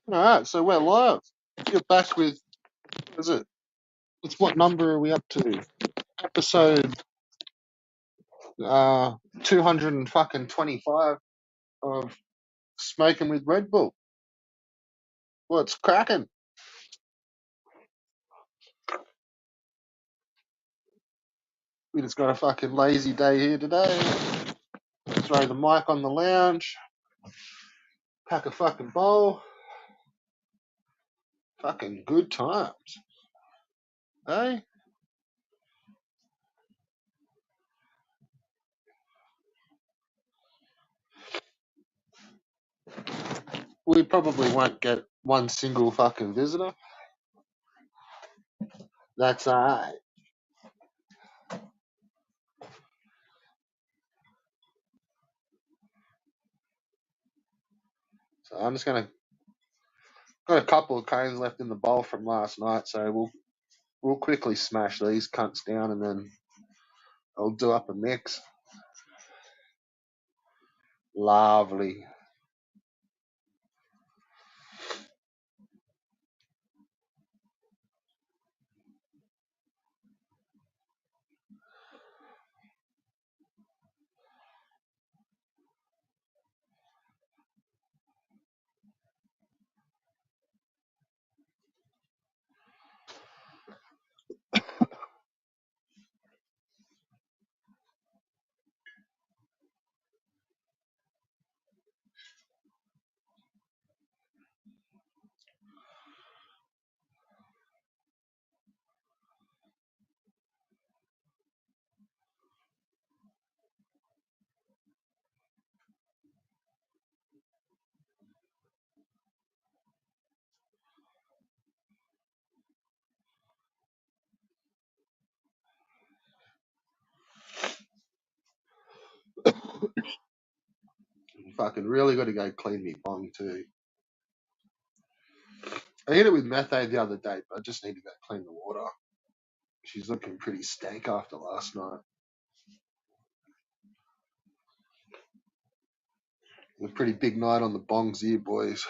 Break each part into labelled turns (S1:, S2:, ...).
S1: All right, so we're live. You're back with, what is it? It's what number are we up to? Episode 225 of Smoking with Red Bull. What's cracking? We just got a fucking lazy day here today. Throw the mic on the lounge, pack a fucking bowl. Fucking good times, eh? We probably won't get one single fucking visitor. That's alright. So I'm just gonna got a couple of cones left in the bowl from last night, so we'll quickly smash these cunts down and then I'll do up a mix. Lovely. Fucking really got to go clean me bong too. I hit it with methane the other day, but I just need to go clean the water. She's looking pretty stank after last night. A pretty big night on the bongs here, boys.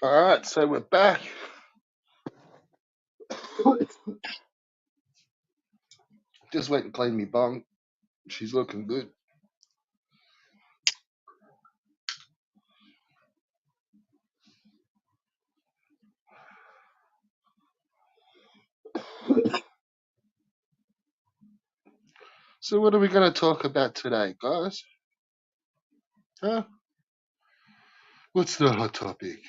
S1: Alright, so we're back. Just went and cleaned me bong. She's looking good. So what are we going to talk about today, guys? Huh? What's the hot topic?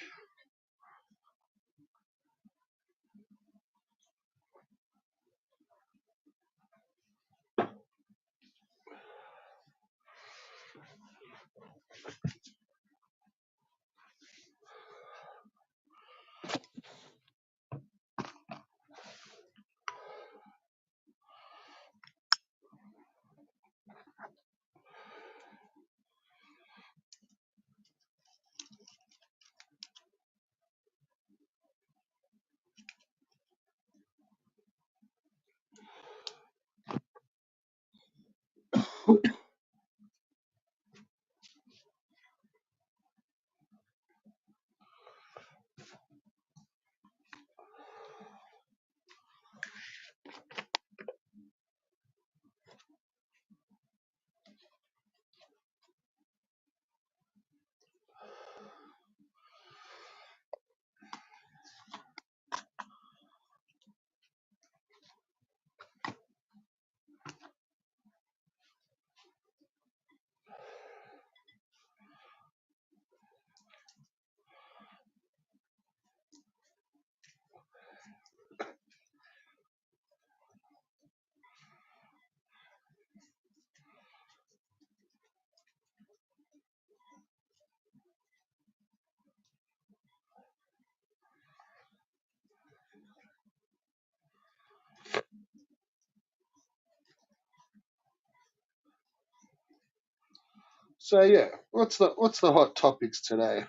S1: So yeah, what's the hot topics today?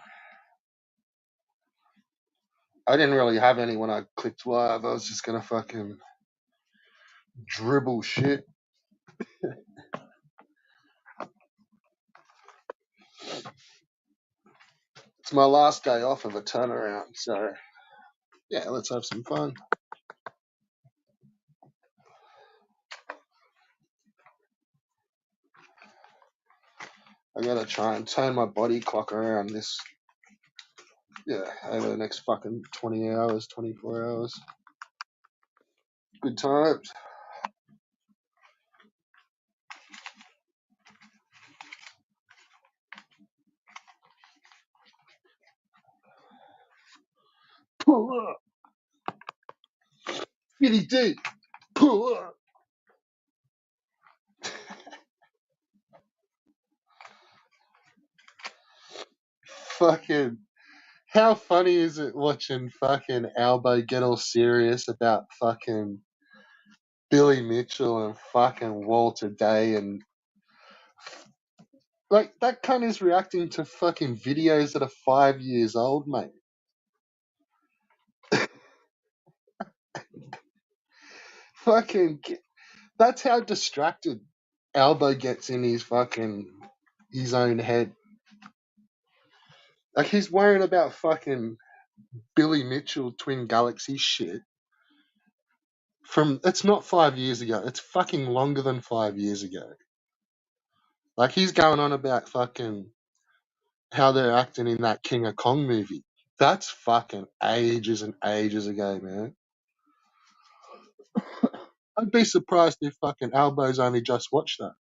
S1: I didn't really have any when I clicked live. I was just gonna fucking dribble shit. It's my last day off of a turnaround, so yeah, let's have some fun. I gotta try and turn my body clock around this, yeah, over the next fucking 20 hours, 24 hours. Good times. Pull up. Fitty D. Pull up. Fucking, how funny is it watching fucking Albo get all serious about fucking Billy Mitchell and fucking Walter Day, and like that cunt is reacting to fucking videos that are 5 years old, mate. Fucking, that's how distracted Albo gets in his own head. Like he's worrying about fucking Billy Mitchell Twin Galaxy shit from, it's not 5 years ago. It's fucking longer than 5 years ago. Like he's going on about fucking how they're acting in that King of Kong movie. That's fucking ages and ages ago, man. I'd be surprised if fucking Albo's only just watched that.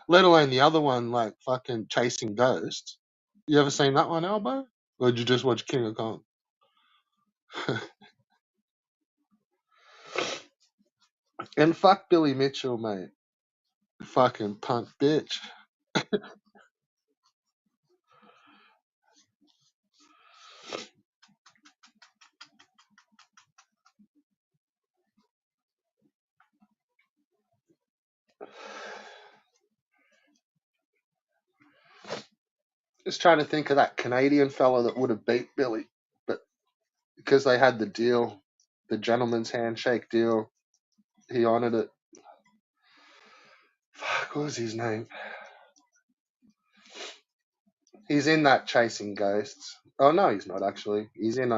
S1: Let alone the other one, like fucking Chasing Ghosts. You ever seen that one, Albo? Or did you just watch King of Kong? And fuck Billy Mitchell, mate. Fucking punk bitch. Just trying to think of that Canadian fella that would have beat Billy, but because they had the deal, the gentleman's handshake deal, he honoured it. Fuck, what was his name? He's in that Chasing Ghosts. Oh no, he's not actually. He's in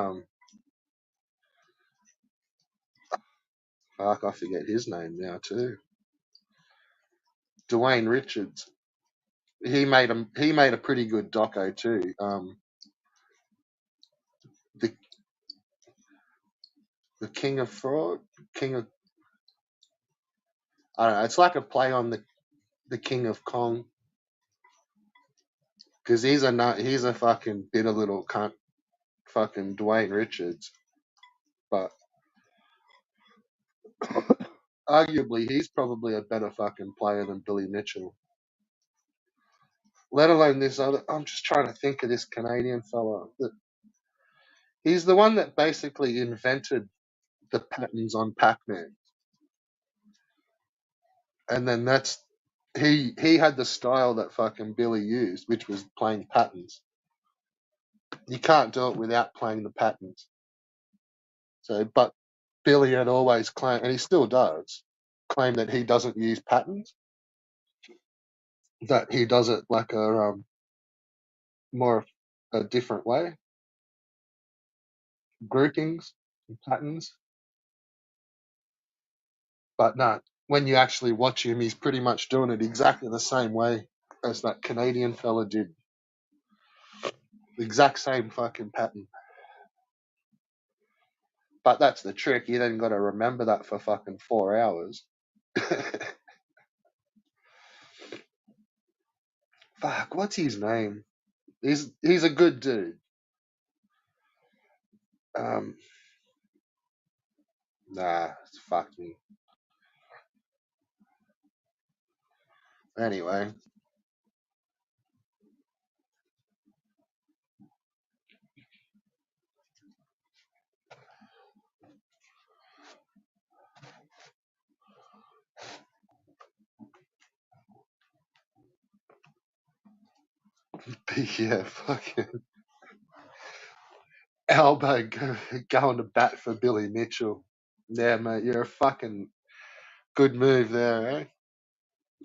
S1: fuck, I forget his name now too. Dwayne Richards. He made a pretty good doco too. The the King of Fraud, King of I don't know. It's like a play on the King of Kong because he's a fucking bitter little cunt, fucking Dwayne Richards. But arguably, he's probably a better fucking player than Billy Mitchell. Let alone this other. I'm just trying to think of this Canadian fella. He's the one that basically invented the patterns on Pac-Man, and then he had the style that fucking Billy used, which was playing patterns. You can't do it without playing the patterns. So, but Billy had always claimed, and he still does, claim that he doesn't use patterns, that he does it like a more a different way, groupings and patterns. But no, when you actually watch him, he's pretty much doing it exactly the same way as that Canadian fella did. The exact same fucking pattern. But that's the trick. You then got to remember that for fucking 4 hours. Fuck, what's his name? He's a good dude. Um, it's fuck me. Anyway, yeah, fucking elbow going to bat for Billy Mitchell. Yeah, mate, you're a fucking good move there,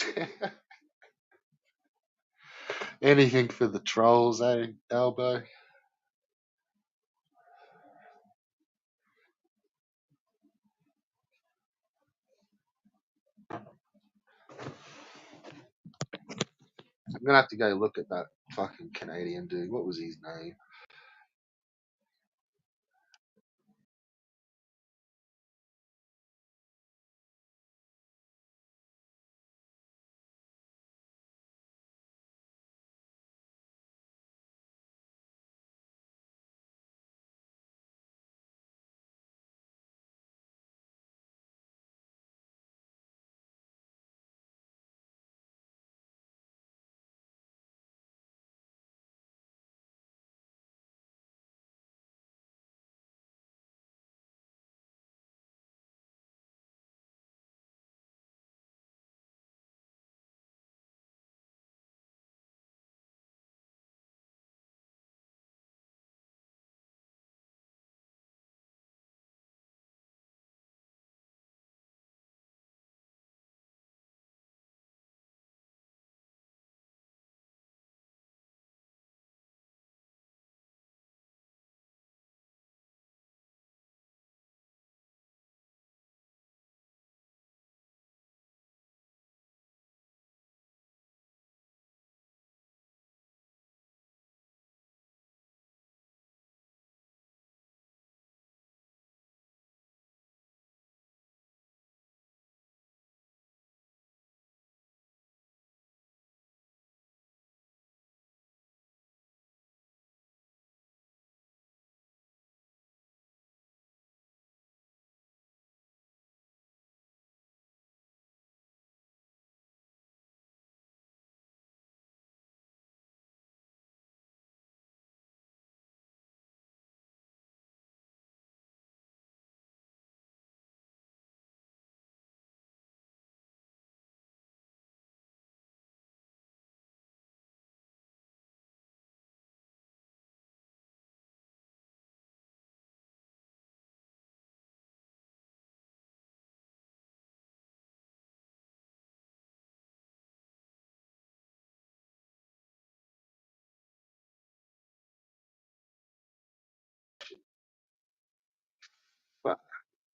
S1: eh? Anything for the trolls, eh, elbow? I'm gonna have to go look at that fucking Canadian dude. What was his name?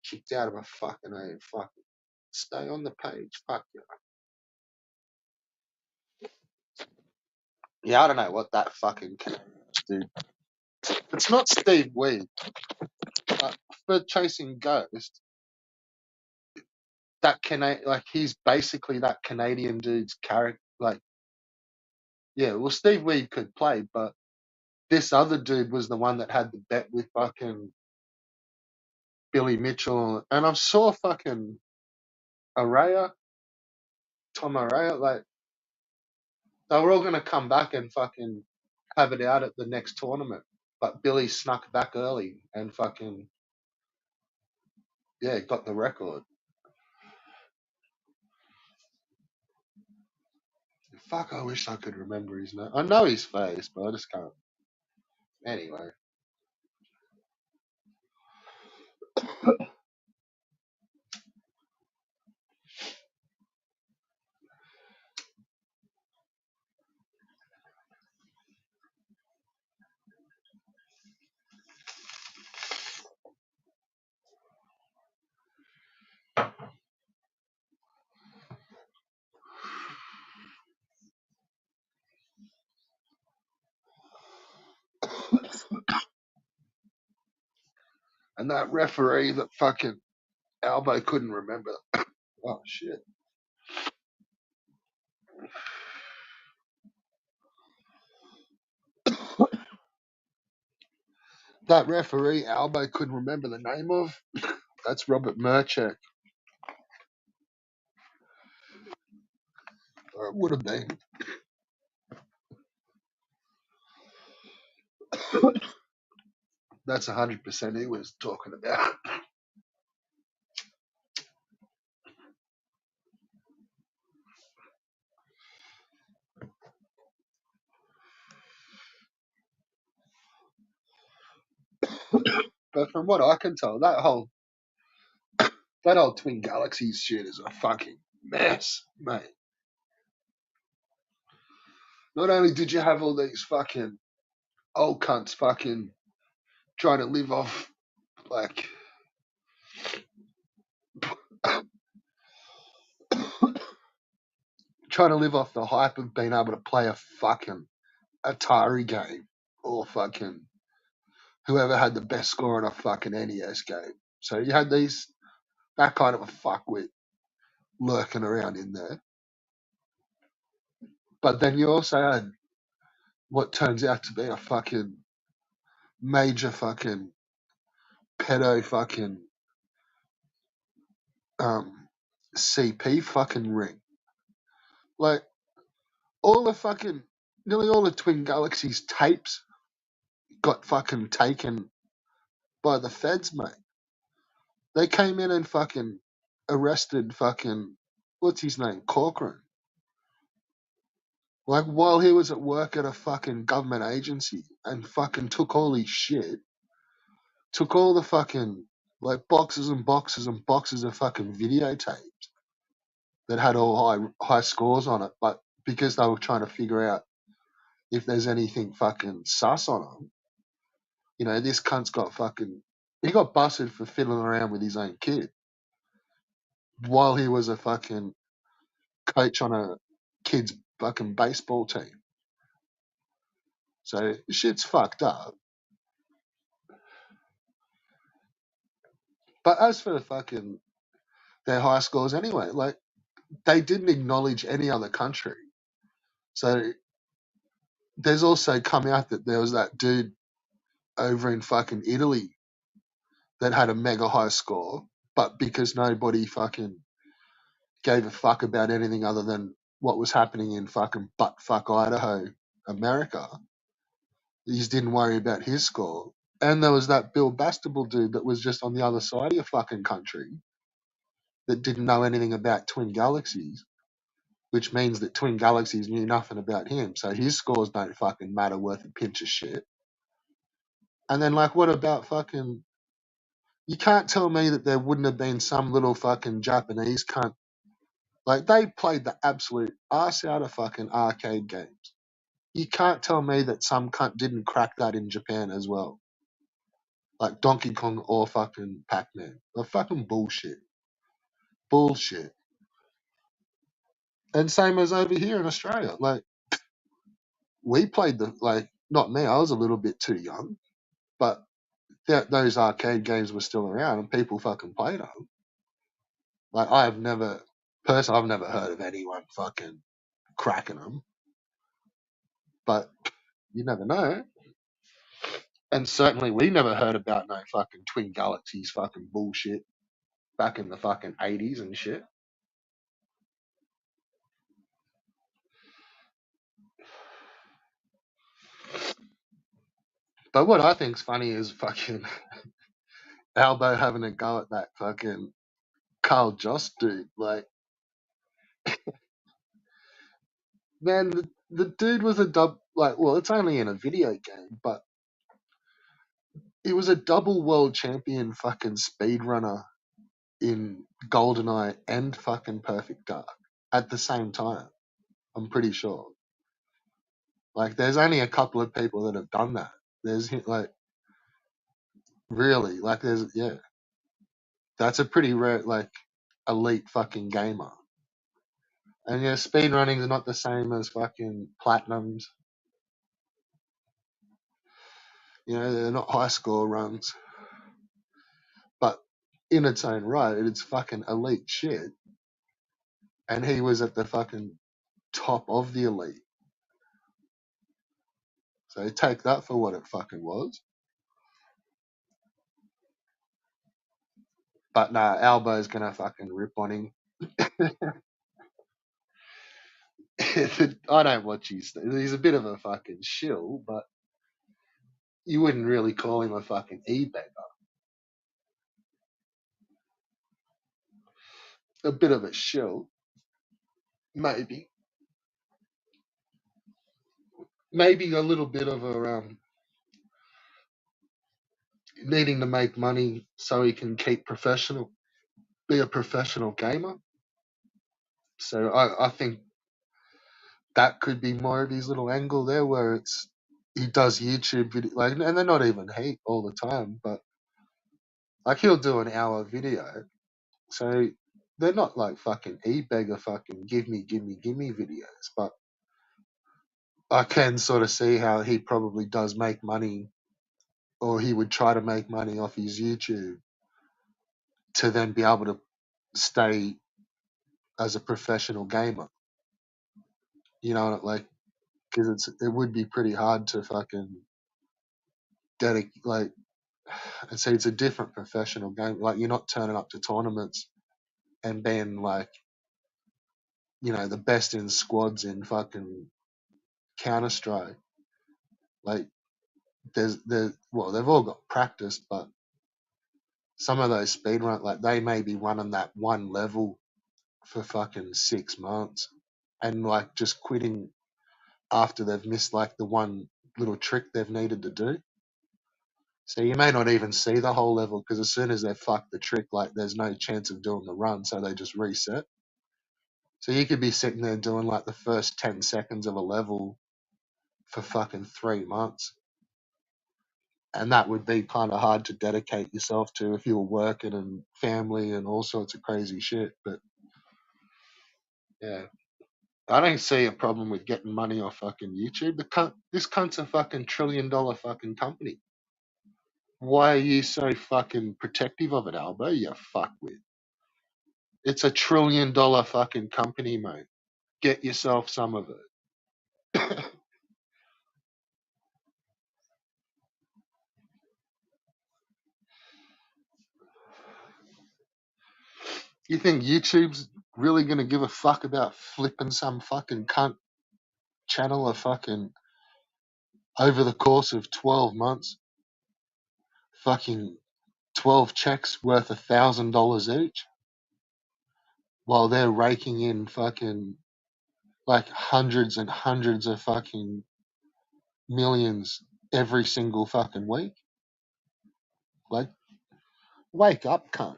S1: Kicked out of a fucking A. Fucking stay on the page. Fuck you. Yeah, I don't know what that fucking dude. It's not Steve Weed, but for chasing Ghost, that like he's basically that Canadian dude's character. Like, yeah, well, Steve Weed could play, but this other dude was the one that had the bet with fucking Billy Mitchell, and I saw fucking Araya, Tom Araya, like they were all gonna come back and fucking have it out at the next tournament, but Billy snuck back early and fucking yeah got the record. Fuck, I wish I could remember his name. I know his face, but I just can't. Anyway, and that referee that fucking Albo couldn't remember. Oh shit. That referee Albo couldn't remember the name of. That's Robert Merchek. Or it would have been. That's 100% he was talking about. But from what I can tell, that whole Twin Galaxies shit is a fucking mess, mate. Not only did you have all these fucking old cunts fucking trying to live off like trying to live off the hype of being able to play a fucking Atari game or fucking whoever had the best score on a fucking NES game. So you had that kind of a fuckwit lurking around in there. But then you also had what turns out to be a fucking major fucking pedo fucking um CP fucking ring. Like all the fucking nearly all the Twin Galaxies tapes got fucking taken by the feds, mate. They came in and fucking arrested fucking what's his name? Corcoran. Like while he was at work at a fucking government agency and fucking took all his shit, took all the fucking like boxes and boxes and boxes of fucking videotapes that had all high scores on it, but because they were trying to figure out if there's anything fucking sus on them, this cunt's got fucking he got busted for fiddling around with his own kid while he was a fucking coach on a kid's fucking baseball team. So shit's fucked up. But as for fucking their high scores anyway, like they didn't acknowledge any other country. So there's also come out that there was that dude over in fucking Italy that had a mega high score, but because nobody fucking gave a fuck about anything other than what was happening in fucking butt fuck Idaho, America, he just didn't worry about his score. And there was that Bill Bastable dude that was just on the other side of your fucking country that didn't know anything about Twin Galaxies, which means that Twin Galaxies knew nothing about him. So his scores don't fucking matter worth a pinch of shit. And then, like, what about fucking. You can't tell me that there wouldn't have been some little fucking Japanese cunt. Like, they played the absolute arse out of fucking arcade games. You can't tell me that some cunt didn't crack that in Japan as well. like Donkey Kong or fucking Pac-Man. They're fucking bullshit. Bullshit. And same as over here in Australia. Like, we played not me, I was a little bit too young, but those arcade games were still around and people fucking played them. Like, I've never heard of anyone fucking cracking them, but you never know. And certainly we never heard about no fucking Twin Galaxies fucking bullshit back in the fucking 80s and shit. But what I think's funny is fucking Albo having a go at that fucking Carl Joss dude. Like, man, the dude was it's only in a video game, but he was a double world champion fucking speedrunner in GoldenEye and fucking Perfect Dark at the same time. I'm pretty sure. Like, there's only a couple of people that have done that. There's like, really, like, that's a pretty rare, like, elite fucking gamer. And yeah, speedrunning is not the same as fucking platinums. They're not high score runs, but in its own right, it's fucking elite shit. And he was at the fucking top of the elite. So take that for what it fucking was. But nah, Albo's gonna fucking rip on him. I don't watch his. He's a bit of a fucking shill, but you wouldn't really call him a fucking e-beggar. A bit of a shill, maybe. Maybe a little bit of a needing to make money so he can be a professional gamer. So I think that could be more of his little angle there, where he does YouTube video, like, and they're not even heat all the time, but like, he'll do an hour video, so they're not like fucking e-beggar fucking give me videos, but I can sort of see how he probably does make money, or he would try to make money off his YouTube to then be able to stay as a professional gamer. Like, because it would be pretty hard to fucking dedicate, like, and see, it's a different professional game. Like, you're not turning up to tournaments and being like, the best in squads in fucking Counter Strike. Like, they've all got practice, but some of those speedrun, like, they may be running that one level for fucking 6 months and like just quitting after they've missed like the one little trick they've needed to do. So you may not even see the whole level, because as soon as they fuck the trick, like, there's no chance of doing the run, so they just reset. So you could be sitting there doing like the first 10 seconds of a level for fucking 3 months. And that would be kind of hard to dedicate yourself to if you were working and family and all sorts of crazy shit. But yeah, I don't see a problem with getting money off fucking YouTube. This cunt's a fucking $1 trillion fucking company. Why are you so fucking protective of it, Albo? You fuckwit. It's $1 trillion fucking company, mate. Get yourself some of it. You think YouTube's really gonna give a fuck about flipping some fucking cunt channel a fucking over the course of 12 months? Fucking 12 checks worth $1,000 each, while they're raking in fucking like hundreds and hundreds of fucking millions every single fucking week. Like, wake up, cunt.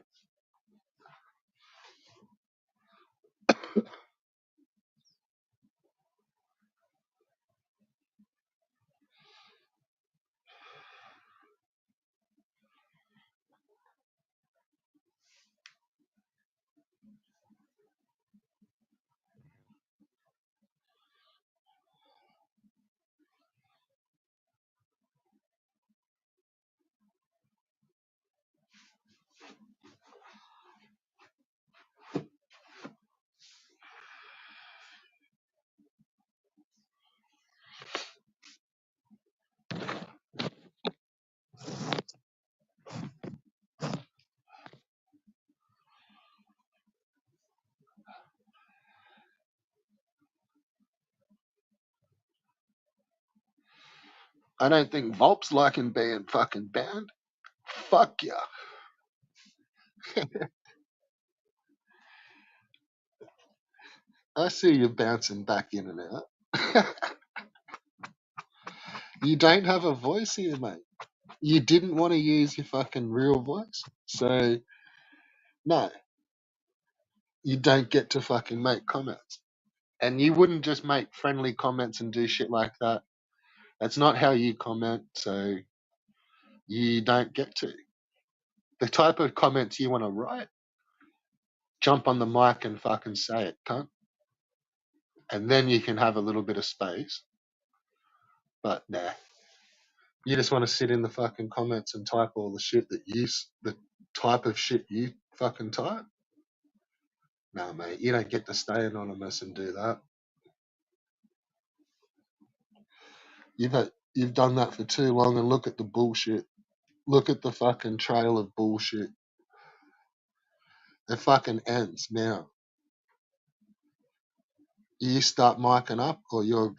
S1: I don't think Volp's liking being fucking banned. Fuck yeah. I see you bouncing back in and out. You don't have a voice here, mate. You didn't want to use your fucking real voice. So, no, you don't get to fucking make comments. And you wouldn't just make friendly comments and do shit like that. That's not how you comment, so you don't get to. The type of comments you want to write, jump on the mic and fucking say it, cunt. And then you can have a little bit of space. But nah, you just want to sit in the fucking comments and type all the shit that the type of shit you fucking type. Nah, mate, you don't get to stay anonymous and do that. You've done that for too long, and look at the bullshit. Look at the fucking trail of bullshit. It fucking ends now. You start micing up, or you're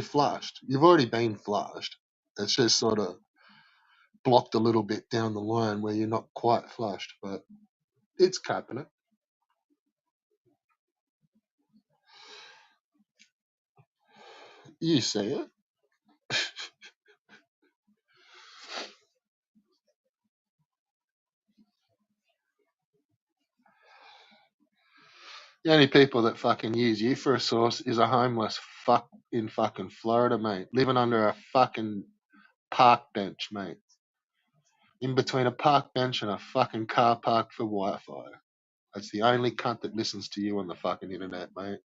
S1: flushed. You've already been flushed. It's just sort of blocked a little bit down the line where you're not quite flushed, but it's capping it. You see it. The only people that fucking use you for a source is a homeless fuck in fucking Florida, mate, living under a fucking park bench, mate. In between a park bench and a fucking car park for Wi-Fi. That's the only cunt that listens to you on the fucking internet, mate.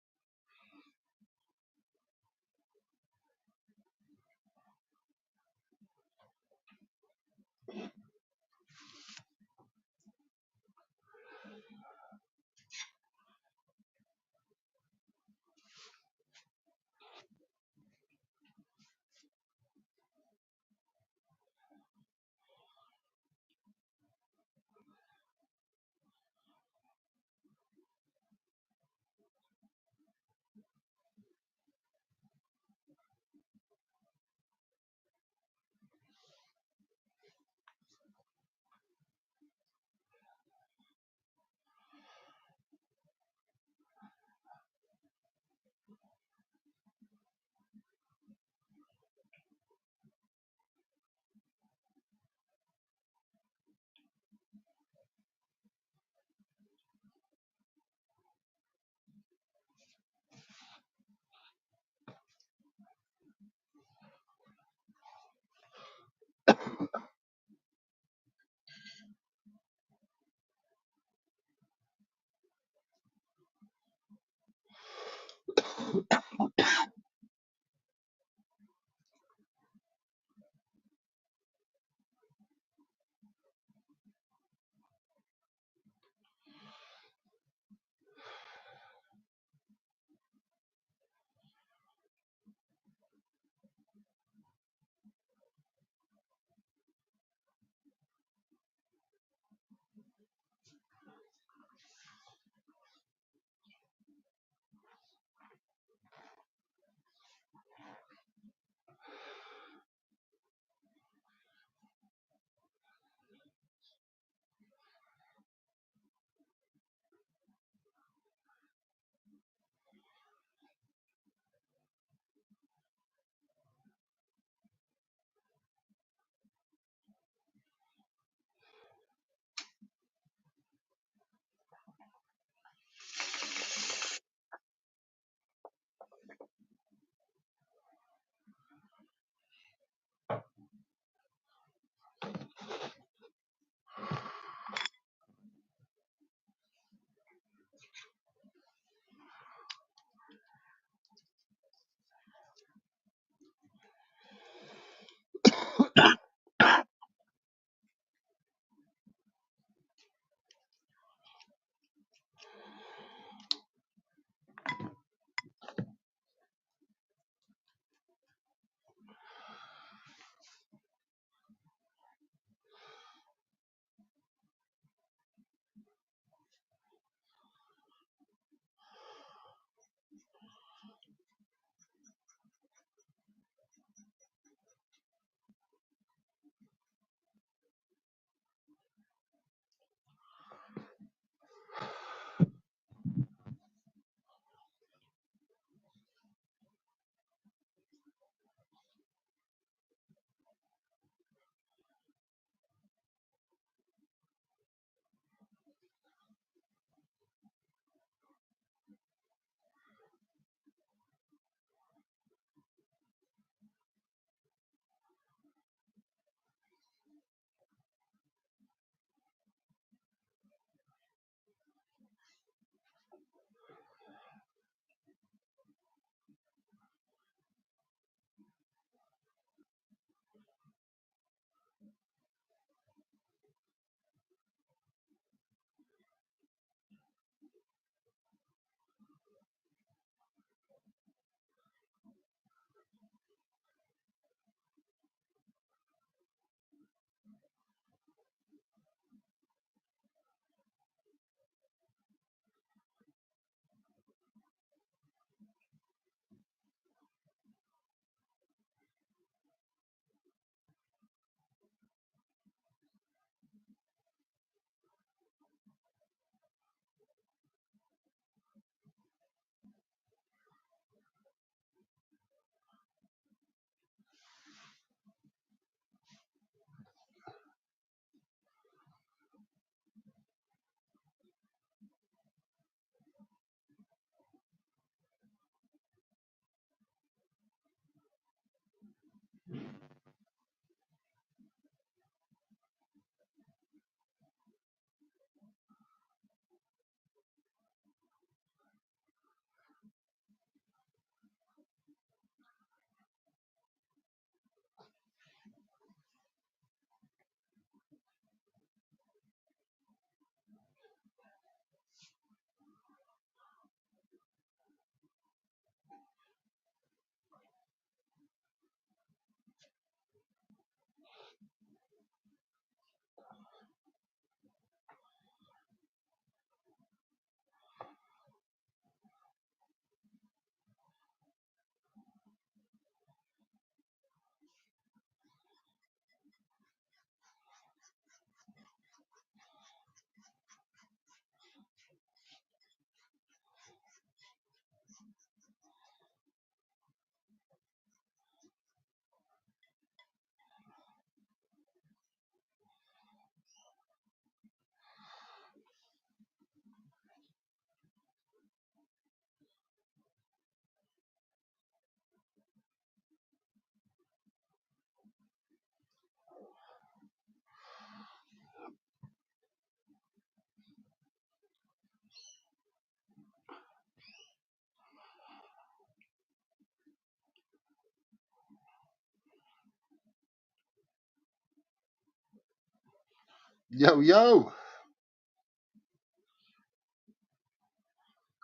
S1: Yo, yo.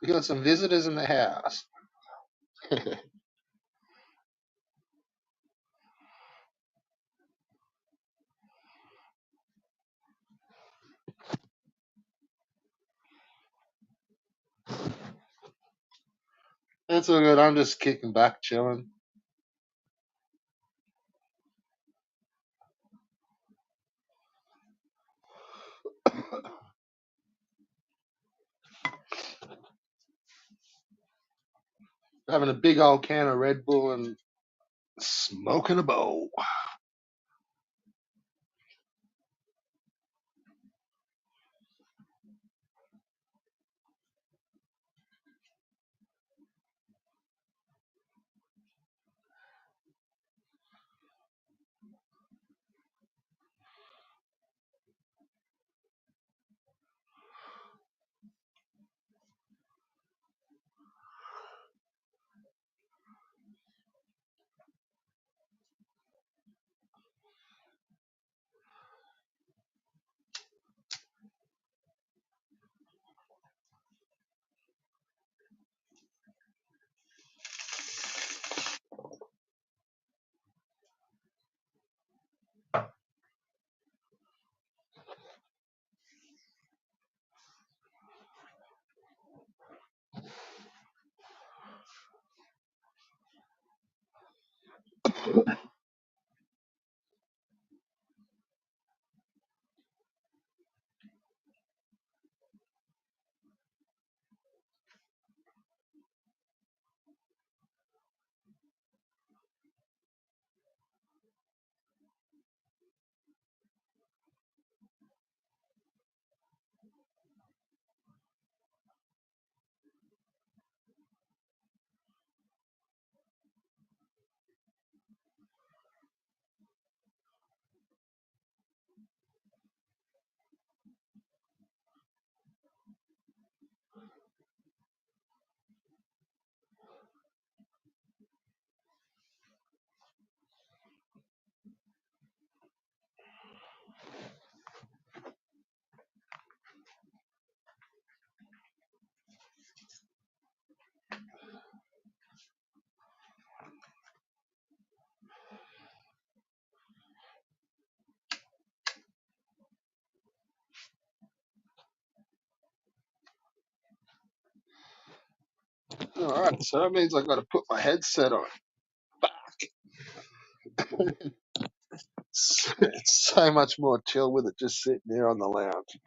S1: We got some visitors in the house. It's all good. I'm just kicking back, chilling. Having a big old can of Red Bull and smoking a bowl. All right, so that means I got to put my headset on. It's so much more chill with it just sitting there on the lounge.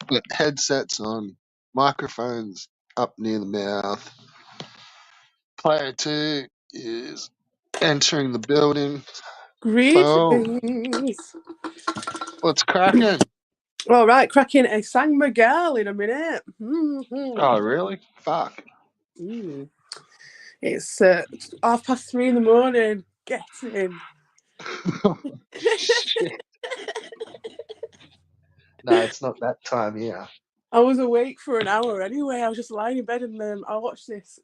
S1: But headsets on, microphones up near the mouth. Player two is entering the building. Boom.
S2: Greetings.
S1: What's cracking?
S2: All right, cracking a sang Miguel in a minute.
S1: Oh, really? Fuck.
S2: Mm. It's 3:30 in the morning. Get in.
S1: Shit. No, it's not that time here.
S2: I was awake for an hour anyway. I was just lying in bed and I watched this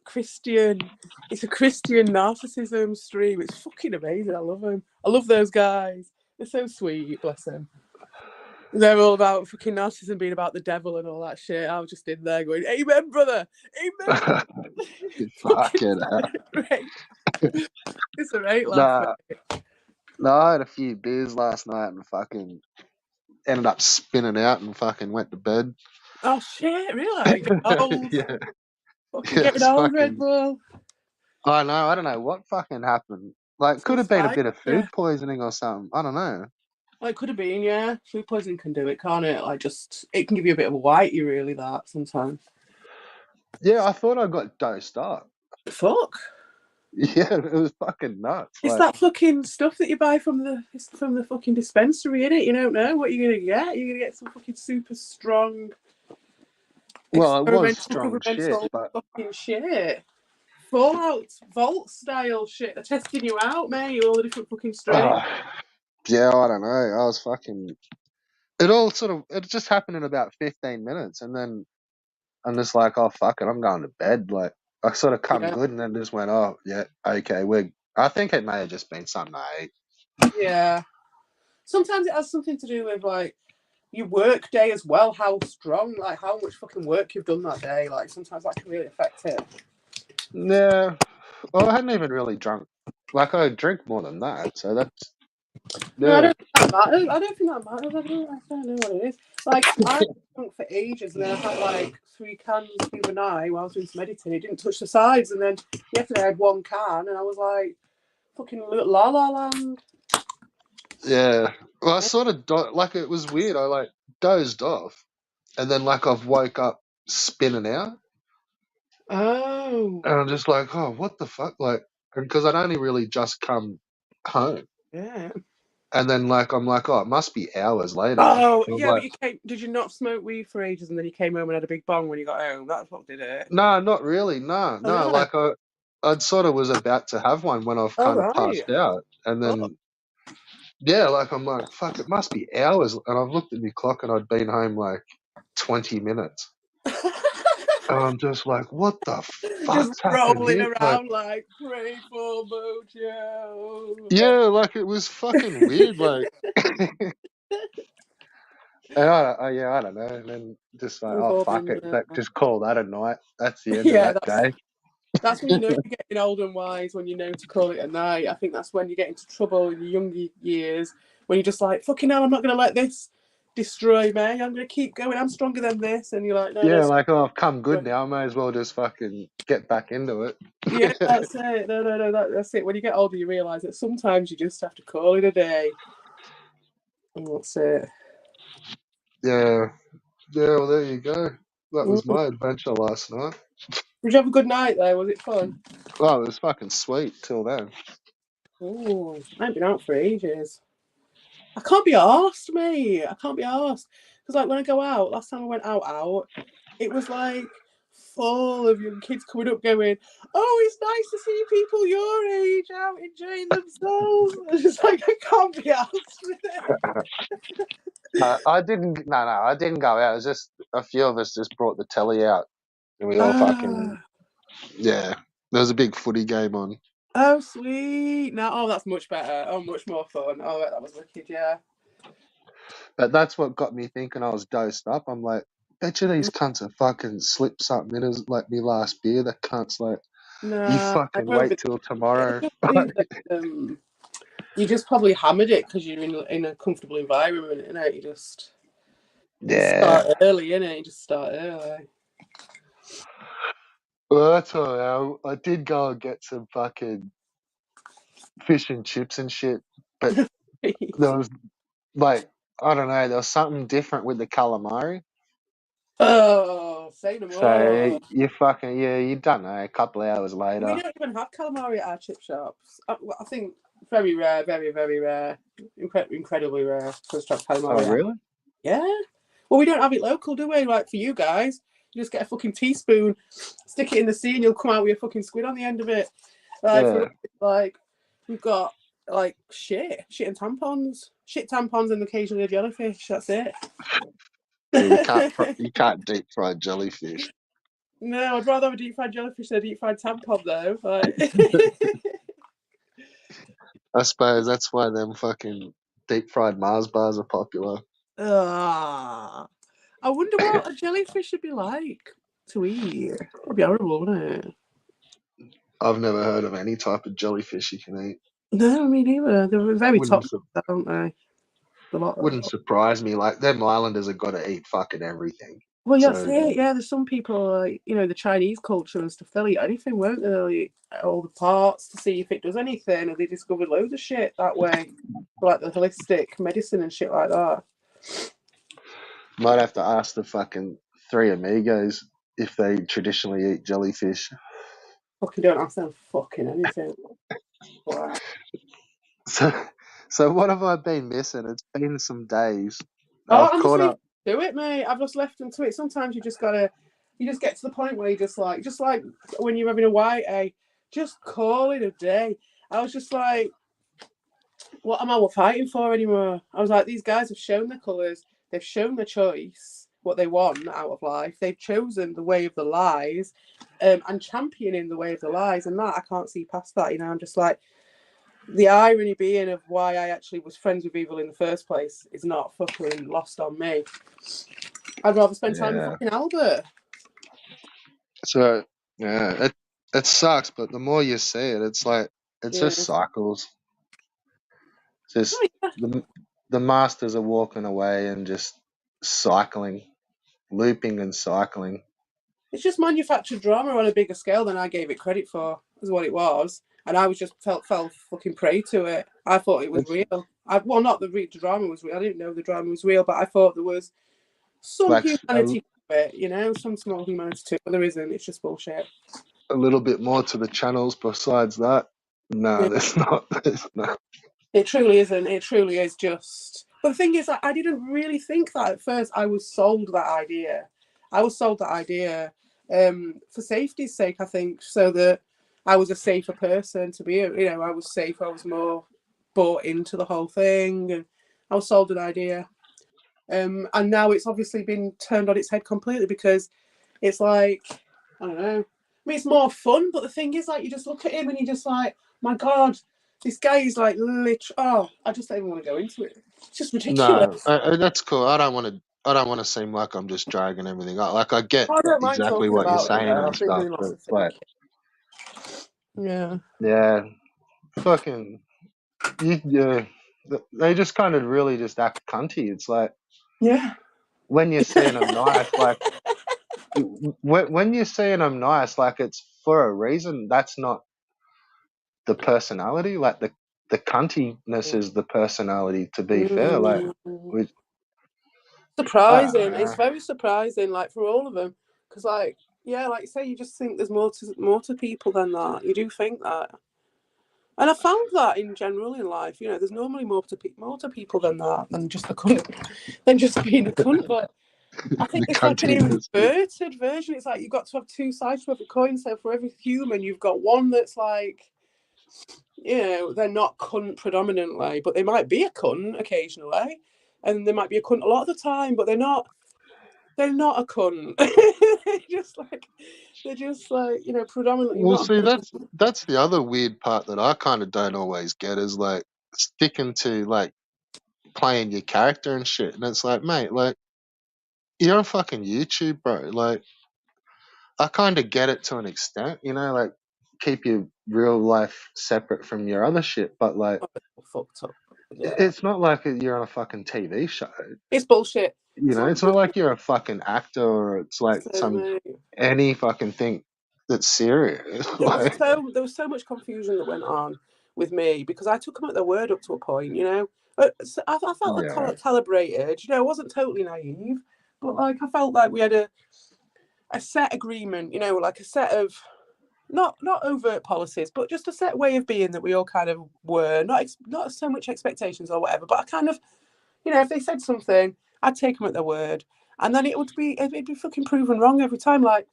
S2: it's a Christian narcissism stream. It's fucking amazing. I love them. I love those guys. They're so sweet, bless them. They're all about fucking narcissism being about the devil and all that shit. I was just in there going, amen, brother. Amen.
S1: Fucking hell.
S2: Right. It's a great laugh.
S1: No, I had a few beers last night and fucking ended up spinning out and fucking went to bed.
S2: Oh shit, really? Getting old.
S1: Yeah.
S2: Fucking
S1: Yeah,
S2: getting
S1: it's
S2: old, Red
S1: fucking.
S2: Bull.
S1: I know. I don't know what fucking happened. Like, could
S2: Feels
S1: have been a
S2: fine.
S1: bit of
S2: Yeah.
S1: food poisoning or something. I don't know.
S2: Well, it could have been, yeah. Food poisoning can do it, can't it? Like, it can give you a bit of a whitey, really, that sometimes.
S1: Yeah, I thought I got dosed up.
S2: Fuck.
S1: Yeah, it was fucking nuts.
S2: It's
S1: Like,
S2: that fucking stuff that you buy from the fucking dispensary, innit? You don't know what you're gonna get. You're gonna get some fucking super strong,
S1: well, it was
S2: experimental,
S1: strong shit,
S2: governmental
S1: but
S2: fucking shit. Fallout Vault style shit. They're testing you out, mate. All the different fucking strains.
S1: yeah, I don't know. I was fucking. It just happened in about 15 minutes, and then I'm just like, oh fuck it, I'm going to bed. Like, I sort of come
S2: Yeah.
S1: good, and then just went, oh yeah, okay, I think it may have just been something I ate.
S2: Yeah. Sometimes it has something to do with like your work day as well, how strong, like how much fucking work you've done that day. Like sometimes that can really affect it.
S1: Yeah. Well, I hadn't even really drunk. Like, I drink more than that, so that's.
S2: No, I
S1: Yeah.
S2: don't think that matters. I don't think that matters. I don't know what it is. Like I drunk for ages, and then I had like 3 cans the other night while I was doing some editing. It didn't touch the sides, and then yesterday I had 1 can, and I was like, fucking la la land.
S1: Yeah. Well, I sort of like it was weird. I like dozed off, and then like I've woke up spinning out,
S2: Oh.
S1: and I'm just like, oh, what the fuck? Like, because I'd only really just come home,
S2: Yeah.
S1: and then like I'm like, oh, it must be hours later.
S2: Oh,
S1: And I'm
S2: yeah,
S1: like,
S2: but did you not smoke weed for ages and then you came home and had a big bong when you got home? That's what did it.
S1: no, not really. No,
S2: Oh,
S1: no.
S2: really?
S1: Like I'd sort of was about to have one when I've
S2: Oh,
S1: kind of
S2: right.
S1: passed out, and
S2: Fuck.
S1: then yeah, like I'm like, fuck, it must be hours. And I've looked at my clock and I'd been home like 20 minutes. And I'm just like, what the
S2: Just
S1: fuck's happened
S2: rolling
S1: here? Like,
S2: around like, pray for Mojo.
S1: yeah, like it was fucking weird. Like, and I don't know. And then just like,
S2: We've
S1: oh,
S2: all
S1: fuck
S2: been
S1: it.
S2: there.
S1: That, just call that a night. That's the end of
S2: Yeah,
S1: that day.
S2: that's when you know you're getting old and wise, when you know to call it a night. I think that's when you get into trouble in your younger years, when you're just like, fucking hell, I'm not going to let this destroy me. I'm going to keep going. I'm stronger than this. And you're like, no,
S1: Yeah,
S2: no.
S1: like, oh, I've come good now. I may as well just fucking get back into it.
S2: Yeah, that's it. No, that's it. When you get older, you realise that sometimes you just have to call it a day. And that's it.
S1: Yeah. Yeah, well, there you go. That was my adventure last night.
S2: Did you have a good night though? Was it fun?
S1: Oh, it was fucking sweet till then.
S2: Oh, I haven't been out for ages. I can't be arsed, mate. I can't be arsed. Because like when I go out, last time I went out, it was like full of young kids coming up going, oh, it's nice to see people your age out enjoying themselves. It's like, I can't be arsed with it.
S1: I didn't. No, I didn't go out. It was just a few of us just brought the telly out, and we all fucking yeah. There was a big footy game on.
S2: Oh, sweet. No, oh, that's much better. Oh, much more fun. Oh, that was wicked, yeah.
S1: But that's what got me thinking I was dosed up. I'm like, bet you these cunts have fucking slipped something in as like me last beer. The cunts like, you
S2: No, I
S1: fucking
S2: don't
S1: wait
S2: believe
S1: till tomorrow.
S2: you just probably hammered it because you're in a comfortable environment, innit? You just
S1: Yeah.
S2: start early, innit? You just start early.
S1: Well, that's all right. I did go and get some fucking fish and chips and shit, but there was like, I don't know, there was something different with the calamari.
S2: Oh, say no
S1: So
S2: more.
S1: you fucking you don't know. A couple of hours
S2: We
S1: later,
S2: don't even have calamari at our chip shops. I think very rare, very, very rare. Incredibly rare for us to have
S1: oh
S2: calamari.
S1: really?
S2: Yeah. Well, we don't have it local, do we? Like for you guys, You just get a fucking teaspoon, stick it in the sea, and you'll come out with a fucking squid on the end of it. Like,
S1: Yeah.
S2: we've got like shit and tampons, and occasionally a jellyfish. That's it.
S1: Yeah, you can't deep fry jellyfish.
S2: No, I'd rather have a deep fried jellyfish than a deep fried tampon, though. Like,
S1: I suppose that's why them fucking deep fried Mars bars are popular.
S2: I wonder what a jellyfish would be like to eat. It'd be horrible, wouldn't it?
S1: I've never heard of any type of jellyfish you can eat.
S2: No, me neither. They're very
S1: Wouldn't
S2: toxic,
S1: su-
S2: aren't they? A lot.
S1: wouldn't surprise me. Like them islanders have got to eat fucking everything.
S2: Well, yeah, that's
S1: So
S2: it. Yeah, there's some people, like, the Chinese culture and stuff, they'll eat anything, won't they? They'll eat all the parts to see if it does anything. And they discovered loads of shit that way, like the holistic medicine and shit like that.
S1: might have to ask the fucking three amigos if they traditionally eat jellyfish.
S2: Fucking don't ask them fucking anything. Wow.
S1: So, so what have I been missing? It's been some days.
S2: Oh,
S1: I've
S2: I'm just
S1: caught
S2: leaving
S1: up.
S2: to it, mate. I've just left them to it. Sometimes you just get to the point where you just like when you're having a white egg, just call it a day. I was just like, what am I fighting for anymore? I was like, these guys have shown their colours, they've shown their choice, what they want out of life. They've chosen the way of the lies, and championing the way of the lies, and that I can't see past that. I'm just like, the irony being of why I actually was friends with evil in the first place is not fucking lost on me. I'd rather spend time with fucking Albert.
S1: So yeah, it sucks, but the more you see it, it's like it's just cycles. Just the masters are walking away and just cycling, looping and cycling.
S2: It's just manufactured drama on a bigger scale than I gave it credit for, is what it was. And I was just fell fucking prey to it. I thought it was real. Not the drama was real. I didn't know the drama was real, but I thought there was some
S1: Like
S2: humanity to it, some small humanity to it, but there isn't. It's just bullshit.
S1: a little bit more to the channels besides that. No, there's not. There's not.
S2: It truly isn't. It truly is just. But the thing is, I didn't really think that at first. I was sold that idea. For safety's sake, I think, so that I was a safer person to be. I was safe. I was more bought into the whole thing, and I was sold an idea. And now it's obviously been turned on its head completely, because it's like, I don't know. I mean, it's more fun, but the thing is, like, you just look at him and you're just like, my God, this guy is like I just don't even want to go into it. It's just ridiculous.
S1: No, that's cool. I don't want to. I don't want to seem like I'm just dragging everything up. Like I get
S2: I don't mind
S1: exactly
S2: talking
S1: what you're
S2: about it,
S1: saying
S2: though.
S1: and
S2: I've been
S1: stuff,
S2: doing
S1: but
S2: lots of
S1: it's like,
S2: thinking.
S1: yeah, fucking, they just kind of really just act cunty. It's like,
S2: Yeah.
S1: when you're seeing them nice, like when you're seeing them nice, like it's for a reason. That's not the personality. Like the cuntiness is the personality. To be fair, like
S2: surprising. It's very surprising, like, for all of them, because, like, yeah, like you say, you just think there's more to people than that. You do think that, and I found that in general in life. There's normally more to people than that, than just a cunt, than just being a cunt. But I think
S1: the
S2: it's like an
S1: cuntiness.
S2: inverted version. It's like you've got to have two sides to every coin. So for every human, you've got one that's like, they're not cunt predominantly, but they might be a cunt occasionally, and they might be a cunt a lot of the time, but they're not a cunt. they're just like predominantly
S1: Well,
S2: not.
S1: see, that's the other weird part that I kind of don't always get is like sticking to like playing your character and shit, and it's like, mate, like you're on fucking YouTube, bro. Like I kind of get it to an extent, like keep your real life separate from your other shit, but like
S2: Fucked up. Yeah,
S1: it's not like you're on a fucking TV show.
S2: it's bullshit.
S1: It's not like you're a fucking actor or it's like
S2: So,
S1: any fucking thing that's serious. Like,
S2: there was so much confusion that went on with me, because I took them at their word up to a point. So I felt calibrated. I wasn't totally naive, but like I felt like we had a set agreement. Like a set of not overt policies, but just a set way of being that we all kind of were. Not so much expectations or whatever, but I kind of, if they said something, I'd take them at their word. And then it'd be fucking proven wrong every time. Like,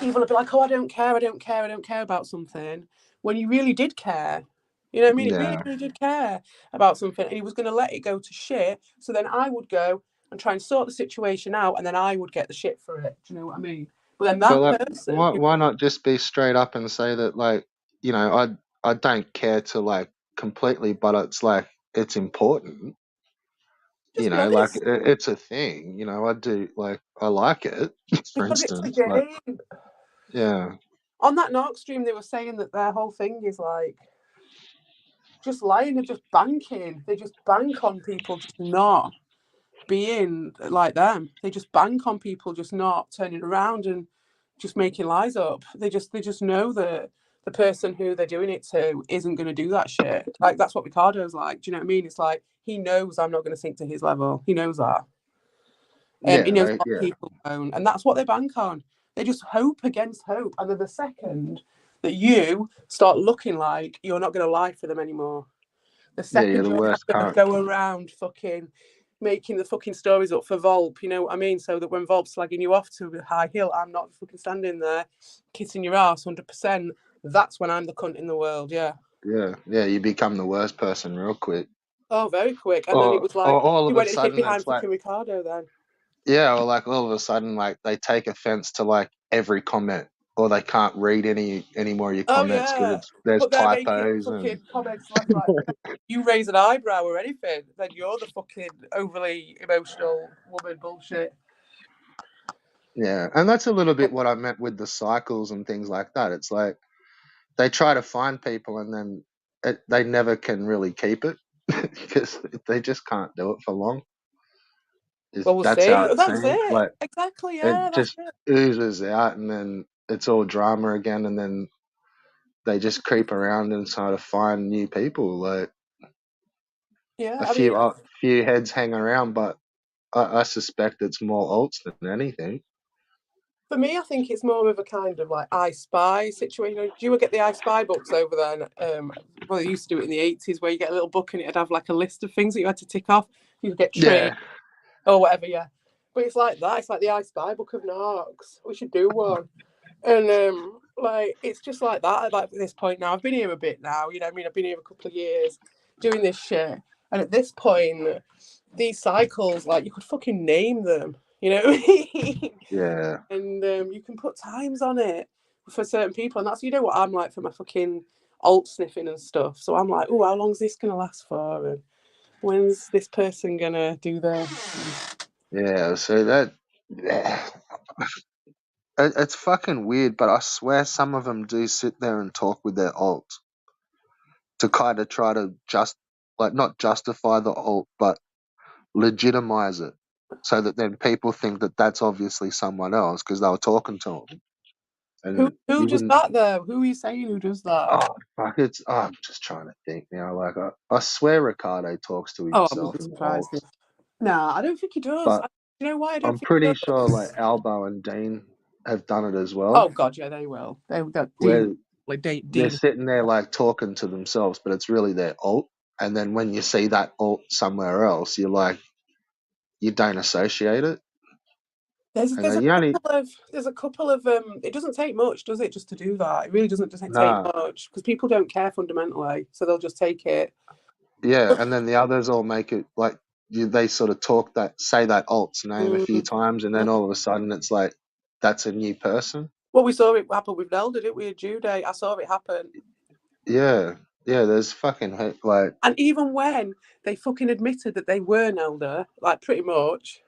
S2: people would be like, oh, I don't care, I don't care, I don't care about something. When you really did care. You know what I mean? It really,
S1: Yeah.
S2: really did care about something. And he was going to let it go to shit. So then I would go and try and sort the situation out. And then I would get the shit for it. Do you know what I mean? But then
S1: But
S2: that
S1: like,
S2: person who
S1: why not just be straight up and say that, like, I don't care to like completely, but it's like it's important.
S2: just be
S1: Like
S2: honest.
S1: it's a thing. I do like I like it, for
S2: Because it's a
S1: instance. Like,
S2: game.
S1: yeah,
S2: On that Narc stream, they were saying that their whole thing is like just lying and just banking. They just bank on people just not being like them. They just bank on people just not turning around and just making lies up. They just know that the person who they're doing it to isn't going to do that shit. Like that's what Ricardo's like. Do you know what I mean? It's like he knows I'm not going to sink to his level. He knows that. He knows what
S1: yeah,
S2: people own, and that's what they bank on. They just hope against hope, and then the second that you start looking like you're not going to lie for them anymore, the
S1: yeah. You're
S2: second
S1: the
S2: you're
S1: worst
S2: going to
S1: cunt.
S2: go around fucking making the fucking stories up for Volp, you know what I mean? So that when Volp's slagging you off to a high hill, I'm not fucking standing there kissing your ass 100%. That's when I'm the cunt in the world, yeah.
S1: Yeah, yeah. You become the worst person real quick.
S2: Oh, very quick. And then it
S1: Or
S2: was like,
S1: all
S2: he
S1: of a
S2: went and hid
S1: sudden
S2: behind
S1: it's like,
S2: fucking Ricardo then.
S1: yeah, or like all of a sudden like they take offense to like every comment, or they can't read any more of your
S2: Oh,
S1: comments
S2: yeah.
S1: because there's
S2: But they're making
S1: typos and
S2: fucking comments left, right. You raise an eyebrow or anything, then you're the fucking overly emotional woman bullshit.
S1: yeah, and that's a little bit what I meant with the cycles and things like that. It's like they try to find people and then they never can really keep it because they just can't do it for long.
S2: Well, we'll
S1: That's how
S2: see.
S1: it
S2: That's
S1: seems.
S2: it.
S1: Like
S2: Exactly,
S1: it
S2: yeah, that's
S1: just
S2: it.
S1: oozes out, and then it's all drama again, and then they just creep around and try to find new people. Like
S2: Yeah,
S1: a
S2: I mean,
S1: few heads hang around, but I suspect it's more alts than anything.
S2: for me, I think it's more of a kind of like I Spy situation. Do you get the I Spy books over there? Well, they used to do it in the 80s where you get a little book and it'd have like a list of things that you had to tick off. You'd get trained
S1: Yeah,
S2: or whatever, yeah. But it's like that. It's like the I Spy book of narcs. We should do one. And like it's just like that. Like at this point now, I've been here a bit now. You know, what I mean, I've been here a couple of years doing this shit, and at this point, these cycles, like you could fucking name them. You know what I mean?
S1: yeah,
S2: And you can put times on it for certain people, and that's you know what I'm like for my fucking alt sniffing and stuff. So I'm like, oh, how long's this gonna last for? And when's this person gonna do this?
S1: yeah. So that, yeah, it's fucking weird. But I swear some of them do sit there and talk with their alts to kind of try to just like not justify the alt, but legitimize it, so that then people think that that's obviously someone else because they were talking to them,
S2: Who
S1: and
S2: who
S1: you
S2: does
S1: wouldn't.
S2: that though? Who are you saying who does that?
S1: Oh fuck! I'm just trying to think now. Like I swear Ricardo talks to
S2: Oh, I
S1: himself
S2: wouldn't be
S1: in
S2: surprised
S1: alt,
S2: if. Nah, I don't think he does.
S1: but
S2: You know why I don't
S1: I'm
S2: think he
S1: pretty sure like
S2: does?
S1: Albo and Dean have done it as well,
S2: Oh God, yeah, they will. They got Dean,
S1: where
S2: like
S1: they're
S2: Dean.
S1: sitting there like talking to themselves, but it's really their alt. And then when you see that alt somewhere else, you don't associate it,
S2: There's
S1: and
S2: there's a
S1: then you only
S2: couple of It doesn't take much, does it, just to do that? It really doesn't just take
S1: nah,
S2: much because people don't care fundamentally, so they'll just take it.
S1: yeah, and then the others all make it like they sort of say that alt's name a few
S2: Mm.
S1: times, and then all of a sudden it's like that's a new person.
S2: Well, we saw it happen with Nelda, didn't we? At Jude, I saw it happen.
S1: Yeah, yeah. There's fucking like
S2: And even when they fucking admitted that they were Nelda, like pretty much,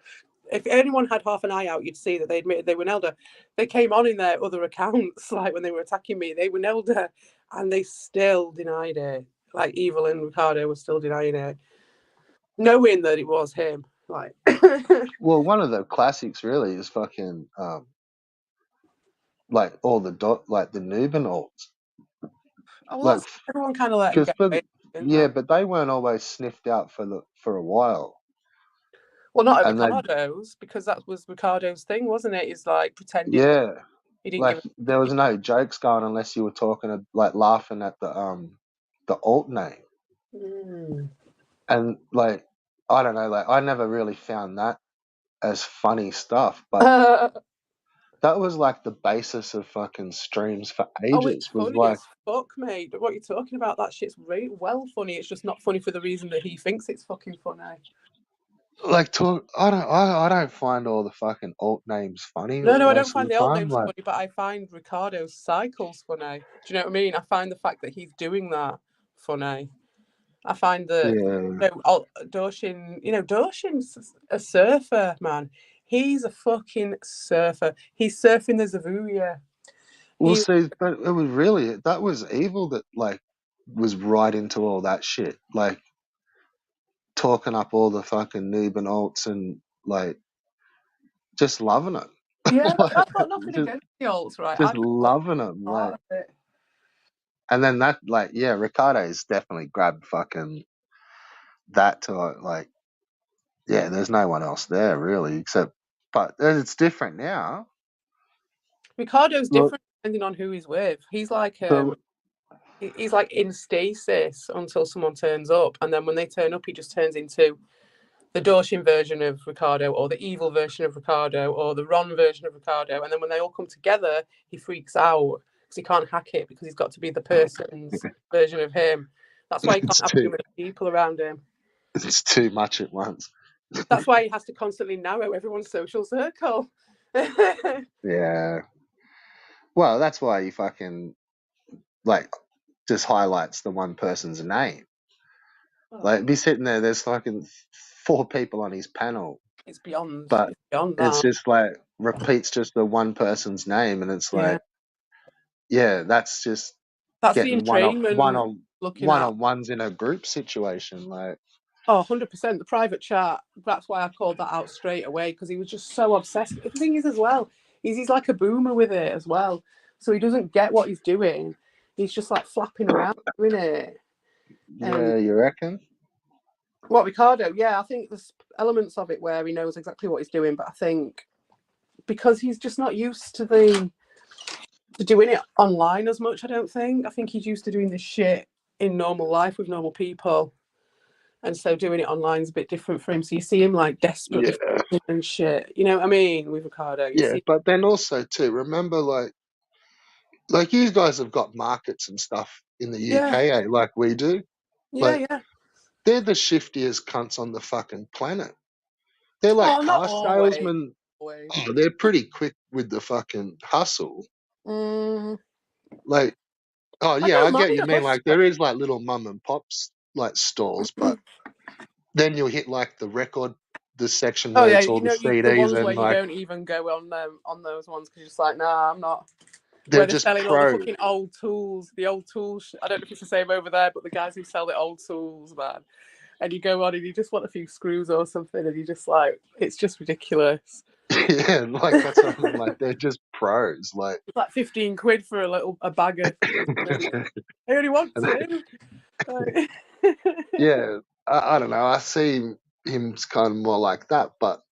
S2: if anyone had half an eye out, you'd see that they admitted they were Nelda. They came on in their other accounts, like when they were attacking me, they were Nelda, and they still denied it. Like Evil and Ricardo were still denying it, knowing that it was him. Like,
S1: well, one of the classics really is fucking like all the like the Nuban alts,
S2: oh well,
S1: like
S2: that's everyone kind of let him
S1: because
S2: get away, didn't
S1: yeah,
S2: they?
S1: but they weren't always sniffed out for a while,
S2: Well, not at
S1: and they
S2: Ricardo's because that was Ricardo's thing, wasn't it? He's like pretending that
S1: yeah,
S2: he didn't
S1: like
S2: give
S1: there was no jokes going unless you were talking like laughing at the alt name.
S2: Mm.
S1: And like I don't know, like I never really found that as funny stuff, but that was like the basis of fucking streams for
S2: Oh, it's
S1: ages. Was
S2: funny
S1: like
S2: as fuck, mate. What you're talking about, that shit's really well funny. It's just not funny for the reason that he thinks it's fucking funny.
S1: talk. I don't find all the fucking alt names funny
S2: No, I don't
S1: most of
S2: find
S1: the
S2: the old
S1: time.
S2: names
S1: Like
S2: funny, but I find Ricardo's cycles funny. Do you know what I mean? I find the fact that he's doing that funny. I find that
S1: yeah,
S2: Dorshin's a surfer, man. He's a fucking surfer. He's surfing the Zavuya.
S1: we'll
S2: He
S1: see. But it was really that was evil that like was right into all that shit. Like talking up all the fucking noob and alts and like just loving it.
S2: Yeah,
S1: Like
S2: I've got nothing
S1: just
S2: against the alts, right? I
S1: just
S2: just thought
S1: loving them.
S2: part
S1: Like
S2: of it.
S1: and then that like yeah, Ricardo's definitely grabbed fucking that to like yeah. There's no one else there really except. But it's different now.
S2: Ricardo's
S1: Look,
S2: different depending on who he's with.
S1: the
S2: He's like in stasis until someone turns up, and then when they turn up, he just turns into the Dorshin version of Ricardo, or the evil version of Ricardo, or the Ron version of Ricardo. And then when they all come together, he freaks out because he can't hack it because he's got to be the person's version of him. That's why he can't
S1: it's
S2: have too
S1: too
S2: many people around him.
S1: it's too much at once.
S2: That's why he has to constantly narrow everyone's social circle.
S1: Yeah. Well, that's why you fucking like just highlights the one person's name. Like be sitting there, there's fucking four people on his panel,
S2: It's beyond.
S1: but
S2: It's beyond
S1: it's
S2: that.
S1: just like repeats just the one person's name, and it's
S2: Yeah,
S1: like, yeah, that's just
S2: that's the
S1: getting
S2: entrainment looking
S1: one
S2: at.
S1: on ones in a group situation. Like,
S2: Oh, 100%. The private chat, that's why I called that out straight away because he was just so obsessed. The thing is, as well, he's like a boomer with it as well. So he doesn't get what he's doing. He's just like flapping around doing it.
S1: yeah, you reckon?
S2: What, Ricardo? Yeah, I think there's elements of it where he knows exactly what he's doing, but I think because he's just not used to doing it online as much, I don't think. I think he's used to doing this shit in normal life with normal people. And so doing it online is a bit different for him. So you see him like desperately
S1: Yeah,
S2: and shit. You know what I mean with Ricardo? You
S1: yeah,
S2: see,
S1: but then also too, remember like you guys have got markets and stuff in the
S2: yeah,
S1: UK, like we do.
S2: yeah,
S1: Like
S2: yeah.
S1: they're the shiftiest cunts on the fucking planet. They're like
S2: Oh, not
S1: car
S2: always.
S1: salesmen.
S2: Always.
S1: Oh, they're pretty quick with the fucking hustle.
S2: Mm,
S1: Like, oh
S2: I
S1: yeah,
S2: don't
S1: I
S2: mind
S1: get you
S2: a
S1: mean.
S2: hustle.
S1: Like there is like little mum and pops like stores, but then you'll hit like the section
S2: Oh
S1: where
S2: yeah,
S1: it's all the
S2: the
S1: CDs
S2: ones where
S1: and
S2: you
S1: like
S2: don't even go on those ones because you're just like, nah, I'm not.
S1: they're
S2: Where they're
S1: just
S2: selling all the
S1: pro.
S2: fucking old tools, the old tools. I don't know if it's the same over there, but the guys who sell the old tools, man. And you go on and you just want a few screws or something, and you just like, it's just ridiculous.
S1: Yeah, like that's what I mean. Like they're just pros. Like,
S2: It's like 15 quid for a bag of things. I only want two. Like,
S1: yeah, I don't know. I see him kind of more like that, but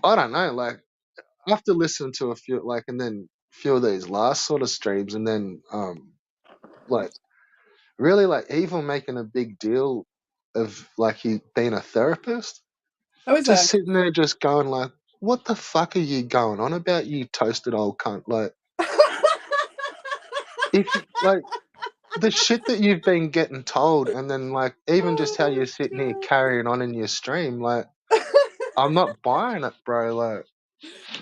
S1: I don't know. Like after listening to a few, like, and then a few of these last sort of streams, and then like really like even making a big deal of like he being a therapist,
S2: oh, is
S1: just
S2: there?
S1: sitting there just going like, what the fuck are you going on about, you toasted old cunt? Like if like the shit that you've been getting told, and then like even just how
S2: Oh
S1: you're sitting here
S2: my
S1: carrying on in your stream, like
S2: god.
S1: I'm not buying it, bro. Like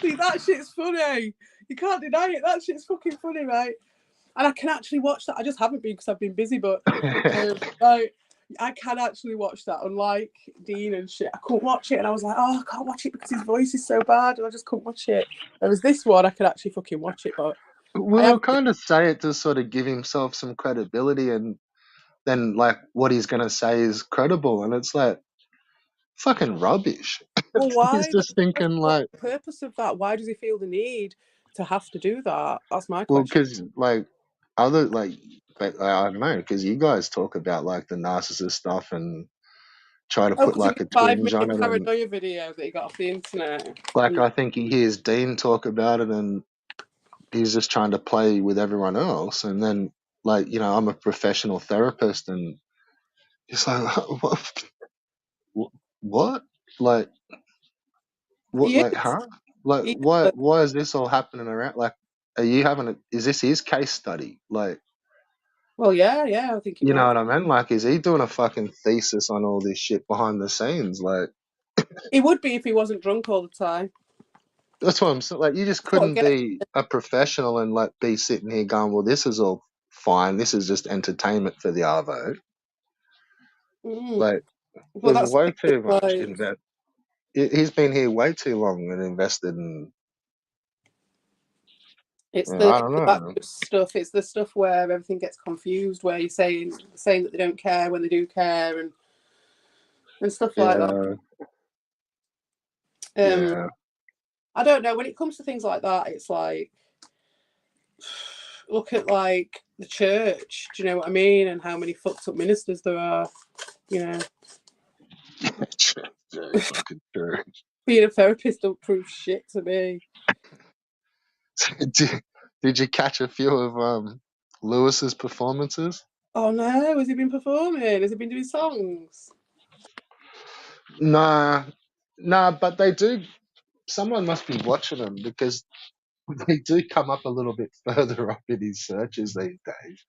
S2: See, that shit's funny. You can't deny it. That shit's fucking funny, right? And I can actually watch that. I just haven't been because I've been busy, but like, I can actually watch that. Unlike Dean and shit, I couldn't watch it, and I was like, oh, I can't watch it because his voice is so bad, and I just couldn't watch it. Whereas this one, I could actually fucking watch it, but I
S1: well, he'll
S2: have.
S1: kind of say it to sort of give himself some credibility, and then like what he's gonna say is credible, and it's like fucking rubbish.
S2: Well,
S1: He's
S2: why?
S1: just thinking
S2: What's
S1: like,
S2: the purpose of that? Why does he feel the need to have to do that? That's my
S1: well,
S2: question.
S1: because like other like, but I don't know, because you guys talk about like the narcissist stuff and try to
S2: Oh,
S1: put
S2: because he
S1: like
S2: did
S1: a
S2: a five
S1: twinge on
S2: minute
S1: it, and
S2: paranoia video that he got off the internet.
S1: like I think he hears Dean talk about it, and he's just trying to play with everyone else, and then like I'm a professional therapist, and it's like what? Like What,
S2: He
S1: like,
S2: is.
S1: huh? Like,
S2: He
S1: why?
S2: is.
S1: Why is this all happening around? Like, are you having a? Is this his case study? Like,
S2: Well, yeah, I think it
S1: you know
S2: was.
S1: what I mean? Like, is he doing a fucking thesis on all this shit behind the scenes? Like,
S2: He would be if he wasn't drunk all the time.
S1: that's what I'm saying. Like, you just
S2: That's what
S1: couldn't
S2: gets.
S1: be a professional and like be sitting here going, "Well, this is all fine. This is just entertainment for the arvo."
S2: Mm.
S1: Like,
S2: But
S1: there's
S2: that's
S1: way too much
S2: like
S1: invest. He's been here way too long and invested in.
S2: it's
S1: I don't
S2: the
S1: know,
S2: bad
S1: man.
S2: stuff. It's the stuff where everything gets confused, where you're saying that they don't care when they do care, and stuff like that.
S1: Yeah,
S2: Um,
S1: yeah.
S2: I don't know. When it comes to things like that, it's like look at like the church. Do you know what I mean? And how many fucked up ministers there are. You know,
S1: Very fucking true.
S2: being a therapist don't prove shit to me.
S1: Did you catch a few of Lewis's performances?
S2: Oh no, has he been performing? Has he been doing songs?
S1: Nah, nah, but they do. Someone must be watching them because they do come up a little bit further up in his searches these days.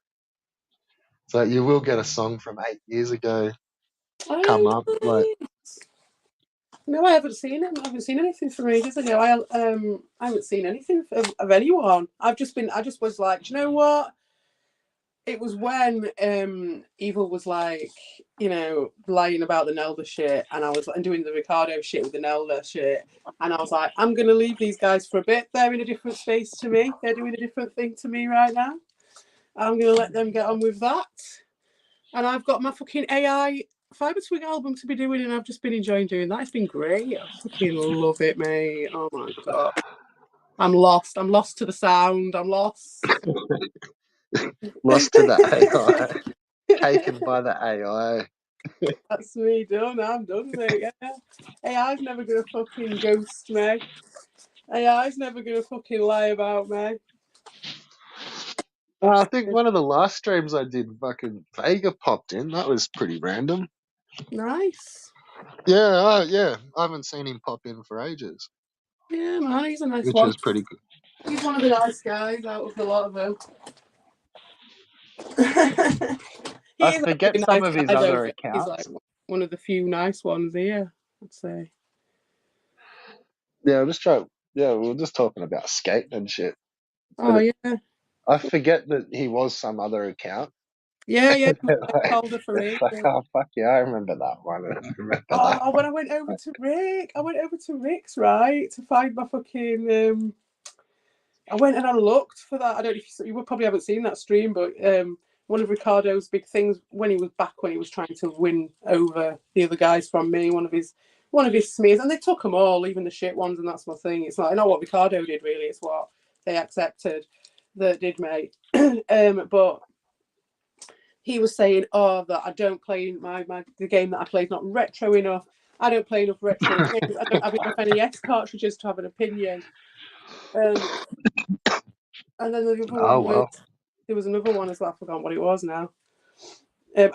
S1: So you will get a song from 8 years ago come
S2: Oh,
S1: up. Like,
S2: nice. No, I haven't seen him. I haven't seen anything from ages ago. I haven't seen anything of anyone. I just was like, do you know what? It was when Evil was like, lying about the Nelda shit, and I was doing the Ricardo shit with the Nelda shit, and I was like, I'm gonna leave these guys for a bit. They're in a different space to me. They're doing a different thing to me right now. I'm gonna let them get on with that. And I've got my fucking AI Fiber Twig album to be doing, and I've just been enjoying doing that. It's been great. I fucking love it, mate. Oh my god. I'm lost. I'm lost to the sound. I'm lost.
S1: lost to the AI, taken by the AI.
S2: That's me done. I'm done, mate. Yeah. AI's never gonna fucking ghost me. AI's never gonna fucking lie about me.
S1: I think one of the last streams I did, fucking Vega popped in. That was pretty random.
S2: Nice.
S1: Yeah, yeah. I haven't seen him pop in for ages,
S2: Yeah, man, he's a nice
S1: which
S2: one.
S1: is pretty good.
S2: He's one of the nice guys out of the lot of them.
S1: I
S2: He is
S1: forget
S2: actually a
S1: some
S2: nice
S1: of his
S2: guy, though. I
S1: other
S2: think he's like
S1: accounts.
S2: one of the few nice ones here, I'd say.
S1: Yeah, I'm just trying. Yeah, we were just talking about skating and shit.
S2: Oh
S1: But
S2: yeah,
S1: I forget that he was some other account.
S2: yeah.
S1: Like,
S2: Holder for
S1: it's
S2: me.
S1: like, oh fuck yeah, I remember that one. I remember that
S2: Oh,
S1: one.
S2: when I went over to Rick's, right, to find my fucking. I went and I looked for that. I don't know if you probably haven't seen that stream, but one of Ricardo's big things when he was trying to win over the other guys from me, one of his smears, and they took them all, even the shit ones, and that's my thing. It's not what Ricardo did really; it's what they accepted that did me. But he was saying, "Oh, that I don't play the game that I play is not retro enough. I don't play enough retro games. I don't have enough NES cartridges to have an opinion." Um, and then the other
S1: Oh
S2: one was
S1: well.
S2: there was another one as well. I forgot what it was now.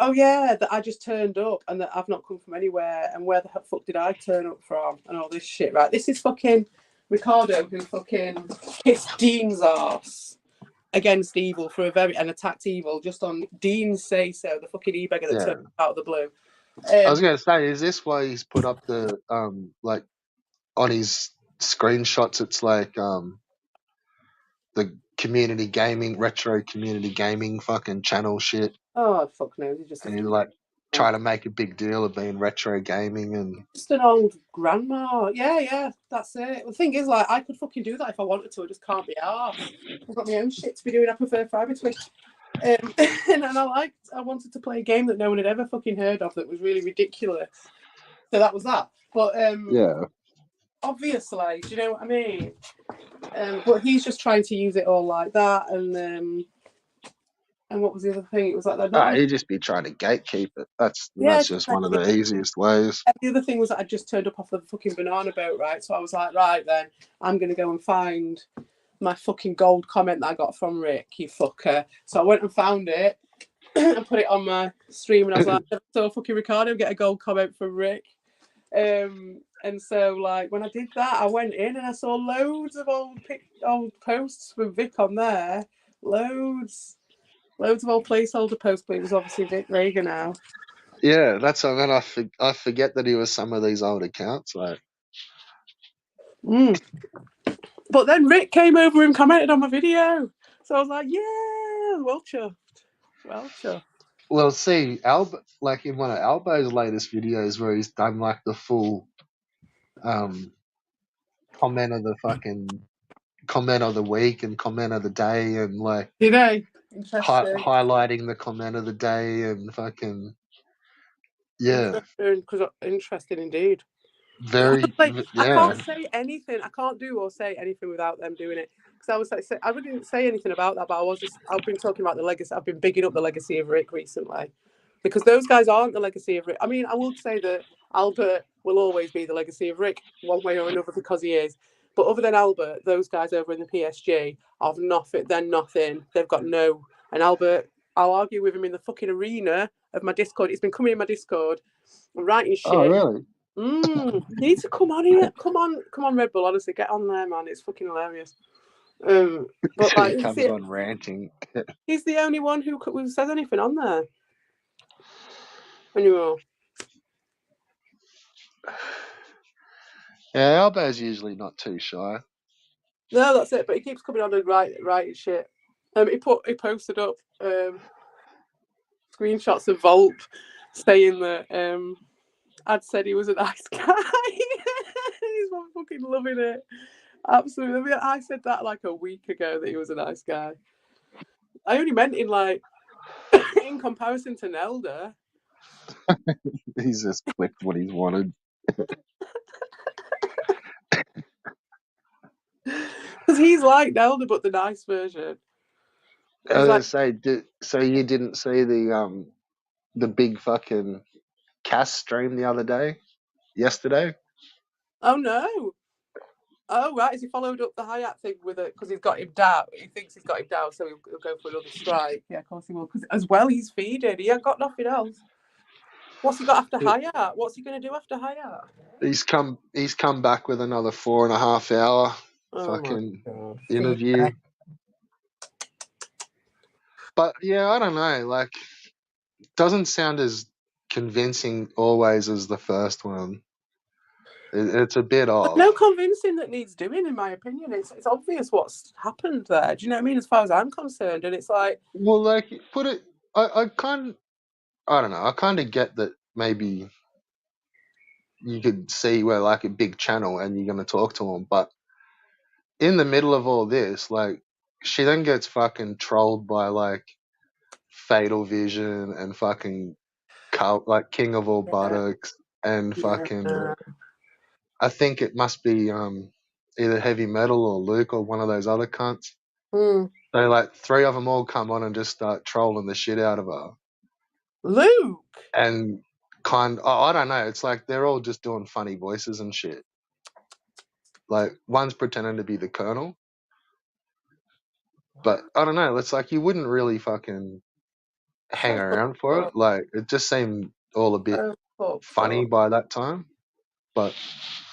S2: Oh yeah, that I just turned up and that I've not come from anywhere. And where the fuck did I turn up from? And all this shit. Right, this is fucking Ricardo who fucking kissed Dean's ass against Evil and attacked Evil just on Dean's say so. The fucking e-beggar that
S1: Yeah.
S2: turned out of the blue.
S1: I was
S2: Um,
S1: gonna say, is this why he's put up the like on his screenshots? It's like the community gaming, retro community gaming fucking channel shit,
S2: oh fuck knows, he's just a
S1: and he's like trying to make a big deal of being retro gaming and
S2: just an old grandma. Yeah, that's it. The thing is, like, I could fucking do that if I wanted to. I just can't be arsed. I've got my own shit to be doing. I prefer Fiber Twitch. And I wanted to play a game that no one had ever fucking heard of that was really ridiculous. So that was that. But
S1: yeah.
S2: obviously, do you know what I mean? But he's just trying to use it all like that. And what was the other thing? It was like they're not on.
S1: He'd just be trying to gatekeep it.
S2: Yeah,
S1: That's just one of the easiest ways.
S2: the other thing was that I just turned up off the fucking banana boat, right? So I was like, right then, I'm gonna go and find my fucking gold comment that I got from Rick, you fucker. So I went and found it and put it on my stream, and I was like, I saw fucking Ricardo get a gold comment from Rick. And And so, like, when I did that, I went in and I saw loads of old posts with Vic on there. Loads of old placeholder posts, but it was obviously Vic Reagan now.
S1: Yeah, that's what I mean. I forget that he was some of these old accounts. Like,
S2: But then Rick came over and commented on my video. So I was like, yeah, well chuffed. Well chuffed.
S1: well, see, like in one of Albo's latest videos where he's done like the full um comment of the fucking comment of the week and comment of the day and like
S2: Did I? Interesting.
S1: highlighting the comment of the day and fucking yeah,
S2: Interesting indeed.
S1: very
S2: Like, I
S1: yeah.
S2: can't say anything. I can't do or say anything without them doing it. Because I was like, I didn't say anything about that, but I've been talking about the legacy. I've been bigging up the legacy of Rick recently, because those guys aren't the legacy of Rick. I mean, I would say that Albert will always be the legacy of Rick, one way or another, because he is. But other than Albert, those guys over in the PSG have nothing. They're nothing. They've got no. And Albert, I'll argue with him in the fucking arena of my Discord. He's been coming in my Discord and writing
S1: Oh
S2: shit.
S1: really?
S2: You need to come on here. Come on, Red Bull. Honestly, get on there, man. It's fucking hilarious. But like,
S1: He comes on ranting.
S2: he's the only one who says anything on there. Anyway.
S1: Yeah, Albo's usually not too shy.
S2: No, that's it. But he keeps coming on and writing shit. He posted up screenshots of Volp saying that I'd said he was a nice guy. He's fucking loving it. Absolutely. I mean, I said that like a week ago that he was a nice guy. I only meant in like in comparison to Nelda.
S1: He's just clicked what he's wanted.
S2: Because he's like Nelda, but the nice version.
S1: I
S2: He's
S1: was
S2: like,
S1: gonna say, so you didn't see the big fucking Cass stream the other day, yesterday?
S2: oh no. Oh right, has he followed up the Hayat thing with it because he's got him down? He thinks he's got him down, so he'll go for another strike. Yeah, of course he will. Because as well, he's feeding. He ain't got nothing else. What's he got after Hayat? What's he going to do after Hayat?
S1: He's come back with another 4.5 hour fucking interview. But yeah, I don't know. Like, doesn't sound as convincing always as the first one. It's a bit
S2: There's
S1: off.
S2: no convincing that needs doing, in my opinion. It's obvious what's happened there. Do you know what I mean? As far as I'm concerned, and it's like,
S1: Well, like, put it. I kind. I don't know. I kind of get that maybe you could see where like a big channel and you're gonna talk to them, but in the middle of all this, like, she then gets fucking trolled by like Fatal Vision and fucking like King of All Buttocks and fucking.
S2: yeah.
S1: I think it must be either Heavy Metal or Luke or one of those other cunts. They like three of them all come on and just start trolling the shit out of her.
S2: Luke
S1: And I don't know. It's like they're all just doing funny voices and shit. Like one's pretending to be the Colonel, but I don't know. It's like you wouldn't really fucking hang around for it. Like it just seemed all a bit funny by that time. But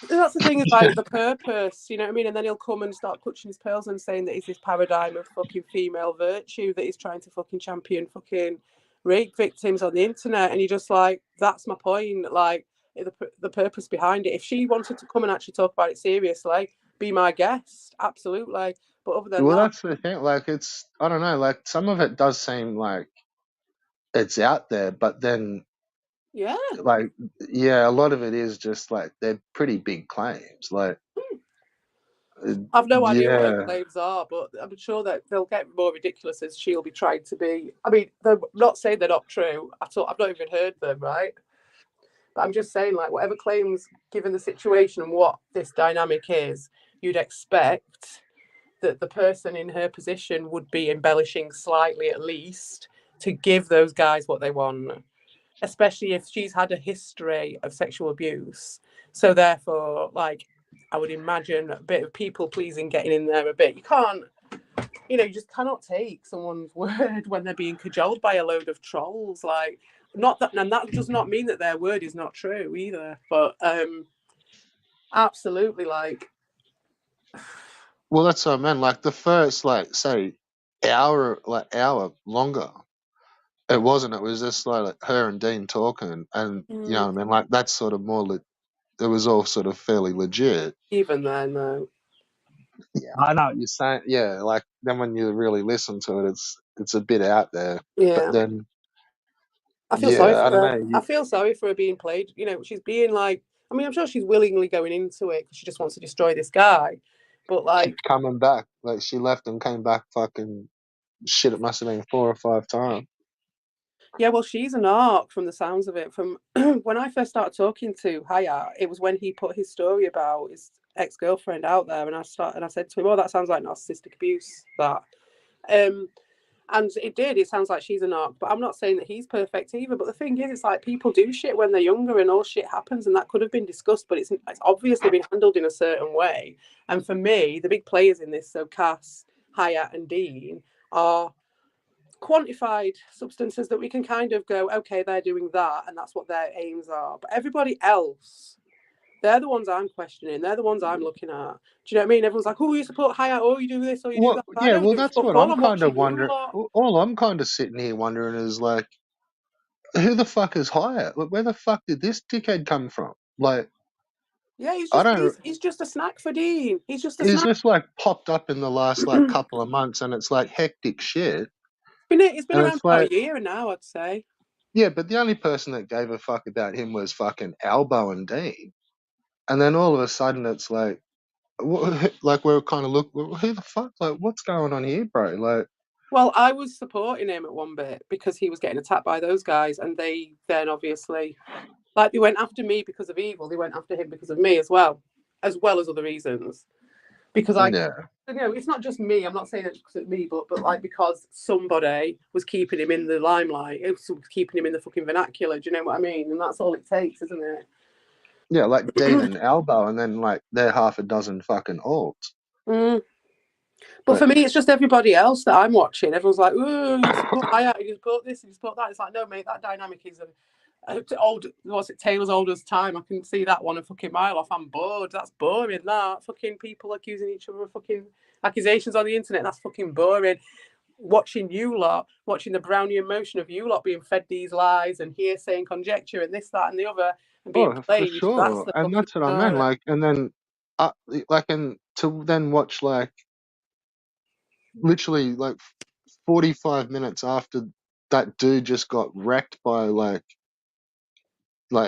S2: that's the thing, is like the purpose, you know what I mean? And then he'll come and start clutching his pearls and saying that he's this paradigm of fucking female virtue that he's trying to fucking champion fucking rape victims on the internet. And you're just like, that's my point. Like the purpose behind it. If she wanted to come and actually talk about it seriously, be my guest, absolutely. But other than that,
S1: that's the thing. Like it's I don't know. Like some of it does seem like it's out there, but then
S2: yeah,
S1: like yeah, a lot of it is just like they're pretty big claims. Like
S2: I've no idea what her
S1: yeah,
S2: claims are, but I'm sure that they'll get more ridiculous as she'll be trying to be. I mean, they're not saying they're not true at all. I've not even heard them, right? But I'm just saying, like, whatever claims, given the situation and what this dynamic is, you'd expect that the person in her position would be embellishing slightly at least to give those guys what they want, especially if she's had a history of sexual abuse. So therefore, like, I would imagine a bit of people pleasing getting in there a bit. You can't, you know, you just cannot take someone's word when they're being cajoled by a load of trolls. Like, not that, and that does not mean that their word is not true either. But Absolutely, like,
S1: Well, that's what I meant. Like the first, like say, hour longer. It wasn't. It was just like her and Dean talking, and you know
S2: mm,
S1: what I mean. Like that's sort of more. It was all sort of fairly legit.
S2: even then, though.
S1: Yeah, I know what you're saying. Yeah, like then when you really listen to it, it's a bit out there. But
S2: Yeah.
S1: then,
S2: I feel sorry
S1: yeah, I
S2: for
S1: don't
S2: her.
S1: know.
S2: I feel sorry for her being played. You know, she's being like, I mean, I'm sure she's willingly going into it because she just wants to destroy this guy. But
S1: Keep
S2: like,
S1: coming back. Like she left and came back. Fucking shit. It must have been 4 or 5 times.
S2: yeah, well, she's an arc from the sounds of it. From when I first started talking to Hayat, it was when he put his story about his ex girlfriend out there, and I said to him, "Oh, that sounds like narcissistic abuse." That, um, and it did. It sounds like she's an arc, but I'm not saying that he's perfect either. But the thing is, it's like people do shit when they're younger, and all shit happens, and that could have been discussed, but it's obviously been handled in a certain way. And for me, the big players in this, so Cass, Hayat, and Dean, are quantified substances that we can kind of go, okay, they're doing that, and that's what their aims are. But everybody else, they're the ones I'm questioning. They're the ones I'm looking at. Do you know what I mean? Everyone's like, oh, you support Hayat, oh, you do this, or you do
S1: Well,
S2: that. But I
S1: yeah.
S2: don't
S1: Well,
S2: give a
S1: that's
S2: fuck.
S1: what
S2: All
S1: I'm
S2: I'm
S1: kind of
S2: watching you
S1: wondering.
S2: lot.
S1: All I'm kind of sitting here wondering is like, who the fuck is Hyatt? Like, where the fuck did this dickhead come from? Like,
S2: Yeah,
S1: I don't.
S2: he's just a snack for Dean. He's just a
S1: He's
S2: snack.
S1: just like popped up in the last like couple of months, and it's like hectic shit.
S2: It's been
S1: And
S2: around
S1: it's
S2: about
S1: like,
S2: a year now, I'd say.
S1: yeah, but the only person that gave a fuck about him was fucking Albo and Dean. And then all of a sudden, it's like, like we're kind of who the fuck? Like, what's going on here, bro? Like,
S2: Well, I was supporting him at one bit because he was getting attacked by those guys, and they then obviously like they went after me because of evil. They went after him because of me as well as other reasons. Because
S1: yeah,
S2: it's not just me. I'm not saying it's because of me, but like because somebody was keeping him in the limelight, it was keeping him in the fucking vernacular. Do you know what I mean? And that's all it takes, isn't
S1: yeah, like Dean
S2: it?
S1: and Albo, and then like they're half a dozen fucking alts.
S2: Mm. But
S1: But
S2: for me, it's just everybody else that I'm watching. Everyone's like, "Oh, you support Hayat, you support this, you support that." It's like, no, mate, that dynamic is old. What's it? Taylor's old as time. I can see that one a fucking mile off. I'm bored. That's boring. That fucking people accusing each other of fucking accusations on the internet. That's fucking boring. Watching you lot, watching the Brownian motion of you lot being fed these lies and hearsay and conjecture and this, that, and the other, and being
S1: oh, for
S2: played. That's
S1: sure,
S2: the
S1: and
S2: fucking
S1: that's what I meant.
S2: story.
S1: Like, and then, uh, like, and to then watch like literally like 45 minutes after that dude just got wrecked by like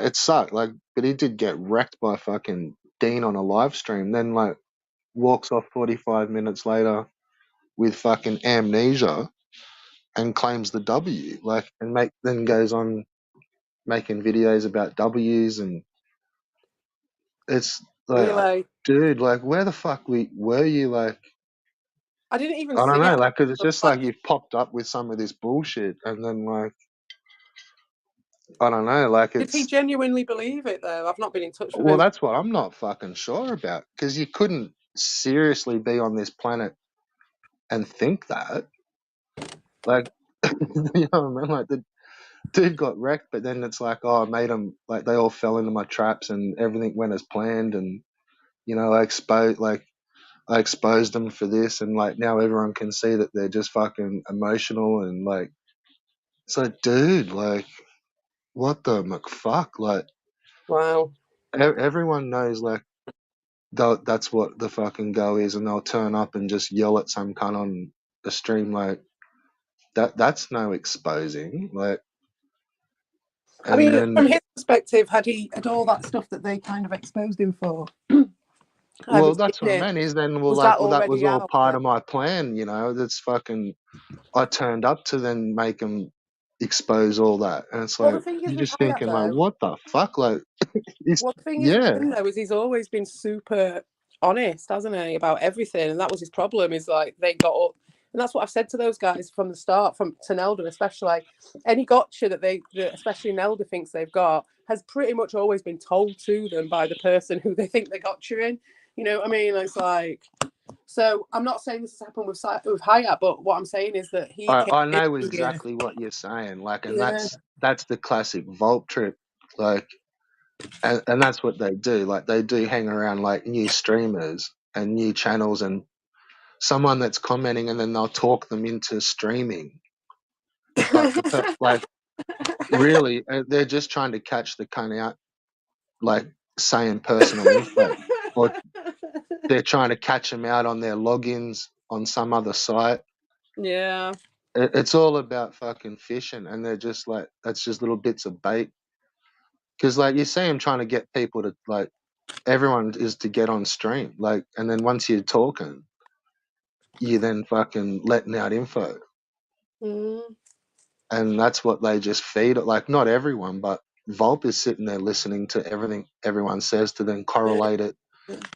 S1: it sucked like but he did get wrecked by fucking Dean on a live stream, then like walks off 45 minutes later with fucking amnesia and claims the W, like, and make then goes on making videos about W's, and it's like,
S2: Really,
S1: dude, like where the fuck were you, like,
S2: I didn't even
S1: I don't
S2: see
S1: know,
S2: it.
S1: like, 'cause it's just
S2: Like,
S1: like you've popped up with some of this bullshit, and then like, I don't know, like
S2: did he
S1: it's,
S2: genuinely believe it though? I've not been in touch with
S1: well,
S2: him.
S1: that's what I'm not fucking sure about, because you couldn't seriously be on this planet and think that, like, you know what I mean? Like the dude got wrecked, but then it's like, oh, I made them, like they all fell into my traps and everything went as planned, and I exposed them for this, and like now everyone can see that they're just fucking emotional, and like it's like, dude, like what the McFuck, like
S2: Wow.
S1: everyone knows like that's what the fucking go is, and they'll turn up and just yell at some cunt on the stream like that. That's no exposing, like,
S2: I
S1: and
S2: mean, from
S1: then,
S2: his perspective, had all that stuff that they kind of exposed him for ever
S1: well, that's
S2: seen
S1: what I
S2: it?
S1: meant is then, well,
S2: Was that
S1: like, well, that was
S2: already
S1: all
S2: out
S1: part
S2: there?
S1: of my plan, that's fucking, I turned up to then make them expose all that, and it's
S2: Well, the
S1: like
S2: thing is
S1: you're
S2: with
S1: just
S2: Hayat
S1: thinking like,
S2: though,
S1: what the fuck, like, it's,
S2: well, the thing is with
S1: yeah.
S2: him though, is he's always been super honest, hasn't he, about everything, and that was his problem. Is like they got up, and that's what I've said to those guys from the start, from to Nelda especially. Any gotcha that especially Nelda thinks they've got, has pretty much always been told to them by the person who they think they got you in. You know what I mean? It's like, so I'm not saying this has happened with Hayat, but what I'm saying is that he came
S1: I
S2: in
S1: know
S2: here.
S1: exactly what you're saying, like, and
S2: Yeah.
S1: that's the classic Vault trip, like, and that's what they do. Like they do hang around like new streamers and new channels and someone that's commenting, and then they'll talk them into streaming. But like really, they're just trying to catch the cunt out, like saying personal info, or they're trying to catch them out on their logins on some other site.
S2: Yeah.
S1: It's all about fucking fishing, and they're just like that's just little bits of bait. Because like you see them trying to get people to like everyone is to get on stream, like, and then once you're talking, you then fucking letting out info,
S2: Mm.
S1: and that's what they just feed it. Like not everyone, but Volp is sitting there listening to everything everyone says to then correlate it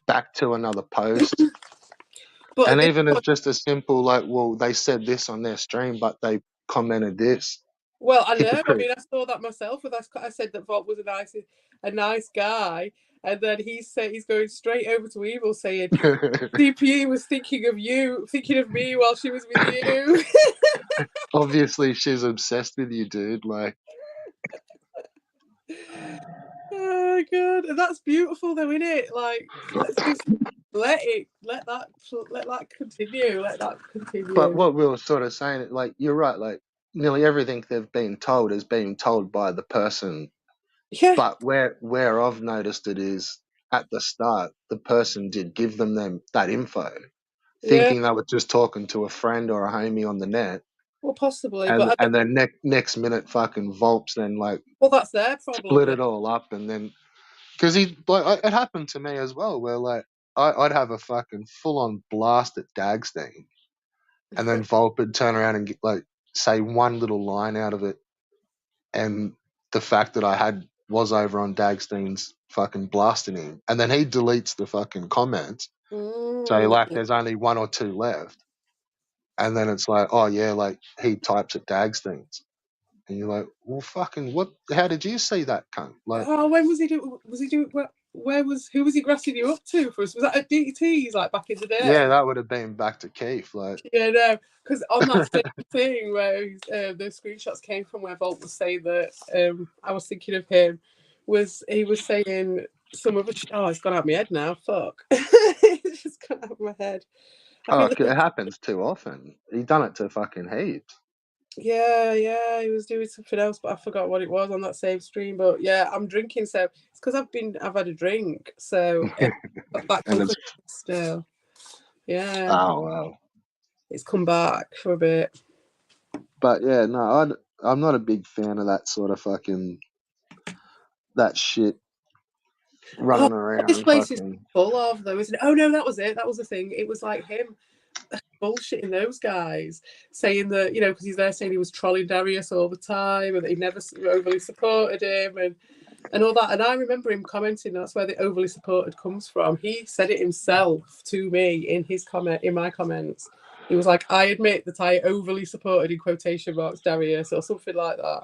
S1: back to another post.
S2: But at
S1: And
S2: this
S1: even as
S2: point,
S1: just as simple like, well, they said this on their stream, but they commented this.
S2: well, I know. I
S1: Hypocrite.
S2: mean, I saw that myself. With I said that Bob was a nice guy, and then he said he's going straight over to Evil, saying DPE was thinking of you, thinking of me while she was with you.
S1: Obviously, she's obsessed with you, dude. Like,
S2: Oh god, and that's beautiful, though, isn't it? Like, let's just let that continue, let that
S1: but
S2: continue.
S1: what we were sort of saying, like, you're right. Like, nearly everything they've been told is being told by the person.
S2: Yeah,
S1: But where I've noticed it is at the start, the person did give them that info,
S2: yeah.
S1: thinking they were just talking to a friend or a homie on the net,
S2: Well, possibly, but
S1: and
S2: I don't.
S1: then next minute fucking Volps then like
S2: Well, that's their
S1: split
S2: problem.
S1: it all up, and then because he like it happened to me as well, where like I'd have a fucking full on blast at Dagstein, and then Volp would turn around and like say one little line out of it, and the fact that I had was over on Dagstein's fucking blasting him, and then he deletes the fucking comments, so
S2: Mm.
S1: like there's only one or two left, and then it's like, oh yeah, like he types at Dagstein's, and you're like, well, fucking what? How did you see that cunt? Like,
S2: Oh, when was he doing? Was he doing? Where was? Who was he grassing you up to? For us? Was that at DT's like back in the
S1: yeah,
S2: day?
S1: that would have been back to Keith, like.
S2: Yeah, no, because on that same thing where the screenshots came from where Volt was saying that I was thinking of him, was he was saying some other oh, it's gone out of my head now. Fuck, it's just gone out of my head. I
S1: Oh,
S2: think
S1: it happens too often. He done it to fucking heaps.
S2: yeah, he was doing something else, but I forgot what it was on that same stream. But yeah, I'm drinking, so it's because I've had a drink, so got that
S1: And it's
S2: concussion still. Yeah,
S1: oh wow.
S2: it's come back for a bit.
S1: But yeah, no, I'm not a big fan of that sort of fucking that shit
S2: Oh,
S1: running
S2: what this
S1: around.
S2: place is
S1: Fucking
S2: full of, though, isn't it? Oh no, that was it. That was the thing. It was like him bullshitting those guys, saying that because he's there saying he was trolling Darius all the time and that he never overly supported him and all that. And I remember him commenting that's where the overly supported comes from. He said it himself to me in my comments. He was like, I admit that I overly supported in quotation marks Darius or something like that.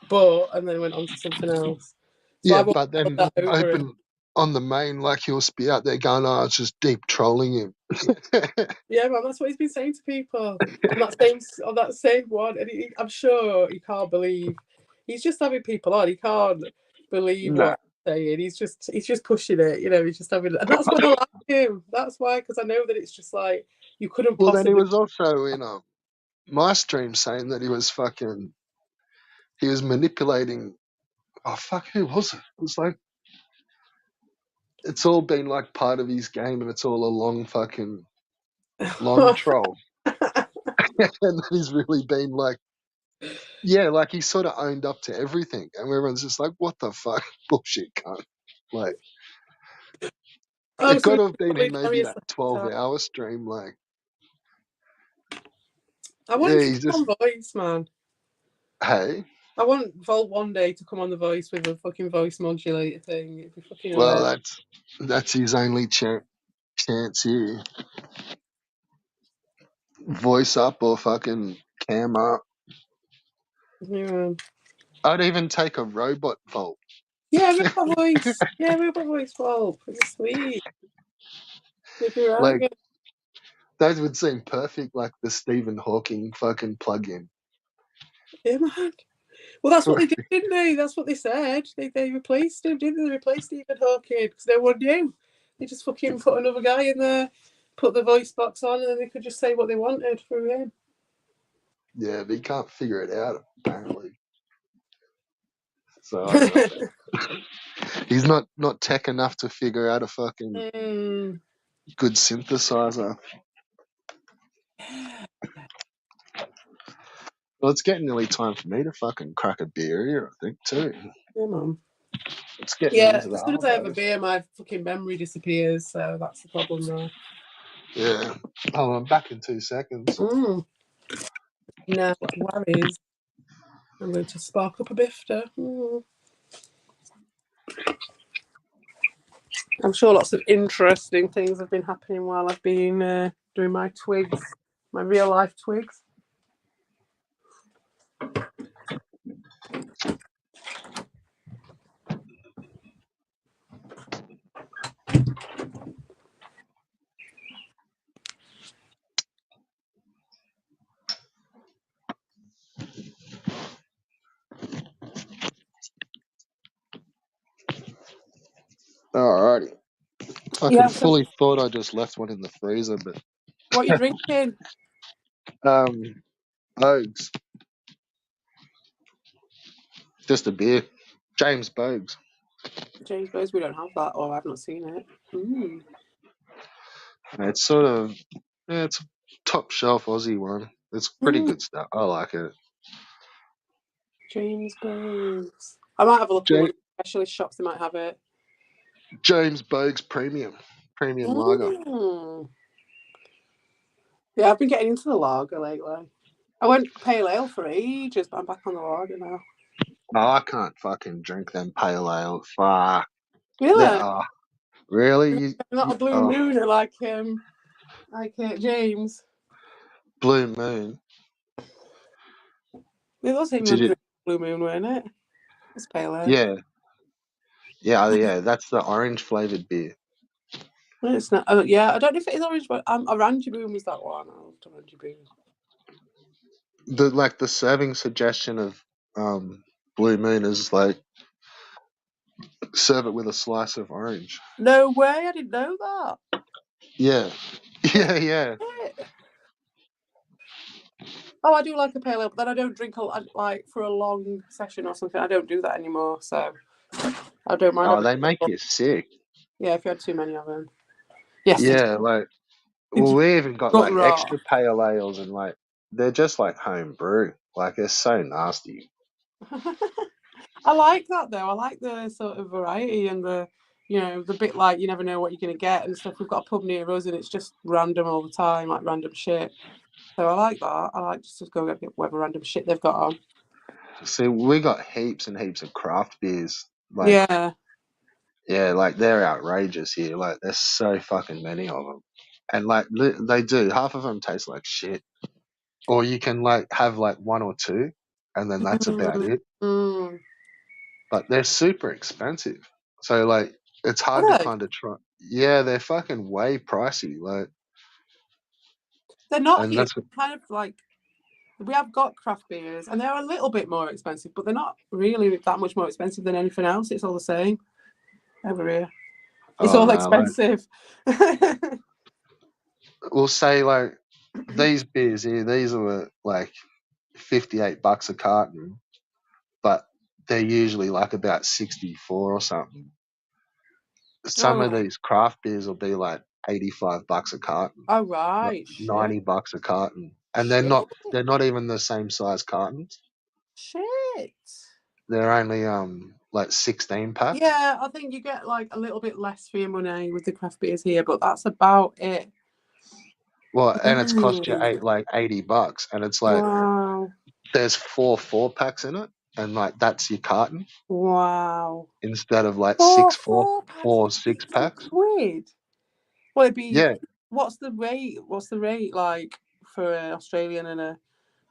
S2: But and then went on to something else. So
S1: yeah,
S2: I've always
S1: but
S2: put
S1: then
S2: that over him.
S1: open on the main, like he'll be out there going, "Oh, it's just deep trolling him."
S2: Yeah, man, that's what he's been saying to people on that same one, and I'm sure he can't believe he's just having people on. He can't believe
S1: No.
S2: what he's saying. He's just pushing it. He's just having, and that's why I like him. That's why, because I know that it's just like you couldn't
S1: Well, then he
S2: possibly.
S1: was also in my stream saying that he was manipulating. Oh fuck, who was it? It was like it's all been like part of his game, and it's all a long troll. And then he's really been like, yeah, like he sort of owned up to everything, and everyone's just like, what the fuck, bullshit, cunt. Like
S2: Oh,
S1: it
S2: so
S1: got
S2: he's
S1: to have been in
S2: probably
S1: maybe
S2: Darius
S1: that
S2: the whole time.
S1: 12-hour stream. Like,
S2: I want
S1: yeah,
S2: him to
S1: he's
S2: come
S1: just
S2: on Voice, man.
S1: hey.
S2: I want Volt one day to come on the Voice with a fucking voice modulator thing. It'd be fucking
S1: Well,
S2: hilarious.
S1: that's his only chance here. Voice up or fucking cam up.
S2: Yeah.
S1: I'd even take a robot Volt.
S2: Yeah, robot voice. Yeah, robot voice Volt. It's sweet. It'd be right
S1: Like
S2: good.
S1: those would seem perfect, like the Stephen Hawking fucking plug-in.
S2: Yeah, man. Well, that's what they did, didn't they? That's what they said. They replaced him, didn't they? They replaced Stephen Hawking because no one knew. They just fucking put another guy in there, put the voice box on, and then they could just say what they wanted through him.
S1: Yeah, but he can't figure it out apparently. So I don't know. He's not tech enough to figure out a fucking good synthesizer. Well, it's getting nearly time for me to fucking crack a beer here, I think, too.
S2: Yeah, Mum.
S1: It's getting
S2: Yeah,
S1: into the
S2: as soon as I have a
S1: arvo.
S2: beer, my fucking memory disappears, so that's the problem there.
S1: Yeah. Oh, I'm back in 2 seconds.
S2: No worries. I'm going to spark up a bifter. I'm sure lots of interesting things have been happening while I've been doing my twigs, my real life twigs.
S1: Alrighty.
S2: Yeah,
S1: Fucking
S2: so
S1: fully thought I just left one in the freezer, but
S2: what are you drinking?
S1: Bogues. Just a beer. James Bogues.
S2: James Bowes, we don't have that, or I've not seen it.
S1: It's sort of, yeah, it's a top shelf Aussie one. It's pretty good stuff. I like it.
S2: James Bowes. I might have a look at one of the specialist shops, they might have it.
S1: James Bogues Premium lager.
S2: Yeah, I've been getting into the lager lately. I went pale ale for ages, but I'm back on the lager now.
S1: Oh, I can't fucking drink them pale ale. Fuck.
S2: Really?
S1: Really?
S2: Not a blue moon like James.
S1: Blue Moon.
S2: It was him
S1: Did
S2: and
S1: it?
S2: Blue Moon, weren't it? It's pale ale.
S1: Yeah. Yeah. That's the orange flavored beer.
S2: It's not. Oh, yeah, I don't know if it is orange, but Orange Boom was that one. I loved Orange Boom.
S1: The serving suggestion of Blue Moon is like serve it with a slice of orange.
S2: No way! I didn't know that.
S1: Yeah. Yeah.
S2: Oh, I do like a pale ale, but then I don't drink like for a long session or something. I don't do that anymore, so I don't mind.
S1: Oh, they make you sick.
S2: Yeah, if you had too many of them. Yes.
S1: Yeah, like well, we even got
S2: Gut
S1: like
S2: rot.
S1: extra pale ales and like they're just like home brew. Like they're so nasty.
S2: I like that though. I like the sort of variety and the bit like you never know what you're going to get and stuff. We've got a pub near us and it's just random all the time, like random shit. So I like that. I like just to go get whatever random shit they've got on.
S1: See, we got heaps and heaps of craft beers. Like,
S2: Yeah.
S1: yeah, like they're outrageous here. Like, there's so fucking many of them, and like they do. Half of them taste like shit, or you can like have like one or two, and then that's about it. But they're super expensive, so like it's hard to kind of try. Yeah, they're fucking way pricey. Like,
S2: They're not
S1: and
S2: here.
S1: that's what,
S2: Kind of like we have got craft beers and they're a little bit more expensive, but they're not really that much more expensive than anything else. It's all the same over here. It's all
S1: no, like
S2: expensive.
S1: we'll say like these beers here, these are like $58 a carton, but they're usually like about 64 or something. Some of these craft beers will be like $85 a carton.
S2: Oh right, shit.
S1: $90 a carton. And
S2: Shit.
S1: they're not even the same size cartons.
S2: Shit.
S1: They're only like 16 packs.
S2: Yeah, I think you get like a little bit less for your money with the craft beers here, but that's about it.
S1: Well, and it's cost you like $80, and it's like there's four packs in it, and like that's your carton.
S2: Wow.
S1: Instead of like
S2: Four packs,
S1: four 6 packs.
S2: quid. Well, it'd be.
S1: Yeah.
S2: What's the rate? What's the rate like for an Australian and a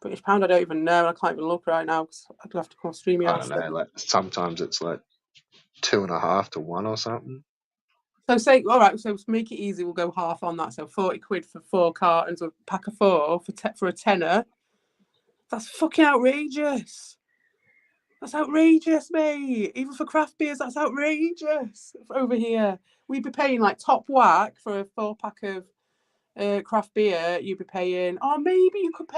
S2: British pound? I don't even know. I can't even look right now because I'd have to come stream your
S1: I
S2: ass.
S1: don't know. Like sometimes it's like 2.5 to 1 or something.
S2: So say all right. So to make it easy, we'll go half on that. So 40 quid for 4 cartons, a pack of 4 for a tenner. That's fucking outrageous. That's outrageous, mate. Even for craft beers, that's outrageous. Over here, we'd be paying like top whack for a 4 pack of craft beer. You'd be paying, or maybe you could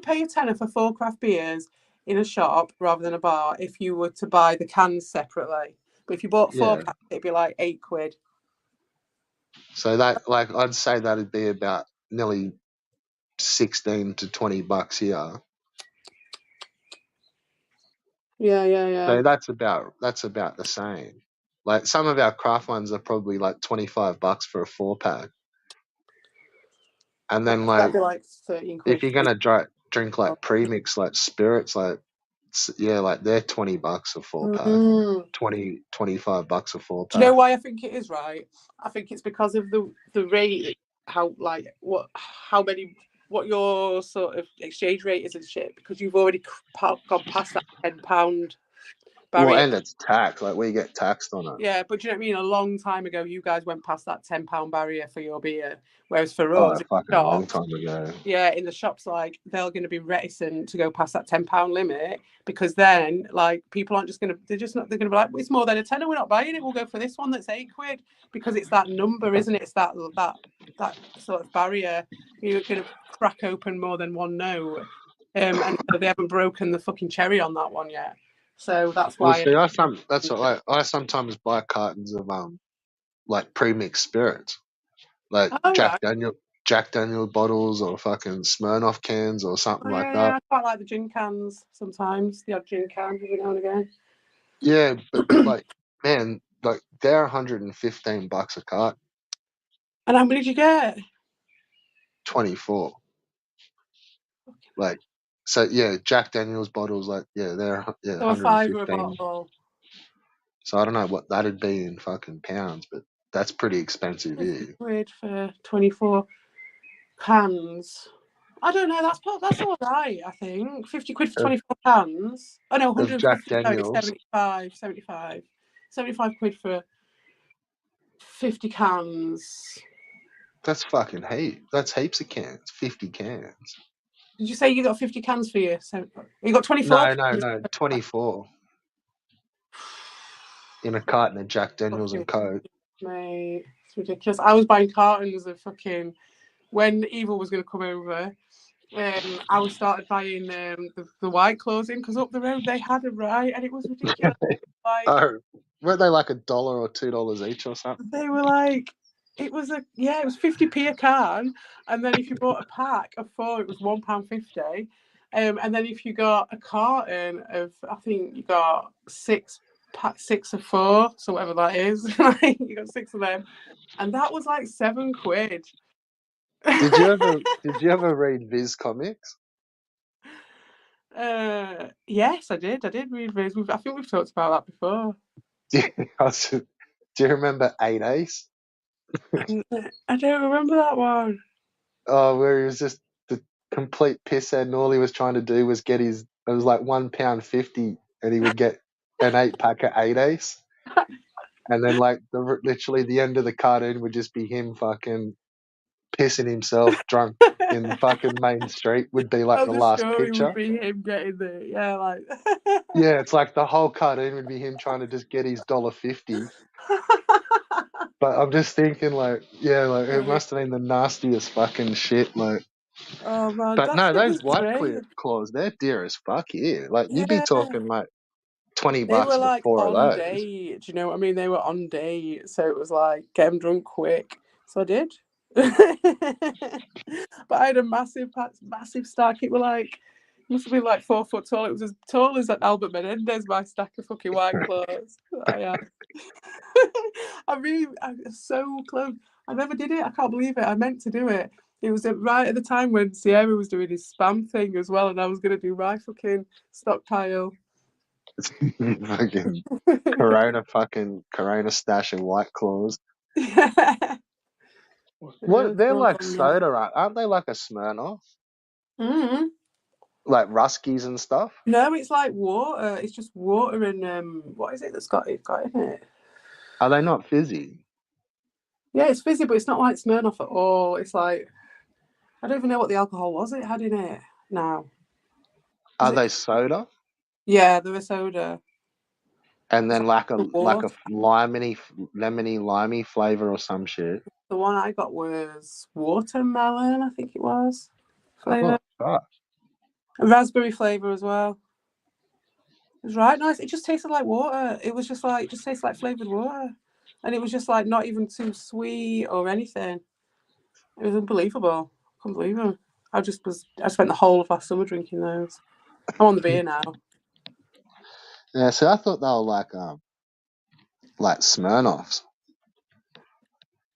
S2: pay a tenner for 4 craft beers in a shop rather than a bar if you were to buy the cans separately. But if you bought four
S1: Yeah.
S2: cans, it'd be like £8.
S1: So that, like, I'd say that'd be about nearly 16 to $20 here.
S2: Yeah, yeah, yeah.
S1: So that's about the same. Like some of our craft ones are probably like $25 for a 4 pack, and then
S2: That'd
S1: like
S2: be like 13
S1: if
S2: quid.
S1: you're gonna drink like premix like spirits, like yeah, like they're $20 a 4 pack,
S2: Mm.
S1: 25 bucks a four
S2: Do you know
S1: pack.
S2: why I think it is right? I think it's because of the rate, how like what your sort of exchange rate is and shit. Because you've already gone past that £10
S1: Well,
S2: barrier.
S1: and it's tax. Like we get taxed on it.
S2: Yeah, but do you know what I mean? A long time ago, you guys went past that £10 barrier for your beer, whereas for
S1: Oh,
S2: us,
S1: a
S2: in
S1: fucking
S2: the
S1: long
S2: shops,
S1: time ago.
S2: yeah, in the shops, like they're going to be reticent to go past that £10 limit because then, like, people aren't just going to. They're just not. They're going to be like, it's more than a tenner. We're not buying it. We'll go for this one that's £8 because it's that number, isn't it? It's that sort of barrier. You're going to crack open more than one note, and so they haven't broken the fucking cherry on that one yet. So that's
S1: Well,
S2: why.
S1: see, that's what I sometimes buy cartons of like premixed spirits, like
S2: Oh right.
S1: Jack Daniel bottles or fucking Smirnoff cans or something
S2: Oh
S1: like
S2: yeah,
S1: that.
S2: yeah. I quite like the gin cans sometimes. The odd gin can every now and again.
S1: Yeah, but like, man, like they're $115 a cart,
S2: And how many did you get?
S1: 24. Like, so yeah, Jack Daniel's bottles, like they're
S2: So a fiver a
S1: 115.
S2: bottle.
S1: So I don't know what that'd be in fucking pounds, but that's pretty expensive
S2: 50
S1: here.
S2: quid for 24 cans. I don't know, that's all right, I think. 50 quid for
S1: Of,
S2: 24 cans. Oh no,
S1: of Jack
S2: 150, no, it's
S1: Daniels,
S2: 75, 75. 75 quid for 50 cans.
S1: that's fucking heap. That's heaps of cans. 50 cans.
S2: Did you say you got 50 cans for you? So you got 24
S1: No, no,
S2: cans?
S1: no. 24 in a carton of Jack Daniels
S2: Fucking
S1: and Coke.
S2: mate, it's ridiculous. I was buying cartons of fucking when Evil was going to come over. I started buying the White Claws in because up the road they had a right, and it was ridiculous. Like
S1: Oh, weren't they like $1 or $2 each or something?
S2: they were like, it was 50p a can, and then if you bought a pack of 4, it was £1.50. And then if you got a carton of, I think you got 6 of 4, so whatever that is, you got 6 of them, and that was like £7.
S1: Did you ever read Viz comics?
S2: Yes, I did. I did read Viz. I think we've talked about that before.
S1: Do you, do you remember 8 Ace?
S2: I don't remember that one.
S1: Oh, where he was just the complete pisshead, and all he was trying to do was get his. It was like £1.50, and he would get an 8 pack of 8 Ace, and then like literally the end of the cartoon would just be him fucking pissing himself drunk in the fucking main street. Would be like
S2: Oh,
S1: the
S2: the
S1: last
S2: story would
S1: picture.
S2: be him getting the like.
S1: Yeah, it's like the whole cartoon would be him trying to just get his $1.50. But I'm just thinking, like, yeah, like it must have been the nastiest fucking shit, like.
S2: Oh man,
S1: But
S2: that
S1: no,
S2: shit
S1: those
S2: was
S1: white
S2: great.
S1: claws, they're dear as fuck here. Like, you'd be
S2: Yeah,
S1: talking like 20
S2: they were
S1: bucks for
S2: like
S1: four of
S2: on
S1: those.
S2: day. Do you know what I mean? They were on day, so it was like get them drunk quick. So I did. But I had a massive stack. It was like must have been like 4 foot tall. It was as tall as Albert Menendez. My stack of fucking white clothes. I had. I'm so close. I never did it. I can't believe it. I meant to do it. It was right at the time when Sierra was doing his spam thing as well, and I was going to do my fucking stockpile.
S1: Fucking Corona stash of white claws.
S2: Yeah.
S1: What, they're
S2: So
S1: like
S2: funny.
S1: soda, aren't they like a Smirnoff?
S2: Mm.
S1: Like Ruskies and stuff?
S2: No, it's like water. It's just water and what is it that's got in it?
S1: Are they not fizzy?
S2: Yeah, it's fizzy, but it's not like Smirnoff at all. It's like I don't even know what the alcohol was it had in it now. Was
S1: Are
S2: it?
S1: they soda?
S2: Yeah, they're a soda.
S1: and
S2: It's
S1: then like a
S2: like
S1: like
S2: water.
S1: a lemony limey flavor or some shit.
S2: The one I got was watermelon, I think it was flavor,
S1: Oh fuck.
S2: a raspberry flavor as well. It was right nice. It just tasted like water. It was just like just tasted like flavored water, and it was just like not even too sweet or anything. It was unbelievable. I couldn't believe it. I spent the whole of last summer drinking those. I'm on the beer now.
S1: Yeah, so I thought they were like Smirnoffs,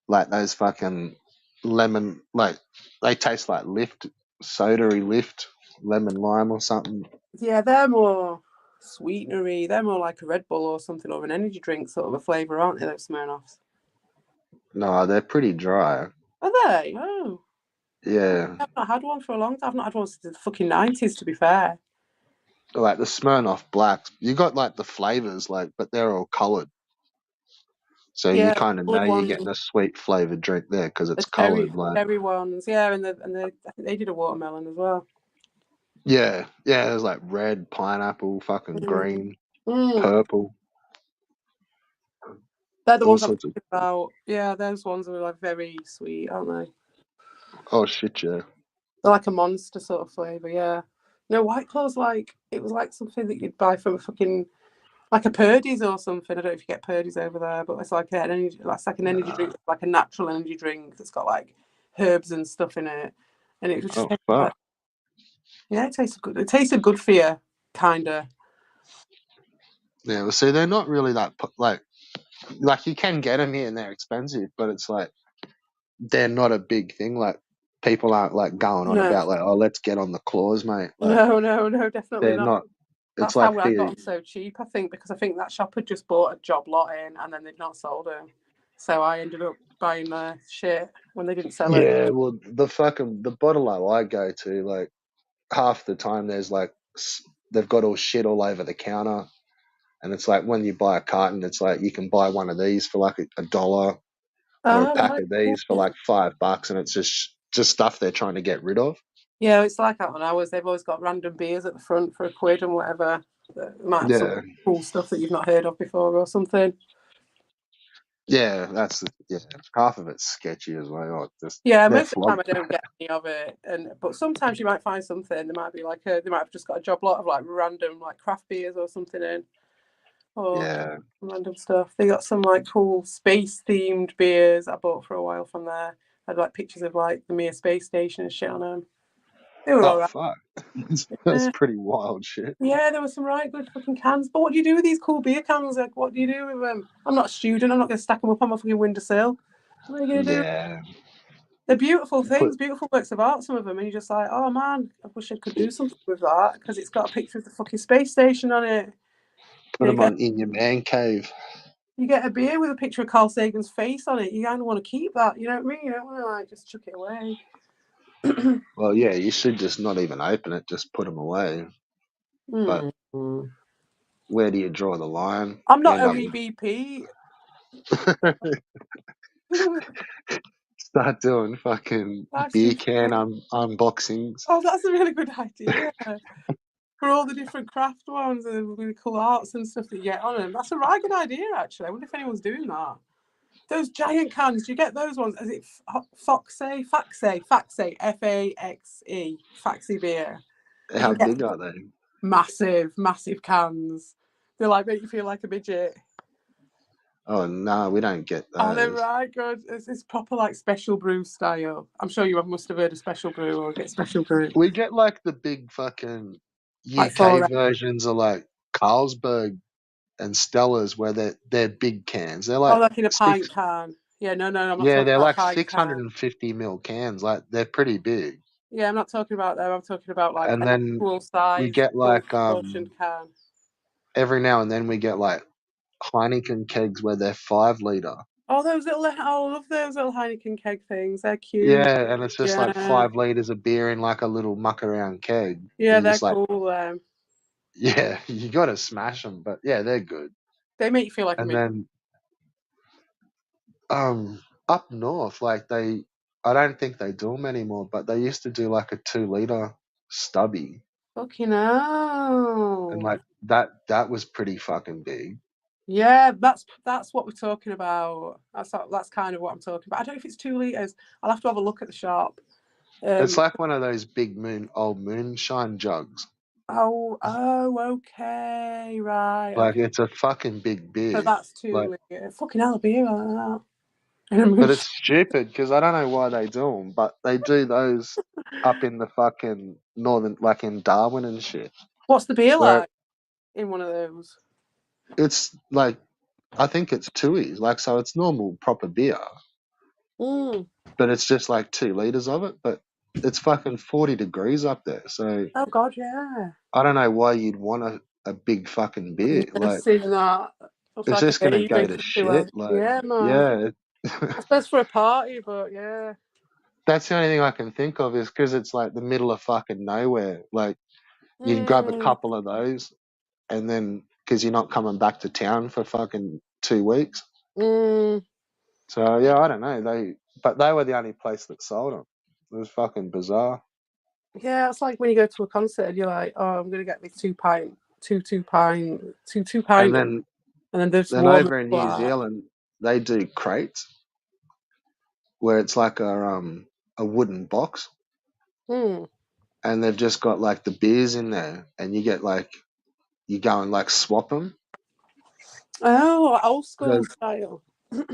S1: like those fucking lemon, like they taste like lift, sodary lift, lemon lime or something.
S2: Yeah, they're more sweetenery. They're more like a Red Bull or something, or an energy drink sort of a flavour, aren't they? Those Smirnoffs.
S1: No, they're pretty dry.
S2: Are they? Oh,
S1: Yeah,
S2: I've not had one for a long time. I've not had one since the fucking 90s, to be fair.
S1: like the Smirnoff Blacks. You got like the flavors, like, but they're all colored, so you
S2: Yeah,
S1: kind of know
S2: coloured
S1: you're
S2: ones,
S1: getting a sweet flavored drink there because
S2: the
S1: it's colored. Like,
S2: cherry ones. Yeah, and I think they did a watermelon as well.
S1: yeah, yeah, there's like red, pineapple, fucking
S2: Mm.
S1: green,
S2: Mm.
S1: purple,
S2: They're the
S1: all
S2: ones I'm
S1: sorts of.
S2: talking about. Yeah, those ones are like very sweet, aren't they?
S1: Oh shit, yeah.
S2: They're like a monster sort of flavour. Yeah. No, White Claw's like it was like something that you'd buy from a fucking like a Purdy's or something. I don't know if you get Purdy's over there, but it's like an energy, like, it's like an energy
S1: Nah.
S2: drink, like a natural energy drink that's got like herbs and stuff in it, and it was just
S1: Oh fuck.
S2: like, yeah, it tasted good. It tasted good for you, kinda.
S1: Yeah, well, see, they're not really like you can get them here and they're expensive, but it's like they're not a big thing. Like people aren't like going on
S2: No,
S1: about like, oh, let's get on the claws, mate. Like
S2: no, definitely
S1: they're
S2: not.
S1: not. It's
S2: That's how
S1: like
S2: I got
S1: the
S2: them so cheap. I think because I think that shop had just bought a job lot in, and then they'd not sold them, so I ended up buying their shit when they didn't sell it.
S1: yeah. Well, the bottle I go to, like half the time there's like they've got all shit all over the counter, and it's like when you buy a carton, it's like you can buy one of these for like a dollar or a
S2: Oh,
S1: pack
S2: right.
S1: of these for like $5, and it's just stuff they're trying to get rid of.
S2: Yeah, it's like that on ours. They've always got random beers at the front for a quid and whatever. They might have some
S1: Yeah,
S2: cool stuff that you've not heard of before or something.
S1: yeah, yeah. Half of it's sketchy as well. Just
S2: Yeah,
S1: they're
S2: most of the
S1: flog.
S2: time I don't get any of it, and but sometimes you might find something. There might be like they might have just got a job lot of like random like craft beers or something in, or
S1: Yeah.
S2: random stuff. They got some like cool space themed beers I bought for a while from there. Had like pictures of like the Mir space station and shit on them. They were all
S1: Oh
S2: right.
S1: fuck, that's
S2: Yeah.
S1: pretty wild shit.
S2: Yeah, there were some right good fucking cans. But what do you do with these cool beer cans? Like, what do you do with them? I'm not a student. I'm not going to stack them up on my fucking windowsill. What are you going to do?
S1: Yeah,
S2: They're beautiful
S1: put
S2: things, beautiful works of art, some of them. And you're just like, oh man, I wish I could do something with that because it's got a picture of the fucking space station on it.
S1: put
S2: You
S1: them
S2: get
S1: on in your man cave.
S2: you get a beer with a picture of Carl Sagan's face on it. You kind of want to keep that. You know what I mean? You don't want to like just chuck it away.
S1: Well, yeah, you should just not even open it. Just put them away. But
S2: Mm.
S1: where do you draw the line?
S2: I'm
S1: You
S2: not
S1: end
S2: a
S1: up
S2: wee BP.
S1: start doing fucking
S2: Life's
S1: beer
S2: too
S1: can
S2: short.
S1: unboxings.
S2: Oh, that's a really good idea. For all the different craft ones and really cool arts and stuff that you get on them. That's a right good idea, actually. I wonder if anyone's doing that. Those giant cans, do you get those ones? Is it Faxe, Faxe beer? You
S1: How
S2: can get
S1: big are they?
S2: massive cans. They like make you feel like a midget.
S1: Oh no, we don't get
S2: Oh, they're
S1: those.
S2: right good. It's proper like special brew style. I'm sure you must have heard of special brew or get special brew.
S1: We get like the big fucking
S2: Like
S1: UK
S2: for
S1: versions of like Carlsberg and Stella's where they're big cans. They're
S2: oh,
S1: like
S2: like in a
S1: six.
S2: pint can. Yeah, no, I'm not
S1: Yeah,
S2: talking
S1: they're
S2: about
S1: like
S2: pint can.
S1: 650 ml cans. Like they're pretty big.
S2: Yeah, I'm not talking about them. I'm talking about like
S1: And
S2: an
S1: then
S2: actual
S1: we
S2: size,
S1: get
S2: full
S1: like
S2: proportioned can.
S1: every now and then we get like Heineken kegs where they're 5 liter.
S2: Oh, those little, oh, I love those little Heineken keg things. They're cute.
S1: Yeah, and it's just like
S2: Yeah,
S1: 5 liters of beer in like a little muck around keg.
S2: yeah,
S1: You
S2: they're
S1: just like,
S2: cool.
S1: yeah, you got to smash them, but yeah, they're good.
S2: They make you feel like a
S1: And
S2: midget.
S1: then up north, like I don't think they do them anymore, but they used to do like a 2 liter stubby.
S2: Fucking
S1: and
S2: hell.
S1: like that was pretty fucking big.
S2: Yeah, that's what we're talking about. That's kind of what I'm talking about. I don't know if it's 2 liters. I'll have to have a look at the shop.
S1: It's
S2: Um.
S1: like one of those big old moonshine jugs.
S2: Oh, okay, right,
S1: Like
S2: okay.
S1: it's a fucking big
S2: So
S1: beer.
S2: that's
S1: Like,
S2: 2 liters. Fucking hell, a beer like that. In a
S1: but
S2: moonshine.
S1: it's stupid because I don't know why they do them, but they do those up in the fucking northern, like in Darwin and shit.
S2: What's the beer
S1: Where
S2: like in one of those?
S1: it's like I think it's Tooheys, like so it's normal proper beer,
S2: Mm.
S1: but it's just like 2 liters of it. But it's fucking 40 degrees up there, so
S2: Oh God, yeah.
S1: I don't know why you'd want a big fucking beer.
S2: Yeah,
S1: Like
S2: seen that. Looks
S1: it's
S2: like a
S1: just gonna
S2: day
S1: go to
S2: drinking too well.
S1: shit. Like
S2: Yeah, man.
S1: yeah.
S2: I suppose for a party, but yeah.
S1: That's the only thing I can think of is because it's like the middle of fucking nowhere. Like you'd grab a
S2: Mm,
S1: couple of those, and then because you're not coming back to town for fucking 2 weeks.
S2: mm.
S1: So yeah, I don't know. But they were the only place that sold them. It was fucking bizarre.
S2: Yeah, it's like when you go to a concert and you're like, oh, I'm gonna get this 2 pint, two
S1: And
S2: pint,
S1: then
S2: and then there's
S1: then
S2: one
S1: over in New
S2: like
S1: Zealand, they do crates where it's like a wooden box,
S2: that. Mm.
S1: and they've just got like the beers in there, and you get like you go and like swap them.
S2: Oh, old school style.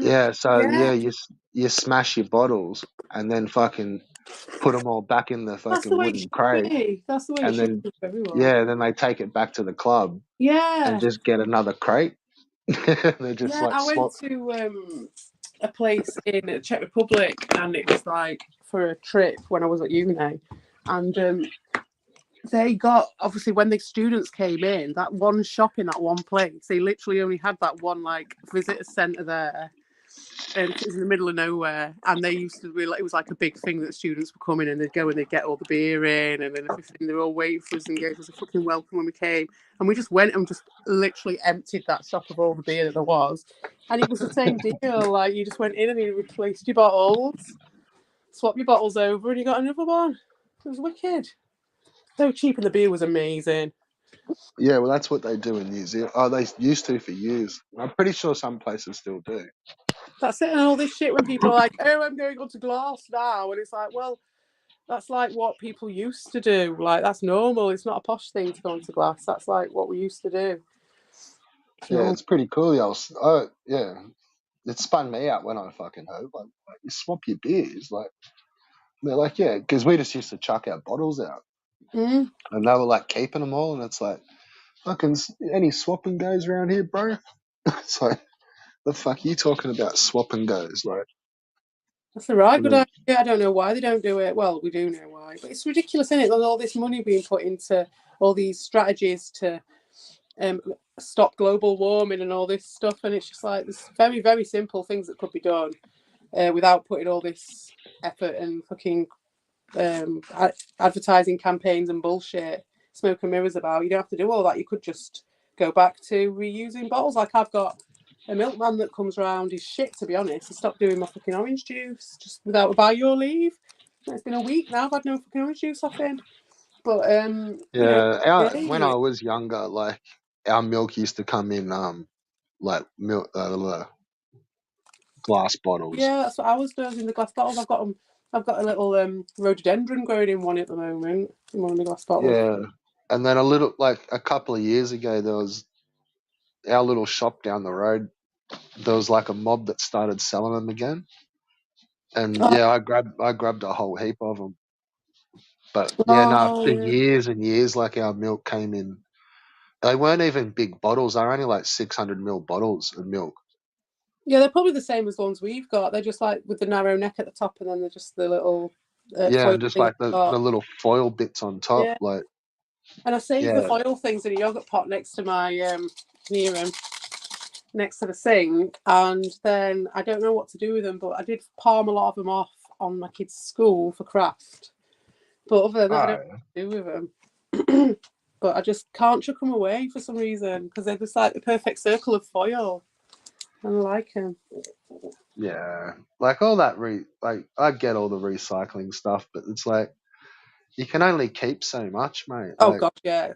S1: Yeah, so
S2: Yeah,
S1: yeah, you smash your bottles and then fucking put them all back in the
S2: that's the
S1: fucking
S2: way it
S1: wooden
S2: should
S1: crate,
S2: be. That's the way it
S1: and
S2: should
S1: then
S2: be for everyone.
S1: yeah, then they take it back to the club and
S2: Yeah,
S1: just get another crate. They just
S2: yeah.
S1: like
S2: I
S1: swap.
S2: went to a place in the Czech Republic, and it was like for a trip when I was at uni, and they got obviously when the students came in, that one shop in that one place, they literally only had that one like visitor centre there. And it was in the middle of nowhere, and they used to be like, it was like a big thing that students were coming and they'd go and they'd get all the beer in and then everything. They were all waiting for us and gave us a fucking welcome when we came. And we just went and just literally emptied that shop of all the beer that there was. And it was the same deal. Like you just went in and you replaced your bottles, swap your bottles over, and you got another one. It was wicked. So cheap, and the beer was amazing.
S1: Yeah, well, that's what they do in New Zealand. Oh, they used to for years. I'm pretty sure some places still do.
S2: That's it. And all this shit when people are like, oh, I'm going on to glass now. And it's like, well, that's like what people used to do. Like that's normal. It's not a posh thing to go into glass. That's like what we used to do. It's
S1: Yeah,
S2: normal.
S1: it's pretty cool. Oh, yeah, it spun me out when I fucking heard like you swap your beers. Like they're like, yeah, because we just used to chuck our bottles out,
S2: Mm.
S1: and they were like keeping them all, and it's like fucking any swap and goes around here, bro. It's like the fuck are you talking about swap and goes? Like,
S2: That's the right
S1: and
S2: good
S1: then
S2: idea. I don't know why they don't do it. Well, we do know why, but it's ridiculous, isn't it? There's all this money being put into all these strategies to um, stop global warming and all this stuff, and it's just like there's very, very simple things that could be done without putting all this effort and fucking advertising campaigns and bullshit, smoke and mirrors about. You don't have to do all that. You could just go back to reusing bottles. Like I've got a milkman that comes round. He's shit, to be honest. He stopped doing my fucking orange juice just without by your leave. It's been a week now. I've had no fucking orange juice off him. But
S1: yeah, when I
S2: great.
S1: was younger, like our milk used to come in like milk glass bottles.
S2: Yeah, that's what I was doing in the glass bottles. I've got them. I've got a little rhododendron growing in one at the moment in one of the glass bottles.
S1: Yeah, and then like a couple of years ago, there was our little shop down the road. There was like a mob that started selling them again, and
S2: Oh,
S1: yeah, I grabbed a whole heap of them. But yeah, no,
S2: oh
S1: for
S2: yeah.
S1: years and years, like our milk came in. They weren't even big bottles. They were only like 600 ml bottles of milk.
S2: Yeah, they're probably the same as the ones we've got. They're just like with the narrow neck at the top, and then they're just the little
S1: Yeah,
S2: foil
S1: and just
S2: thing at
S1: like
S2: the
S1: the
S2: top.
S1: little foil bits on top.
S2: Yeah,
S1: Like,
S2: and I save the
S1: yeah,
S2: foil things in a yogurt pot next to my near him, next to the sink, and then I don't know what to do with them, but I did palm a lot of them off on my kids' school for craft. But other than that, I don't
S1: oh,
S2: know what to do with them. But I just can't chuck them away for some reason because they're just like the perfect circle of foil, and I like them.
S1: yeah, like all that like I get all the recycling stuff, but it's like you can only keep so much, mate.
S2: Oh
S1: Like
S2: gosh, yeah,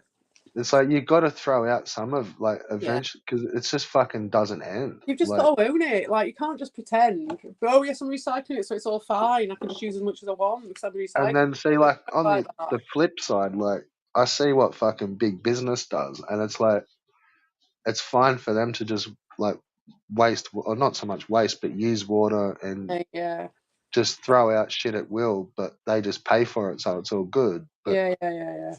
S1: it's like you got to throw out some of like
S2: yeah.
S1: eventually because it's just fucking doesn't end.
S2: You've just
S1: Like
S2: got to own it. Like you can't just pretend. Oh yes, I'm recycling it, so it's all fine. I can just use as much as I want because I'm
S1: and
S2: recycling.
S1: then see like on
S2: Like
S1: the
S2: that.
S1: the flip side, like I see what fucking big business does, and it's like it's fine for them to just like waste or not so much waste, but use water and
S2: Yeah,
S1: just throw out shit at will, but they just pay for it, so it's all good. But
S2: yeah.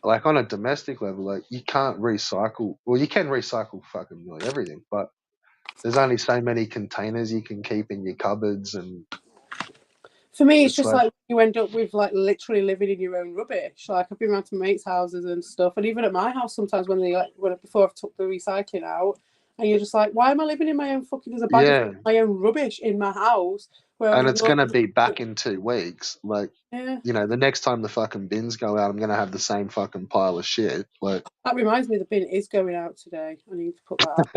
S1: like on a domestic level, like you can't recycle. Well, you can recycle fucking nearly everything, but there's only so many containers you can keep in your cupboards, and
S2: For me, it's
S1: it's
S2: just
S1: like
S2: like you end up with like literally living in your own rubbish. Like I've been around to mates' houses and stuff, and even at my house sometimes when they like when before I've took the recycling out, and you're just like, why am I living in my own fucking? There's a bag of
S1: yeah,
S2: my own rubbish in my house where I've
S1: and it's
S2: ignored.
S1: gonna be back in 2 weeks. Like
S2: Yeah,
S1: the next time the fucking bins go out, I'm gonna have the same fucking pile of shit. Like
S2: that reminds me, the bin is going out today. I need to put that out.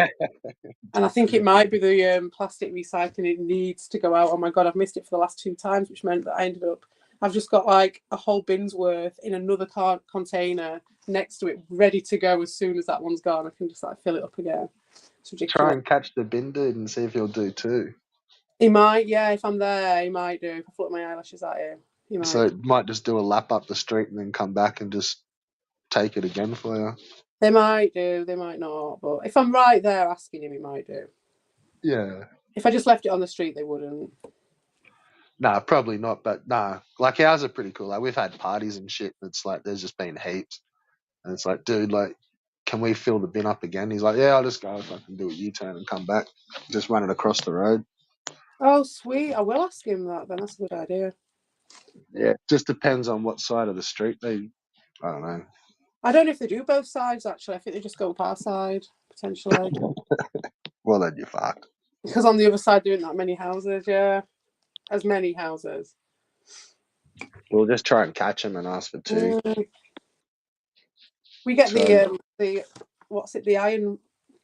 S2: And I think it might be the plastic recycling. It needs to go out. Oh my god, I've missed it for the last 2 times, which meant that I ended up. I've just got like a whole bin's worth in another container next to it, ready to go as soon as that one's gone. I can just like fill it up again. It's
S1: try
S2: ridiculous.
S1: and catch the bin dude and see if he'll do too.
S2: He might, yeah. If I'm there, he might do. If I flick my eyelashes at him, he
S1: So
S2: might.
S1: it might just do a lap up the street and then come back and just take it again for you.
S2: They might do. They might not. But if I'm right there asking him, he might do.
S1: Yeah.
S2: If I just left it on the street, they wouldn't.
S1: Nah, probably not, but nah. Like ours are pretty cool. Like we've had parties and shit. It's like there's just been heaps, and it's like, dude, like, can we fill the bin up again? He's like, yeah, I'll just go if I can do a U-turn and come back. Just run it across the road.
S2: Oh, sweet. I will ask him that then. That's a good idea.
S1: Yeah, just depends on what side of the street they. I don't know.
S2: I don't know if they do both sides actually. I think they just go up our side potentially
S1: Well, then you're fucked.
S2: because on the other side there aren't that many houses. Yeah, as many houses.
S1: We'll just try and catch him and ask for two.
S2: Mm. We get
S1: So
S2: the what's it? The iron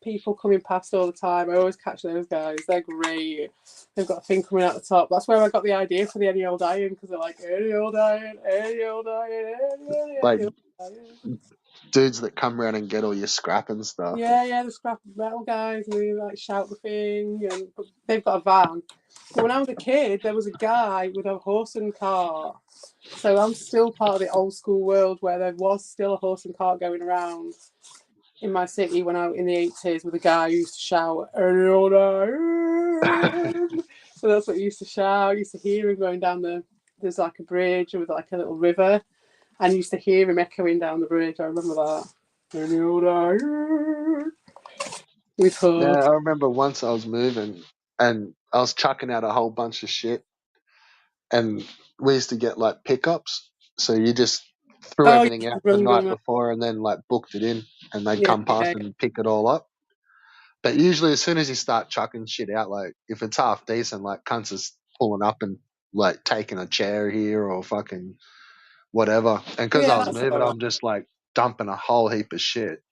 S2: people coming past all the time. I always catch those guys. They're great. They've got a thing coming out the top. That's where I got the idea for the any old iron because they're like any old iron, any old iron,
S1: like
S2: any old iron.
S1: dudes that come around and get all your scrap and stuff.
S2: Yeah, the scrap metal guys, and they like shout the thing, and they've got a van. But when I was a kid, there was a guy with a horse and cart. So I'm still part of the old school world where there was still a horse and cart going around in my city when I in the 80s with a guy who used to shout, "Early old iron." So that's what he used to shout. I used to hear him going down there's like a bridge with like a little river, and you used to hear him echoing down the bridge. I remember that. Early old iron. With
S1: Yeah,
S2: her.
S1: I remember once I was moving and I was chucking out a whole bunch of shit, and we used to get like pickups. So you just threw
S2: Oh,
S1: everything
S2: yeah,
S1: out the
S2: rung
S1: night
S2: them.
S1: before and then like booked it in, and they'd
S2: Yeah,
S1: come past and pick it all up. But usually, as soon as you start chucking shit out, like if it's half decent, like cunts is pulling up and like taking a chair here or fucking whatever. And because I
S2: yeah,
S1: was
S2: that's
S1: moving,
S2: all right.
S1: I'm just like dumping a whole heap of shit.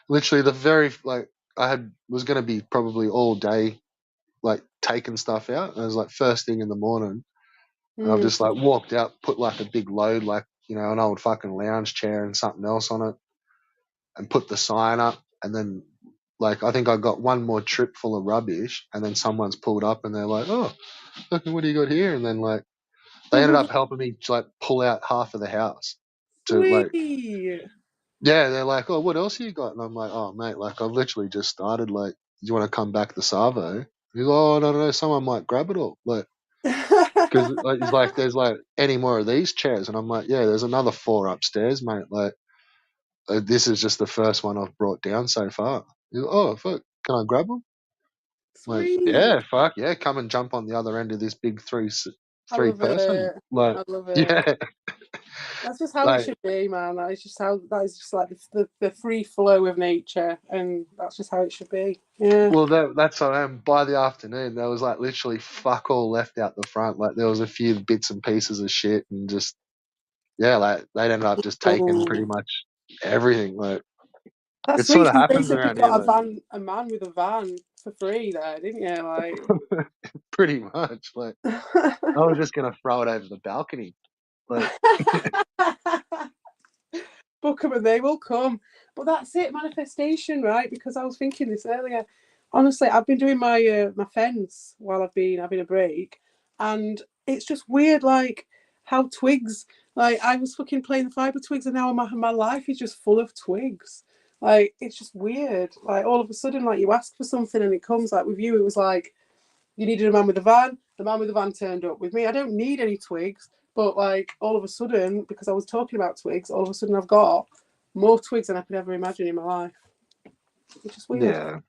S1: Literally, the very like I had was gonna be probably all day like taking stuff out. And it was like first thing in the morning, and I've
S2: Mm.
S1: just like walked out, put like a big load, like an old fucking lounge chair and something else on it, and put the sign up, and then like I think I got one more trip full of rubbish, and then someone's pulled up and they're like, "Oh, fucking, what do you got here?" And then like they ended up helping me like pull out half of the house to like.
S2: Sweet.
S1: Yeah, they're like, "Oh, what else you got?" And I'm like, "Oh, mate, like I've literally just started. Like, do you want to come back to Savo?" He's like, "Oh, no, no, no, someone might grab it all." Like, because like, he's like, "There's like any more of these chairs?" And I'm like, "Yeah, there's another four upstairs, mate. Like, this is just the first one I've brought down so far." He's like, "Oh, fuck, can I grab them?" Like,
S2: Sweet.
S1: yeah, fuck yeah, come and jump on the other end of this big
S2: I
S1: three
S2: love
S1: person.
S2: it.
S1: Like,
S2: I love it.
S1: yeah,
S2: That's just how it
S1: like
S2: should be, man. That is just how that is just like the free flow of nature, and that's just how it should be. Yeah.
S1: well, that's what I am. By the afternoon, there was like literally fuck all left out the front. Like there was a few bits and pieces of shit, and just yeah, like they ended up just taking pretty
S2: Ooh.
S1: much everything. Like
S2: That's
S1: it sort
S2: sweet.
S1: of
S2: So you
S1: happens
S2: basically
S1: around here,
S2: got
S1: like
S2: a man with a van for free there, didn't you? Like,
S1: pretty much. Like I was just gonna throw it over the balcony. Like,
S2: Book them and they will come. But that's it, manifestation, right? Because I was thinking this earlier. Honestly, I've been doing my fence while I've been having a break, and it's just weird, like how twigs. Like I was fucking playing the fiber twigs, and now my life is just full of twigs. Like it's just weird. Like all of a sudden, like you ask for something and it comes. Like with you, it was like you needed a man with a van. The man with the van turned up. With me, I don't need any twigs. But like all of a sudden, because I was talking about twigs, all of a sudden I've got more twigs than I could ever imagine in my life. It's just weird.
S1: yeah,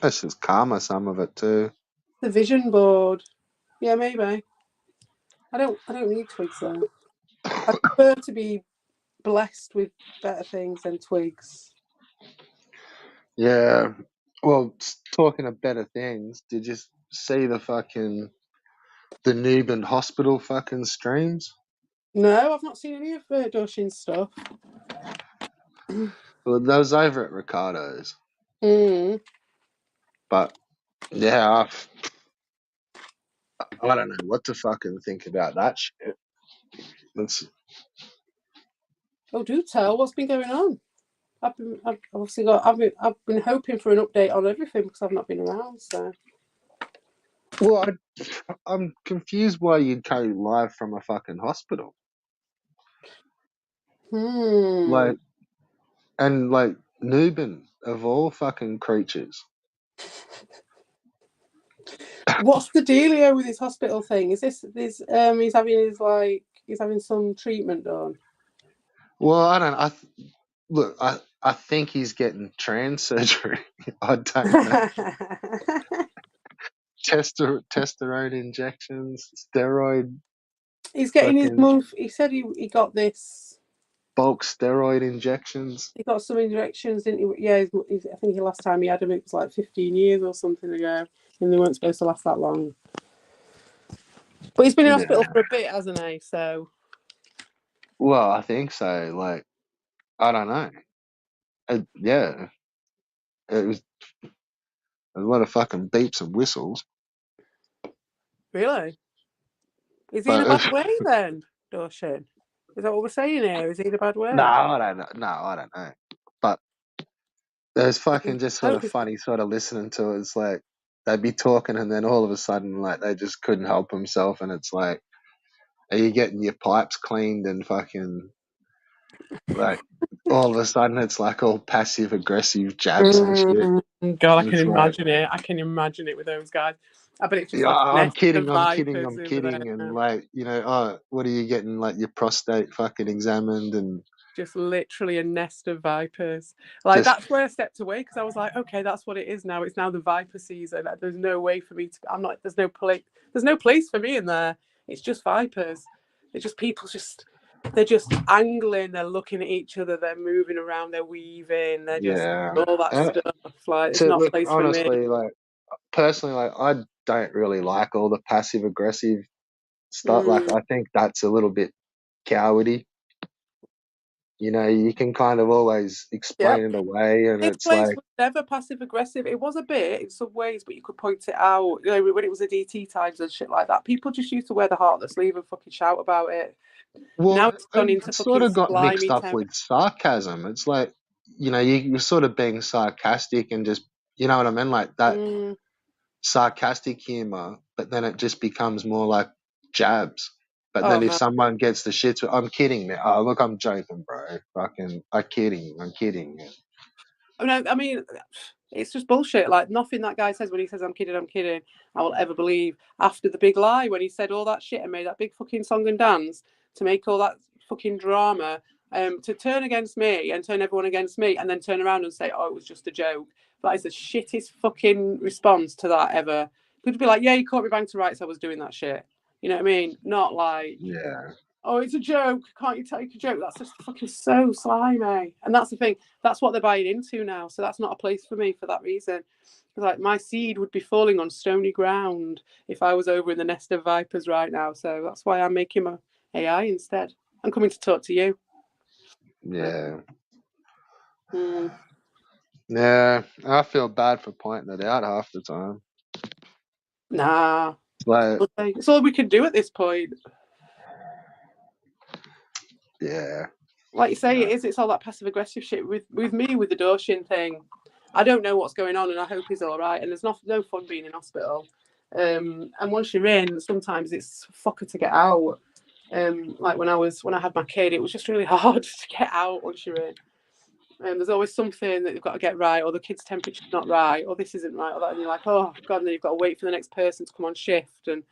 S1: that's just karma. Some of it too.
S2: The vision board. Yeah, maybe. I don't need twigs though. I prefer to be blessed with better things than twigs.
S1: Yeah. Well, talking of better things, did you see the Nuban hospital fucking streams?
S2: No, I've not seen any of Doshin's stuff.
S1: Well, that was over at Ricardo's,
S2: Mm.
S1: but yeah, I don't know what to fucking think about that shit. It's,
S2: Oh, do tell. What's been going on? I've obviously got. I've been hoping for an update on everything because I've not been around. So.
S1: well, I'm confused why you'd go live from a fucking hospital.
S2: Hmm.
S1: Like, and like Nuban of all fucking creatures.
S2: What's the dealio with his hospital thing? Is this he's having some treatment done?
S1: Well, I don't. Look. I think he's getting trans surgery. I don't know. Testosterone injections, steroid,
S2: He's getting his
S1: fucking
S2: month. He said he got this.
S1: bulk steroid injections.
S2: He got some injections, didn't he? Yeah, I think the last time he had them, it was like 15 years or something ago, and they weren't supposed to last that long. But he's been in hospital
S1: Yeah.
S2: for a bit, hasn't he? So.
S1: Well, I think so. Like, I don't know. Yeah, it was a lot of fucking beeps and whistles.
S2: Really? Is he in a
S1: But
S2: bad way then, Doshin? Is that what we're saying here? Is he in a bad
S1: no,
S2: way?
S1: I don't know. No, I don't know. But it was fucking just
S2: I
S1: sort
S2: hope
S1: of
S2: he's.
S1: funny, sort of listening to it. It's like they'd be talking, and then all of a sudden, like they just couldn't help themselves, and it's like, are you getting your pipes cleaned and fucking like all of a sudden it's like all passive aggressive jabs and shit.
S2: God, I
S1: And
S2: can
S1: it's like,
S2: imagine it. I can imagine it with those guys. I bet it's just
S1: yeah,
S2: like a
S1: I'm
S2: nest
S1: kidding,
S2: of
S1: I'm kidding,
S2: vipers
S1: I'm
S2: over
S1: kidding, and
S2: there.
S1: like, oh, what are you getting like your prostate fucking examined and
S2: Just literally a nest of vipers. Like
S1: just
S2: that's where I stepped away because I was like, okay, that's what it is now. It's now the viper season. There's no way for me to. I'm not. There's no place. There's no place for me in there. It's just vipers. They're just people. They're just angling. They're looking at each other. They're moving around. They're weaving. They're just
S1: yeah.
S2: all that stuff. Like it's
S1: To
S2: not a
S1: look
S2: place for me.
S1: honestly, like personally, like I don't really like all the passive aggressive stuff. Like
S2: Mm.
S1: I think that's a little bit cowardy. You can kind of always explain
S2: Yep.
S1: it away, and
S2: This
S1: it's
S2: place
S1: like,
S2: was never passive aggressive. It was a bit in some ways, but you could point it out. You know, when it was the DT times and shit like that, people just used to wear the heart on the sleeve and fucking shout about it. Now
S1: well,
S2: it's gone
S1: it
S2: into
S1: sort
S2: fucking
S1: of got mixed
S2: slimy
S1: up
S2: town.
S1: with sarcasm. It's like, you're sort of being sarcastic and just, you know what I mean? Like that
S2: Mm.
S1: sarcastic humor, but then it just becomes more like jabs. But
S2: Oh
S1: then if
S2: no,
S1: someone gets the shit, I'm kidding, man. Oh, look, I'm joking, bro. Fucking, I'm kidding.
S2: no, I mean, it's just bullshit. Like nothing that guy says when he says I'm kidding," I will ever believe. After the big lie, when he said all that shit and made that big fucking song and dance to make all that fucking drama, to turn against me and turn everyone against me, and then turn around and say, "Oh, it was just a joke." That is the shittest fucking response to that ever. Could be like, "Yeah, you caught me bang to rights. I was doing that shit." You know what I mean? Not like,
S1: Yeah,
S2: oh, it's a joke. Can't you take a joke? That's just fucking so slimy. And that's the thing. That's what they're buying into now. So that's not a place for me for that reason. Like my seed would be falling on stony ground if I was over in the nest of vipers right now. So that's why I'm making my AI instead. I'm coming to talk to you.
S1: yeah,
S2: Mm.
S1: yeah. I feel bad for pointing it out half the time.
S2: Nah.
S1: Like,
S2: It's all we can do at this point.
S1: Yeah.
S2: Like you say,
S1: No.
S2: it is. It's all that passive aggressive shit. With me with the Doshin thing, I don't know what's going on, and I hope he's all right. And there's no fun being in hospital. And once you're in, sometimes it's fucker to get out. Like when I had my kid, it was just really hard to get out once you're in. There's always something that you've got to get right, or the kid's temperature's not right, or this isn't right, or that, and you're like, oh god, and then you've got to wait for the next person to come on shift, and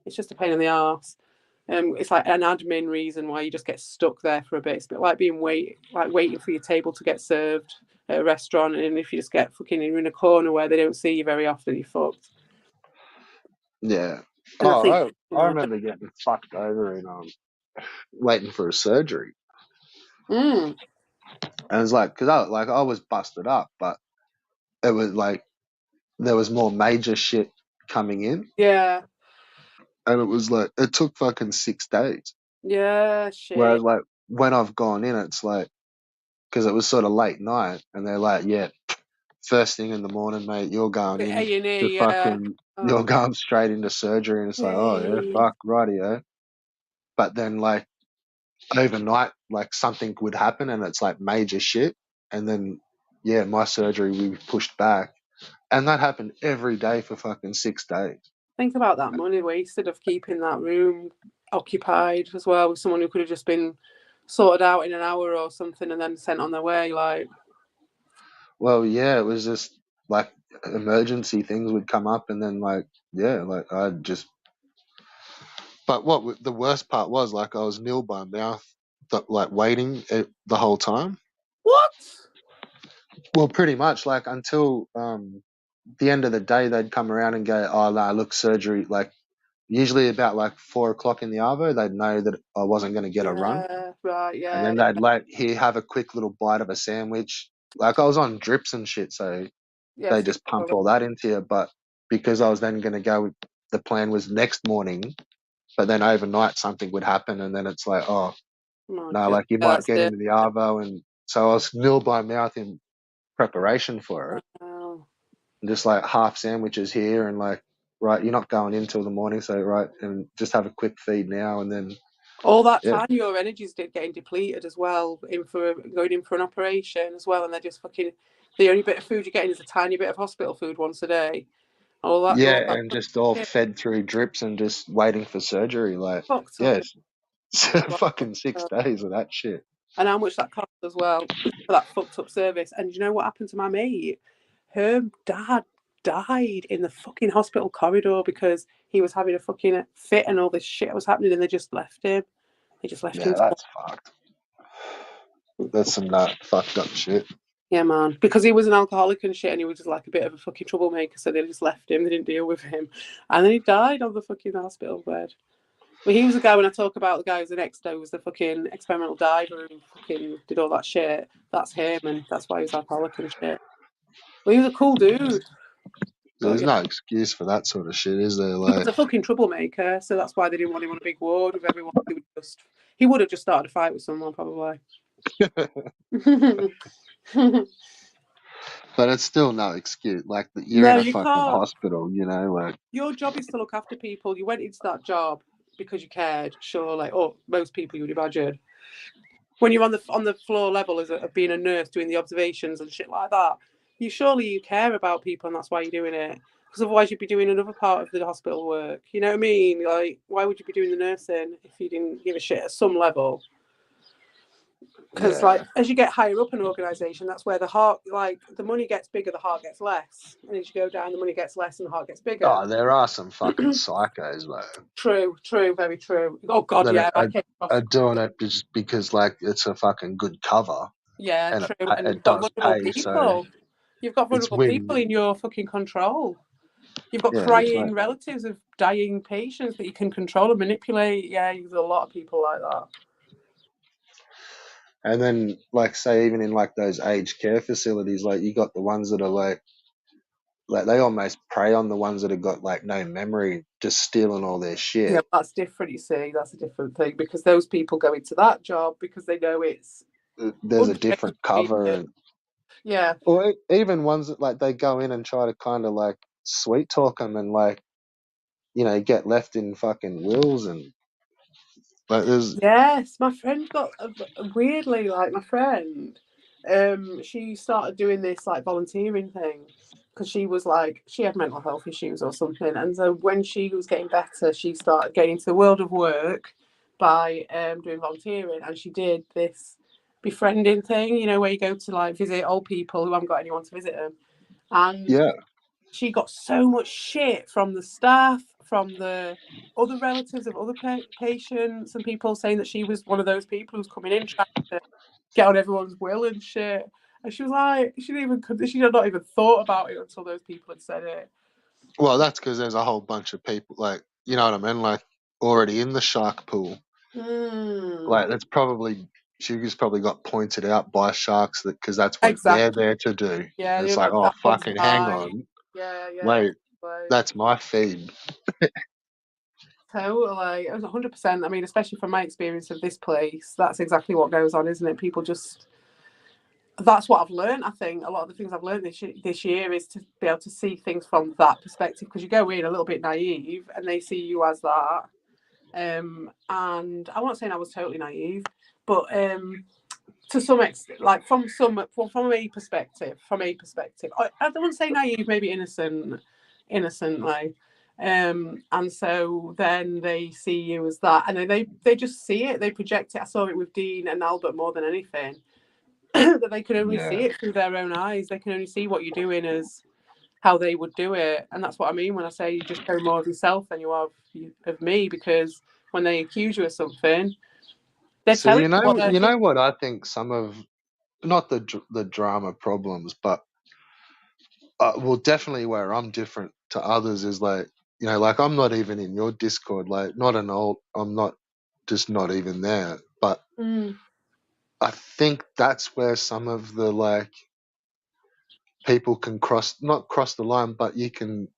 S2: it's just a pain in the arse. It's like an admin reason why you just get stuck there for a bit. It's a bit like waiting for your table to get served at a restaurant, and if you just get fucking you're in a corner where they don't see you very often, you're fucked.
S1: Yeah.
S2: And I think,
S1: I remember getting fucked over in waiting for a surgery.
S2: mm,
S1: And it's like, I was busted up, but it was like there was more major shit coming in,
S2: yeah,
S1: and it was like it took fucking 6 days.
S2: yeah,
S1: Whereas
S2: shit,
S1: like when I've gone in, it's like because it was sort of late night, and they're like, yeah, first thing in the morning, mate, you're going in to
S2: A&E, yeah,
S1: fucking, you're
S2: oh,
S1: going straight into surgery, and it's like, oh yeah,
S2: gee.
S1: fuck, rightio. But then like overnight, like something would happen, and it's like major shit, and then yeah, my surgery we pushed back, and that happened every day for fucking 6 days.
S2: Think about that money wasted of keeping that room occupied as well with someone who could have just been sorted out in an hour or something and then sent on their way. Like,
S1: Well, yeah, it was just like emergency things would come up, and then like yeah, like I just. But the worst part was, like, I was nil by mouth, like waiting the whole time.
S2: what?
S1: Well, pretty much, like until the end of the day, they'd come around and go, "Oh, nah, look, surgery." Like usually about like 4 o'clock in the arvo, they'd know that I wasn't going to get a run,
S2: Yeah, right,
S1: and
S2: yeah,
S1: then they'd like here have a quick little bite of a sandwich. Like I was on drips and shit, so
S2: yeah.
S1: they
S2: So
S1: just pump all that into you. But because I was then going to go, the plan was next morning, but then overnight something would happen, and then it's like, oh
S2: oh my
S1: no,
S2: god,
S1: like you
S2: yeah,
S1: might
S2: that's
S1: get
S2: it.
S1: into the arvo, and so I was nil by mouth in preparation for it,
S2: Wow.
S1: and just like half sandwiches here, and like, right, you're not going in till the morning, so right, and just have a quick feed now, and then
S2: All that
S1: yeah,
S2: time, your energy's getting depleted as well, going in for an operation as well, and they're just fucking. The only bit of food you're getting is a tiny bit of hospital food once a day.
S1: yeah,
S2: All that
S1: and just all
S2: shit,
S1: fed through drips and just waiting for surgery, like
S2: fucked up.
S1: yes, fucking 6 days of that shit.
S2: And how much that cost as well for that fucked up service. And you know what happened to my mate? Her dad died in the fucking hospital corridor because he was having a fucking fit and all this shit was happening, and they just left him. They just left
S1: Yeah,
S2: him.
S1: that's fucked. That's some fucked up shit.
S2: Yeah, man. Because he was an alcoholic and shit, and he was just like a bit of a fucking troublemaker, so they just left him. They didn't deal with him, and then he died on the fucking hospital bed. But he was the guy, when I talk about the guy who's the next day, was the fucking experimental diver who fucking did all that shit. That's him, and that's why he was alcoholic and shit. But he was a cool dude. But
S1: There's
S2: yeah,
S1: no excuse for that sort of shit, is there?
S2: he was
S1: Like,
S2: a fucking troublemaker, so that's why they didn't want him on a big ward with everyone. He would have just started a fight with someone probably.
S1: but it's still no excuse. Like, you're
S2: No,
S1: in a
S2: you
S1: fucking
S2: can't.
S1: hospital, you know. Like,
S2: Your job is to look after people. You went into that job because you cared, sure, like most people you would imagine. When you're on the floor level as of being a nurse doing the observations and shit like that, you care about people and that's why you're doing it. Because otherwise you'd be doing another part of the hospital work. You know what I mean? Like, why would you be doing the nursing if you didn't give a shit at some level? Because
S1: yeah.
S2: like as you get higher up in an organisation, that's where the heart, like the money gets bigger, the heart gets less, and as you go down, the money gets less and the heart gets bigger.
S1: Oh, there are some fucking psychos though
S2: True, true, very true. Oh God,
S1: that
S2: yeah, I came
S1: are
S2: across.
S1: doing it just because like it's a fucking good cover,
S2: Yeah,
S1: and
S2: true. And
S1: it
S2: you've got
S1: does
S2: vulnerable
S1: pay. So
S2: people. You've got
S1: it's
S2: vulnerable people
S1: win.
S2: in your fucking control. You've got
S1: Yeah, it's like,
S2: crying relatives of dying patients that you can control and manipulate. Yeah, there's a lot of people like that.
S1: and then like say even in like those aged care facilities, like you got the ones that are like they almost prey on the ones that have got like no memory, just stealing all their
S2: Yeah,
S1: shit.
S2: that's different. You see, that's a different thing because those people go into that job because they know it's
S1: There's a different cover,
S2: underregulated.
S1: and
S2: Yeah,
S1: or even ones that like they go in and try to kind of like sweet talk them and like get left in fucking wills and Like there's
S2: Yes, my friend got weirdly like my friend. She started doing this like volunteering thing because she was like she had mental health issues or something, and so when she was getting better, she started getting into the world of work by doing volunteering, and she did this befriending thing, you know, where you go to like visit old people who haven't got anyone to visit them, and
S1: yeah.
S2: she got so much shit from the staff, from the other relatives of other patients, and people saying that she was one of those people who's coming in trying to get on everyone's will and shit. And she was like, she had not even thought about it until those people had said it.
S1: Well, that's because there's a whole bunch of people, like, you know what I mean, like already in the shark pool.
S2: Mm,
S1: Like that's probably she was probably got pointed out by sharks that because that's what they're
S2: exactly.
S1: there to do. And
S2: Yeah,
S1: it's
S2: you're
S1: like,
S2: like,
S1: oh
S2: that one's
S1: fucking hang
S2: mine.
S1: on,
S2: Yeah, yeah.
S1: like
S2: Like,
S1: that's my feed.
S2: totally. It was 100%. I mean, especially from my experience of this place, that's exactly what goes on, isn't it? People just that's what I've learned. I think a lot of the things I've learned this year is to be able to see things from that perspective because you go in a little bit naive and they see you as that. And I'm not saying I was totally naive, but to some extent, like from a perspective, I don't want to say naive, maybe innocently. And so then they see you as that, and then they just see it, they project it. I saw it with Dean and Albert more than anything that they can only see
S1: Yeah.
S2: it through their own eyes. They can only see what you're doing as how they would do it, and that's what I mean when I say you just show more of yourself than you are of me. Because when they accuse you of something, they're
S1: So
S2: telling you what they're
S1: you
S2: thinking.
S1: know what I think some of not the drama problems, but well, definitely where I'm different to others is like, you know, like I'm not even in your Discord, like not an old, I'm not just not even there. But
S2: Mm.
S1: I think that's where some of the like people can not cross the line, but you can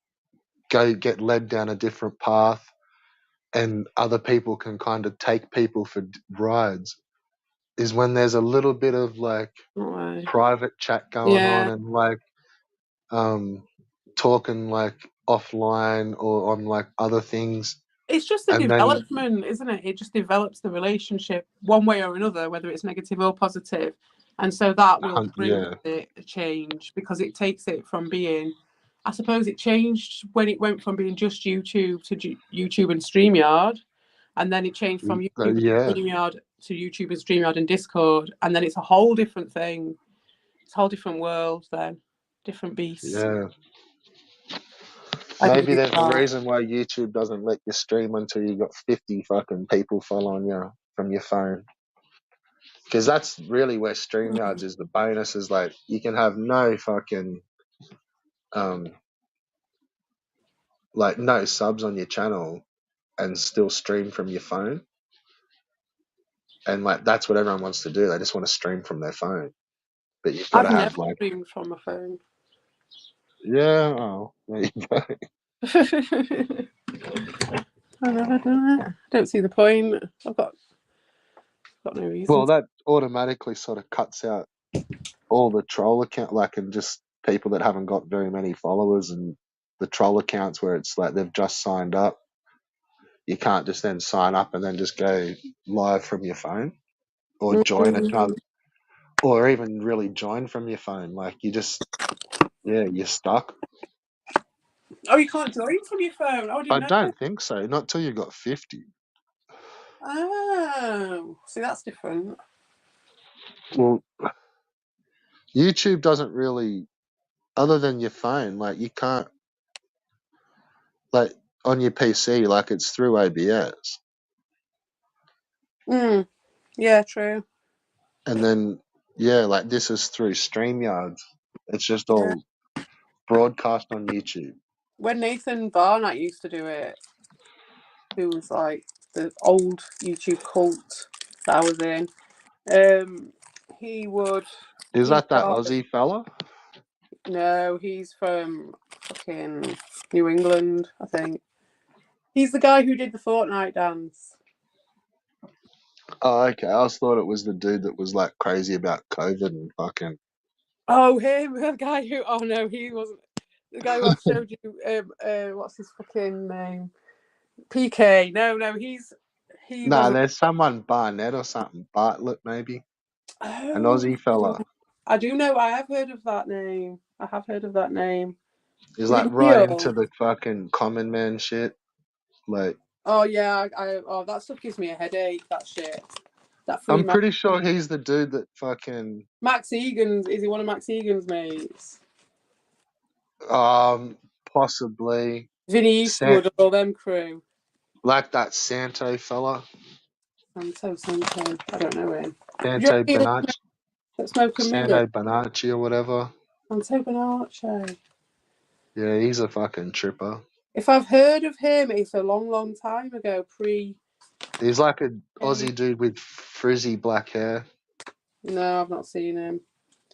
S1: go get led down a different path, and other people can kind of take people for rides. Is when there's a little bit of like
S2: Right.
S1: private chat going on
S2: Yeah,
S1: and like um talking like offline or on like other things,
S2: it's just the
S1: and then
S2: development, isn't it? It just develops the relationship one way or another, whether it's negative or positive. And so that will bring
S1: yeah,
S2: with it a change because it takes it from being, I suppose it changed when it went from being just YouTube to YouTube and StreamYard. And then it changed from YouTube and
S1: yeah,
S2: StreamYard to YouTube and StreamYard and Discord. And then it's a whole different thing. It's a whole different world then, different beast.
S1: yeah.
S2: I
S1: Maybe
S2: believe
S1: there's a
S2: that.
S1: reason why YouTube doesn't let you stream until you got 50 fucking people following you from your phone. Because that's really where StreamYards is the bonus, is like you can have no fucking um like no subs on your channel and still stream from your phone. And like that's what everyone wants to do. They just want to stream from their phone. But you've got
S2: I've
S1: to have
S2: never
S1: like,
S2: streamed from my phone.
S1: yeah, oh, there you go.
S2: I've never done it. I don't see the point. Got no reason
S1: Well,
S2: to.
S1: that automatically sort of cuts out all the troll account, like, and just people that haven't got very many followers, and the troll accounts where it's like they've just signed up. You can't just then sign up and then just go live from your phone or join another,
S2: Mm.
S1: or even really join from your phone. Like you just, yeah, you're stuck.
S2: Oh, you can't join from your phone. Oh, I
S1: I
S2: didn't know that.
S1: don't think so. Not till you got 50.
S2: Oh, see, that's different.
S1: Well, YouTube doesn't really, other than your phone, like you can't, like on your PC, like it's through ABS.
S2: Mm. Yeah, true.
S1: And then, yeah, like this is through StreamYard. It's just
S2: Yeah.
S1: all broadcast on YouTube.
S2: When Nathan Barnett used to do it, who was like the old YouTube cult that I was in, um, he would.
S1: Is
S2: He
S1: that
S2: started.
S1: Aussie fella?
S2: No, he's from fucking New England, I think. He's the guy who did the Fortnite dance.
S1: Oh, okay. I always thought it was the dude that was like crazy about COVID and fucking.
S2: Oh, him, the guy who. Oh no, he wasn't. The guy who I showed you. What's his fucking name? PK. No, He
S1: Nah,
S2: wasn't.
S1: there's someone Barnett or something. Bartlett, maybe. An
S2: Oh,
S1: Aussie fella.
S2: I do know. I have heard of that name. I have heard of that name.
S1: He's
S2: Is
S1: like
S2: it
S1: right into
S2: real?
S1: the fucking common man shit. Like,
S2: Oh yeah. Oh, that stuff gives me a headache. That shit. That free
S1: I'm
S2: man.
S1: pretty sure he's the dude that fucking
S2: Max Egan's. Is he one of Max Egan's mates?
S1: possibly
S2: Vinny
S1: San-
S2: Eastwood or all them crew.
S1: like that Santo fella,
S2: Santo. I don't know him. Do you
S1: Santo
S2: reckon
S1: Bonacci,
S2: that smoke a million?
S1: Santo Bonacci or whatever.
S2: Santo Bernardo.
S1: Yeah, he's a fucking tripper.
S2: If I've heard of him, it's a long, long time ago.
S1: He's like an Aussie dude with frizzy black hair.
S2: No, I've not seen him.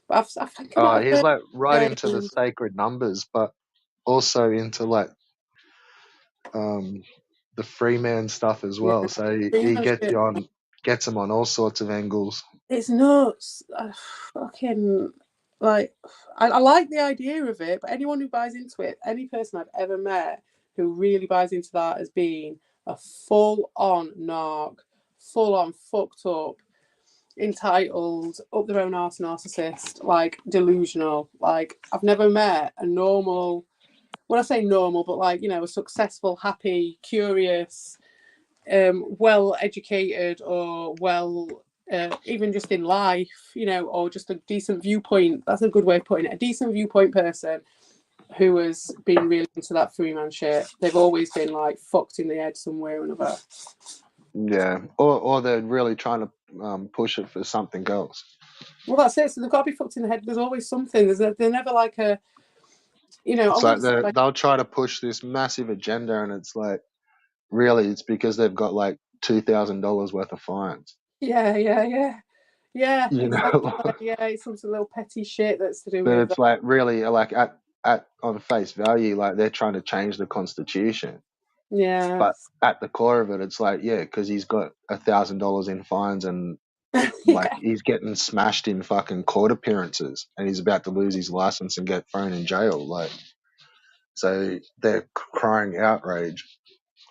S2: But I think I might have
S1: He's
S2: heard
S1: like right
S2: his
S1: into the
S2: name.
S1: sacred numbers, but also into like um the free man stuff as
S2: Yeah,
S1: well. So he
S2: Freeman shit.
S1: gets him on all sorts of angles.
S2: It's nuts. I fucking like. I like the idea of it, but anyone who buys into it, any person I've ever met who really buys into that as being a full-on narc, full-on fucked up, entitled, up their own arse narcissist, like delusional. Like I've never met a normal. When I say normal, but like a successful, happy, curious, well educated, or even just in life, or just a decent viewpoint. That's a good way of putting it. A decent viewpoint person who has been really into that free man shit. They've always been like fucked in the head somewhere or another.
S1: Yeah, or they're really trying to push it for something else.
S2: Well, that's it. So they've got to be fucked in the head. There's always something. They're never like a, I
S1: It's like
S2: wouldn't say like,
S1: they'll try to push this massive agenda, and it's like really it's because they've got like $2,000 worth of fines.
S2: yeah, yeah, yeah. Yeah,
S1: You
S2: exactly.
S1: know,
S2: Yeah, it's some little petty shit that's to do
S1: but
S2: with
S1: it's like really like at on face value, like they're trying to change the constitution.
S2: yeah.
S1: But at the core of it, it's like, yeah, because he's got $1,000 in fines and like
S2: Yeah.
S1: he's getting smashed in fucking court appearances and he's about to lose his license and get thrown in jail. Like, so they're crying outrage.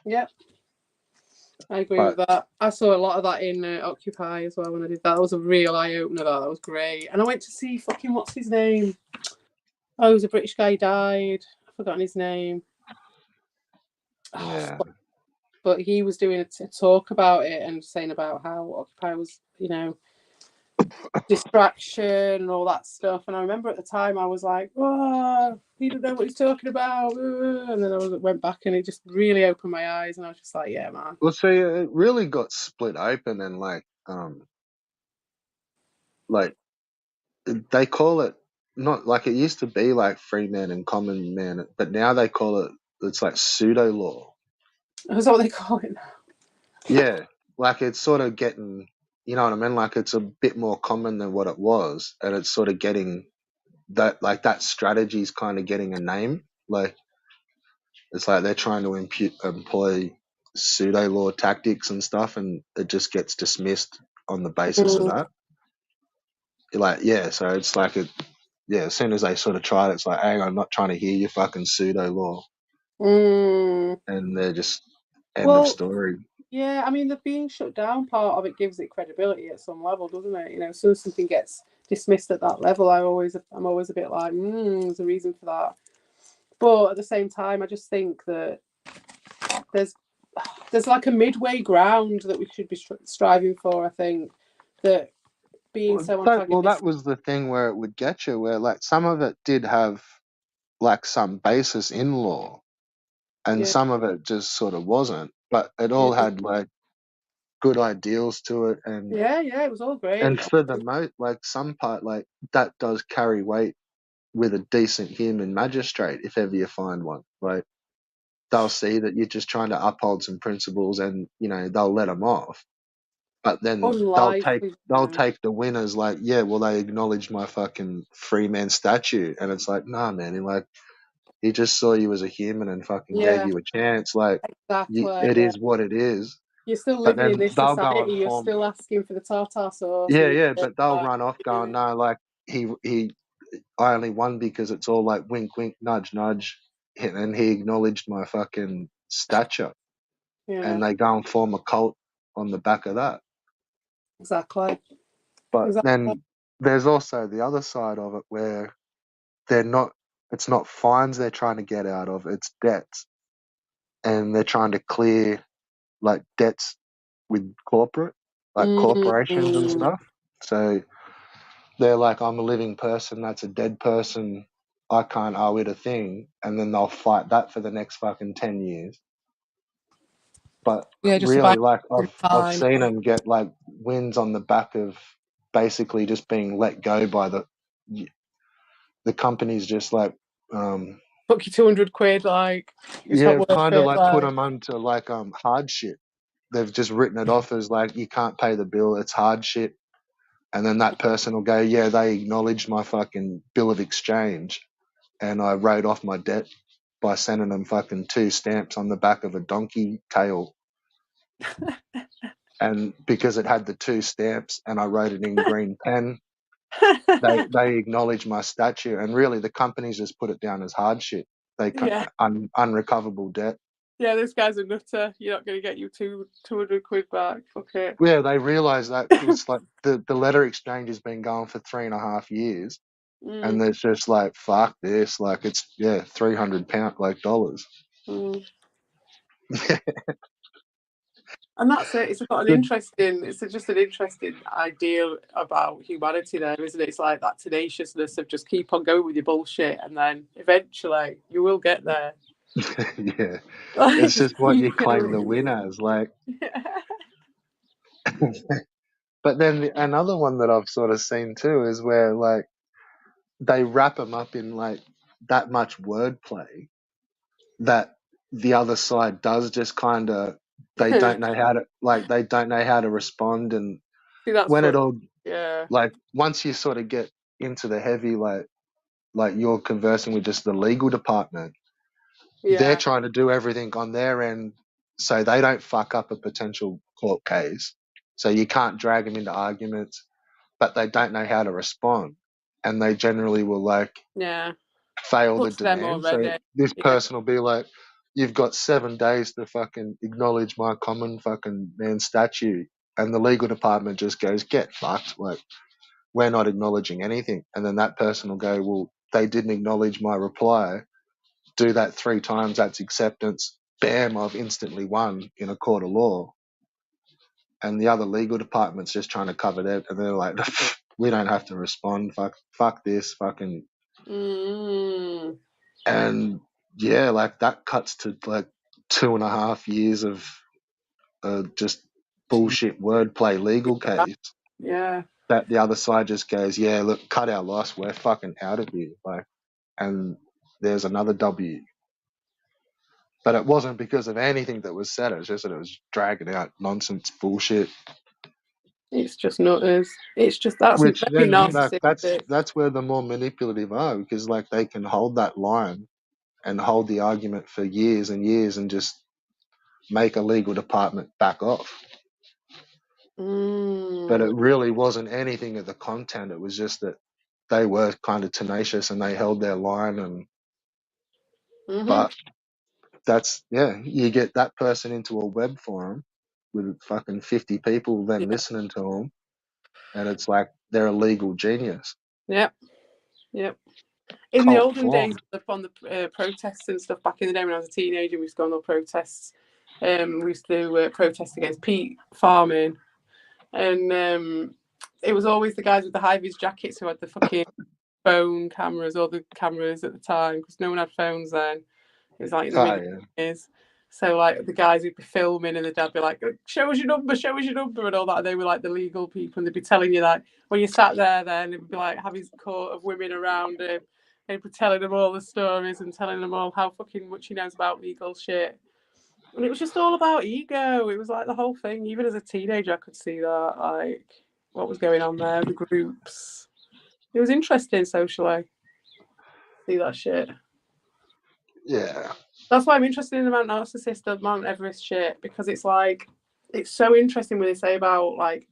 S2: Yep. I agree with
S1: But
S2: that. I saw a lot of that in Occupy as well when I did that. That was a real eye opener. That was great. And I went to see fucking what's his name? Oh, he was a British guy. He died. I've forgotten his name. Oh,
S1: yeah,
S2: but he was doing a talk about it and saying about how Occupy was, distraction and all that stuff. And I remember at the time I was like, "Oh, he don't know what he's talking about." And then went back and it just really opened my eyes. And I was just like, "Yeah, man."
S1: well, see, it really got split open and like they call it not like it used to be like free man and common man, but now they call it it's like pseudo law.
S2: Is that what they call it now?
S1: Yeah, like it's sort of getting, you know what I mean? Like it's a bit more common than what it was, and it's sort of getting that like that strategy's kind of getting a name. Like it's like they're trying to employ pseudo law tactics and stuff, and it just gets dismissed on the basis of
S2: Mm,
S1: that. Like yeah, so it's like it. Yeah, as soon as they sort of try it, it's like, hang on, I'm not trying to hear your fucking pseudo law,
S2: mm.
S1: and they're just end of
S2: Well,
S1: story.
S2: yeah, I mean, the being shut down part of it gives it credibility at some level, doesn't it? As soon as something gets dismissed at that level, I'm always a bit like, there's a reason for that. But at the same time, I just think that there's there's like a midway ground that we should be striving for. I think that being so
S1: Well, that
S2: antagonistic,
S1: was the thing where it would get you, where like some of it did have like some basis in law, and
S2: yeah,
S1: some of it just sort of wasn't. But it all
S2: yeah,
S1: had like good ideals to it,
S2: yeah, it was all
S1: and
S2: great.
S1: for the most, like some part, like that does carry weight with a decent human magistrate if ever you find one. Like they'll see that you're just trying to uphold some principles, and they'll let them off. But then
S2: Unlikely,
S1: they'll take the winners. Like, yeah, well, they acknowledged my fucking free man statue, and it's like, nah, man, he just saw you as a human and fucking gave
S2: yeah,
S1: you a chance. Like,
S2: exactly,
S1: it
S2: yeah.
S1: is what it is.
S2: You're still
S1: But
S2: living in
S1: then
S2: this
S1: they'll go
S2: society.
S1: and
S2: You're
S1: form,
S2: still asking for the tartar sauce,
S1: yeah,
S2: and
S1: yeah,
S2: you're
S1: but they'll
S2: like,
S1: run off
S2: yeah,
S1: going, no, like I only won because it's all like wink, wink, nudge, nudge, and he acknowledged my fucking stature,
S2: yeah.
S1: and they go and form a cult on the back of that.
S2: Exactly.
S1: But
S2: Exactly.
S1: then there's also the other side of it where they're not. It's not fines they're trying to get out of. It's debts, and they're trying to clear like debts with corporations and
S2: Mm.
S1: stuff. So they're like, I'm a living person, that's a dead person, I can't owe it a thing, and then they'll fight that for the next fucking 10 years. But
S2: Yeah, just to buy
S1: really, like I've
S2: time.
S1: seen them get like wins on the back of basically just being let go by the companies, just like
S2: Book you 200 quid, like, it's not
S1: yeah,
S2: worth
S1: kind of
S2: it.
S1: like put
S2: Like,
S1: them onto like hardship. They've just written it off as like you can't pay the bill, it's hardship. And then that person will go, yeah, they acknowledged my fucking bill of exchange and I wrote off my debt by sending them fucking 2 stamps on the back of a donkey tail. And because it had the 2 stamps and I wrote it in green pen, they acknowledged my statue. And really, the companies just put it down as hardship. They
S2: yeah.
S1: unrecoverable debt.
S2: Yeah, this guy's a nutter. You're not going to get you 200 quid back. Fuck it.
S1: Yeah, they realise that it's like the letter exchange has been going for 3.5 years. And
S2: Mm,
S1: it's just like, fuck this. Like, it's, yeah, £300 like dollars.
S2: mm. And that's it. It's got an
S1: Good.
S2: interesting. It's just an interesting idea about humanity, there, isn't it? It's like that tenaciousness of just keep on going with your bullshit, and then eventually you will get there.
S1: Yeah.
S2: Like,
S1: It's
S2: just
S1: just what
S2: keep
S1: you claim the
S2: going.
S1: win as. Like, but then another one that I've sort of seen too is where like they wrap them up in like that much wordplay that the other side does just kind of they don't know how to respond. And
S2: See, that's
S1: when it
S2: funny.
S1: all
S2: Yeah,
S1: like once you sort of get into the heavy like you're conversing with just the legal department, they're
S2: yeah,
S1: trying to do everything on their end so they don't fuck up a potential court case. So you can't drag them into arguments, but they don't know how to respond. And they generally will like
S2: yeah.
S1: fail the
S2: Puts them
S1: demand. So
S2: already.
S1: this
S2: Yeah.
S1: person will be like, you've got 7 days to fucking acknowledge my common fucking man statue. And the legal department just goes, get fucked. Like, we're not acknowledging anything. And then that person will go, well, they didn't acknowledge my reply. Do that 3 times, that's acceptance. Bam, I've instantly won in a court of law. And the other legal department's just trying to cover that, and they're like, we don't have to respond. Fuck this, fucking.
S2: Mm,
S1: And yeah, like that cuts to like 2.5 years of just
S2: gee,
S1: bullshit wordplay legal case.
S2: yeah.
S1: That the other side just goes, yeah, look, cut our loss, we're fucking out of here. Like, and there's another W. But it wasn't because of anything that was said. It was just that it was dragging out nonsense bullshit.
S2: It's just nutters. It's just that's
S1: Which
S2: very
S1: then like
S2: narcissistic.
S1: that's where the more manipulative are, because like they can hold that line and hold the argument for years and years and just make a legal department back off. But
S2: Mm,
S1: it really wasn't anything of the content. It was just that they were kind of tenacious and they held their line. And
S2: mm-hmm.
S1: but that's yeah, you get that person into a web forum with fucking 50 people then
S2: Yeah.
S1: listening to them, and it's like they're a legal genius.
S2: Yep. Yep. In the
S1: Cult
S2: olden days,
S1: form.
S2: on the protests and stuff, back in the day when I was a teenager, we used to go on the protests. We used to protest against peat farming, and it was always the guys with the high vis jackets who had the fucking phone cameras, or the cameras at the time, because no one had phones then. It was like in the
S1: Oh
S2: mid
S1: yeah.
S2: years. So like the guys who'd be filming, and they'd be like, show us your number, and all that. And they were like the legal people, and they'd be telling you that when you sat there, then it'd be like having a court of women around him, and he'd be telling them all the stories and telling them all how fucking much he knows about legal shit. And it was just all about ego. It was like the whole thing. Even as a teenager, I could see that, like, what was going on there, the groups. It was interesting socially. See that shit.
S1: Yeah.
S2: That's why I'm interested in the Mount Narcissist, the Mount Everest shit, because it's like, it's so interesting when they say about like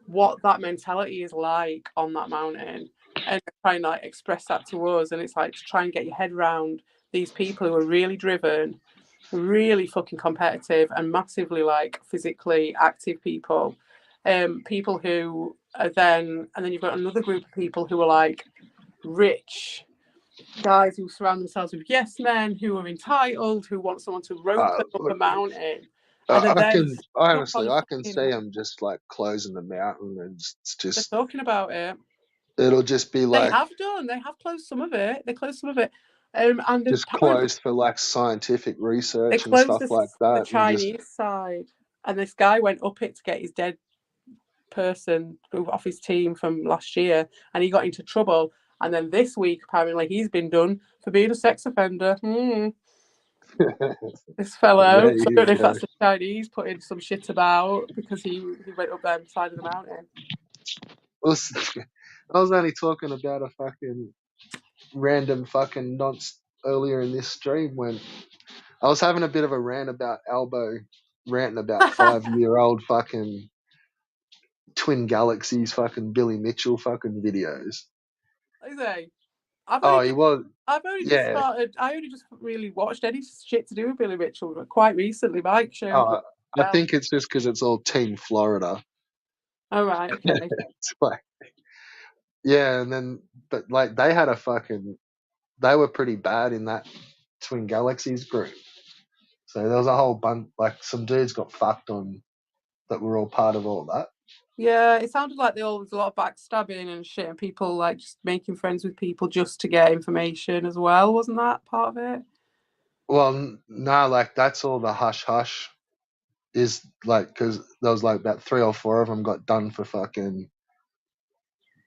S2: what that mentality is like on that mountain, and try and like express that to us. And it's like to try and get your head around these people who are really driven, really fucking competitive and massively like physically active people. People who are and then you've got another group of people who are like rich guys who surround themselves with yes men who are entitled, who want someone to rope them up a
S1: Look,
S2: mountain, and then
S1: I
S2: they
S1: can
S2: stuck
S1: honestly,
S2: on
S1: I can
S2: fucking.
S1: see them just like closing the mountain, and it's
S2: They're
S1: just
S2: talking about it.
S1: it'll just be
S2: They
S1: like
S2: have done. They have closed some of it. They closed some of it, and
S1: just
S2: apparently
S1: closed for like scientific
S2: they
S1: research and
S2: closed
S1: stuff like
S2: the
S1: that, and just
S2: Chinese side. And this guy went up it to get his dead person off his team from last year, and he got into trouble. And then this week, apparently, he's been done for being a sex offender. This fellow.
S1: there
S2: So I
S1: you
S2: don't know if
S1: go.
S2: that's the Chinese putting some shit about because he went up there side of the mountain.
S1: Was- I was only talking about a fucking random fucking nonce earlier in this stream when I was having a bit of a rant about Albo ranting about 5-year-old fucking Twin Galaxies fucking Billy Mitchell fucking videos.
S2: Is he? I've
S1: Oh,
S2: only
S1: he
S2: just
S1: was,
S2: I've only just
S1: yeah.
S2: started. I only just really watched any shit to do with Billy Mitchell quite recently. Mike showed me.
S1: Oh, I
S2: Well,
S1: think it's just because it's all Team Florida.
S2: all right, okay.
S1: It's like, yeah, and then, but like they had a fucking, they were pretty bad in that Twin Galaxies group. So there was a whole bunch, like some dudes got fucked on that were all part of all that.
S2: Yeah, it sounded like there was a lot of backstabbing and shit, and people like just making friends with people just to get information as well. Wasn't that part of it?
S1: Well, no, like that's all the hush hush is like because there was like about 3 or 4 of them got done for fucking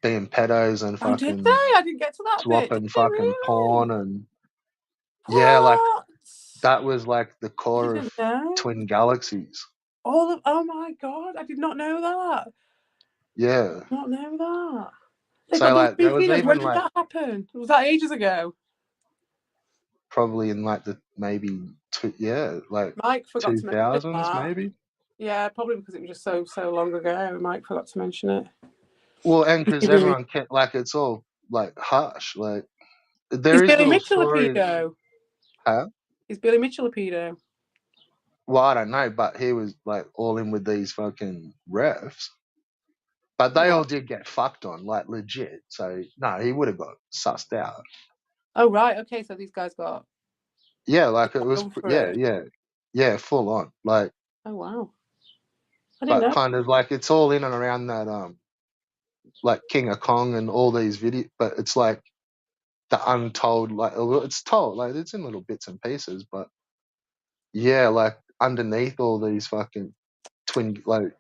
S1: being pedos and
S2: Oh, did they?
S1: fucking
S2: I didn't get to that bit. Did
S1: swapping
S2: they
S1: fucking porn
S2: really?
S1: and yeah, like
S2: What?
S1: that was like the
S2: I
S1: core of
S2: didn't know.
S1: Twin Galaxies.
S2: All of oh my god, I did not know that.
S1: Yeah.
S2: Not know that. They've got
S1: So
S2: those
S1: like
S2: big
S1: there was
S2: videos. When
S1: even
S2: did
S1: like
S2: that happen? Was that ages ago?
S1: probably in like the maybe yeah, like
S2: Mike forgot
S1: two
S2: to mention
S1: thousands
S2: that.
S1: maybe.
S2: Yeah, probably because it was just so long ago. Mike forgot to mention it.
S1: Well, and
S2: He
S1: because
S2: really
S1: everyone can like it's all like hush. Like
S2: is
S1: there is
S2: Billy
S1: little
S2: Mitchell a
S1: stories.
S2: pedo?
S1: Huh?
S2: Is Billy Mitchell a pedo?
S1: Well, I don't know, but he was like all in with these fucking refs. But they
S2: What?
S1: all did get fucked on, like legit. So no, he would have got sussed out.
S2: Oh right, okay. So these guys got
S1: Yeah, like it was.
S2: done for
S1: Yeah,
S2: it.
S1: yeah, yeah, full on. Like,
S2: Oh wow, I didn't
S1: but
S2: know.
S1: kind of like it's all in and around that like King of Kong and all these videos. But it's like the untold, like it's told, like it's in little bits and pieces. But yeah, like underneath all these fucking twin, like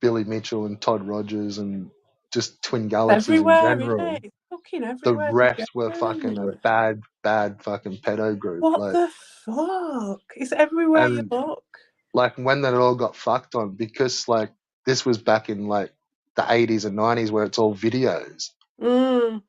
S1: Billy Mitchell and Todd Rogers and just Twin Galaxies in
S2: Everywhere, isn't it?
S1: general.
S2: It's fucking
S1: The
S2: everywhere.
S1: refs were fucking a bad, bad fucking pedo group.
S2: What
S1: Like,
S2: the fuck? It's everywhere you
S1: and
S2: look.
S1: like when that all got fucked on, because like this was back in like the 80s and 90s where it's all videos.
S2: Mm,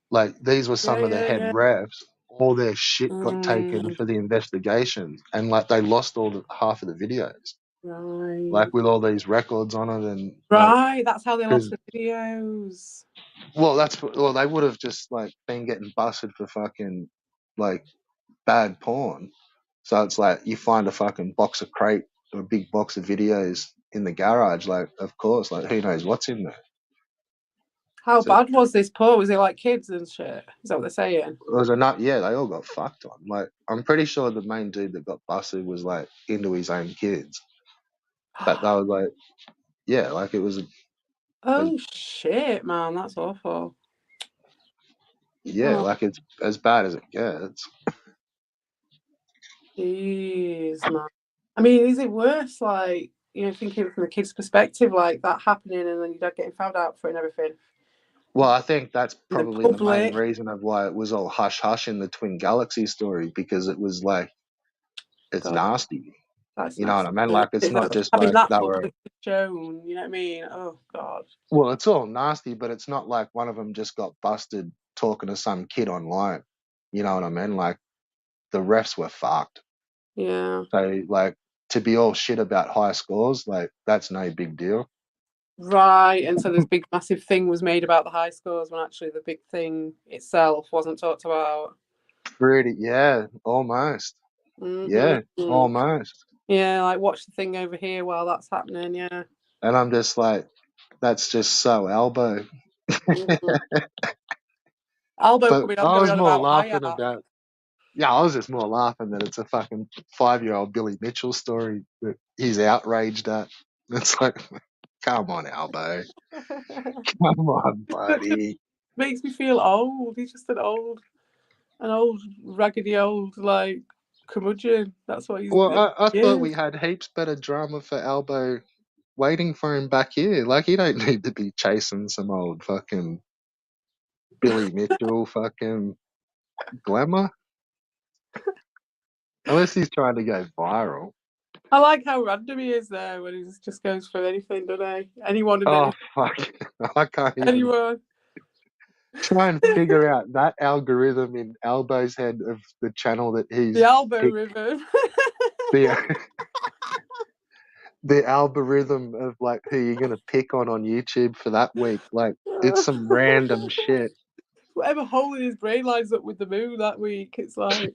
S1: Like these were
S2: yeah,
S1: some of the
S2: yeah,
S1: head
S2: yeah.
S1: refs. All their shit got taken
S2: Mm,
S1: for the investigations, and like they lost all the half of the videos,
S2: right.
S1: like with all these records on it, and like
S2: Right, that's how they lost
S1: because
S2: the videos.
S1: well they would have just like been getting busted for fucking like bad porn. So it's like you find a fucking box of crate or a big box of videos in the garage, like of course, like who knows what's in there.
S2: How
S1: So it
S2: bad was this poor? Was it like kids and shit? Is that what they're saying?
S1: was a nut. Yeah, they all got fucked on. Like I'm pretty sure the main dude that got busted was like into his own kids, but they was like, yeah, like it was as
S2: Oh shit, man, that's awful.
S1: yeah,
S2: Oh,
S1: like it's as bad as it gets.
S2: jeez, man. I mean, is it worse, like, thinking from the kid's perspective, like that happening and then your dad getting found out for it and everything?
S1: Well, I think that's
S2: In the
S1: probably the main
S2: public,
S1: reason of why it was all hush hush in the Twin Galaxy story because it was like it's
S2: God,
S1: nasty.
S2: that's
S1: You know what
S2: nasty.
S1: I mean? Like it's not just
S2: Having
S1: like
S2: that
S1: they were.
S2: publicly shown, you know what I mean? Oh, God.
S1: Well, it's all nasty, but it's not like one of them just got busted talking to some kid online. You know what I mean? Like the refs were fucked.
S2: Yeah.
S1: So like to be all shit about high scores, like that's no big deal.
S2: Right, and so this big massive thing was made about the high scores when actually the big thing itself wasn't talked about.
S1: Pretty, yeah, almost. Yeah,
S2: Mm-hmm.
S1: almost.
S2: Yeah, like watch the thing over here while that's happening. Yeah.
S1: And I'm just like, that's just so elbow.
S2: Mm-hmm. Albo
S1: But
S2: coming on
S1: I
S2: going
S1: was
S2: on
S1: more
S2: about
S1: laughing
S2: Hayat.
S1: about, yeah, I was just more laughing that it's a fucking 5-year-old Billy Mitchell story that he's outraged at. It's like, come on, Albo. Come on, buddy.
S2: Makes me feel old. He's just an old raggedy old like curmudgeon. That's what he's.
S1: Well, I thought
S2: Yeah.
S1: we had heaps better drama for Albo waiting for him back here. Like, he don't need to be chasing some old fucking Billy Mitchell fucking glamour. Unless he's trying to go viral.
S2: I like how random he is there when he just goes for anything, doesn't he? Anyone and
S1: Oh,
S2: anything.
S1: fuck. I can't even
S2: Anyone.
S1: try and figure out that algorithm in Albo's head of the channel that
S2: The
S1: he's
S2: Albo
S1: picked.
S2: River.
S1: The, the algorithm of like who you're going to pick on YouTube for that week. Like, it's some random shit.
S2: Whatever hole in his brain lines up with the moon that week, it's like.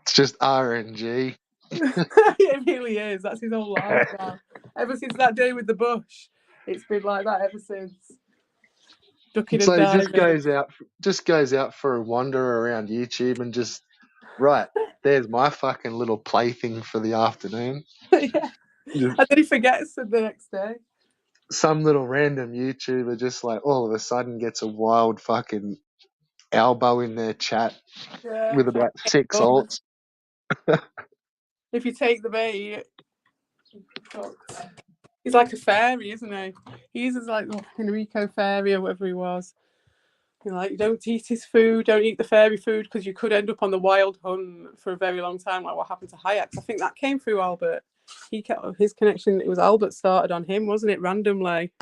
S1: It's just RNG.
S2: It really is. That's his whole life now. Ever since that day with the bush, it's been like that ever since. Ducking
S1: It's
S2: and
S1: like it
S2: diving.
S1: just goes out for a wander around YouTube and just right. There's my fucking little plaything for the afternoon.
S2: Yeah.
S1: Just
S2: And then he forgets it the next day.
S1: some little random YouTuber just like all of a sudden gets a wild fucking elbow in their chat
S2: Yeah.
S1: with about six
S2: Oh,
S1: alts.
S2: if you take the bait, he's like a fairy, isn't he? He's just like Enrico Fairy or whatever he was. You're like, you don't eat his food, don't eat the fairy food because you could end up on the wild hunt for a very long time, like what happened to Hayek. I think that came through Albert. He kept his connection. It was Albert started on him, wasn't it? Randomly.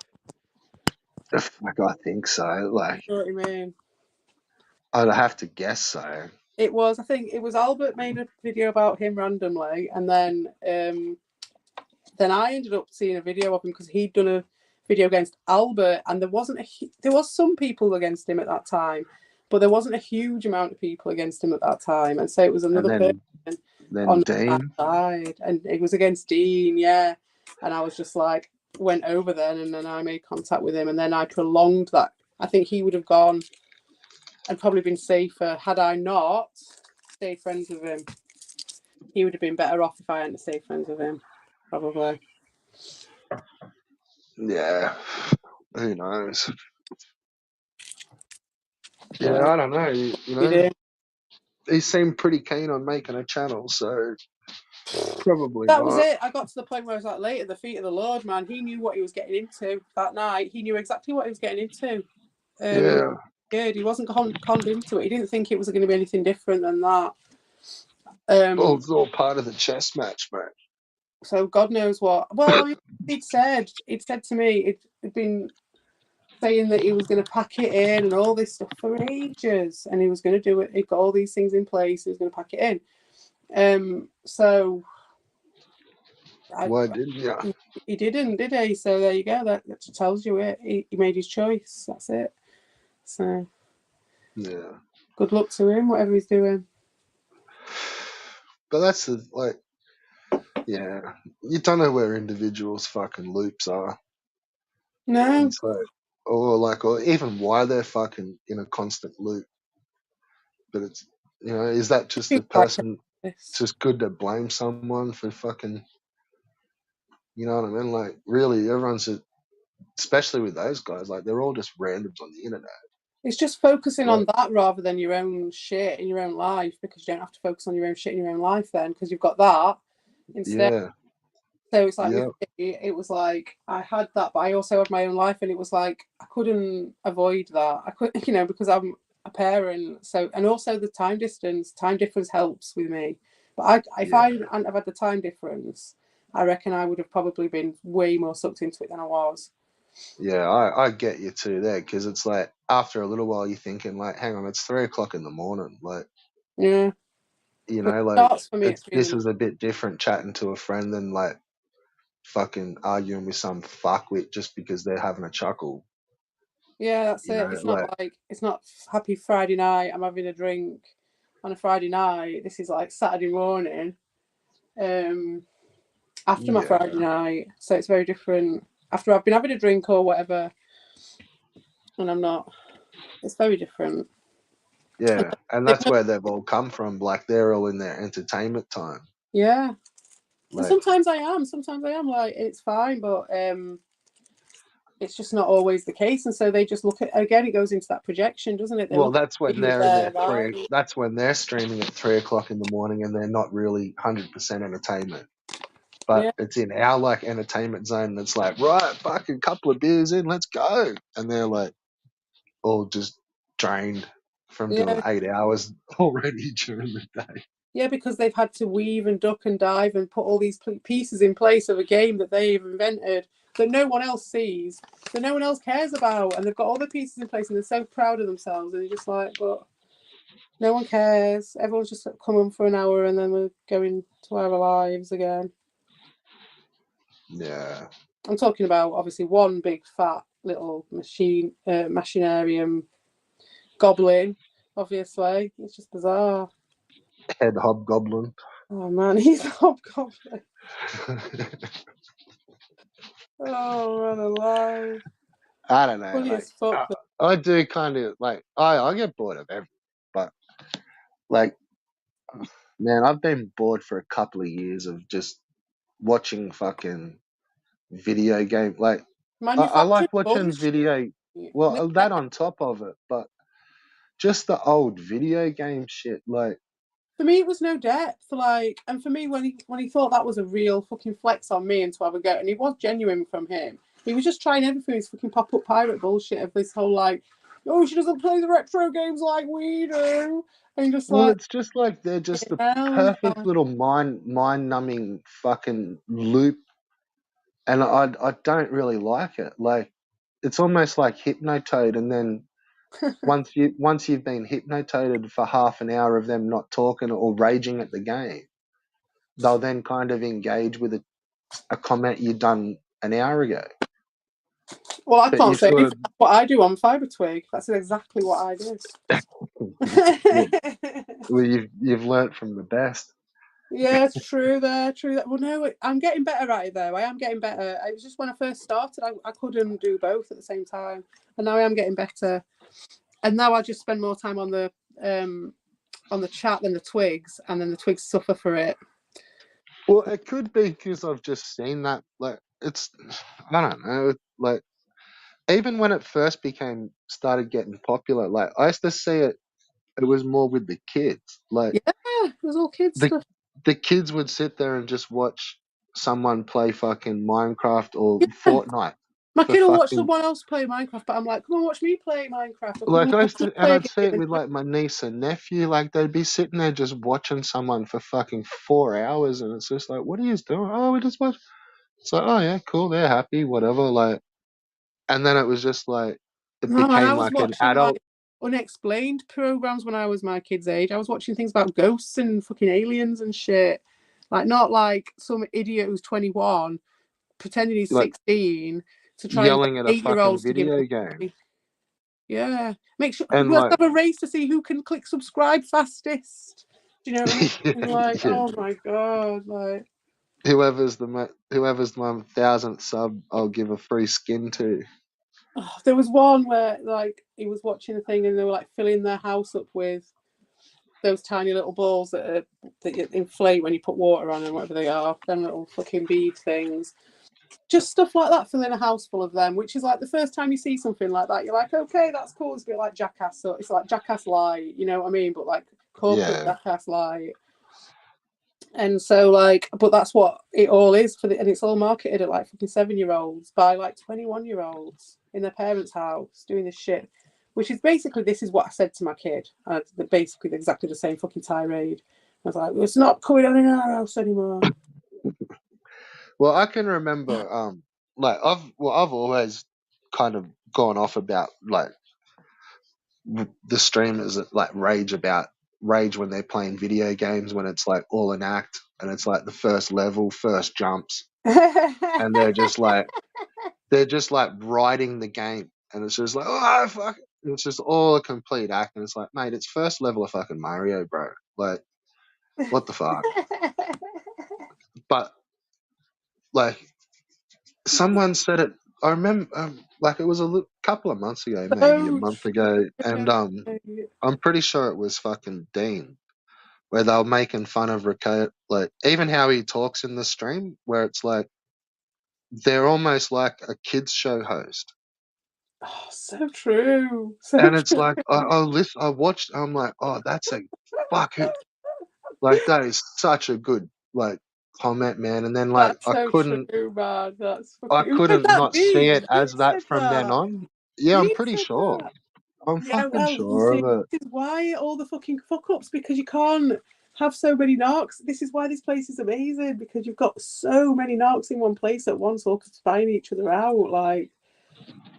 S1: Fuck, I think so. Like,
S2: You know what I mean?
S1: I'd have to guess so.
S2: It was. I think it was Albert made a video about him randomly, and then I ended up seeing a video of him because he'd done a video against Albert, and there was some people against him at that time, but there wasn't a huge amount of people against him at that time, and so it was
S1: And
S2: another person
S1: then
S2: on that
S1: Dean.
S2: side, and it was against Dean, yeah. And I was just like, went over then, and then I made contact with him, and then I prolonged that. I think he would have gone and probably been safer had I not stayed friends with him. He would have been better off if I hadn't stayed friends with him, probably.
S1: Yeah. Who knows? Yeah,
S2: Yeah,
S1: I don't know. You
S2: he
S1: know,
S2: did.
S1: he seemed pretty keen on making a channel, so probably
S2: That was
S1: not.
S2: it. I got to the point where I was like, late at the feet of the Lord, man. He knew what he was getting into that night. He knew exactly what he was getting into.
S1: Yeah.
S2: Good. He wasn't conned into it. He didn't think it was going to be anything different than that.
S1: Well, it's all part of the chess match, mate.
S2: So God knows what. Well, I mean, he'd said to me, he'd been saying that he was going to pack it in and all this stuff for ages, and he was going to do it. He'd got all these things in place. He was going to pack it in. So
S1: Why didn't you?
S2: he didn't, did he? So there you go. That tells you it. He made his choice. That's it. So
S1: Yeah.
S2: good luck to him, whatever he's doing.
S1: But that's the, like, yeah. You don't know where individuals' fucking loops are.
S2: No,
S1: It's like, or even why they're fucking in a constant loop. But it's, is that just the
S2: like
S1: person
S2: this.
S1: just good to blame someone for fucking, you know what I mean? Like, really, everyone's just, especially with those guys, like, they're all just randoms on the internet.
S2: It's just focusing
S1: Like,
S2: on that rather than your own shit in your own life, because you don't have to focus on your own shit in your own life then, because you've got that instead.
S1: yeah,
S2: So it's like with
S1: yeah,
S2: me, it was like I had that, but I also had my own life, and it was like I couldn't avoid that. I couldn't, because I'm a parent. So, and also the time difference helps with me. But if
S1: yeah.
S2: I hadn't have had the time difference, I reckon I would have probably been way more sucked into it than I was.
S1: Yeah, I get you too there, because it's like after a little while you're thinking like, hang on, it's 3 o'clock in the morning. Like,
S2: Yeah, but it
S1: like
S2: starts for me at
S1: this
S2: 3
S1: is a bit different chatting to a friend than like fucking arguing with some fuckwit just because they're having a chuckle.
S2: Yeah, that's it. It's not
S1: Like,
S2: like it's not happy Friday night. I'm having a drink. on a Friday night. This is like Saturday morning. After my Friday
S1: Yeah,
S2: night, so it's very different. After I've been having a drink or whatever, and I'm not. It's very different.
S1: yeah, and
S2: They've
S1: that's
S2: no,
S1: where they've all come from. Like they're all in their entertainment time.
S2: yeah, and
S1: Like,
S2: sometimes I am. Sometimes I am like it's fine, but it's just not always the case. And so they just look at again. It goes into that projection, doesn't it? They
S1: well,
S2: look
S1: that's
S2: at
S1: when
S2: me with
S1: they're in
S2: their
S1: their
S2: life.
S1: three. That's when they're streaming at 3 o'clock in the morning, and they're not really 100% entertainment. But
S2: Yeah,
S1: it's in our like entertainment zone that's like, right, fucking couple of beers in, let's go. And they're like all just drained from doing
S2: yeah,
S1: 8 hours already during the day.
S2: yeah. Because they've had to weave and duck and dive and put all these pieces in place of a game that they've invented that no one else sees, that no one else cares about, and they've got all the pieces in place and they're so proud of themselves. And you're just like, but no one cares. Everyone's just coming for an hour and then we're going to our lives again.
S1: Yeah.
S2: I'm talking about obviously one big fat little machinarium goblin. Obviously, it's just bizarre.
S1: Head hobgoblin.
S2: Oh man, he's a hobgoblin. Oh man, alive.
S1: I don't know.
S2: Funny
S1: Like,
S2: as fuck. Though.
S1: I do kind of like, I get bored of everything, but like, man, I've been bored for a couple of years of just watching fucking video game. Like, I
S2: Manufactured
S1: like watching
S2: bullshit.
S1: video.
S2: No,
S1: Well, that on top of it, but just the old video game shit. Like,
S2: for me, it was no depth. Like, and for me, when he thought that was a real fucking flex on me and to have a go, and it was genuine from him. He was just trying everything. His fucking pop up pirate bullshit of this whole like, oh, she doesn't play the retro games like we do, and just
S1: well,
S2: like,
S1: it's just like they're just the
S2: hell,
S1: perfect little mind numbing fucking loop, and I don't really like it. Like, it's almost like Hypnotoad, and then once you've been hypnototed for half an hour of them not talking or raging at the game, they'll then kind of engage with a comment you've done an hour ago.
S2: well, I
S1: But
S2: can't
S1: you've
S2: say
S1: sort
S2: if
S1: of
S2: that's what I do on Fiber Twig. That's exactly what I do.
S1: well, you've learnt from the best.
S2: Yeah, it's true there, true that. Well, no, I'm getting better at it though. I am getting better. It was just when I first started, I couldn't do both at the same time, and now I am getting better. And now I just spend more time on the chat than the twigs, and then the twigs suffer for it.
S1: Well, it could be because I've just seen that. Like, it's I don't know. Like, even when it first started getting popular, like I used to see it. It was more with the kids. Like,
S2: Yeah, it was all kids
S1: the
S2: stuff.
S1: the kids would sit there and just watch someone play fucking Minecraft or
S2: Yeah,
S1: Fortnite
S2: my
S1: for
S2: kid will watch
S1: fucking
S2: someone else play Minecraft, but I'm like, come on, watch me play Minecraft, or come
S1: like
S2: on,
S1: I
S2: watch
S1: used
S2: me
S1: to, and
S2: play a
S1: I'd see it
S2: game.
S1: with like my niece and nephew. Like they'd be sitting there just watching someone for fucking 4 hours, and it's just like, what are you doing? Oh, we just watch. It's like, oh yeah, cool, they're happy, whatever. Like, and then it was just like it
S2: No, and I
S1: became
S2: was
S1: like an
S2: watching
S1: adult.
S2: like unexplained programs when I was my kid's age. I was watching things about ghosts and fucking aliens and shit. Like not like some idiot who's 21 pretending he's
S1: Like
S2: 16 to try and get
S1: yelling at a
S2: 8 year
S1: fucking
S2: olds to give
S1: video
S2: him
S1: game.
S2: money. Yeah. Make sure
S1: And
S2: let's
S1: like,
S2: have a race to see who can click subscribe fastest. Do you know what I mean? Like,
S1: yeah,
S2: oh my god, like
S1: whoever's my thousandth sub, I'll give a free skin to.
S2: oh, there was one where like he was watching a thing and they were like filling their house up with those tiny little balls that inflate when you put water on them, whatever they are, them little fucking bead things. Just stuff like that, filling a house full of them, which is like the first time you see something like that, you're like, okay, that's cool. It's a bit like Jackass. So it's like Jackass Light, you know what I mean? But like corporate
S1: Yeah,
S2: Jackass Light. And so like, but that's what it all is for and it's all marketed at like fucking 7 year olds by like 21 year olds in their parents' house doing this shit. Which is basically this is what I said to my kid. Basically exactly the same fucking tirade. I was like, it's not coming on in our house anymore.
S1: well, I can remember, like I've always kind of gone off about like the streamers that like rage when they're playing video games when it's like all an act and it's like the first level, first jumps, and they're just like riding the game, and it's just like, oh fuck. It's just all a complete act, and it's like, mate, it's first level of fucking Mario, bro. Like, what the fuck? But like, someone said it. I remember, like, it was couple of months ago, maybe a
S2: So
S1: month ago, and
S2: true.
S1: I'm pretty sure it was fucking Dean, where they were making fun of Rico, like even how he talks in the stream, where it's like they're almost like a kids show host,
S2: Oh, so true. So
S1: and it's
S2: true.
S1: like I watched, I'm like, oh, that's a fuck, like that is such a good like comment, man, and then like
S2: That's so true, man. That's
S1: I
S2: fucking. Who said
S1: couldn't
S2: that?
S1: not see
S2: Me.
S1: it
S2: You
S1: as that
S2: said
S1: from then
S2: that.
S1: on. Yeah, I'm
S2: You
S1: pretty
S2: said
S1: sure.
S2: that.
S1: I'm
S2: Yeah,
S1: fucking
S2: well, you
S1: sure
S2: see,
S1: of it.
S2: this is why all the fucking fuck ups, because you can't have so many narcs. This is why this place is amazing, because you've got so many narcs in one place at once, all spying each other out. Like,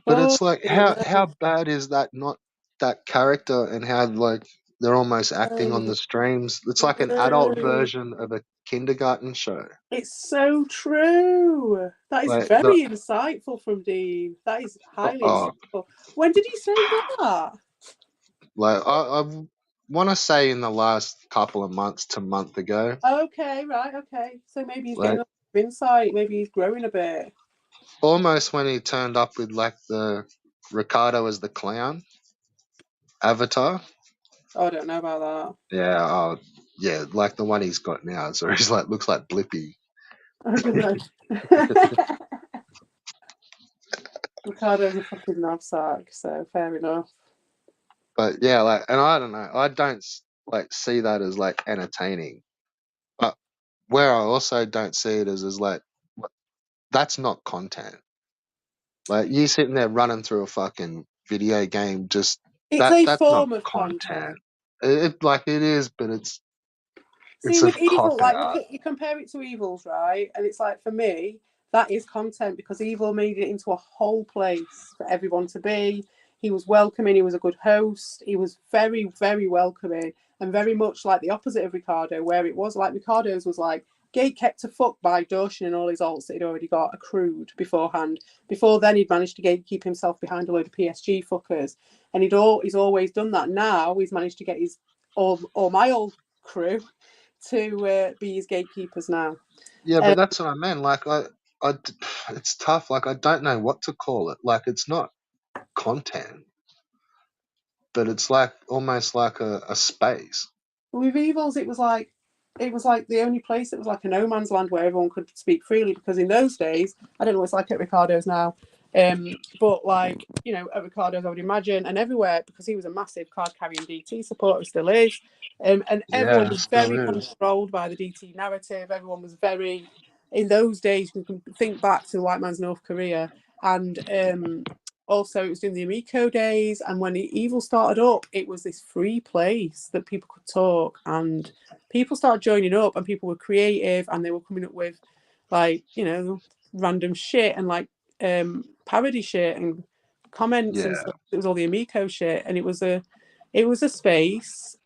S1: But
S2: oh,
S1: it's like how bad is that not that character and how like they're almost acting on the streams. It's like an adult
S2: no.
S1: version of a kindergarten show.
S2: It's so true. That is
S1: Like the
S2: very insightful from Dean. That is highly
S1: oh
S2: insightful. When did he say that?
S1: like I want to say in the last couple of months to month ago.
S2: Okay, right, okay. So maybe he's getting
S1: Like
S2: a bit of insight. Maybe he's growing a bit.
S1: almost when he turned up with like the Ricardo as the clown avatar.
S2: Oh, I don't know about
S1: Yeah, yeah, like the one he's got now. So he's like looks like Blippy.
S2: that. I don't know. Ricardo's a fucking knapsack, so fair enough.
S1: But yeah, like, and I don't know, I don't like see that as like entertaining. But where I also don't see it as is like that's not content. Like you sitting there running through a fucking video game, just
S2: It's a
S1: that's not
S2: form of
S1: content.
S2: content.
S1: It like it is, but
S2: See,
S1: it's a
S2: with
S1: cop
S2: evil, like
S1: out.
S2: you compare it to evils, right? And it's like for me, that is content because evil made it into a whole place for everyone to be. He was welcoming. He was a good host. He was very, very welcoming, and very much like the opposite of Ricardo, where it was like Ricardo's was like gate kept to fuck by Doshin and all his alts that he'd already got accrued beforehand. Before then, he'd managed to gatekeep himself behind a load of PSG fuckers, and he's always done that. Now he's managed to get his all my old crew to be his gatekeepers now.
S1: Yeah,
S2: Um,
S1: but that's what I meant. Like I, it's tough. Like I don't know what to call it. Like it's not content, but it's like almost like a space.
S2: with Evils, it was like the only place that was like a no man's land where everyone could speak freely. Because in those days, I don't know what it's like at Ricardo's now, but like at Ricardo's, I would imagine, and everywhere because he was a massive card carrying DT supporter, still is, and everyone
S1: Yeah, it
S2: was
S1: still
S2: very
S1: is.
S2: controlled by the DT narrative. Everyone was very in those days. You can think back to White Man's North Korea, and also it was during the Amico days, and when Evil started up, it was this free place that people could talk, and people started joining up, and people were creative, and they were coming up with like random shit and like parody shit and comments and
S1: Yeah,
S2: stuff. It was all the Amico shit, and it was a space.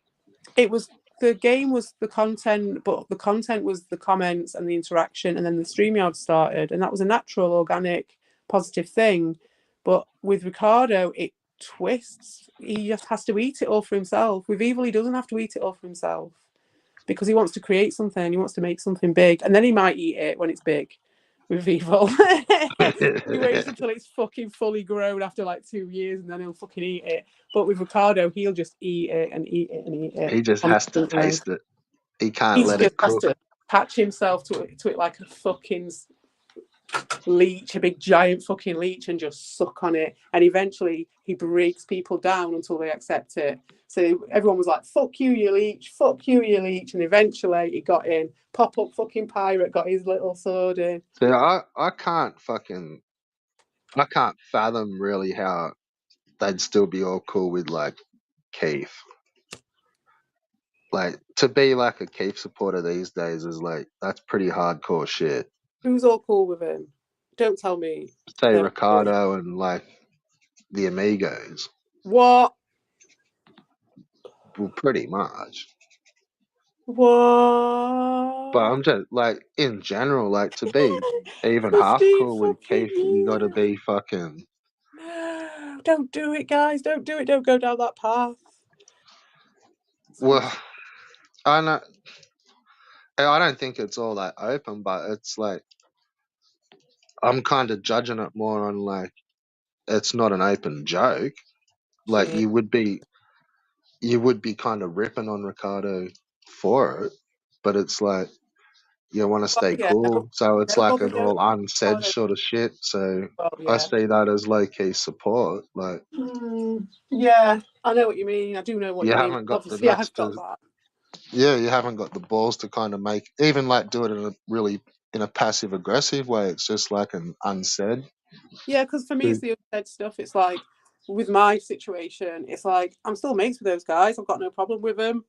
S2: It was the game was the content, but the content was the comments and the interaction, and then the StreamYard started, and that was a natural, organic, positive thing. But with Ricardo, it twists. He just has to eat it all for himself. With Evil, he doesn't have to eat it all for himself because he wants to create something. He wants to make something big, and then he might eat it when it's big. With Evil, he waits until it's fucking fully grown after like 2 years, and then he'll fucking eat it. But with Ricardo, he'll just eat it and eat it and eat it
S1: he just has to
S2: constantly.
S1: taste it. He can't
S2: He
S1: let
S2: just
S1: it
S2: has
S1: cook.
S2: to attach himself to it like a fucking leech, a big giant fucking leech, and just suck on it. And eventually, he breaks people down until they accept it. So everyone was like, "Fuck you, you leech! Fuck you, you leech!" And eventually, he got in. Pop up fucking pirate got his little sword in.
S1: So I can't fathom really how they'd still be all cool with like Keith. Like to be like a Keith supporter these days is like that's pretty hardcore shit.
S2: Who's all cool with him? Don't tell me
S1: Say
S2: them three.
S1: Ricardo and like the Amigos.
S2: What?
S1: Well, pretty much. But
S2: What?
S1: I'm just like in general, like to be even half
S2: 15
S1: cool with
S2: fucking
S1: Keith, you got to
S2: years.
S1: be fucking
S2: No, don't do it, guys. Don't do it. Don't go down that path.
S1: Well, I know. I don't think it's all that open, but it's like I'm kind of judging it more on like it's not an open joke. Like
S2: Shit.
S1: you would be kind of ripping on Ricardo for it, but it's like you want to
S2: Well,
S1: stay
S2: yeah,
S1: cool, so it's
S2: well,
S1: like
S2: they
S1: an
S2: don't.
S1: all unsaid
S2: Ricardo.
S1: sort of shit. So
S2: Well,
S1: I
S2: yeah.
S1: see that as low key support. Like
S2: Yeah, I know what you mean. I do know what
S1: you
S2: you mean.
S1: haven't got the
S2: Obviously,
S1: nuts
S2: I've got
S1: to,
S2: that.
S1: yeah, you haven't got the balls to kind of make even like do it in a really in a passive aggressive way. It's just like an unsaid.
S2: Yeah, because for me, it's the unsaid stuff. It's like with my situation, it's like I'm still mates with those guys. I've got no problem with them.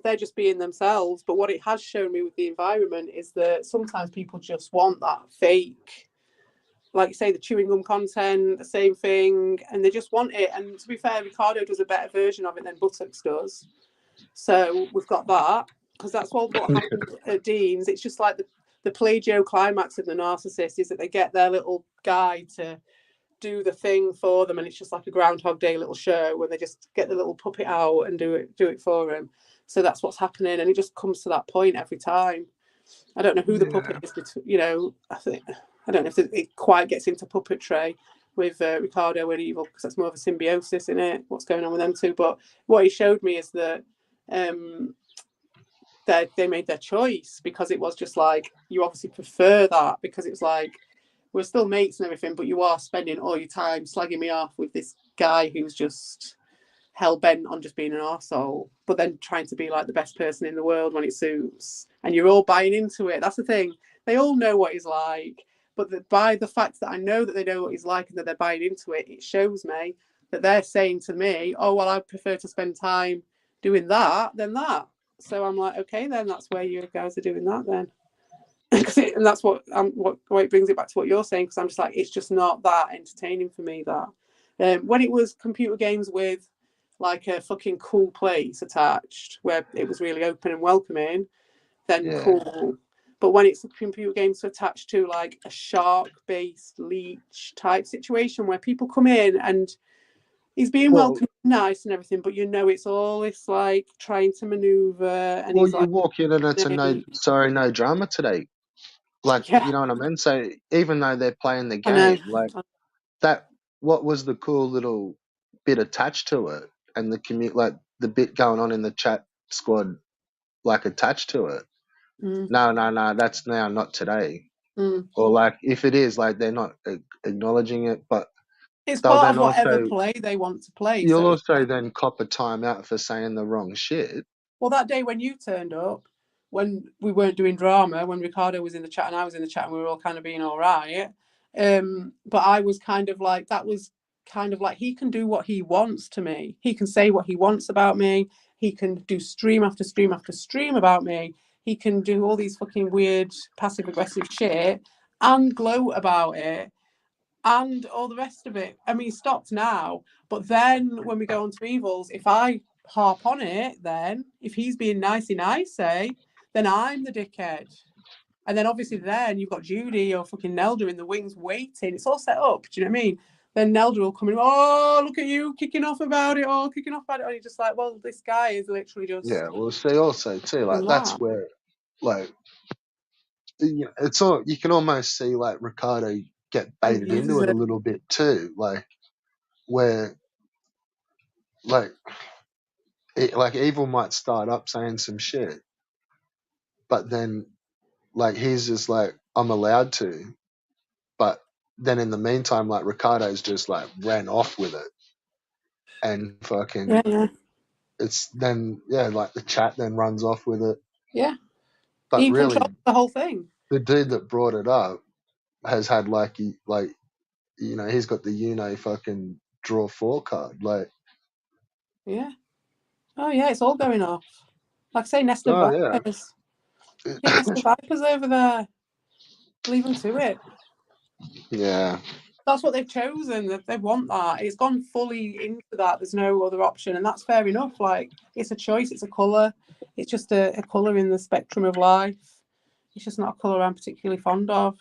S2: They're just being themselves. But what it has shown me with the environment is that sometimes people just want that fake, like you say, the chewing gum content, the same thing, and they just want it. And to be fair, Ricardo does a better version of it than Buttocks does. So we've got that because that's what happens at Dean's. It's just like the Plagio climax of the narcissist is that they get their little guy to do the thing for them, and it's just like a Groundhog Day little show where they just get the little puppet out and do it for him. So that's what's happening, and it just comes to that point every time. I don't know who the puppet
S1: Yeah.
S2: is, I don't know if it quite gets into puppetry with Ricardo and Evil because that's more of a symbiosis in it. What's going on with them two? But what he showed me is that um, they made their choice because it was just like you obviously prefer that because it was like we're still mates and everything, but you are spending all your time slagging me off with this guy who's just hell bent on just being an arsehole, but then trying to be like the best person in the world when it suits. And you're all buying into it. That's the thing. They all know what he's like, but by the fact that I know that they know what he's like and that they're buying into it, it shows me that they're saying to me, oh, well, I prefer to spend time doing that than that. So I'm like, okay, then that's where you guys are doing that then. And that's what it brings it back to what you're saying because I'm just like it's just not that entertaining for me that when it was computer games with like a fucking cool place attached where it was really open and welcoming, then
S1: Yeah.
S2: cool. But when it's a computer games attached to like a shark-based leech type situation where people come in and he's being
S1: Well,
S2: welcome, nice and everything, but you know it's all this like trying to maneuver, and
S1: well,
S2: he's
S1: you
S2: like,
S1: walk in and it's a
S2: hey.
S1: no drama today. Like,
S2: Yeah,
S1: you know what I mean? So even though they're playing the
S2: I know.
S1: game, like that, what was the cool little bit attached to it, and the commute, like the bit going on in the chat squad, like attached to it.
S2: Mm,
S1: No, no, no, that's now not today.
S2: mm.
S1: Or like if it is, like they're not acknowledging it, but
S2: It's
S1: they'll
S2: part
S1: then
S2: of whatever
S1: also
S2: play they want to play.
S1: you'll
S2: So it's
S1: also
S2: like,
S1: then cop a timeout for saying the wrong shit.
S2: well, that day when you turned up, when we weren't doing drama, when Ricardo was in the chat and I was in the chat and we were all kind of being all right. But I was kind of like, that was kind of like, he can do what he wants to me. He can say what he wants about me. He can do stream after stream after stream about me. He can do all these fucking weird passive aggressive shit and gloat about it and all the rest of it. I mean, he stopped now, but then when we go on to Evils, if I harp on it, then if he's being nicey nicey, then I'm the dickhead. And then obviously then you've got Judy or fucking Nelda in the wings waiting. It's all set up. Do you know what I mean? Then Nelda will come in, oh, look at you kicking off about it, oh, kicking off about it. And you're just like, well, this guy is literally just
S1: Yeah, we'll see also too,
S2: doing
S1: like that's
S2: that.
S1: where like it's all you can almost see like Ricardo get
S2: And
S1: baited into
S2: uses
S1: it a
S2: it.
S1: little bit too, like where like like Evil might start up saying some shit, but then like he's just like I'm allowed to, but then in the meantime, like Ricardo's just like ran off with it, and
S2: Yeah,
S1: fucking
S2: yeah,
S1: it's then yeah like the chat then runs off with it,
S2: yeah.
S1: but
S2: He
S1: really
S2: controls the whole thing.
S1: the dude that brought it up has had like he's got the fucking draw four card like
S2: Yeah. Oh, yeah, it's all going off. Like I say, nest of
S1: oh yeah.
S2: vipers. Yeah, nest of vipers over there. Leave them to it.
S1: Yeah.
S2: That's what they've chosen. They want that. It's gone fully into that. There's no other option, and that's fair enough. Like it's a choice. It's a color. It's just a color in the spectrum of life. It's just not a color I'm particularly fond of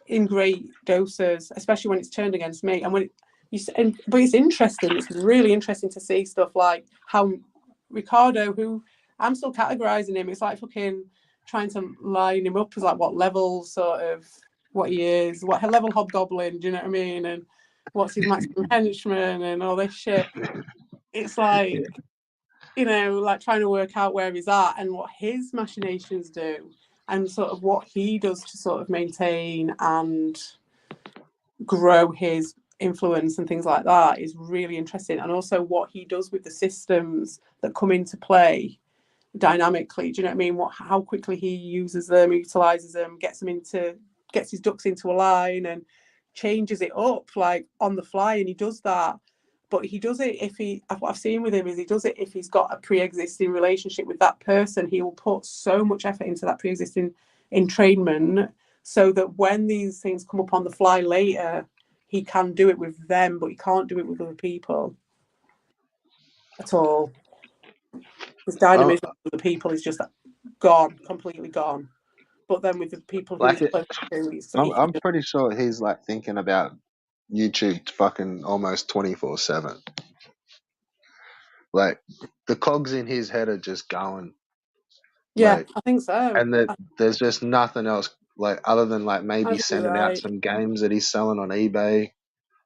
S2: in great doses, especially when it's turned against me. And But it's interesting. It's really interesting to see stuff like how Ricardo, who I'm still categorizing him, it's like fucking trying to line him up as like what level sort of what he is, what level hobgoblin, do you know what I mean? And what's his maximum henchman and all this shit. It's like, you know, like trying to work out where he's at and what his machinations do and sort of what he does to sort of maintain and grow his influence and things like that is really interesting. And also what he does with the systems that come into play dynamically. Do you know what I mean? How quickly he uses them, utilizes them, gets his ducks into a line and changes it up like on the fly. And he does that. But he does it what I've seen with him is he does it if he's got a pre-existing relationship with that person. He will put so much effort into that pre-existing entrainment so that when these things come up on the fly later, he can do it with them, but he can't do it with other people at all. His dynamism with the people is just gone, completely gone. But then with the people who
S1: Like
S2: he's close to,
S1: I'm pretty sure he's like thinking about YouTube fucking almost 24/7. Like the cogs in his head are just going.
S2: yeah,
S1: Like,
S2: I think so.
S1: and there's just nothing else like other than like
S2: I
S1: maybe
S2: think you're
S1: sending out
S2: right.
S1: some games that he's selling on eBay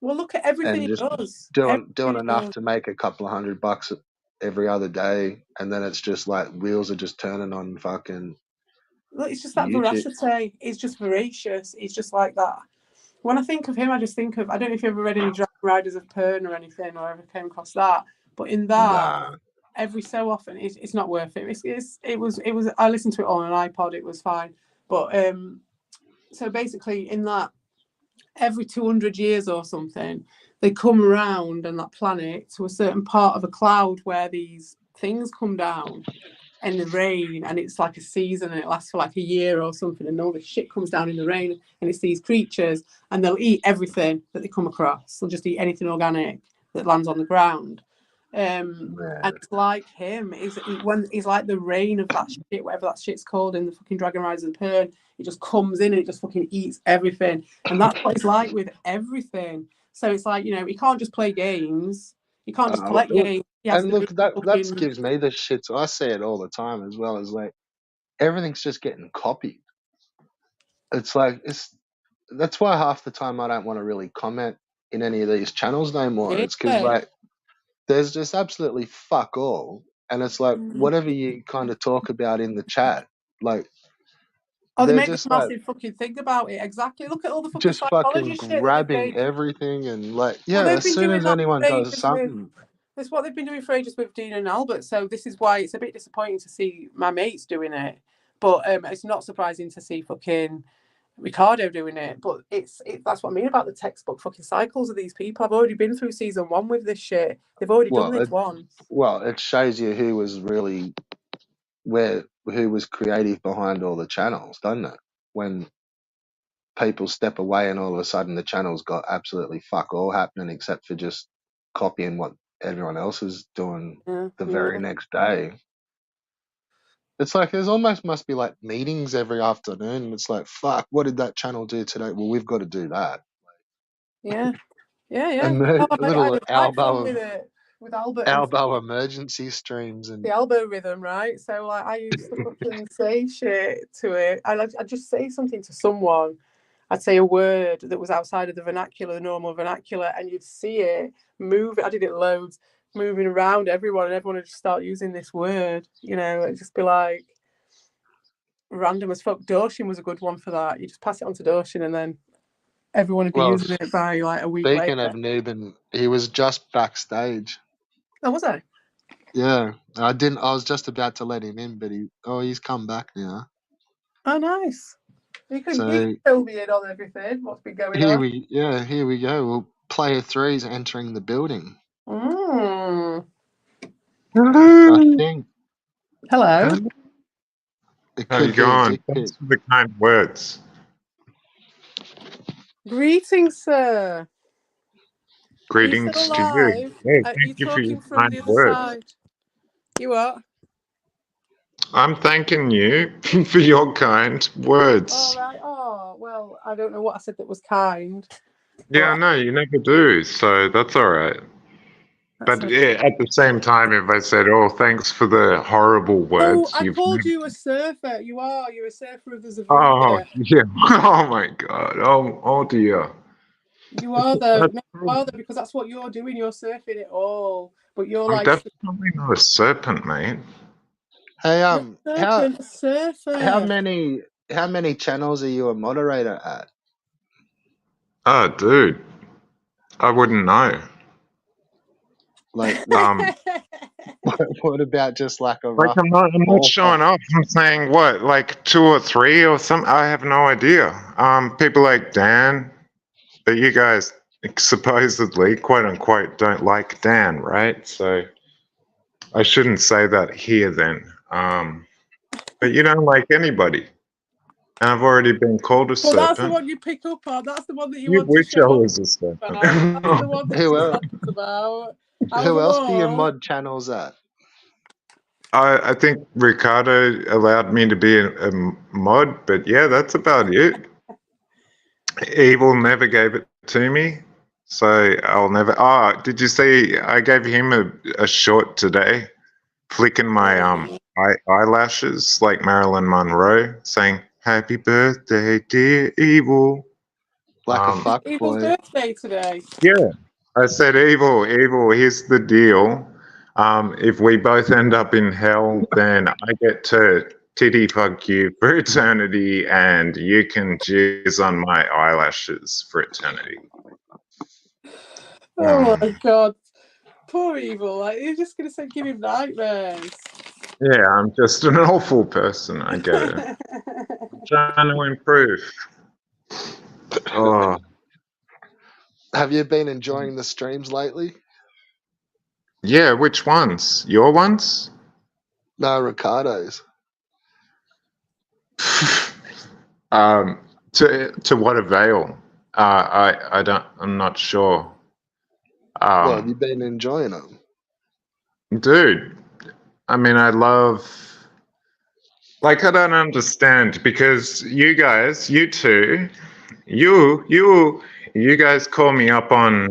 S2: Well, look at everything
S1: and
S2: he
S1: just
S2: does.
S1: doing
S2: Everything he
S1: enough
S2: does.
S1: to make a couple of $100 every other day, and then it's just like wheels are just turning on fucking
S2: Look, it's just that
S1: YouTube.
S2: veracity. He's just voracious. He's just like that. When I think of him, I just think of, I don't know if you ever read any Dragon Riders of Pern or anything or ever came across that, but in that,
S1: Nah.
S2: every so often, it's not worth it. It was, I listened to it on an iPod, it was fine. But so basically, in that, every 200 years or something, they come around on that planet to a certain part of a cloud where these things come down in the rain, and it's like a season and it lasts for like a year or something, and all this shit comes down in the rain, and it's these creatures, and they'll eat everything that they come across. They'll just eat anything organic that lands on the ground. And it's like him. When he's like the rain of that shit, whatever that shit's called in the fucking Dragon Riders of the Pern, it just comes in and it just fucking eats everything. And that's what it's like with everything. So it's like, you know, he can't just play games. He can't just collect
S1: Look,
S2: games. He has
S1: and
S2: a
S1: look,
S2: big
S1: that
S2: fucking
S1: gives me the shit. So I say it all the time as well as like everything's just getting copied. It's like that's why half the time I don't want to really comment in any of these channels no more. It's because
S2: really.
S1: like there's just absolutely fuck all, and it's like whatever you kind of talk about in the chat, like
S2: Oh, they
S1: they're
S2: make this
S1: just like
S2: massive fucking thing about it. Exactly. Look at all the fucking
S1: just fucking
S2: psychology shit that they've
S1: grabbing
S2: made.
S1: everything and like
S2: Well,
S1: yeah,
S2: they've
S1: as
S2: been
S1: soon
S2: doing
S1: as
S2: that
S1: anyone
S2: for
S1: does
S2: ages with.
S1: something,
S2: That's what they've been doing for ages with Dean and Albert. So this is why it's a bit disappointing to see my mates doing it, but it's not surprising to see fucking Ricardo doing it. But that's what I mean about the textbook fucking cycles of these people. I've already been through season 1 with this shit. They've already done
S1: well,
S2: this once.
S1: it shows you who was really who was creative behind all the channels, doesn't it? When people step away and all of a sudden the channel's got absolutely fuck all happening except for just copying what everyone else is doing
S2: Yeah,
S1: the very
S2: yeah,
S1: next day. It's like there's almost must be like meetings every afternoon. It's like fuck, what did that channel do today? Well, we've got to do that.
S2: yeah, yeah, yeah.
S1: And
S2: Oh, I
S1: little
S2: had quite fun with it with Albert and
S1: elbow emergency streams
S2: the
S1: and
S2: elbow rhythm, right? So like I used to fucking say shit to it. I'd just say something to someone. I'd say a word that was outside of the vernacular, the normal vernacular, and you'd see it move. I did it loads, moving around everyone, and everyone would just start using this word. You know, it'd just be like random as fuck. Doshin was a good one for that. You just pass it on to Doshin, and then everyone would be
S1: well,
S2: using it by like a week
S1: speaking of
S2: later.
S1: Newman, he was just backstage.
S2: Oh, was I?
S1: Yeah, I didn't. I was just about to let him in, but he's come back now.
S2: Oh, nice. You can
S1: So
S2: fill me in on everything. What's been going on?
S1: here we go. Well, player three's entering the building.
S2: Mm.
S1: I
S3: Hello.
S1: think
S2: Hello.
S1: it
S3: How you
S1: could be a
S3: going?
S1: dick pic.
S3: Thanks for the kind words.
S2: Greetings, sir. Are you
S3: Greetings
S2: still
S3: to you.
S2: alive?
S3: Yeah,
S2: Are you
S3: thank you for your
S2: talking from
S3: kind
S2: the other
S3: words.
S2: side? You what?
S3: I'm thanking you for your kind
S2: All
S3: words.
S2: right. Oh, well, I don't know what I said that was kind.
S3: Yeah, no, you never do, so that's all right. But yeah, at the same time, if I said, "Oh, thanks for the horrible
S2: Oh,
S3: words,"
S2: I
S3: you've
S2: called
S3: never.
S2: you a surfer. You are. You're a surfer of the
S3: Oh
S2: Zavuga.
S3: yeah. Oh my God. Oh dear.
S2: You are though.
S3: That's
S2: No, you
S3: cool.
S2: are though, because that's what you're doing. You're surfing it all, but you're
S3: I'm
S2: like
S3: definitely not a serpent, mate.
S1: Hey,
S2: a serpent, a
S1: how
S2: surfer.
S1: many channels are you a moderator at?
S3: Oh, dude, I wouldn't know.
S1: Like,
S3: Um,
S1: what about just like a
S3: like
S1: rough
S3: I'm not
S1: ballpark?
S3: showing off. I'm saying what, like 2 or 3 or something. I have no idea. People like Dan, but you guys supposedly, quote unquote, don't like Dan, right? So I shouldn't say that here then. But you don't like anybody. And I've already been called a
S2: Well, that's the
S3: serpent.
S2: one you pick up on. That's the one that you
S3: You
S2: want to
S3: wish
S2: show
S3: I
S2: off
S3: was a serpent.
S2: about. That's the one that
S1: Who
S2: you're
S1: else?
S2: jealous about. Out of
S1: Who
S2: them
S1: else do you
S2: all,
S1: mod channels at?
S3: I think Ricardo allowed me to be a mod, but yeah, that's about it. Evil never gave it to me, so I'll never. Oh, did you see? I gave him a short today, flicking my eyelashes like Marilyn Monroe, saying "Happy birthday, dear Evil."
S1: Like a
S2: it's
S1: fuck
S2: Evil's
S1: boy.
S2: birthday today.
S3: Yeah, I said, "Evil, evil. Here's the deal. If we both end up in hell, then I get to titty fuck you for eternity, and you can jizz on my eyelashes for eternity."
S2: Oh my god, poor Evil! Like you're just gonna say, give him nightmares.
S3: Yeah, I'm just an awful person. I get it. Trying to improve. Oh,
S1: Have you been enjoying the streams lately?
S3: yeah. Which ones? Your ones?
S1: No, Ricardo's.
S3: um, to what avail? I don't. I'm not sure.
S1: Well, have you
S3: Um,
S1: been enjoying them?
S3: dude. I mean, I love. Like, I don't understand because you guys, you two, you guys call me up on,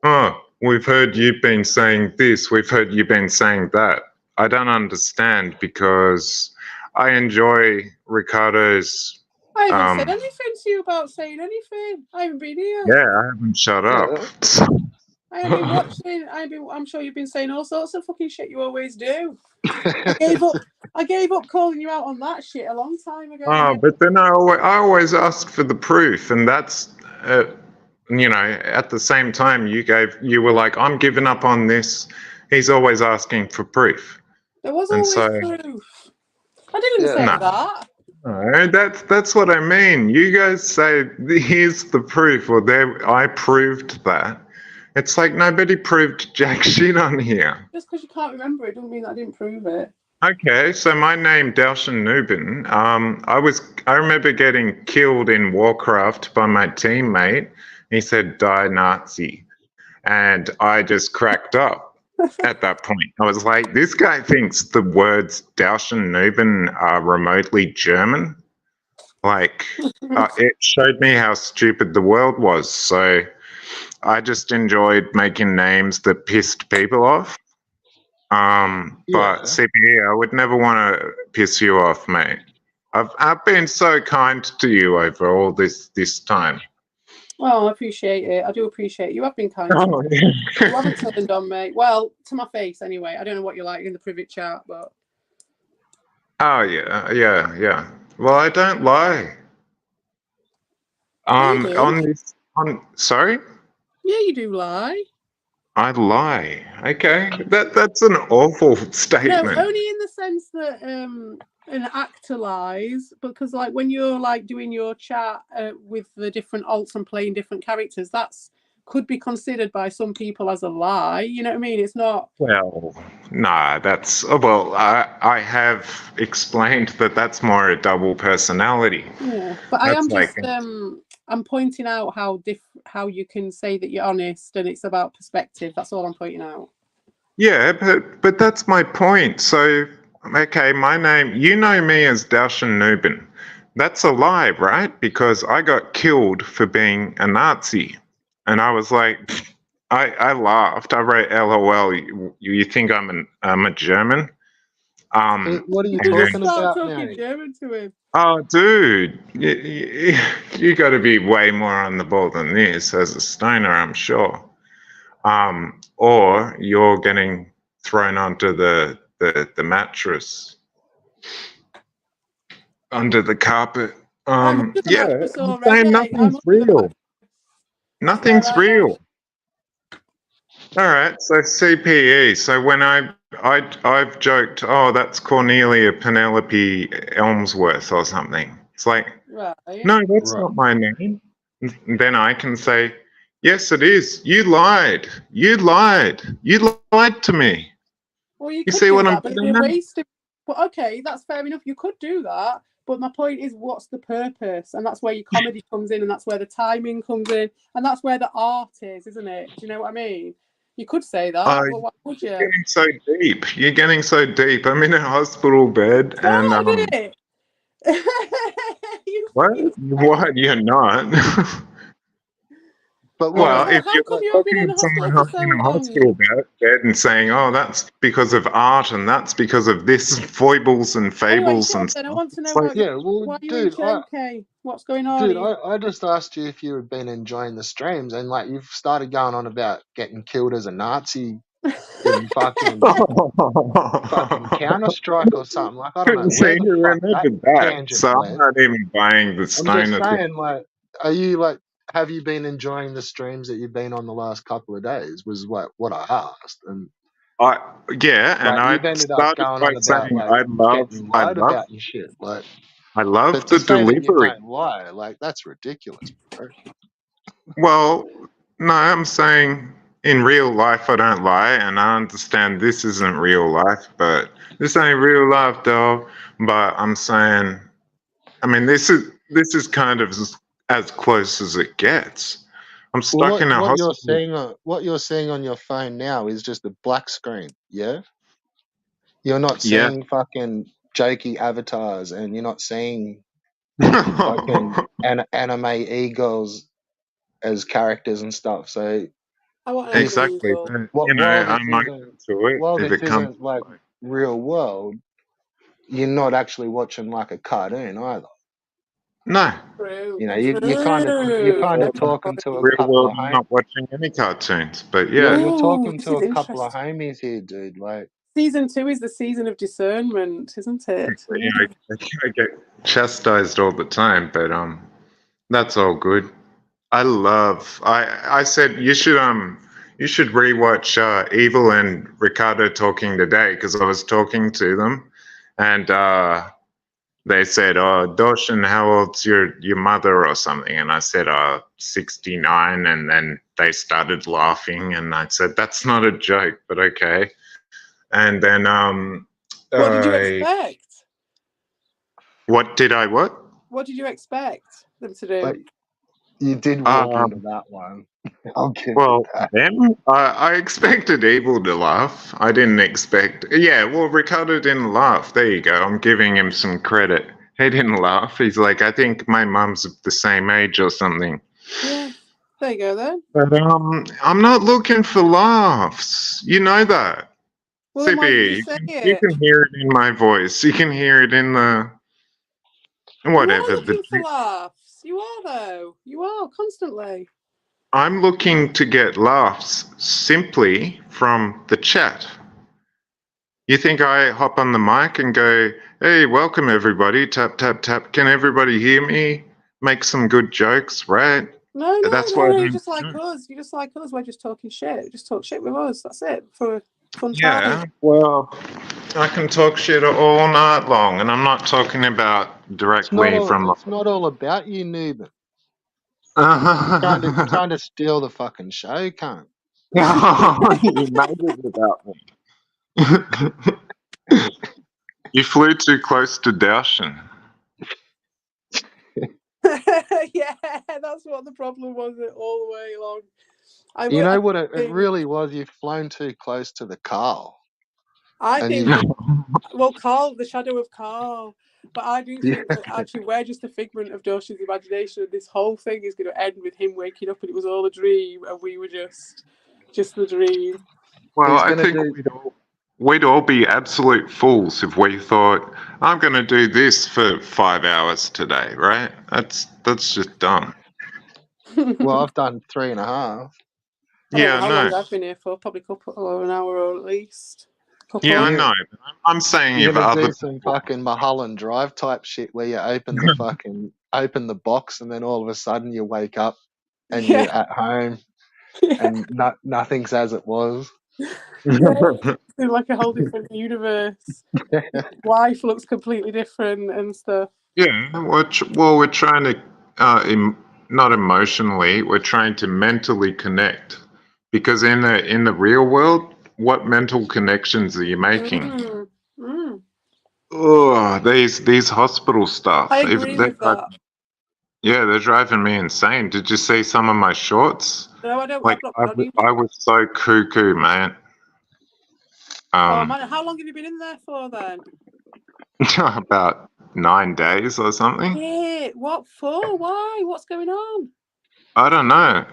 S3: oh, we've heard you've been saying this, we've heard you've been saying that. I don't understand because I enjoy Ricardo's,
S2: I haven't said
S3: um,
S2: anything to you about saying anything. I haven't been here.
S3: yeah, I haven't shut up.
S1: Yeah.
S2: I haven't been watching. I'm sure you've been saying all sorts of fucking shit. You always do. I gave up. I gave up calling you out on that shit a long time ago.
S3: Oh, but then I always ask for the proof, and that's, you know, at the same time you were like, I'm giving up on this. He's always asking for proof,
S2: There was
S3: and
S2: always
S3: so
S2: proof. I didn't
S1: Yeah.
S2: say
S3: no,
S2: that.
S3: no, that's what I mean. You guys say here's the proof, or there I proved that. It's like nobody proved jack shit on here.
S2: Just because you can't remember it doesn't mean that I didn't prove it.
S3: Okay, so my name Daushan Nubin. I remember getting killed in Warcraft by my teammate. He said die Nazi. And I just cracked up at that point. I was like, this guy thinks the words Daushan Nubin are remotely German. Like it showed me how stupid the world was. So I just enjoyed making names that pissed people off. But
S1: Yeah.
S3: CPE, I would never want to piss you off, mate. I've been so kind to you over all this time.
S2: Well, I appreciate it. I do appreciate it. You have been kind to me.
S3: Oh,
S2: You haven't turned on me. Well, to my face anyway. I don't know what you're like in the private chat, but
S3: oh yeah. Well, I don't lie.
S2: yeah, you do.
S3: Sorry,
S2: Yeah, you do lie.
S3: I lie. Okay, that's an awful
S2: No,
S3: statement.
S2: only in the sense that an actor lies, because like when you're like doing your chat with the different alts and playing different characters, that's could be considered by some people as a lie. You know what I mean? It's not.
S3: Well, nah, that's well. I have explained that that's more a double personality.
S2: Yeah, but I
S3: That's
S2: am
S3: like
S2: just I'm pointing out how you can say that you're honest and it's about perspective. That's all I'm pointing out.
S3: yeah, but that's my point. So okay, my name. You know me as Daushan Nubin. That's a lie, right? Because I got killed for being a Nazi. And I was like, I laughed. I wrote LOL. You think I'm a German?
S1: What are you
S2: You just
S3: And
S1: talking
S2: start
S1: about,
S2: talking
S1: mate?
S2: German to him.
S3: oh, dude, you got to be way more on the ball than this as a stoner, I'm sure. Or you're getting thrown onto the mattress, under the carpet.
S2: I'm under the
S3: Yeah,
S2: mattress
S3: I'm saying
S2: already. I'm
S3: nothing's
S2: under the
S3: real.
S2: mattress. That's where
S3: Nothing's
S2: I am.
S3: real. All right, so CPE. So when I've joked, oh, that's Cornelia Penelope Elmsworth or something. It's like,
S2: Right.
S3: no, that's
S1: Right.
S3: not my name. Then I can say, yes, it is. You lied. You lied. You lied to me.
S2: Well, you
S3: You
S2: could
S3: see
S2: do
S3: what I'm
S2: that, but it'd be
S3: getting
S2: a
S3: at?
S2: waste of. Well, okay, that's fair enough. You could do that, but my point is, what's the purpose? And that's where your comedy comes in, and that's where the timing comes in, and that's where the art is, isn't it? Do you know what I mean? You could say that, but why would you?
S3: You're getting so deep. You're getting so deep. I'm in a hospital bed, and
S2: Started it.
S3: what? What? You're not.
S1: But what
S3: Well,
S1: I'm
S2: So
S3: if
S2: how
S3: you're
S2: come you've been
S3: talking
S2: in
S3: to
S2: the hospital
S3: someone
S2: for so
S3: in a
S2: long?
S3: hospital bed and saying, "Oh, that's because of art and that's because of this foibles and
S2: Anyway,
S3: fables
S2: shut up
S3: and
S2: then. I
S3: stuff,"
S2: want to know
S3: it's like,
S2: about
S1: yeah, well,
S2: why you're in
S1: dude,
S2: JK. What's going on?
S1: I just asked you if you had been enjoying the streams, and like you've started going on about getting killed as a Nazi in fucking Counter Strike or something. Like I don't know
S3: see,
S1: where the
S3: you
S1: fuck that
S3: remembered that,
S1: tangent
S3: so I'm
S1: went.
S3: not even buying the
S1: I'm just
S3: stoner thing.
S1: saying, like, are you like, have you been enjoying the streams that you've been on the last couple of days? Was what I asked, and
S3: I Yeah, and
S1: like
S3: I
S1: you've ended up
S3: started
S1: going
S3: by
S1: on about
S3: saying
S1: like getting lied about and shit. Like,
S3: I
S1: but
S3: love
S1: to
S3: the
S1: say that you
S3: delivery.
S1: don't lie, like that's ridiculous, bro.
S3: Well, no, I'm saying in real life I don't lie, and I understand this isn't real life, but this ain't real life, dog. But I'm saying, I mean, this is kind of as close as it gets. I'm
S1: Well,
S3: stuck in a hospital.
S1: what you're seeing on your phone now is just a black screen. Yeah, you're not
S3: Yeah.
S1: seeing fucking jokey avatars, and you're not seeing fucking anime e-girls as characters and stuff. So
S2: I want
S1: this,
S2: anime
S3: Exactly.
S2: eagle.
S3: You know, I'm open to it
S1: while
S3: if
S1: this
S3: it comes.
S1: isn't like real world, you're not actually watching like a cartoon either.
S3: No.
S2: True.
S1: You know, you're
S2: True.
S1: kind
S2: That's
S1: of
S2: a
S3: In
S1: talking
S2: point.
S1: to
S3: the
S1: a
S3: real
S1: couple
S3: world,
S1: of
S3: I'm not watching any cartoons, but yeah.
S1: you're
S2: Ooh,
S1: talking
S2: this
S1: to
S2: is
S1: a couple of
S2: interesting.
S1: homies here, dude. Like,
S2: Season 2 is the season of discernment, isn't it?
S3: You know, I get chastised all the time, but that's all good. I said you should rewatch Evil and Ricardo Talking Today because I was talking to them, and they said, "Oh, Doshin, how old's your mother or something?" And I said, 69. And then they started laughing, and I said, "That's not a joke, but okay." And then
S2: What did you
S3: I
S2: expect?
S3: what did I what?
S2: What did you expect them to do?
S1: like you did walk into
S3: Um,
S1: that one. I'll give you
S3: well,
S1: that.
S3: then I expected Evil to laugh. I didn't expect. Yeah, well, Ricardo didn't laugh. There you go. I'm giving him some credit. He didn't laugh. He's like, I think my mum's the same age or something.
S2: Yeah. There you go then.
S3: But I'm not looking for laughs. You know that.
S2: Well, then why did
S3: CP,
S2: you say
S3: you
S2: it?
S3: can hear it in my voice. You can hear it in the
S2: You are
S3: whatever.
S2: looking for laughs. You are, though. You are constantly.
S3: I'm looking to get laughs simply from the chat. You think I hop on the mic and go, "Hey, welcome everybody, tap, tap, tap. Can everybody hear me? Make some good jokes, right?"
S2: No, no,
S3: That's
S2: no,
S3: what
S2: no. You're
S3: I'm
S2: just like
S3: doing.
S2: us. You're just like us. We're just talking shit. Just talk shit with us. That's it. For a fun time.
S3: Yeah, well, I can talk shit all night long, and I'm not talking about directly from.
S1: It's not all about you, noob. Trying to steal the fucking show, can't.
S3: You made it without me. You flew too close to Daushin.
S2: Yeah, that's what the problem was all the way along.
S1: You know what it
S2: think,
S1: really was? You've flown too close to the Carl.
S2: I
S1: And
S2: think
S1: you
S2: well, Carl, the shadow of Carl. But I do think that actually we're just a figment of Doshin's imagination, and this whole thing is going to end with him waking up and it was all a dream, and we were just the dream.
S3: Well,
S1: He's
S3: I
S1: gonna
S3: think
S1: do.
S3: we'd all be absolute fools if we thought, I'm going to do this for 5 hours today, right? That's just dumb.
S1: Well, I've done 3.5.
S2: I don't
S3: Yeah,
S2: know
S3: I
S2: how long
S3: know.
S2: I've been here for, probably a couple or an hour or at least. Couple.
S3: Yeah, I
S1: Yeah.
S3: know. I'm saying
S1: You're
S3: if
S1: gonna
S3: other
S1: do some
S3: people.
S1: fucking Mulholland Drive type shit where you open the box and then all of a sudden you wake up and
S2: Yeah.
S1: you're at home
S2: Yeah.
S1: and nothing's as it was.
S2: Yeah. It's in like a whole different universe. Life looks completely different and stuff.
S3: Yeah, we're trying to, not emotionally, we're trying to mentally connect, because in the real world, what mental connections are you making?
S2: Mm. Mm.
S3: Oh, these hospital
S2: I
S3: stuff.
S2: agree with that.
S3: They're driving me insane. Did you see some of my shorts?
S2: No, I don't.
S3: Like
S2: I've not been on you.
S3: I was so cuckoo, man.
S2: Oh man, how long have you been in there for then?
S3: About 9 days or something.
S2: Yeah. What for? Why? What's going on?
S3: I don't know.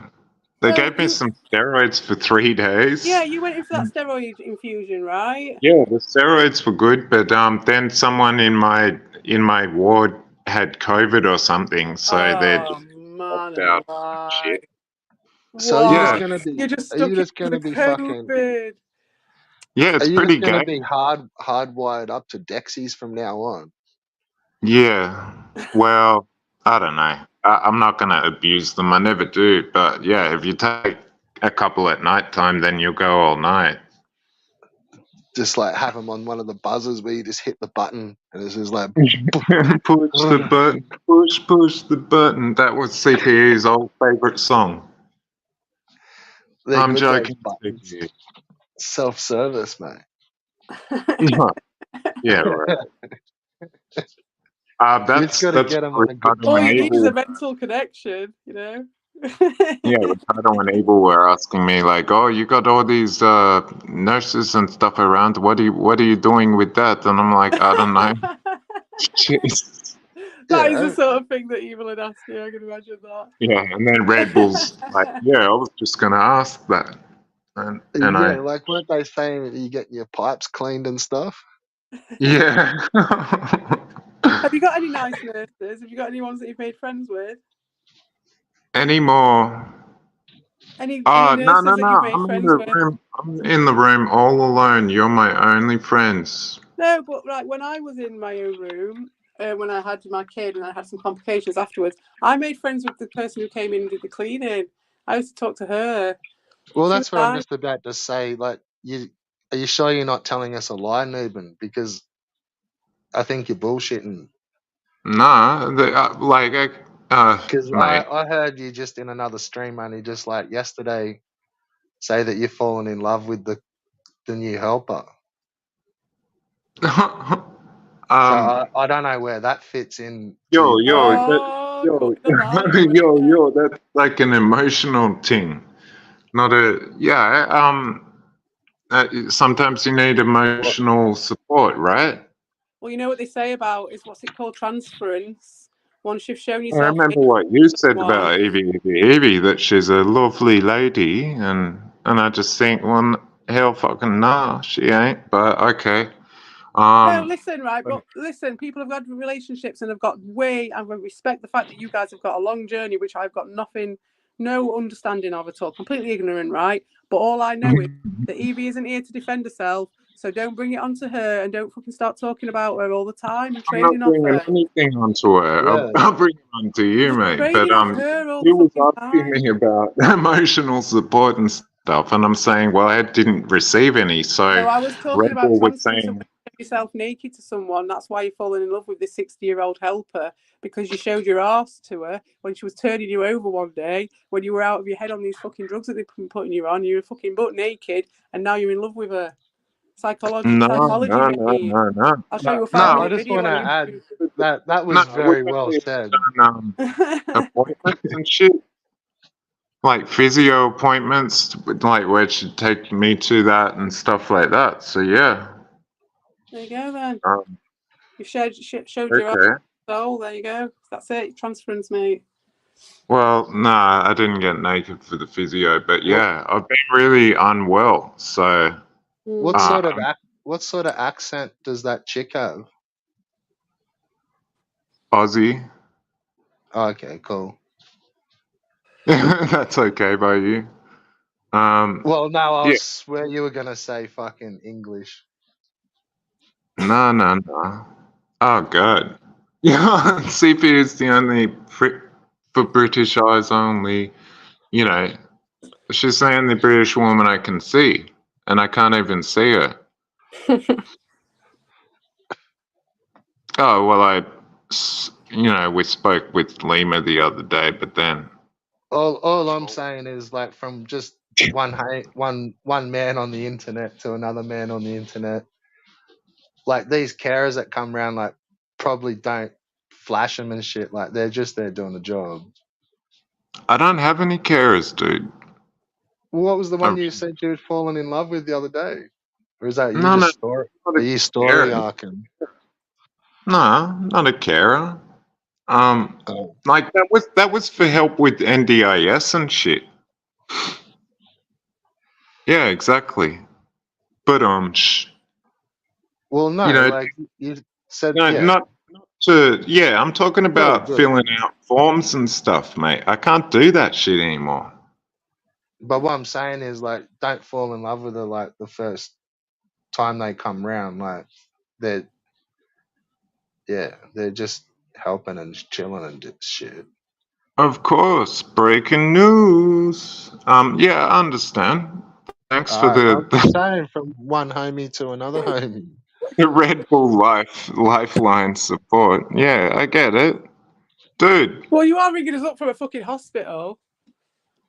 S3: They
S2: So
S3: gave me some steroids for 3 days.
S2: you went in for that steroid infusion, right?
S3: Yeah, the steroids were good, but then someone in my ward had COVID or something, so they're
S2: Oh
S3: just
S2: man,
S3: locked out and
S2: alive.
S3: shit.
S1: So are you just
S2: What?
S3: Yeah,
S1: gonna
S2: You're
S1: be?
S2: just
S1: Are you
S2: stuck in
S1: just gonna
S2: the
S1: be fucking?
S2: COVID.
S3: yeah,
S1: Are
S3: it's
S1: you just
S3: pretty
S1: gonna
S3: gay.
S1: be hardwired up to Dexies from now on?
S3: Yeah, well, I don't know. I'm not gonna abuse them. I never do, but yeah, if you take a couple at night time, then you'll go all night.
S1: Just like have them on one of the buzzers where you just hit the button and it's just like.
S3: Push the button, push the button. That was CPU's old favorite song.
S1: They're
S3: I'm
S1: good, those
S3: joking,
S1: buttons.
S3: CPU.
S1: Self-service, mate.
S3: Yeah, right.
S1: You just got to
S3: That's
S1: get them on a good
S3: Ricardo
S2: All
S3: and
S2: you need is
S1: charger.
S2: a
S3: Evil.
S2: mental connection, you know.
S3: Yeah, Ricardo and Evil were asking me like, "Oh, you got all these nurses and stuff around. What are you doing with that?" And I'm like, "I don't know." Jeez.
S2: That is the
S1: Yeah,
S2: sort of thing that Evil would ask you. I can imagine
S3: Yeah, and then Red Bull's like, "Yeah, I was just gonna ask that," and
S1: yeah.
S3: I,
S1: Like, weren't they saying that you get your pipes cleaned and stuff?
S3: yeah.
S2: Have you got any nice nurses? Have you got any ones that you've made friends with?
S3: Any more?
S2: Any
S3: Oh,
S2: nurses that you've
S3: no.
S2: made
S3: I'm in
S2: friends
S3: the
S2: with?
S3: room. I'm in the room all alone. You're my only friends.
S2: No, but like when I was in my own room, when I had my kid and I had some complications afterwards, I made friends with the person who came in and did the cleaning. I used to talk to her.
S1: Well,
S2: She was
S1: that's what I'm
S2: nice.
S1: just about to say. Like, are you sure you're not telling us a lie, Nuben? Because I think you're bullshitting.
S3: Nah,
S1: Because
S3: mate.
S1: I heard you just in another stream only just like yesterday say that you've fallen in love with the new helper. So
S3: um,
S1: I don't know where that fits in
S3: yo,
S1: to
S3: yo,
S1: you.
S3: that,
S2: Oh,
S3: yo,
S2: talking about it.
S3: yo, that's like an emotional thing, not a, yeah. Sometimes you need
S1: What?
S3: emotional support, right?
S2: Well, you know what they say about is what's it called? Transference. Once you've shown
S3: I
S2: yourself
S3: remember what you said
S2: one.
S3: about Evie, that she's a lovely lady, and I just think, well, hell fucking nah, she ain't, but okay.
S2: No,
S3: Um,
S2: listen, right, but listen, people have got relationships and have got way, and I respect the fact that you guys have got a long journey, which I've got no understanding of at all, completely ignorant, right? But all I know is that Evie isn't here to defend herself, so don't bring it onto her and don't fucking start talking about her all the time and
S3: I'm not
S2: trading off
S3: bringing
S2: her.
S3: anything onto her.
S1: Yeah.
S3: I'll bring it onto you,
S2: You're
S3: mate. But
S2: trading off her all the
S3: you was
S2: fucking
S3: asking
S2: time.
S3: me about emotional support and stuff, and I'm saying, well, I didn't receive any. So
S2: No, I was talking
S3: Red
S2: about
S3: Bull was
S2: transferring
S3: saying,
S2: someone yourself naked to someone. That's why you're falling in love with this 60-year-old helper, because you showed your ass to her when she was turning you over one day when you were out of your head on these fucking drugs that they've been putting you on. You were fucking butt naked, and now you're in love with her. Psychology,
S3: no,
S2: mate.
S3: no.
S2: I'll show you a
S1: No, I
S2: 5-minute
S1: just
S2: video
S1: want to
S2: on
S1: add
S2: YouTube.
S1: that
S3: No,
S1: was
S3: we've
S1: very well
S3: only
S1: said.
S3: done appointments and shit, like physio appointments, like where she'd take me to that and stuff like that. So yeah,
S2: There you go, then.
S3: um,
S2: You've showed your soul. There you go. That's it. Transference, mate.
S3: Well, nah, I didn't get naked for the physio, but yeah, I've been really unwell. So
S1: What sort of accent does that chick have?
S3: Aussie.
S1: Okay, cool.
S3: That's okay by you.
S1: Well, no, I
S3: yeah.
S1: swear you were gonna say fucking English.
S3: No. Oh god. Yeah, CP is the only for British eyes only. You know, she's the only British woman I can see, and I can't even see her. Oh well, we spoke with Lima the other day, but then
S1: All I'm saying is like from just one man on the internet to another man on the internet. Like these carers that come around, like probably don't flash them and shit. Like they're just there doing the job.
S3: I don't have any carers, dude.
S1: What was the one
S3: I-
S1: you said you had fallen in love with the other day? Or is that you
S3: No,
S1: just
S3: not
S1: are
S3: a
S1: you story
S3: carer.
S1: arcing?
S3: No, not a carer.
S1: Oh.
S3: Like that was for help with NDIS and shit. Yeah, exactly. But
S1: Well, no,
S3: you know,
S1: like you said,
S3: no,
S1: yeah,
S3: not to. Yeah, I'm talking about
S1: good.
S3: filling out forms and stuff, mate. I can't do that shit anymore.
S1: But what I'm saying is like, don't fall in love with her like the first time they come round. Like they're just helping and chilling and shit.
S3: Of course, breaking news. Yeah, I understand. Thanks for
S1: I'm
S3: the
S1: saying from one homie to another homie.
S3: the Red Bull Lifeline support. Yeah, I get it, dude.
S2: Well, you are ringing us up from a fucking hospital.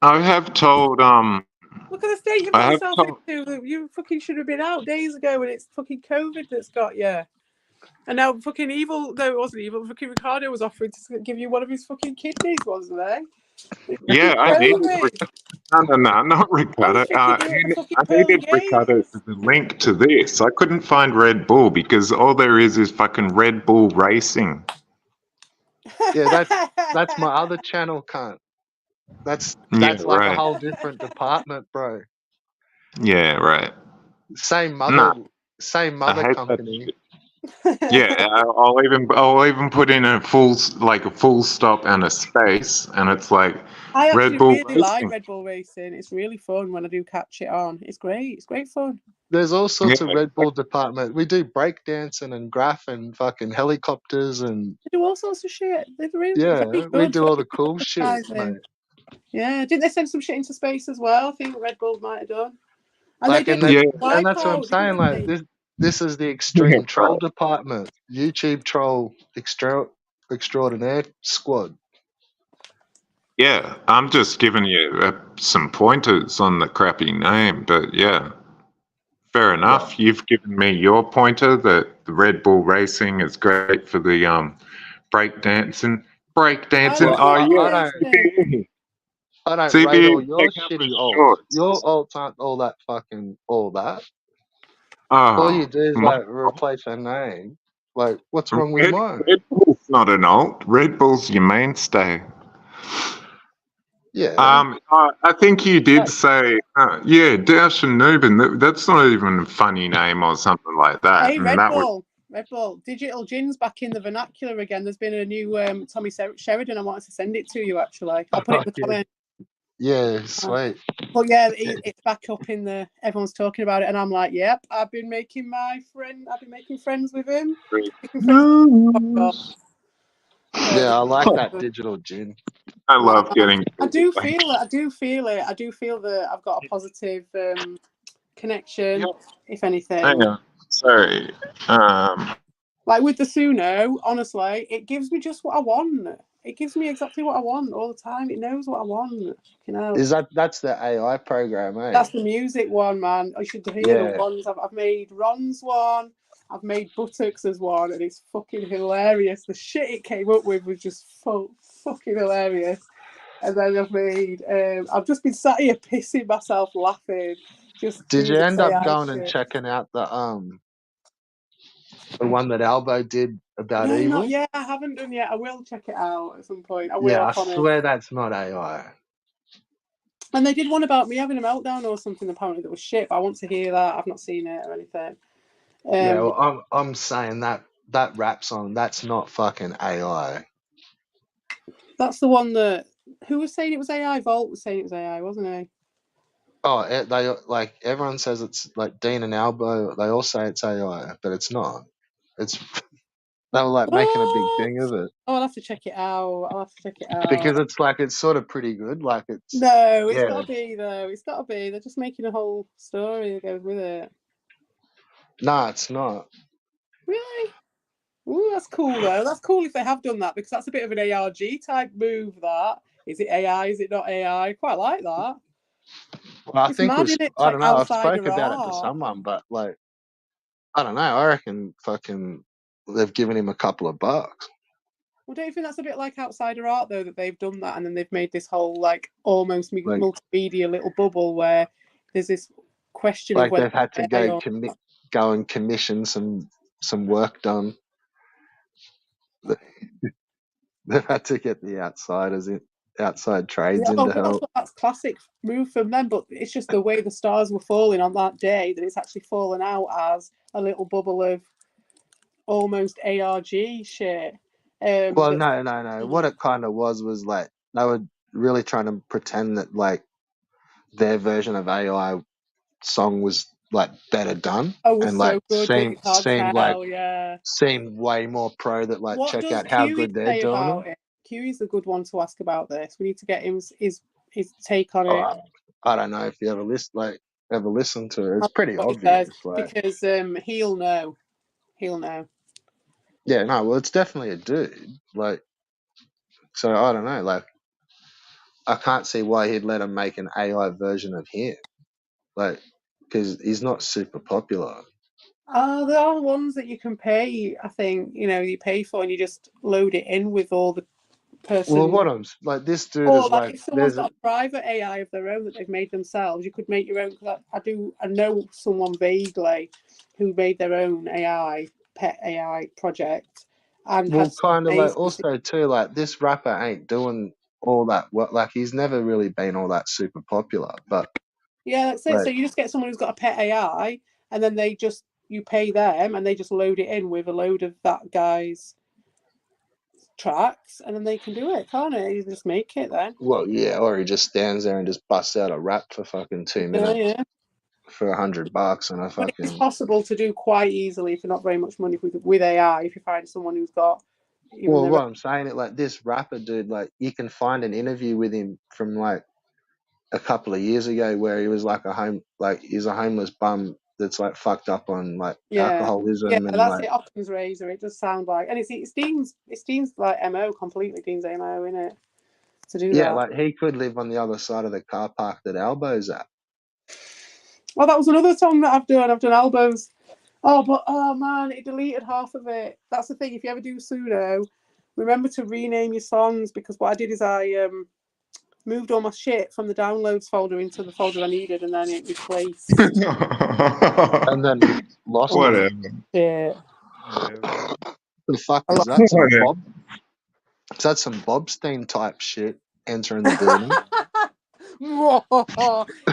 S3: I have told
S2: Look at the state you've got yourself into. You fucking should have been out days ago, and it's fucking COVID that's got you. And now fucking evil. No, it wasn't evil. Fucking Ricardo was offering to give you one of his fucking kidneys, wasn't they?
S3: Yeah, I needed no, not Ricardo. I needed Ricardo as the link to this. I couldn't find Red Bull because all there is fucking Red Bull Racing.
S1: Yeah, that's my other channel, cunt. That's like a whole different department, bro.
S3: Yeah, right.
S1: Same mother company.
S3: Yeah, I'll even put in a full stop and a space, and it's like
S2: I actually
S3: Red Bull
S2: really like Red Bull Racing. It's really fun when I do catch it on. It's great. It's great fun.
S1: There's all sorts of Red Bull department. We do breakdancing and graph and fucking helicopters and
S2: they do all sorts of shit. They're really very good.
S1: We do all the cool shit, mate.
S2: Yeah, didn't they send some shit into space as well? I think Red Bull might have done. And
S1: like,
S2: and
S1: that's what I'm saying. Like this is the extreme troll department, YouTube troll extraordinaire squad.
S3: Yeah, I'm just giving you some pointers on the crappy name, but yeah, fair enough. Well, you've given me your pointer that the Red Bull Racing is great for the breakdancing.
S1: I don't rate all your shitty alts. Your alts aren't all that fucking all that. All you do is like replace a name. Like, what's wrong with mine?
S3: Red Bull's not an alt. Red Bull's your mainstay.
S1: Yeah.
S3: I think you did say, Dash and Nubin. That's not even a funny name or something like that.
S2: Hey, Red Bull. Digital Gin's back in the vernacular again. There's been a new Tommy Sheridan. I wanted to send it to you, actually. I'll put it in the comment.
S1: Yeah, sweet.
S2: But yeah, it's back up in the. Everyone's talking about it, and I'm like, yep. I've been making friends with him.
S1: Yeah, I like that Digital Gin.
S3: I love getting.
S2: I do feel it. I do feel that I've got a positive connection. Yep. If anything.
S3: Hang on. Sorry.
S2: Like with the Suno, honestly, it gives me just what I want. It gives me exactly what I want all the time. It knows what I want.
S1: That's the AI program, eh?
S2: That's the music one, man. I should hear the ones. I've made Ron's one. I've made Buttocks as one, and it's fucking hilarious. The shit it came up with was just fucking hilarious. And then I've just been sat here pissing myself laughing.
S1: Did you end up going and checking out the one that Albo did about
S2: No,
S1: evil?
S2: not yet. I haven't done yet. I will check it out at some point. I will,
S1: Yeah,
S2: I
S1: I
S2: promise.
S1: swear that's not AI.
S2: And they did one about me having a meltdown or something apparently that was shit, but I want to hear that. I've not seen it or anything.
S1: Yeah, well, I'm saying that rap song, that's not fucking AI.
S2: That's the one that who was saying it was AI? Volt was saying it was AI, wasn't he?
S1: Oh, they like everyone says it's like Dean and Albo. They all say it's AI, but it's not. It's they were like making a big thing of it
S2: Oh, I'll have to check it out.
S1: because it's like it's sort of pretty good. Like it's
S2: No, it's
S1: yeah.
S2: got to be though. It's got to be. They're just making a whole story that goes with it.
S1: No, it's not.
S2: Really? Ooh, that's cool though. That's cool if they have done that because that's a bit of an ARG type move. That is it AI? Is it not AI? Quite like that.
S1: Well, I
S2: It's
S1: think
S2: mad, isn't it? It's
S1: I
S2: like
S1: don't know. I've spoke
S2: outsider
S1: about it to
S2: art.
S1: someone, but like I don't know. I reckon fucking they've given him a couple of bucks.
S2: Well, don't you think that's a bit like outsider art though that they've done that and then they've made this whole like almost
S1: Like
S2: multimedia little bubble where there's this question of whether
S1: they've had to
S2: AI or
S1: go and commission some work done. They've had to get the outside trades in
S2: oh,
S1: to
S2: but
S1: help.
S2: that's classic move from them. But it's just the way the stars were falling on that day that it's actually fallen out as a little bubble of almost ARG shit.
S1: Well, no. What it kind of was like they were really trying to pretend that like their version of AI song was like better done
S2: Oh, was
S1: and like
S2: so good, but it's hard to
S1: like
S2: tell. Yeah.
S1: seemed way more pro that like
S2: What
S1: check
S2: does
S1: out how
S2: Kiwi
S1: good they're
S2: say
S1: doing
S2: about
S1: them.
S2: it? Kiwi's a good one to ask about this. We need to get his take on it.
S1: Oh, I don't know if you ever listen to it. It's pretty
S2: What he says
S1: obvious. Like
S2: because he'll know. He'll know.
S1: yeah, no, well, it's definitely a dude. Like so, I don't know. Like I can't see why he'd let him make an AI version of him. Like because he's not super popular.
S2: There are ones that you can pay. I think you pay for, and you just load it in with all the
S1: Well,
S2: person.
S1: what I'm like, this dude
S2: Or
S1: is
S2: like
S1: like,
S2: if someone's
S1: there's
S2: got a private AI of their own that they've made themselves, you could make your own. Cause I know someone vaguely who made their own AI pet AI project and had
S1: well,
S2: some
S1: kind of like
S2: amazing.
S1: also too, like this rapper ain't doing all that. What like he's never really been all that super popular. But
S2: Yeah, that's it.
S1: like,
S2: So you just get someone who's got a pet AI, and then you pay them, and they just load it in with a load of that guy's tracks, and then they can do it, can't it? You just make it then.
S1: well, yeah, or he just stands there and just busts out a rap for fucking 2 minutes
S2: Yeah.
S1: for $100, and I
S2: But it's
S1: fucking
S2: possible to do quite easily for not very much money with AI if you find someone who's got even
S1: well,
S2: their own.
S1: what I'm saying it like this rapper dude, like you can find an interview with him from like a couple of years ago where he was like he's a homeless bum that's like fucked up on like
S2: Yeah,
S1: alcoholism and
S2: that's
S1: like
S2: it. Occam's razor. It does sound like, and it's Dean's like mo completely. Dean's mo in it to do
S1: yeah,
S2: that.
S1: like he could live on the other side of the car park that Albo's at.
S2: Well, that was another song that I've done. I've done Elbows. Oh man, it deleted half of it. That's the thing. If you ever do sudo, remember to rename your songs because what I did is I moved all my shit from the downloads folder into the folder I needed, and then it replaced.
S1: And then lost
S2: all
S1: it.
S3: Whatever.
S2: shit.
S1: The fuck
S2: I
S1: is
S2: lost
S1: that?
S3: Whatever.
S1: Is that some Bobstein type shit entering the building?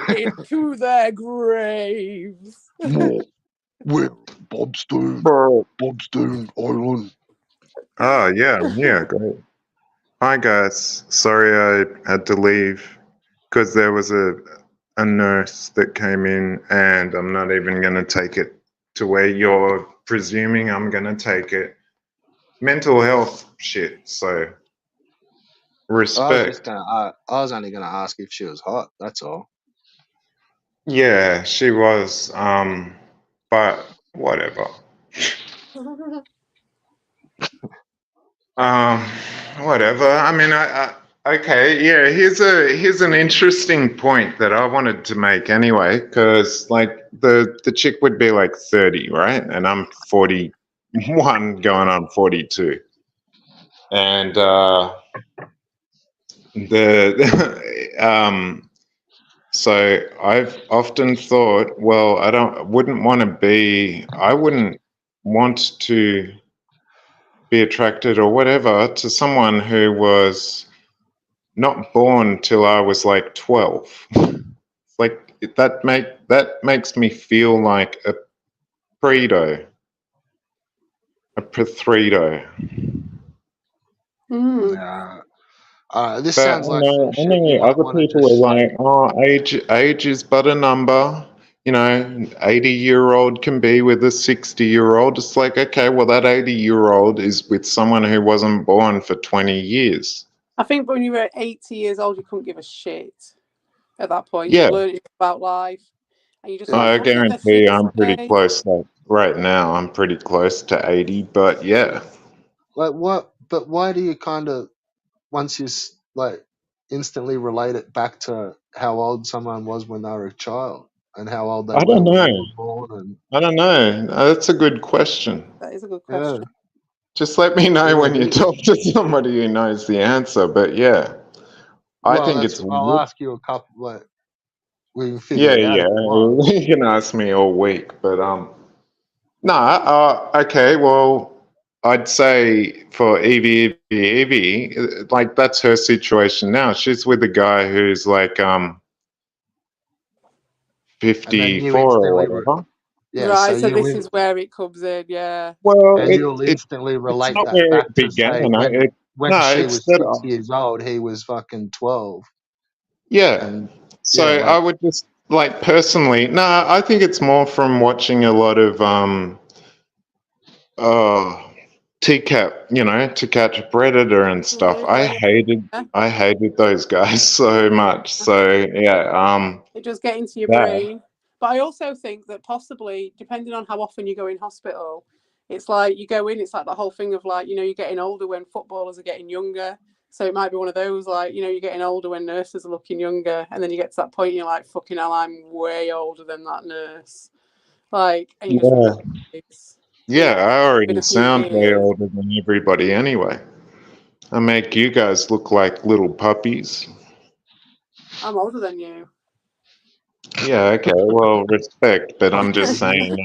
S2: into their graves.
S1: More with Bobstein Island.
S3: Oh, yeah, great. Hi, guys. Sorry I had to leave because there was a nurse that came in, and I'm not even going to take it to where you're presuming I'm going to take it. Mental health shit, so respect.
S1: I was only gonna ask if she was hot. That's all.
S3: Yeah, she was, but whatever. Um, Whatever. I mean, okay, yeah. Here's an interesting point that I wanted to make anyway, because like the chick would be like 30, right, and I'm 41, going on 42, and the so I've often thought, well, I wouldn't want to be attracted or whatever to someone who was not born till I was like 12. Like that makes me feel like a predo, a pathredo.
S2: Mm.
S1: This
S3: But
S1: sounds like some
S3: I
S1: shit you
S3: know
S1: might
S3: other
S1: want to
S3: people
S1: just
S3: are
S1: say.
S3: like, oh, age is but a number. You know, 80-year-old can be with a 60-year-old. It's like, okay, well, that 80-year-old is with someone who wasn't born for 20 years.
S2: I think when you were 80 years old, you couldn't give a shit at that point.
S3: Yeah,
S2: You'd learned about life. And you just
S1: Yeah.
S2: like,
S3: I
S2: what did the
S3: guarantee
S2: figures
S3: I'm pretty
S2: say?
S3: close. Like right now, I'm pretty close to 80. But yeah,
S1: Like what? But why do you kind of once you like instantly relate it back to how old someone was when they were a child and how old they
S3: I
S1: were
S3: don't
S1: when
S3: know.
S1: you were born? And
S3: I don't know. That's a good question.
S2: That is a good
S1: yeah,
S2: question.
S3: Just let me know
S1: yeah.
S3: when you talk to somebody who knows the answer. But yeah, I
S1: Well,
S3: think
S1: that's.
S3: it's
S1: I'll
S3: weird.
S1: ask you a couple. Like we can figure
S3: Yeah,
S1: it out if
S3: yeah.
S1: you want.
S3: You can ask me all week, but no. Okay. Well, I'd say for Evie, like that's her situation now. She's with a guy who's like
S1: And then you
S3: 54 or
S1: instantly,
S3: whatever.
S1: yeah. So
S2: Right, so
S1: you
S2: this
S1: in,
S2: is where it comes in, yeah.
S3: Well,
S1: and you'll instantly
S3: it's
S1: relate
S3: not
S1: that
S3: where
S1: back
S3: it
S1: to
S3: began.
S1: say when
S3: No,
S1: she
S3: it's
S1: was
S3: that.
S1: 6 years old, he was fucking 12,
S3: Yeah.
S1: and
S3: So
S1: yeah,
S3: I
S1: like
S3: would just like personally, no, I think it's more from watching a lot of uh TCAP, you know, To Catch a Predator and stuff.
S2: Yeah, yeah, yeah.
S3: I hated those guys so much. So yeah,
S2: It does get into your
S3: that
S2: brain. But I also think that possibly, depending on how often you go in hospital, it's like you go in, it's like the whole thing of like, you're getting older when footballers are getting younger. So it might be one of those like, you're getting older when nurses are looking younger. And then you get to that point, and you're like, fucking hell, I'm way older than that nurse. Like, and you just
S3: yeah.
S2: realize,
S3: Yeah, I
S2: been
S3: already
S2: a few
S3: sound way
S2: years.
S3: older than everybody anyway. I make you guys look like little puppies.
S2: I'm older than you.
S3: Yeah, okay, well, respect, but I'm just saying.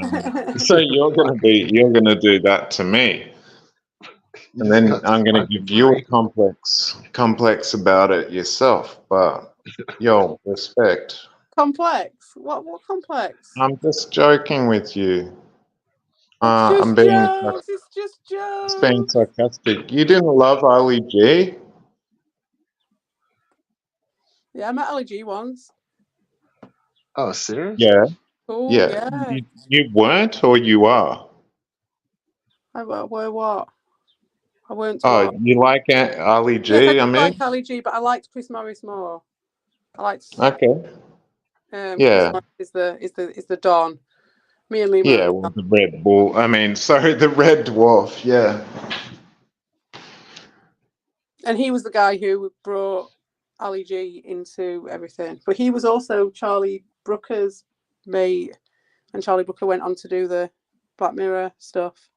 S3: So you're gonna do that to me,
S1: you
S3: and
S1: just
S3: then
S1: got to
S3: I'm gonna
S1: fucking
S3: give you a
S1: break.
S3: complex about it yourself. But yo, respect.
S2: Complex? What complex?
S3: I'm just joking with you.
S2: It's
S3: I'm
S2: just
S3: being
S2: jokes. It's just jokes.
S3: sarcastic. You didn't love Ali G?
S2: Yeah, I met Ali G once.
S1: Oh, serious?
S3: Yeah,
S2: Cool,
S3: yeah.
S2: yeah.
S3: You weren't, or you are?
S2: I were what? I weren't
S3: Oh,
S2: what?
S3: you like Ali
S2: Yes, I
S3: G? I
S2: did
S3: mean,
S2: like Ali G, but I liked Chris Morris more. I liked
S3: okay.
S2: Chris
S3: Yeah,
S2: Morris is the Don. Me and Lima are
S3: yeah.
S2: the
S3: Well, the Red Bull. I mean, sorry, the Red Dwarf. Yeah.
S2: and he was the guy who brought Ali G into everything. But he was also Charlie Brooker's mate, and Charlie Brooker went on to do the Black Mirror stuff.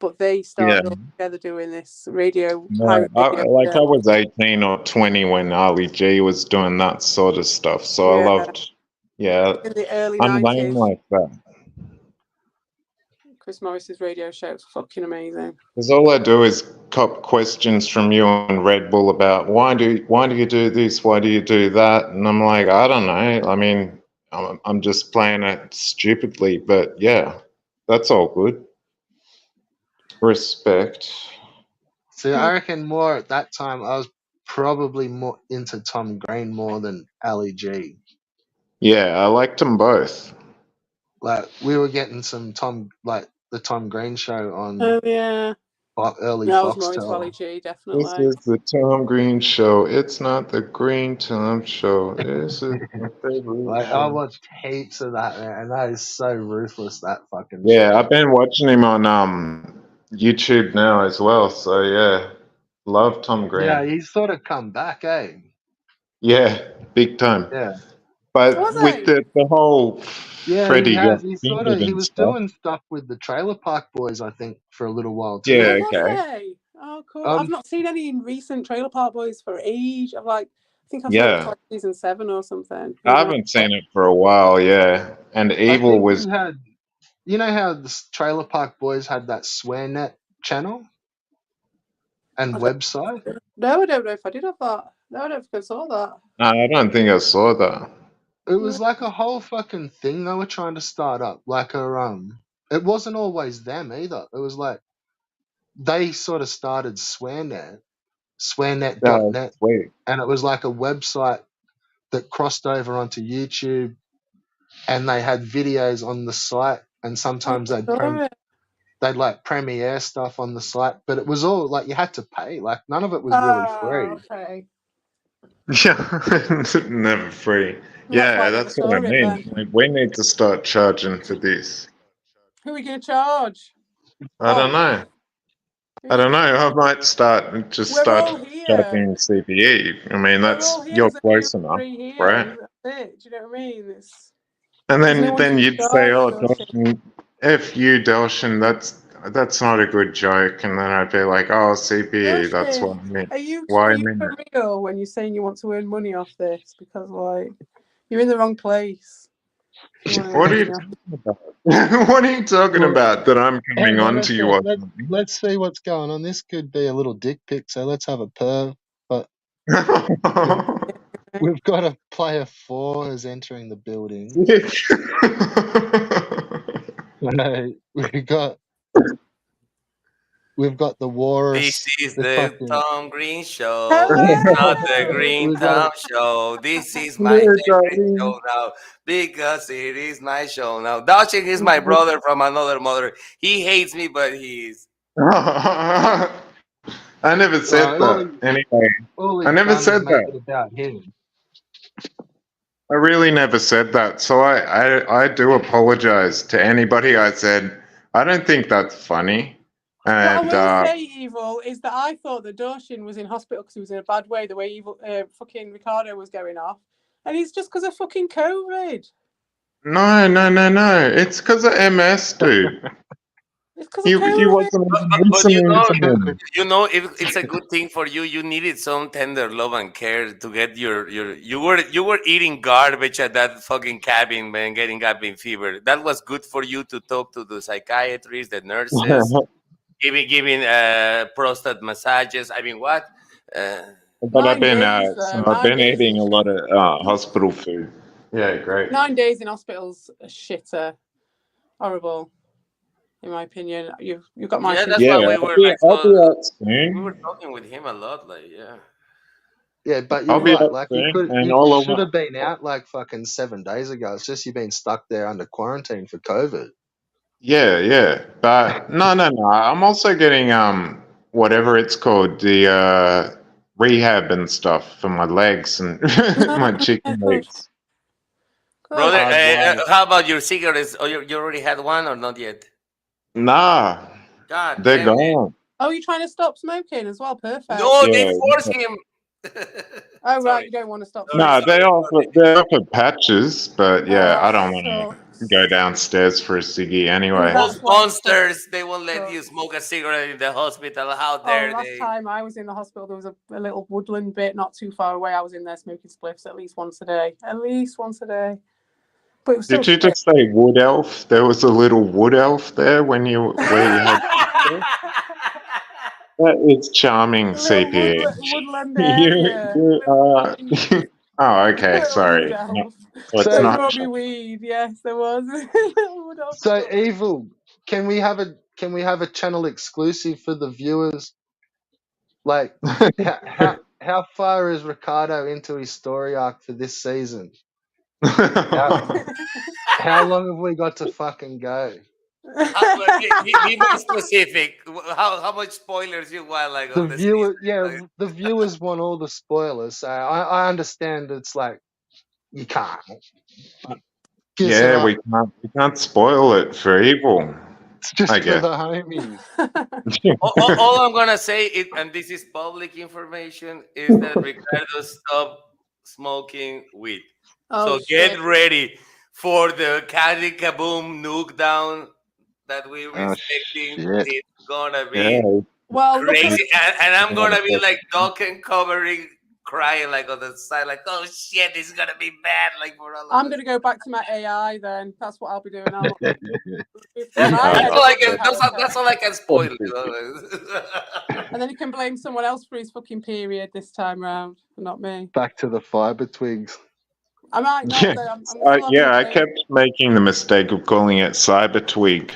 S2: But they
S3: Yeah.
S2: started all together doing this radio,
S3: No,
S2: pirate radio
S3: I
S2: show.
S3: was 18 or 20 when Ali G was doing that sort of stuff. So I
S2: Yeah,
S3: loved, yeah,
S2: in the early
S3: I'm lame
S2: 90s.
S3: like that.
S2: Chris Morris's radio show is fucking amazing.
S3: Because all I do is cop questions from you and Red Bull about why do you do this? Why do you do that? And I'm like, I don't know. I mean, I'm just playing it stupidly, but yeah, that's all good. Respect.
S1: See, I reckon more at that time. I was probably more into Tom Green more than Ali G.
S3: Yeah, I liked them both.
S1: Like we were getting some like the Tom Green show on
S2: Oh yeah.
S1: early
S2: No, I was more into
S1: Foxtel.
S2: Ali G,
S3: This
S2: definitely.
S3: is the Tom Green Show. It's not the Green Tom Show. This is my favorite
S1: Like I
S3: show.
S1: watched heaps of that, man, and that is so ruthless. That fucking
S3: Yeah,
S1: show.
S3: I've been watching him on YouTube now as well. So yeah, love Tom
S1: Yeah,
S3: Green.
S1: he's sort of come back, eh?
S3: Yeah, big time.
S1: Yeah,
S3: But
S2: Was
S3: with
S2: he?
S3: the whole
S1: yeah, he
S3: Freddie got
S1: has. He's sort of
S3: fingered
S1: he
S3: and
S1: was
S3: stuff.
S1: doing stuff with the Trailer Park Boys, I think, for a little while
S2: Oh,
S3: Yeah,
S1: too.
S2: was
S3: okay.
S2: he? Oh, cool. I've
S1: Um,
S2: not seen any recent Trailer Park Boys for age. I think I saw it
S3: Yeah,
S2: like season 7 or something. He was
S3: I
S2: in
S3: haven't seen it for a while. Yeah, and
S1: I
S3: Evil
S1: think
S3: was.
S1: he had. You know how the Trailer Park Boys had that SwearNet channel? and website.
S2: No, I don't know if I did have that. No, I don't think I saw that.
S3: No, I don't think I saw that.
S1: It was like a whole fucking thing they were trying to start up. Like it wasn't always them either. It was like they sort of started SwearNet,
S3: Oh,
S1: swearnet.net,
S3: sweet.
S1: and it was like a website that crossed over onto YouTube, and they had videos on the site, and sometimes they'd like premiere stuff on the site, but it was all like you had to pay. Like none of it was really free.
S2: Okay.
S3: Yeah, never free.
S2: And that's why
S3: Yeah,
S2: I never
S3: that's what
S2: saw
S3: I
S2: it
S3: mean.
S2: then.
S3: Like, we need to start charging for this.
S2: Who are we going to charge?
S3: I don't know. I don't know. I might start
S2: We're all here.
S3: charging CBE. I mean,
S2: We're all here.
S3: you're
S2: There's
S3: close
S2: only
S3: enough,
S2: three here.
S3: right?
S2: That's it. Do you know what I mean?
S3: And
S2: there's no one
S3: then
S2: to
S3: you'd say,
S2: charge,
S3: "Oh,
S2: Dawson.
S3: Dawson, F you, Dawson. That's not a good joke." And then I'd be like, "Oh, CBE. That's what I mean."
S2: Are you
S3: Why
S2: for real when you're saying you want to earn money off this? Because like you're in the wrong place.
S3: What are you talking about? What are you talking about that I'm coming on to you?
S1: Let's see what's going on. This could be a little dick pic, so let's have a perv. But we've got a player 4 who's entering the building. We've got the Walrus.
S4: This is the Tom Green Show,
S2: Hello!
S4: not the Green Tom Show. This is my favorite show now because it is my show now. Dawson is my brother from another mother. He hates me, but he's.
S3: I never said that. Anyway, I never said that.
S1: About him.
S3: I really never said that. So I do apologize to anybody I said. I don't think that's funny. And,
S2: what I will say, Evil, is that I thought that Dawson was in hospital because he was in a bad way, the way fucking Ricardo was going off. And it's just because of fucking COVID.
S3: No. It's because of MS, dude.
S2: It's because of COVID.
S3: You wasn't listening.
S4: You know, it's a good thing for you. You needed some tender love and care to get you were eating garbage at that fucking cabin, man, getting cabin fever. That was good for you to talk to the psychiatrists, the nurses. giving prostate massages. I mean, what?
S3: But I've been eating a lot of hospital food. Yeah, great.
S2: 9 days in hospital's a shitter, horrible, in my opinion. You've got my.
S4: Yeah, that's why we were like.
S3: We
S4: were talking with him a lot, like yeah.
S1: Yeah, but you're right. Like you should have been out like fucking 7 days ago. It's just you've been stuck there under quarantine for COVID.
S3: Yeah. But no. I'm also getting whatever it's called, the rehab and stuff for my legs and my chicken legs.
S4: Brother, how about your cigarettes? Oh, you already had one or not yet?
S3: Nah.
S4: God,
S3: they're gone.
S2: Oh, you're trying to stop smoking as well? Perfect.
S4: No, they force him.
S2: Oh, right, you don't want to stop.
S3: No, they offer patches, but yeah, I don't want to go downstairs for a ciggy anyway.
S4: Those monsters, they won't let you smoke a cigarette in the hospital. How dare
S2: last time I was in the hospital, there was a little woodland bit not too far away. I was in there smoking spliffs at least once a day. But it was
S3: Did you just say wood elf? There was a little wood elf there where you had. That is charming, CP.
S2: Woodland area.
S3: Oh, okay. Sorry.
S2: No, it's not me weed. Yes, there was.
S1: So Evil, can we have a channel exclusive for the viewers? Like, how far is Ricardo into his story arc for this season? How long have we got to fucking go?
S4: Be more specific. How much spoilers you want? Like
S1: the viewers want all the spoilers. So I understand it's like you can't.
S3: We can't spoil it for Evil.
S1: It's just for the homies.
S4: all I'm gonna say, and this is public information, is that Ricardo stopped smoking weed. So get ready for the Candy Kaboom nuke down that we're expecting. It's gonna be crazy, and I'm gonna be like Duncan covering, crying like on the side, like, oh shit, this is gonna be bad. Like for all of
S2: I'm gonna go back to my AI then. That's what I'll be doing.
S4: That's all I can spoil.
S2: And then he can blame someone else for his fucking period this time round, not me.
S1: Back to the fiber twigs.
S2: I might not,
S3: Yeah,
S2: though. I'm still having
S3: yeah. I
S2: twig.
S3: kept making the mistake of calling it cyber twig.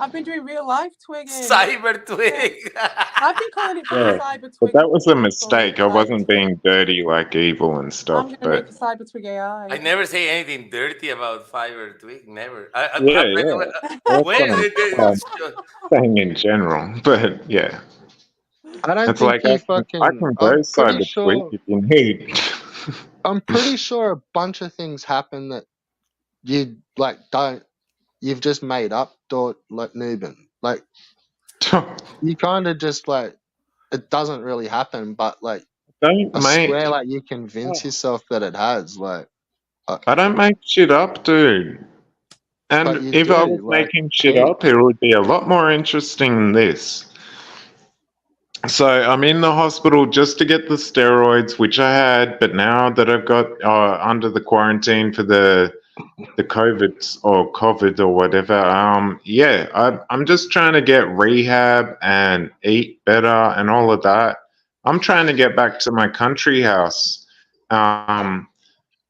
S2: I've been doing real life twigging.
S4: Cyber twig.
S2: I've been calling it
S3: Yeah,
S2: cyber twig.
S3: but that was a mistake. I wasn't being dirty like evil and
S2: I'm
S3: stuff.
S2: going to
S3: But
S2: make a cyber twig AI.
S4: I never say anything dirty about fiber twig. Never.
S3: yeah, that's saying in general. But yeah,
S1: I don't
S3: it's
S1: think
S3: like
S1: you
S3: I
S1: fucking.
S3: can grow
S1: I'm pretty
S3: cyber
S1: sure.
S3: twig if you need.
S1: I'm pretty sure a bunch of things happen that you like don't. You've just made up, like Nuben. Like you kind of just like it doesn't really happen, but like
S3: Don't
S1: I
S3: make.
S1: swear, like you convince yourself that it has. Like
S3: I don't make shit up, dude.
S1: But
S3: And
S1: you
S3: if I
S1: do,
S3: was
S1: like,
S3: making shit up, it would be a lot more interesting than this. So I'm in the hospital just to get the steroids, which I had, but now that I've got under the quarantine for the COVID or whatever, yeah, I'm just trying to get rehab and eat better and all of that. I'm trying to get back to my country house.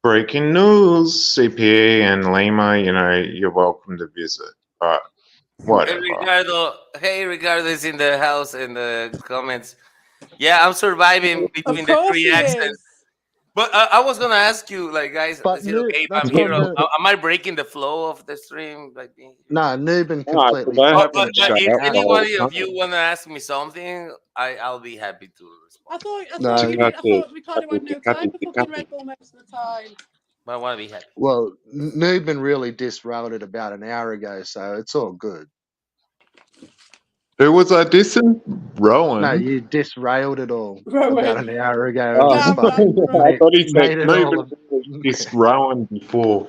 S3: Breaking news, CPA and Lima, you're welcome to visit, but whatever.
S4: Hey Ricardo is in the house in the comments. Yeah, I'm surviving between the three accents. But I was gonna ask you, like, guys,
S1: But
S4: is it okay if I'm
S1: that's
S4: here?
S1: from the-
S4: Am I breaking the flow of the stream? Like,
S1: Nah, Nuben
S3: No, 'cause
S1: completely.
S3: I
S4: but
S3: haven't shut
S4: if
S3: up the
S4: anybody
S3: whole
S4: of you wanna ask me something, I'll be happy to respond.
S2: I thought
S1: No.
S2: you did. I thought Ricardo had no time for fucking Red Bull most of the time.
S4: But I want to be happy.
S1: Well, Nuben really disrailed it about an hour ago, so it's all good.
S3: Who was I dissing? Rowan.
S1: No, you disrailed it all
S2: Rowan.
S1: about an hour ago.
S3: Oh,
S1: And just fucking
S3: I thought he said
S1: made it all.
S3: dissed Rowan before.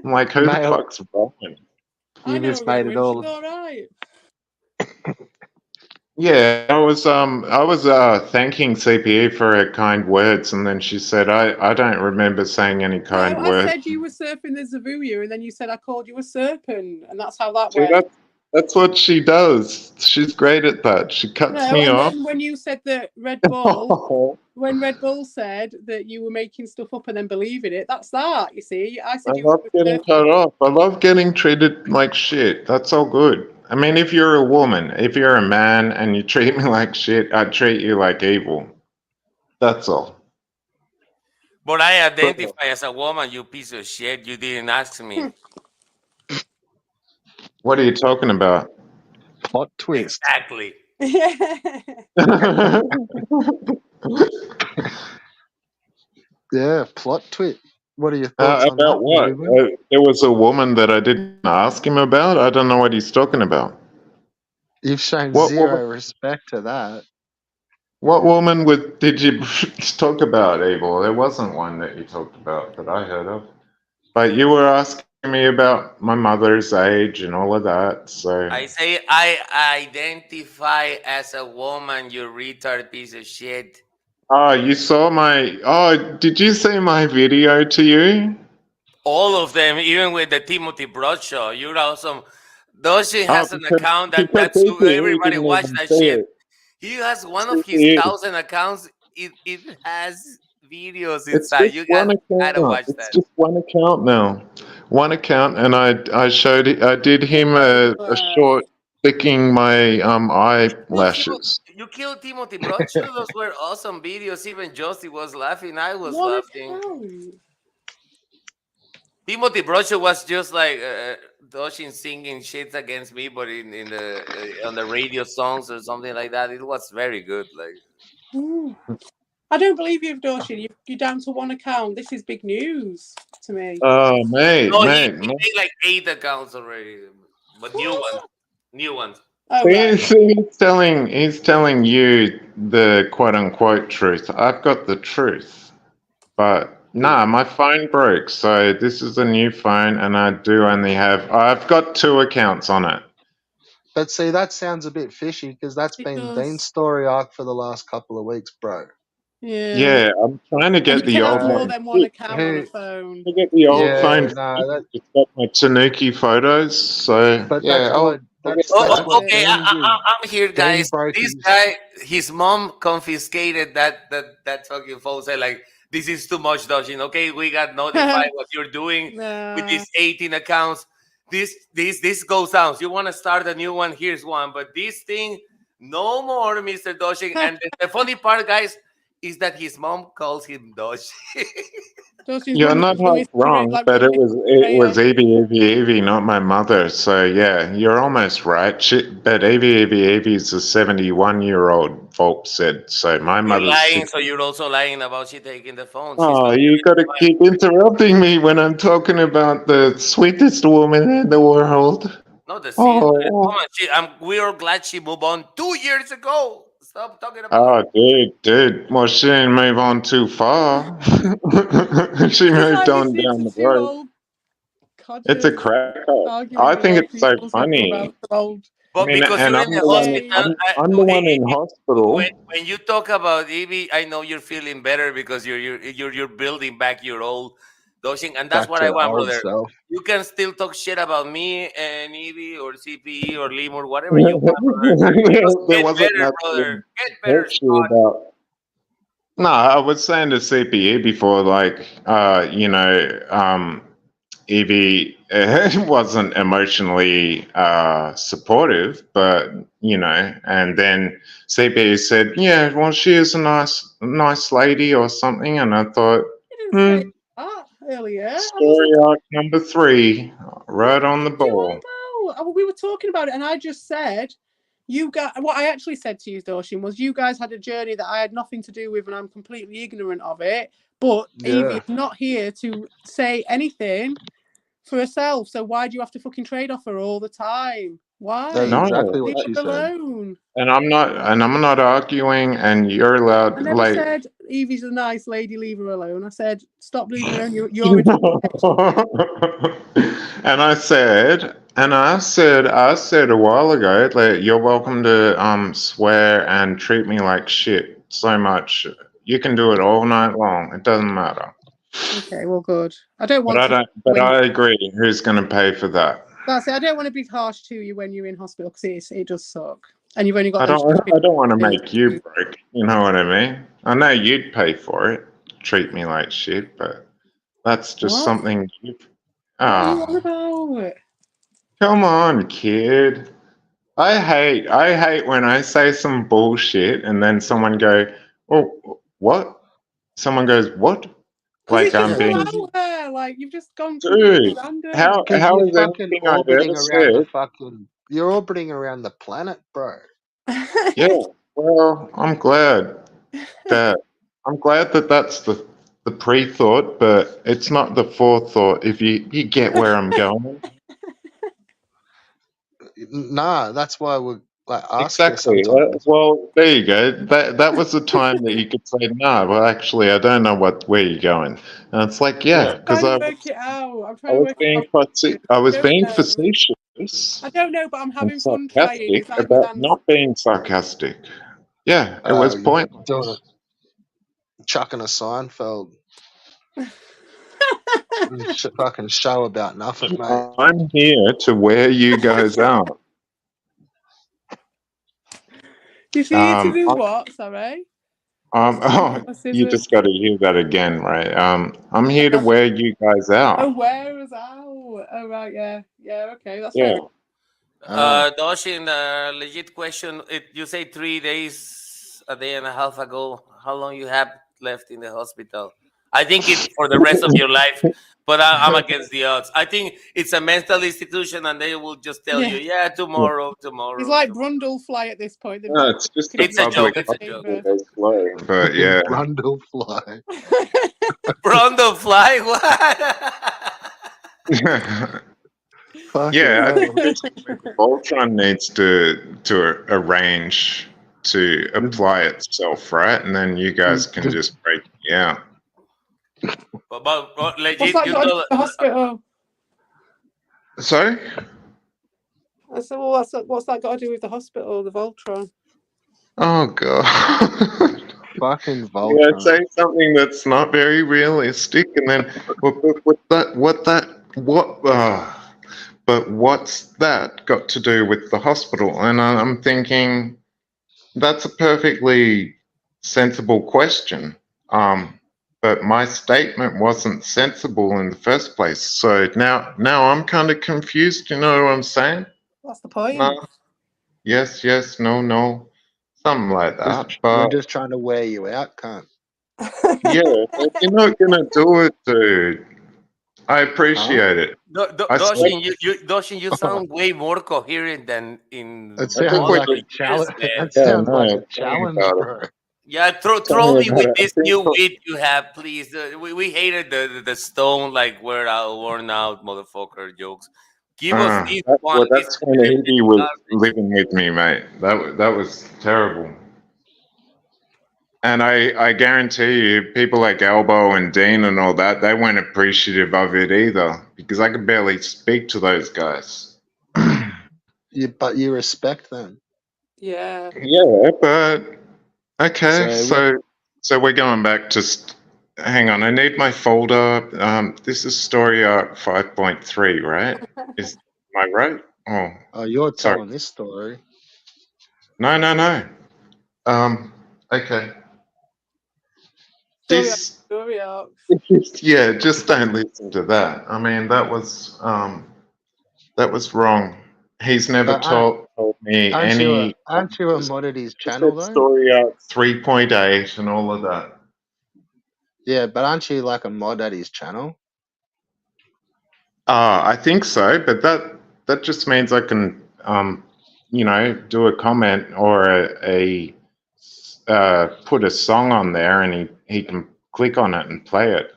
S3: I'm like, who the fuck's Rowan?
S1: You just made it all.
S2: She's all right.
S3: Yeah, I was thanking CPE for her kind words, and then she said, I don't remember saying any kind words.
S2: I said you were surfing the Zavuya, and then you said I called you a serpent, and that's how that went.
S3: That's what she does. She's great at that. She cuts me off.
S2: Then when you said that Red Bull, when Red Bull said that you were making stuff up and then believing it, that's that. You see, I said
S3: I love getting cut off. I love getting treated like shit. That's all good. I mean, if you're a woman, if you're a man, and you treat me like shit, I treat you like evil. That's all.
S4: But I identify as a woman, you piece of shit. You didn't ask me.
S3: What are you talking about?
S1: Plot twist.
S4: Exactly.
S1: Yeah, plot twist. What are your thoughts on
S3: about
S1: that?
S3: What? There was a woman that I didn't ask him about. I don't know what he's talking about.
S1: You've shown zero respect to that.
S3: What woman did you talk about, Abel? There wasn't one that you talked about that I heard of. But you were asking me about my mother's age and all of that. So
S4: I say I identify as a woman, you retard piece of shit.
S3: Oh, you saw did you see my video to you?
S4: All of them, even with the Timothy Broad show. You're awesome. Doshi has an account that's everybody watch that shit. He has one of his 1,000 accounts. It has videos inside. You gotta watch that.
S3: It's just one account now. One account, and I did him a short flicking my eyelashes.
S4: You killed Timothy Broadshaw. Those were awesome videos. Even Josie was laughing. I was laughing. Timothy Broadshaw was just like Doshin singing shit against me, but in the on the radio songs or something like that. It was very good. Like,
S2: I don't believe you've Doshin. You're down to one account. This is big news to me.
S3: Oh, mate,
S4: no,
S3: mate,
S4: he made like 8 accounts already, but new ones.
S2: Oh, right.
S3: He's telling you the quote unquote truth. I've got the truth, but my phone broke, so this is a new phone, and I've got 2 accounts on it.
S1: But see, that sounds a bit fishy because that's been Dean's story arc for the last couple of weeks, bro.
S3: Yeah, I'm trying to get the old
S2: more than one account on the phone.
S3: To get the old phone. It's got my Tanuki photos, so
S1: but
S3: yeah.
S1: That's
S4: Okay,
S1: Dean did.
S4: I'm here,
S1: Dean
S4: guys.
S1: broke
S4: This
S1: his.
S4: guy, his mom confiscated that fucking phone. Said like, this is too much, Dodging. Okay, we got notified what you're doing with
S2: Nah.
S4: these 18 accounts. This goes down. You want to start a new one? Here's one. But this thing, no more, Mr. Dodging. And the funny part, guys, is that his mom calls him Dodge.
S3: You're not like wrong, but it was Evie, not my mother. So yeah, you're almost right. But Evie's a 71-year-old. Folks said so. My
S4: You're
S3: mother's
S4: lying,
S3: 60.
S4: so you're also lying about she taking the phone. She's
S3: Oh,
S4: not
S3: you got to
S4: 75.
S3: keep interrupting me when I'm talking about the sweetest woman in the world.
S4: No, the same. Come
S3: Oh,
S4: on, we are glad she moved on 2 years ago. Stop talking about
S3: oh,
S4: it.
S3: dude. Well, she didn't move on too far. She
S2: It's
S3: moved
S2: like
S3: on
S2: listening
S3: down
S2: to
S3: the
S2: two
S3: road.
S2: old
S3: It's a
S2: codgers
S3: crack up.
S2: arguing
S3: I
S2: with
S3: think
S2: old
S3: it's so
S2: people talking
S3: funny.
S2: about some old.
S3: I
S4: But
S3: mean,
S4: because
S3: and
S4: you're in the hospital,
S3: I'm the one in hospital.
S4: when you talk about Evie, I know you're feeling better because you're building back your old dosing, and that's
S1: Back
S4: what
S1: to
S4: I
S1: the
S4: want,
S1: old
S4: brother.
S1: self.
S4: You can still talk shit about me and Evie or CPE or Lemur, whatever you want, brother. Just
S3: There
S4: get
S3: wasn't
S4: better,
S3: nothing
S4: brother. Get better,
S3: sexual
S4: Scott.
S3: about. No, I was saying to CPE before, like, Evie wasn't emotionally supportive, but and then CPE said, "Yeah, well, she is a nice lady or something," and I thought,
S2: You didn't say
S3: hmm,
S2: that earlier. I
S3: story
S2: wasn't.
S3: arc number 3, right on the
S2: What are you on
S3: ball.
S2: about? We were talking about it, and I just said, you guys. What I actually said to you, Doshin, was you guys had a journey that I had nothing to do with, and I'm completely ignorant of it. But Evie
S1: Yeah.
S2: is not here to say anything for herself. So why do you have to fucking trade off her all the time? Why?
S1: That's exactly
S3: No,
S2: Leave
S1: what she
S2: her
S1: said.
S2: alone.
S3: and I'm not arguing, and you're
S2: I
S3: allowed,
S2: never
S3: like.
S2: said Evie's a nice lady, leave her alone. I said stop leaving her alone. You're a
S3: And I said a while ago that you're welcome to swear and treat me like shit so much. You can do it all night long. It doesn't matter.
S2: Okay, well, good. I don't
S3: But
S2: want
S3: I
S2: to
S3: don't. But
S2: when you.
S3: I agree. Who's going to pay for that?
S2: That's it. I don't want to be harsh to you when you're in hospital because it does suck, and you've only got
S3: I
S2: those
S3: don't. I don't want to
S2: pills.
S3: make you broke. You know what I mean? I know you'd pay for it. Treat me like shit, but that's just
S2: What?
S3: something you.
S2: What are you on
S3: Ah,
S2: about?
S3: come on, kid. I hate when I say some bullshit and then someone go, "Oh, what?" Someone goes, "What?"
S2: Because
S3: Like
S2: it's
S3: I'm
S2: just
S1: Yeah,
S2: so
S3: being,
S2: out there. Like you've just gone completely
S3: dude.
S2: random.
S3: How
S1: because
S3: is
S1: you're fucking
S3: anything I've
S1: orbiting
S3: ever
S1: around the
S3: said?
S1: fucking. You're orbiting around the planet, bro.
S3: Yeah. Well, that I'm glad that that's the pre-thought, but it's not the forethought. If you get where I'm going.
S1: Nah, that's why we like ask you
S3: Exactly.
S1: sometimes.
S3: Well, there you go. That was the time that you could say, "No, well, actually, I don't know where you're going." And it's like,
S1: Yeah.
S3: yeah,
S2: I'm
S3: because
S2: trying to work it out. I'm
S3: I
S2: trying to
S3: was
S2: work it
S3: being
S2: out.
S3: I was
S2: I don't
S3: being
S2: know.
S3: facetious
S2: I don't know, but I'm
S3: and
S2: having fun trying.
S3: sarcastic
S2: Is that a good
S3: about
S2: answer?
S3: not being sarcastic. Yeah, it was
S1: You're
S3: pointless.
S1: doing a chucking a Seinfeld fucking show about nothing, mate.
S3: I'm here to wear you guys out.
S2: You see to do what? Sorry.
S3: Oh,
S2: My
S3: you
S2: scissors.
S3: just got to hear that again, right? I'm here to wear you guys
S2: Oh,
S3: out.
S2: where was out? Oh, right, yeah. Yeah, okay, that's fair
S3: Yeah.
S2: enough.
S4: Doshin, legit question. You say 3 days, a day and a half ago. How long you have left in the hospital? I think it's for the rest of your life, but I'm against the odds. I think it's a mental institution, and they will just tell you,
S2: Yeah.
S4: yeah, tomorrow, tomorrow.
S2: It's like
S4: tomorrow.
S2: Brundle fly at this point. They've
S3: No,
S2: got
S3: it's just a
S4: It's a joke.
S3: public
S4: It's a joke.
S3: hospital. They slow. But yeah.
S1: Brundle fly.
S4: Brondo fly? What?
S1: Fucking
S3: Yeah, I think
S1: hell.
S3: basically Voltron needs to arrange to apply itself, right? And then you guys can just break it out.
S4: But
S2: What's
S4: legit,
S2: that
S4: you
S2: got to do
S4: told.
S2: with the hospital?
S3: Sorry?
S2: I said, well, what's that got to do with the hospital, the Voltron?
S3: Oh god.
S1: Fucking
S3: Yeah,
S1: Voltron.
S3: say something that's not very realistic, and then what? but what's that got to do with the hospital? And I'm thinking that's a perfectly sensible question. But my statement wasn't sensible in the first place. So now I'm kind of confused. You know what I'm saying?
S2: What's the point?
S3: No. Yes, yes, no, no. Something like that.
S1: We're
S3: But
S1: just trying to wear you out, cunt.
S3: yeah, if you're not going to do it, dude, I appreciate it. I spoke,
S4: Doshin, you sound way more coherent than in
S1: It
S3: I think
S1: sounds
S3: we're,
S1: like a
S4: years,
S1: challenge.
S4: man.
S1: It
S3: yeah,
S1: sounds like
S3: no,
S1: a
S3: tell me
S1: challenge,
S3: about it.
S1: bro.
S4: Yeah,
S3: Tell
S4: throw
S3: me
S4: me
S3: about
S4: with
S3: it. I
S4: this
S3: think,
S4: new wit you have, please. We hated the stone like we're out, worn out motherfucker jokes. Give us this one. This
S3: that's when Iggy was living with me, mate. That was terrible. And I guarantee you, people like Elbow and Dean and all that, they weren't appreciative of it either, because I could barely speak to those guys.
S1: But you respect them.
S2: Yeah.
S3: Yeah, but okay,
S1: So
S3: so we're going back to. Hang on, I need my folder. This is story arc 5.3, right? Am I right? Oh,
S1: you're
S3: sorry.
S1: telling this story.
S3: No. Okay. This,
S2: Story arcs.
S3: yeah, just don't listen to that. I mean, that was wrong. He's never
S1: But
S3: told me any.
S1: aren't you a mod at his
S3: He
S1: channel
S3: said
S1: though?
S3: story arc 3.8 and all of that.
S1: Yeah, but aren't you like a mod at his channel?
S3: I think so, but that just means I can, do a comment or put a song on there, and he can click on it and play it.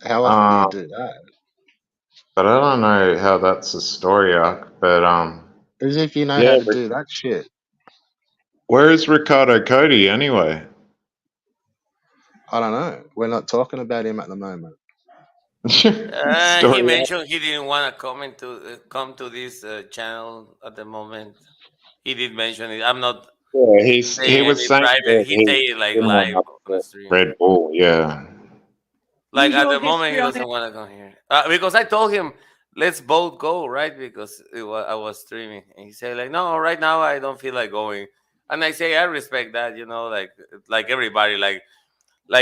S1: How often do you do that?
S3: But I don't know how that's a story arc. But
S1: As if you know
S3: yeah.
S1: how to do that shit.
S3: Where is Ricardo Cody anyway?
S1: I don't know. We're not talking about him at the moment.
S3: Story
S4: he
S3: arc.
S4: mentioned he didn't want to come to this channel at the moment. He did mention it. I'm not
S3: Yeah, he
S4: saying
S3: was
S4: any
S3: saying
S4: private.
S3: that
S4: He
S3: he
S4: say it like
S3: didn't want
S4: live
S3: to
S4: on the
S3: upset
S4: stream.
S3: Red Bull. Yeah.
S4: Like
S2: Use
S4: at
S2: your
S4: the moment, he
S2: history on
S4: doesn't
S2: it.
S4: want to come here because I told him let's both go, right? Because I was streaming, and he said like, no, right now I don't feel like going. And I say I respect that, like everybody, like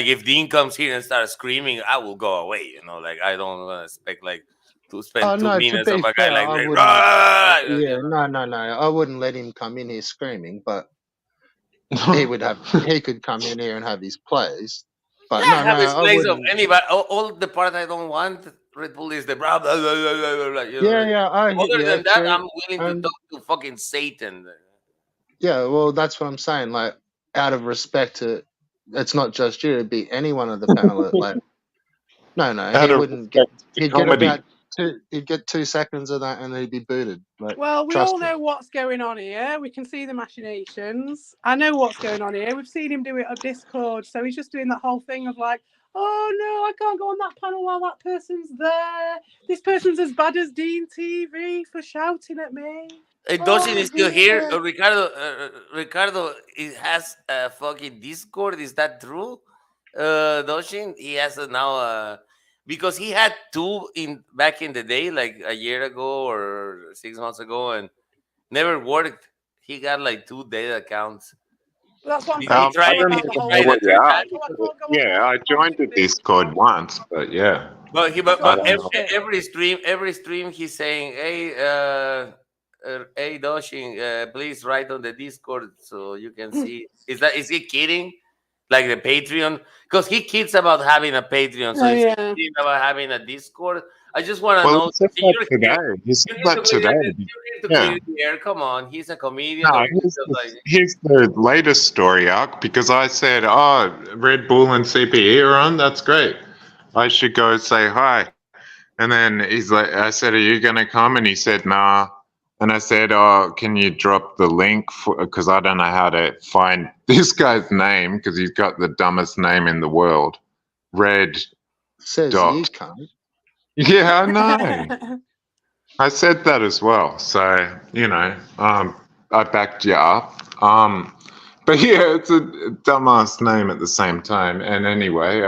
S4: if Dean comes here and starts screaming, I will go away, like I don't expect like to spend
S1: Oh
S4: two
S1: no, to
S4: minutes of
S1: be
S4: a guy
S1: fair,
S4: like
S1: I
S4: that.
S1: wouldn't.
S4: You
S1: Yeah,
S4: know?
S1: no. I wouldn't let him come in here screaming, but he could come in here and have his plays. But
S4: Yeah,
S1: no,
S4: have his
S1: I
S4: place of
S1: wouldn't.
S4: anybody. All the part I don't want, Red Bull is the blah, blah, blah, blah, blah, blah, Other
S1: Yeah,
S4: than that,
S1: true.
S4: I'm willing to
S1: And
S4: talk to fucking Satan.
S1: yeah, well, that's what I'm saying. Like, out of respect to, it's not just you; it'd be any one of the panel. Like, no,
S3: Out
S1: he
S3: of
S1: wouldn't get.
S3: respect to
S1: He'd get
S3: comedy.
S1: about He'd get 2 seconds of that, and then he'd be booted. Like,
S2: Well, we
S1: trust
S2: all
S1: me.
S2: know what's going on here. We can see the machinations. I know what's going on here. We've seen him do it on Discord. So he's just doing that whole thing of like, oh no, I can't go on that panel while that person's there. This person's as bad as Dean TV for shouting at me.
S4: Dawson
S2: Oh,
S4: is still here.
S2: dear.
S4: Ricardo, it has a fucking Discord. Is that true? Dawson, he has now because he had two in back in the day, like a year ago or 6 months ago, and never worked. He got like two data accounts.
S2: Well, that's what I'm
S4: He,
S2: saying.
S4: he
S3: I
S2: It's all
S4: tried.
S3: don't
S4: He,
S2: about the
S4: he
S3: even
S2: whole
S3: know
S4: tried
S3: where
S4: a
S2: thing.
S3: you
S4: third
S3: are.
S4: time,
S2: Oh, I
S3: Because,
S2: can't go on
S3: yeah,
S2: there.
S3: I
S2: I can't
S3: joined
S2: do
S3: the
S2: this.
S3: Discord once, but yeah.
S4: but
S2: That's
S3: I don't know.
S2: bullshit.
S4: every stream hey Doshin, please write on the Discord so you can see. Is he kidding? Like the Patreon? Because he kids about having a Patreon, so
S2: Oh,
S4: is he
S2: yeah.
S4: kidding about having a Discord? I just want to
S3: Well,
S4: know.
S3: he said that
S4: You're here.
S3: today. He said
S4: You're here to
S3: that today. Yeah.
S4: clear the air. Come on, he's a comedian,
S3: No,
S4: or he's just like.
S3: here's the latest story arc because I said, oh, Red Bull and CPE are on. That's great. I should go say hi. And then he's like, I said, are you going to come? And he said, nah. And I said, oh, can you drop the link? Because I don't know how to find this guy's name because he's got the dumbest name in the world. Red
S1: Says
S3: Dot.
S1: you can't.
S3: Yeah, I know. I said that as well. So, I backed you up. But yeah, it's a dumbass name at the same time. And anyway,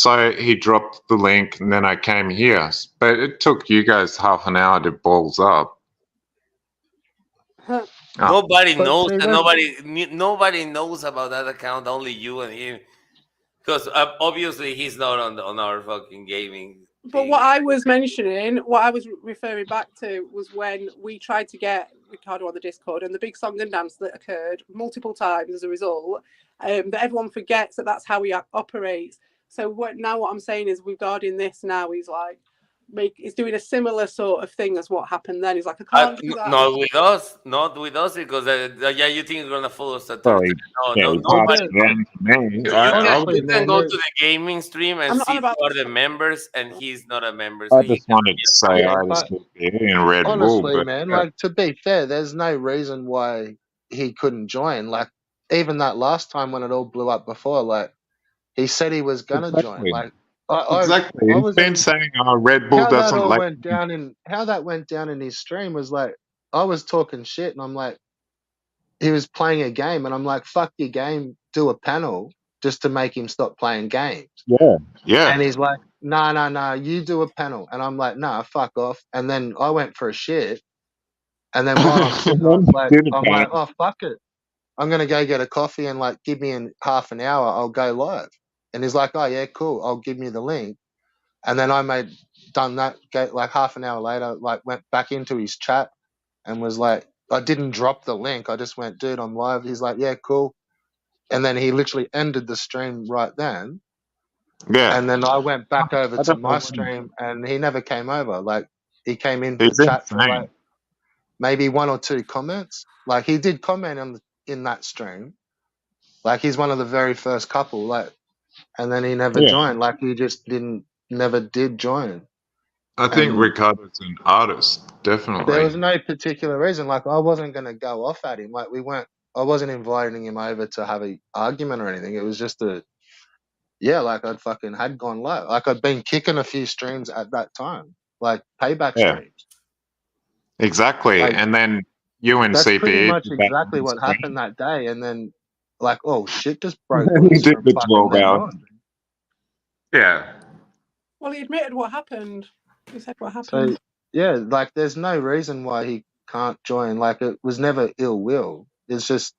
S3: So he dropped the link, and then I came here. But it took you guys half an hour to balls up. Oh.
S4: Nobody
S1: But
S4: knows,
S1: see,
S4: and
S1: that's
S4: nobody knows about that account. Only you and him, because obviously he's not on our fucking gaming
S2: But
S4: thing.
S2: what I was mentioning, what I was referring back to, was when we tried to get Ricardo on the Discord, and the big song and dance that occurred multiple times as a result, that everyone forgets that that's how he operates. So now what I'm saying is, regarding this now, he's like, he's doing a similar sort of thing as what happened then. He's like, I can't do that.
S4: Not with us, because yeah, you think you're gonna follow us.
S3: Well,
S4: No,
S3: he
S1: to
S3: passed
S4: nobody.
S1: be
S3: it on to me.
S1: honestly,
S4: You can
S1: man.
S4: go to the gaming stream and
S2: I'm not
S4: see
S2: on about.
S4: who are the members, and he's not a member, so
S3: I
S4: he
S3: just
S4: can
S3: wanted
S4: be
S3: to
S4: a
S3: say
S4: part.
S1: Yeah,
S3: I was
S1: but
S3: in Red Bull,
S1: honestly,
S3: but
S1: man, like to be fair, there's no reason why he couldn't join. Like even that last time when it all blew up before, like he said he was gonna join.
S3: exactly,
S1: Like
S3: exactly.
S1: I
S3: He's
S1: was
S3: been
S1: in
S3: saying, "Oh, Red Bull
S1: how that
S3: doesn't
S1: all
S3: let
S1: went
S3: me."
S1: down in how that went down in his stream was like I was talking shit and I'm like he was playing a game and I'm like fuck your game, do a panel just to make him stop playing games.
S3: Yeah,
S1: And
S3: yeah.
S1: he's like, no, you do a panel. And I'm like, nah, fuck off. And then I went for a shit. And then while I'm sitting,
S3: When he did
S1: I'm like,
S3: it,
S1: oh fuck it. I'm gonna go get a coffee and like give me in half an hour, I'll go live. And he's like, oh yeah, cool, I'll give me the link. And then done that, like half an hour later, like went back into his chat and was like, I didn't drop the link. I just went, dude, I'm live. He's like, yeah, cool. And then he literally ended the stream right then.
S3: yeah.
S1: And then I went back over
S3: I
S1: to
S3: don't know
S1: my
S3: what he,
S1: stream and he never came over. Like he came in to
S3: he's
S1: chat for
S3: insane.
S1: like maybe one or two comments. Like he did comment in that stream. Like he's one of the very first couple. Like and then he never
S3: Yeah,
S1: joined. Like he just never did join.
S3: I think
S1: And
S3: Ricardo's an artist,
S1: there
S3: definitely.
S1: was no particular reason. Like I wasn't gonna go off at him. Like I wasn't inviting him over to have an argument or anything. It was just like I'd fucking had gone live. Like I'd been kicking a few streams at that time. Like payback
S3: Yeah,
S1: streams.
S3: exactly.
S1: Like
S3: And then you and
S1: that's pretty
S3: CPE
S1: much
S3: did that
S1: exactly
S3: on
S1: what happened
S3: screen.
S1: that day. And then like, oh shit just broke
S3: And he
S1: loose
S3: did
S1: from
S3: the
S1: fucking
S3: 12
S1: then
S3: hours.
S1: on.
S3: Yeah.
S2: Well, he admitted what happened. He said what
S1: So
S2: happened.
S1: yeah, like there's no reason why he can't join. Like it was never ill will. It's just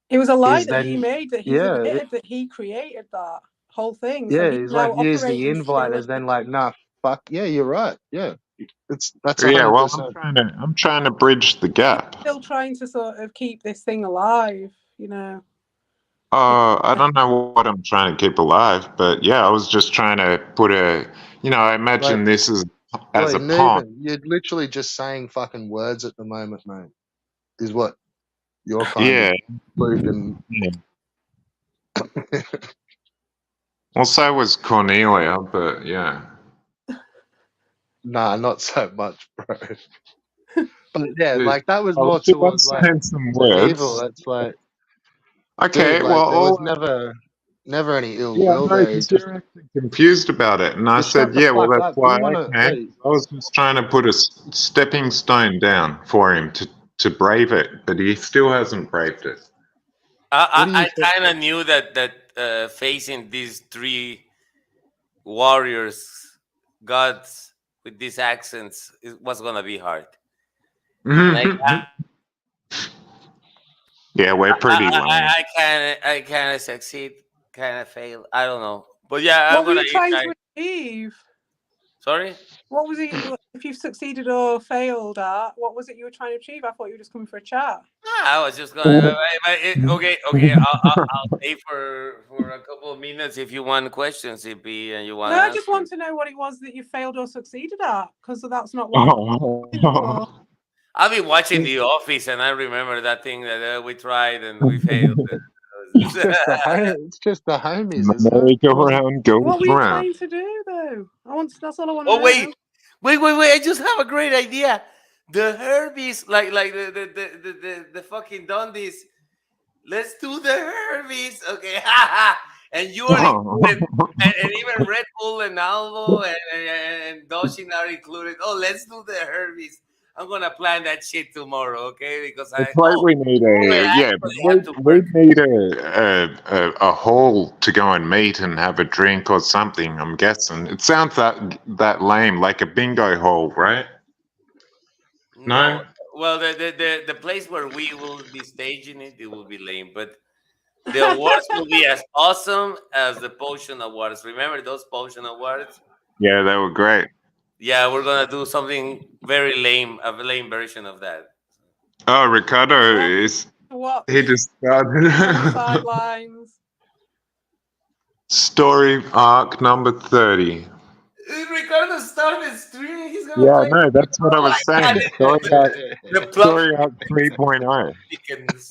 S2: It was a lie
S1: he's
S2: that he
S1: then
S2: made, that he's
S1: yeah,
S2: admitted that he created that whole thing. So
S1: yeah,
S2: he's
S1: he's like
S2: now
S1: use the
S2: operating
S1: invite
S2: still
S1: as then like, nah, fuck yeah, you're right. Yeah. That's
S3: Yeah, well,
S1: 100%.
S3: I'm trying to bridge the gap.
S2: still trying to sort of keep this thing alive, you know.
S3: I don't know what I'm trying to keep alive, but yeah, I was just trying to put I
S1: Like
S3: imagine this as
S1: Oi,
S3: a pond.
S1: Nuben, you're literally just saying fucking words at the moment, mate. Is what you're kind of
S3: Yeah,
S1: looking.
S3: yeah. Well, so was Cornelia, but yeah.
S1: Nah, not so much, bro. But yeah,
S3: It-
S1: like that was
S3: Oh,
S1: more
S3: she
S1: towards
S3: was
S1: like
S3: saying some
S1: the evil.
S3: words.
S1: That's like, dude,
S3: Okay,
S1: like
S3: well,
S1: there was never any ill
S3: yeah,
S1: will
S3: no,
S1: there.
S3: because you're acting confused about it. And I
S1: Just shut
S3: said,
S1: the
S3: yeah, well,
S1: fuck
S3: that's
S1: up. Do
S3: why
S1: you
S3: I
S1: want to?
S3: came.
S1: Wait,
S3: I was just trying to put a stepping stone down for him to brave it, but he still hasn't braved it.
S1: what do you
S4: I
S1: think?
S4: kind of knew that facing these three warriors, gods with these accents, it was gonna be hard. And
S3: Yeah, we're pretty lame.
S4: I kind of succeed, kind of fail. I don't know, but yeah, I'm
S2: What were
S4: gonna
S2: you
S4: eat.
S2: trying to achieve?
S4: Sorry.
S2: What was it? If you've succeeded or failed at, what was it you were trying to achieve? I thought you were just coming for a chat.
S4: I was just gonna. Okay. I'll stay for a couple of minutes if you want questions, CP, and you want
S2: No,
S4: to
S2: I
S4: answer.
S2: just want to know what it was that you failed or succeeded at, because that's not what I'm for.
S4: I've been watching The Office, and I remember that thing that we tried and we failed.
S1: It's just the homies, isn't it?
S3: Merry-go-round goes
S2: What were you
S3: round.
S2: trying to do, though? That's all I want to
S4: Oh
S2: know.
S4: wait! I just have a great idea. The Herbies, like the fucking Dundies. Let's do the Herbies, okay? And you are included, and even Red Bull and Alvo and Doshin are included. Oh, let's do the Herbies. I'm gonna plan that shit tomorrow, okay? Because
S3: It's like we need
S4: I actually have to
S3: we
S4: work.
S3: need a hall to go and meet and have a drink or something. I'm guessing it sounds that lame, like a bingo hall, right?
S4: No,
S3: No.
S4: well, the place where we will be staging it, it will be lame, but the awards will be as awesome as the Potion Awards. Remember those Potion Awards?
S3: Yeah, they were great.
S4: Yeah, we're gonna do something very lame, a lame version of that.
S3: Oh, Ricardo
S2: What?
S3: is
S2: What?
S3: he just
S2: On the
S3: started
S2: sidelines.
S3: story arc number 30.
S4: Ricardo started streaming. He's gonna
S3: Yeah,
S4: play.
S3: no, that's what I
S4: Oh my
S3: was saying.
S4: god! The plot
S3: Story arc 3.0.
S4: thickens.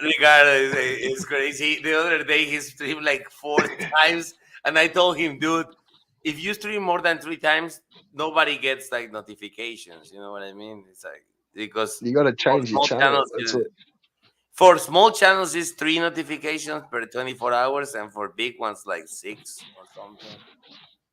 S4: Ricardo is crazy. The other day he streamed like 4 times, and I told him, dude, if you stream more than 3 times, nobody gets like notifications. You know what I mean? It's like because
S1: You got to
S4: for
S1: change your
S4: small
S1: channel.
S4: channels,
S1: That's what.
S4: for small channels is 3 notifications per 24 hours, and for big ones like 6 or something.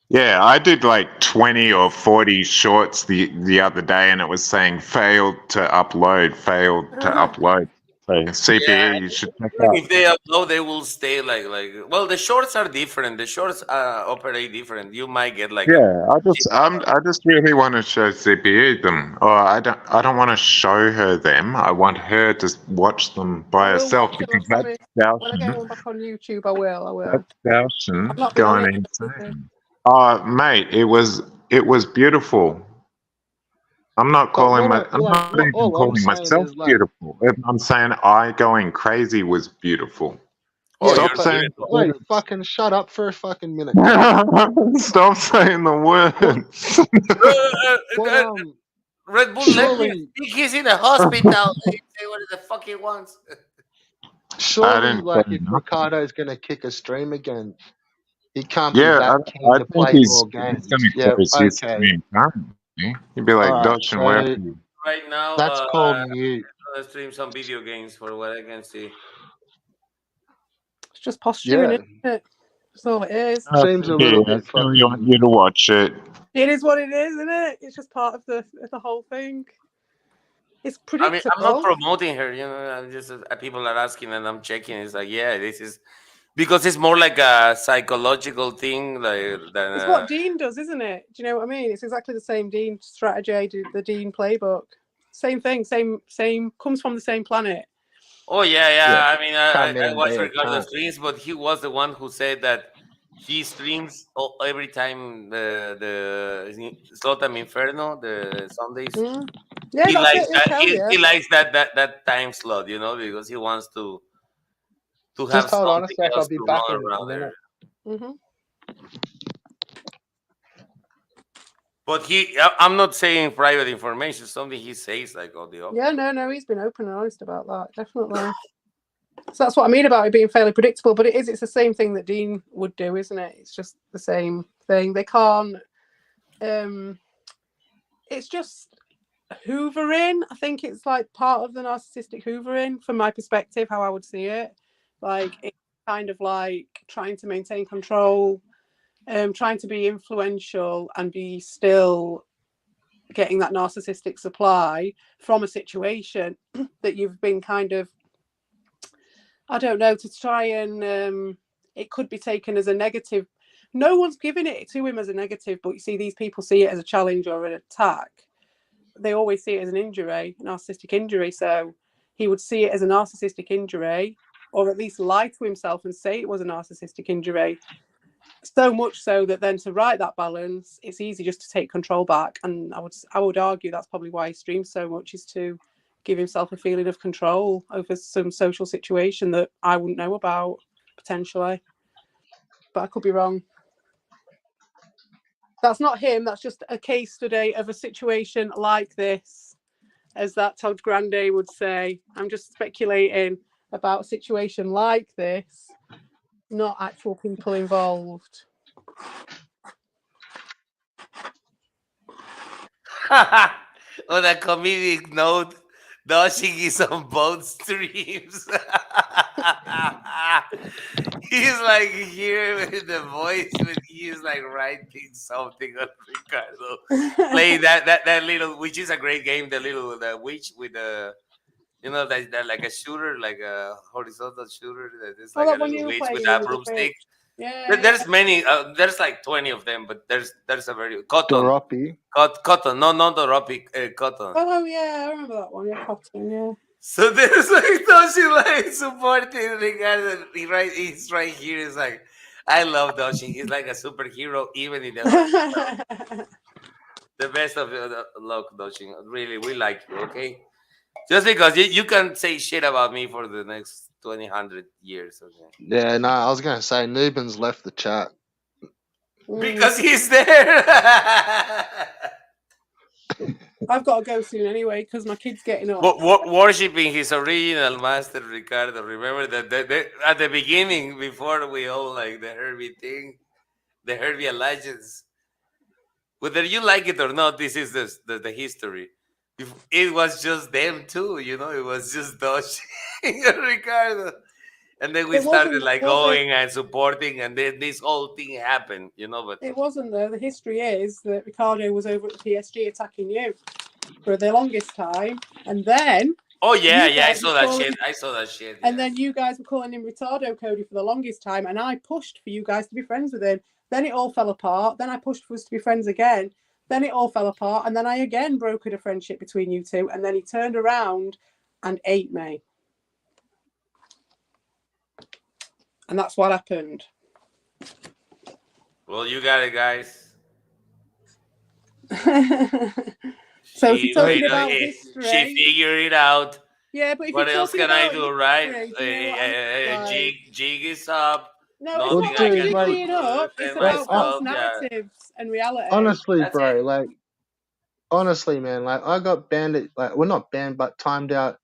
S3: Yeah, I did like 20 or 40 shorts the other day, and it was saying failed to upload, failed to upload. So
S4: Yeah,
S3: CPE, you should check
S4: even
S3: out.
S4: if they upload, they will stay like. Well, the shorts are different. The shorts operate different. You might get like a.
S3: Yeah, I just really want to show CPE them. Or I don't want to show her them. I want her to watch them
S2: I
S3: by
S2: will
S3: herself
S2: watch them, I
S3: because that's
S2: promise. When I get
S3: Dowson.
S2: one back on YouTube, I will. I will.
S3: That's Dowson
S2: I've not been on
S3: going
S2: it recently.
S3: insane. Oh, mate, it was beautiful. I'm not
S1: But
S3: calling my. I'm
S1: like,
S3: not
S1: what
S3: even
S1: all I'm
S3: calling
S1: saying
S3: myself
S1: is like,
S3: beautiful. I'm saying I going crazy was beautiful.
S4: Oh,
S1: yeah,
S4: you're
S3: Stop
S1: but
S3: saying
S4: beautiful.
S1: wait,
S3: the
S1: fucking shut up for a fucking minute, cunt.
S3: words. Stop saying the
S1: What
S3: words.
S1: what
S4: Red Bull, let him
S1: surely
S4: speak. He's in the hospital. He say what the fuck he wants.
S3: I
S1: surely
S3: didn't say
S1: like if
S3: nothing.
S1: Ricardo's gonna kick a stream again, he can't be
S3: Yeah,
S1: that keen
S3: I
S1: to
S3: think
S1: play
S3: he's
S1: more
S3: he's
S1: games.
S3: going to
S1: Yeah,
S3: close his
S1: okay.
S3: stream currently. He'd be like,
S1: Alright,
S3: Dodson, where are
S1: so
S3: you?
S4: Right now,
S1: that's called mute.
S4: I'm gonna stream some video games for what I can see.
S2: It's just posturing,
S1: Yeah.
S2: isn't it? That's all it is.
S1: Seems a
S3: Yeah,
S1: little
S3: I
S1: bit
S3: still want
S1: fucking
S3: you to watch it.
S2: It is what it is, isn't it? It's just part of the whole thing. It's
S4: I mean, I'm not
S2: predictable.
S4: promoting her. You know, I'm just people are asking and I'm checking. It's like, yeah, this is because it's more like a psychological thing, like than.
S2: It's what Dean does, isn't it? Do you know what I mean? It's exactly the same Dean strategy, the Dean playbook. Same thing, same comes from the same planet.
S4: Oh yeah,
S1: yeah.
S4: yeah. I mean,
S1: Come in
S4: I
S1: and
S4: watched
S1: be a
S4: Ricardo
S1: cunt.
S4: streams, but he was the one who said that he streams every time the Slotam Inferno, the Sundays.
S2: Mm. Yeah,
S4: He
S2: that's
S4: likes
S2: it. He'll
S4: that.
S2: tell you.
S4: He likes that time slot, you know, because he wants to have
S1: Just hold on a
S4: something
S1: sec, I'll
S4: else
S1: be
S4: to
S1: back
S4: run
S1: in a
S4: around there.
S1: minute.
S2: Mm-hmm.
S4: But I'm not saying private information. Something he says like on the
S2: Yeah,
S4: open.
S2: no, he's been open and honest about that, definitely. So that's what I mean about it being fairly predictable, but it's the same thing that Dean would do, isn't it? It's just the same thing. They can't it's just hoovering. I think it's like part of the narcissistic hoovering from my perspective, how I would see it. Like it's kind of like trying to maintain control, trying to be influential and be still getting that narcissistic supply from a situation that you've been kind of, I don't know, to try and it could be taken as a negative. No one's giving it to him as a negative, but you see these people see it as a challenge or an attack. They always see it as an injury, narcissistic injury. So he would see it as a narcissistic injury, or at least lie to himself and say it was a narcissistic injury. So much so that then to write that balance, it's easy just to take control back. And I would argue that's probably why he streams so much, is to give himself a feeling of control over some social situation that I wouldn't know about potentially. But I could be wrong. That's not him. That's just a case study of a situation like this, as that Todd Grande would say. I'm just speculating about a situation like this, not actual people involved.
S4: On a comedic note, Dashing is on both streams. He's like here with the voice, but he's like writing something on Ricardo. Play that little, which is a great game. The witch with the, that like a shooter, like a horizontal shooter. That is like a
S2: that one
S4: little
S2: you were
S4: witch with
S2: playing
S4: a
S2: with the
S4: broomstick.
S2: fish. Yeah,
S4: There's many. There's like 20 of them, but there's a very cotton.
S1: Doropi.
S4: Cotton, no, not the Ropic, cotton.
S2: Oh yeah, I remember that one. Yeah, cotton. Yeah.
S4: So there's like Doshi like supporting Ricardo. He's right here. He's like, I love Doshi. He's like a superhero, even in the hospital. The best of the luck, Doshi. Really, we like you, okay? Just because you can say shit about me for the next 200 years, okay?
S1: Yeah, no, I was gonna say Nubin's left the chat.
S4: Because he's there.
S2: I've got to go soon anyway because my kid's getting up.
S4: Worshipping his original master, Ricardo. Remember that at the beginning, before we all like the Herbie thing, the Herbie Allegiance. Whether you like it or not, this is the history. It was just them two, it was just Dodge and Ricardo. And then we started like going and supporting, and then this whole thing happened, but
S2: it wasn't though. The history is that Ricardo was over at the PSG attacking you for the longest time, and then
S4: I saw that shit.
S2: And then you guys were calling him Retardo Cody for the longest time, and I pushed for you guys to be friends with him. Then it all fell apart. Then I pushed for us to be friends again. Then it all fell apart, and then I again brokered a friendship between you two, and then he turned around and ate me. And that's what happened.
S4: Well, you got it, guys.
S2: So if you're talking about history,
S4: she figured it out.
S2: Yeah, but if
S4: what else can I do, right? Jig is up.
S2: No, it's not about jigging up. It's about false narratives and reality.
S1: Honestly, bro, honestly, man, I got banned. Well, not banned, but timed out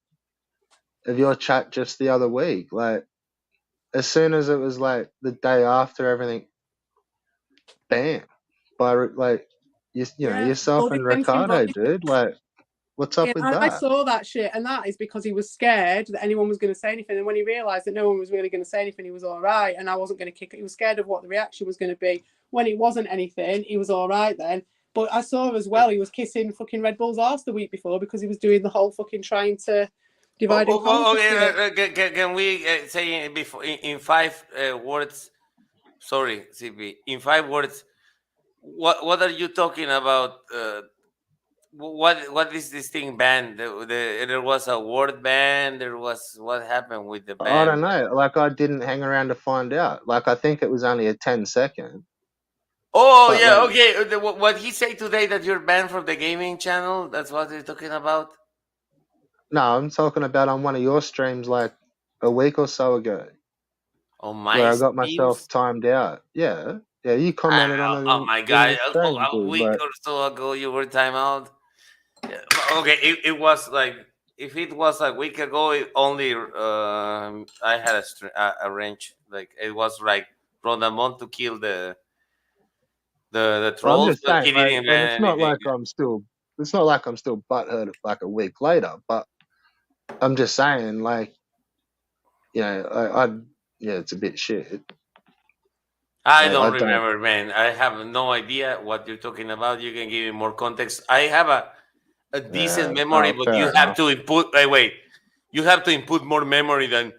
S1: of your chat just the other week. As soon as it was the day after everything, bam, by yourself and Ricardo, dude. What's up with that?
S2: I saw that shit, and that is because he was scared that anyone was going to say anything. And when he realised that no one was really going to say anything, he was all right, and I wasn't going to kick it. He was scared of what the reaction was going to be. When it wasn't anything, he was all right then. But I saw as well, he was kissing fucking Red Bull's arse the week before because he was doing the whole fucking trying to divide and conquer.
S4: Okay, can we say in 5 words? Sorry, CP. In 5 words, what are you talking about? What is this thing banned? There was a word ban. There was what happened with the ban?
S1: I don't know. I didn't hang around to find out. I think it was only a 10-second.
S4: Oh, but yeah, okay. What he say today that you're banned from the gaming channel? That's what you're talking about?
S1: No, I'm talking about on one of your streams a week or so ago.
S4: Oh my!
S1: Where I got myself timed out. Yeah, you commented on it.
S4: Oh my god! A week or so ago, you were timed out. Yeah. Okay, it was if it was a week ago, it only I had a range. It was Rondamon to kill the trolls.
S1: I'm just saying, it's not like I'm still. It's not like I'm still butthurt a week later, but I'm just saying, it's a bit shit.
S4: I don't remember, man. I have no idea what you're talking about. You can give me more context. I have a decent memory, but you have to input. Wait, you have to input more memory than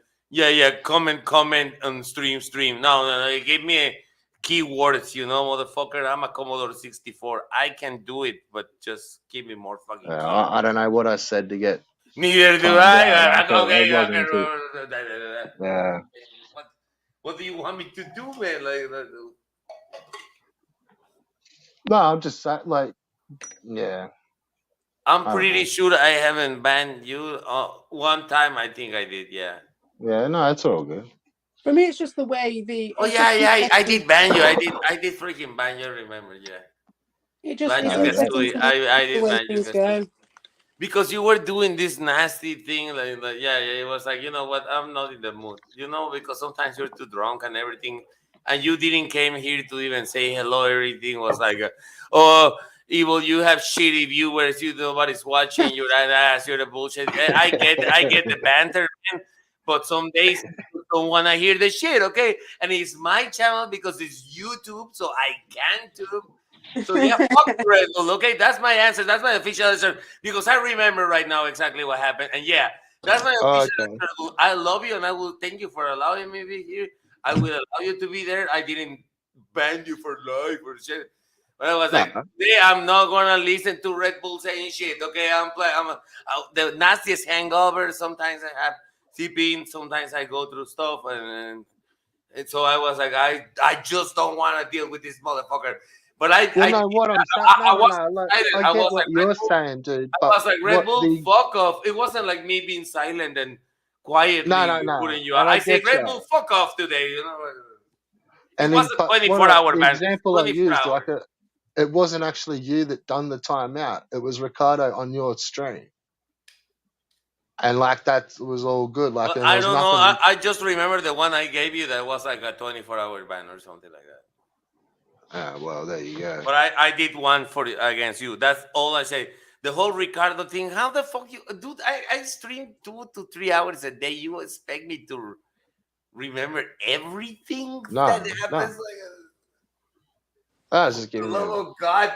S4: comment on stream. No. Give me keywords, motherfucker. I'm a Commodore 64. I can do it, but just give me more fucking.
S1: I don't know what I said to get.
S4: Neither do I. Okay.
S1: Yeah.
S4: What do you want me to do, man?
S1: No, I'm just saying, yeah.
S4: I'm pretty sure I haven't banned you. One time, I think I did. Yeah.
S1: Yeah, no, it's all good.
S2: For me, it's just the way the.
S4: Oh yeah, I did ban you. I did freaking ban you. Remember? Yeah.
S2: It just.
S4: I did ban you. Because you were doing this nasty thing, it was you know what, I'm not in the mood, because sometimes you're too drunk and everything, and you didn't came here to even say hello. Everything was oh, Evil, you have shitty viewers, nobody's watching, you're an ass, you're the bullshit. I get the banter, man, but some days I don't want to hear the shit, okay? And it's my channel because it's YouTube, so I can too. So yeah, fuck Red Bull, okay? That's my answer. That's my official answer because I remember right now exactly what happened. And yeah, that's my official
S1: Okay.
S4: answer. I love you and I will thank you for allowing me to be here. I will allow you to be there. I didn't ban you for life or shit. But I was like,
S1: Nah.
S4: today I'm not gonna listen to Red Bull saying shit. Okay, the nastiest hangover. Sometimes I have sleeping. Sometimes I go through stuff, and so I was like, I just don't want to deal with this motherfucker. But
S1: Well, no, what I'm saying,
S4: I was
S1: no. Like,
S4: excited.
S1: I
S4: I
S1: get
S4: was
S1: what
S4: like Red
S1: you're
S4: Bull.
S1: saying, dude.
S4: I
S1: But
S4: was like Red
S1: what
S4: Bull,
S1: the
S4: fuck off. It wasn't like me being silent and
S1: no,
S4: quietly
S1: no,
S4: putting you out.
S1: and I
S4: I say
S1: get
S4: Red
S1: you.
S4: Bull, fuck off today. It
S1: And then,
S4: wasn't
S1: but what
S4: 24-hour
S1: the
S4: ban.
S1: example I
S4: 24
S1: used,
S4: hours.
S1: it wasn't actually you that done the timeout. It was Ricardo on your stream, and like that was all good. Like,
S4: Well,
S1: and there
S4: I
S1: was
S4: don't know.
S1: nothing.
S4: I just remember the one I gave you that was like a 24-hour ban or something like that.
S1: Ah, well, there you go.
S4: But I did one for against you. That's all I say. The whole Ricardo thing. How the fuck you, dude? I stream 2 to 3 hours a day. You expect me to remember everything that
S1: No, no.
S4: happens? Like,
S1: I was just
S4: for the
S1: giving
S4: love
S1: you.
S4: of God.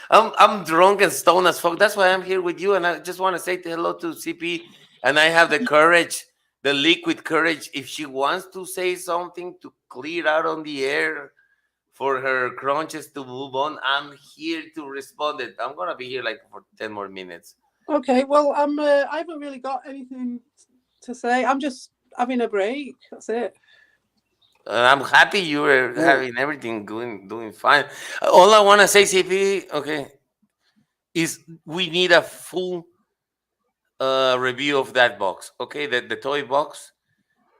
S4: I'm drunk and stoned as fuck. That's why I'm here with you. And I just want to say hello to CP. And I have the courage, the liquid courage, if she wants to say something to clear out on the air for her crunches to move on, I'm here to respond it. I'm gonna be here like for 10 more minutes.
S2: Okay, well, I haven't really got anything to say. I'm just having a break. That's it.
S4: I'm happy you were having everything doing fine. All I want to say, CP, okay, is we need a full review of that box. Okay, the toy box.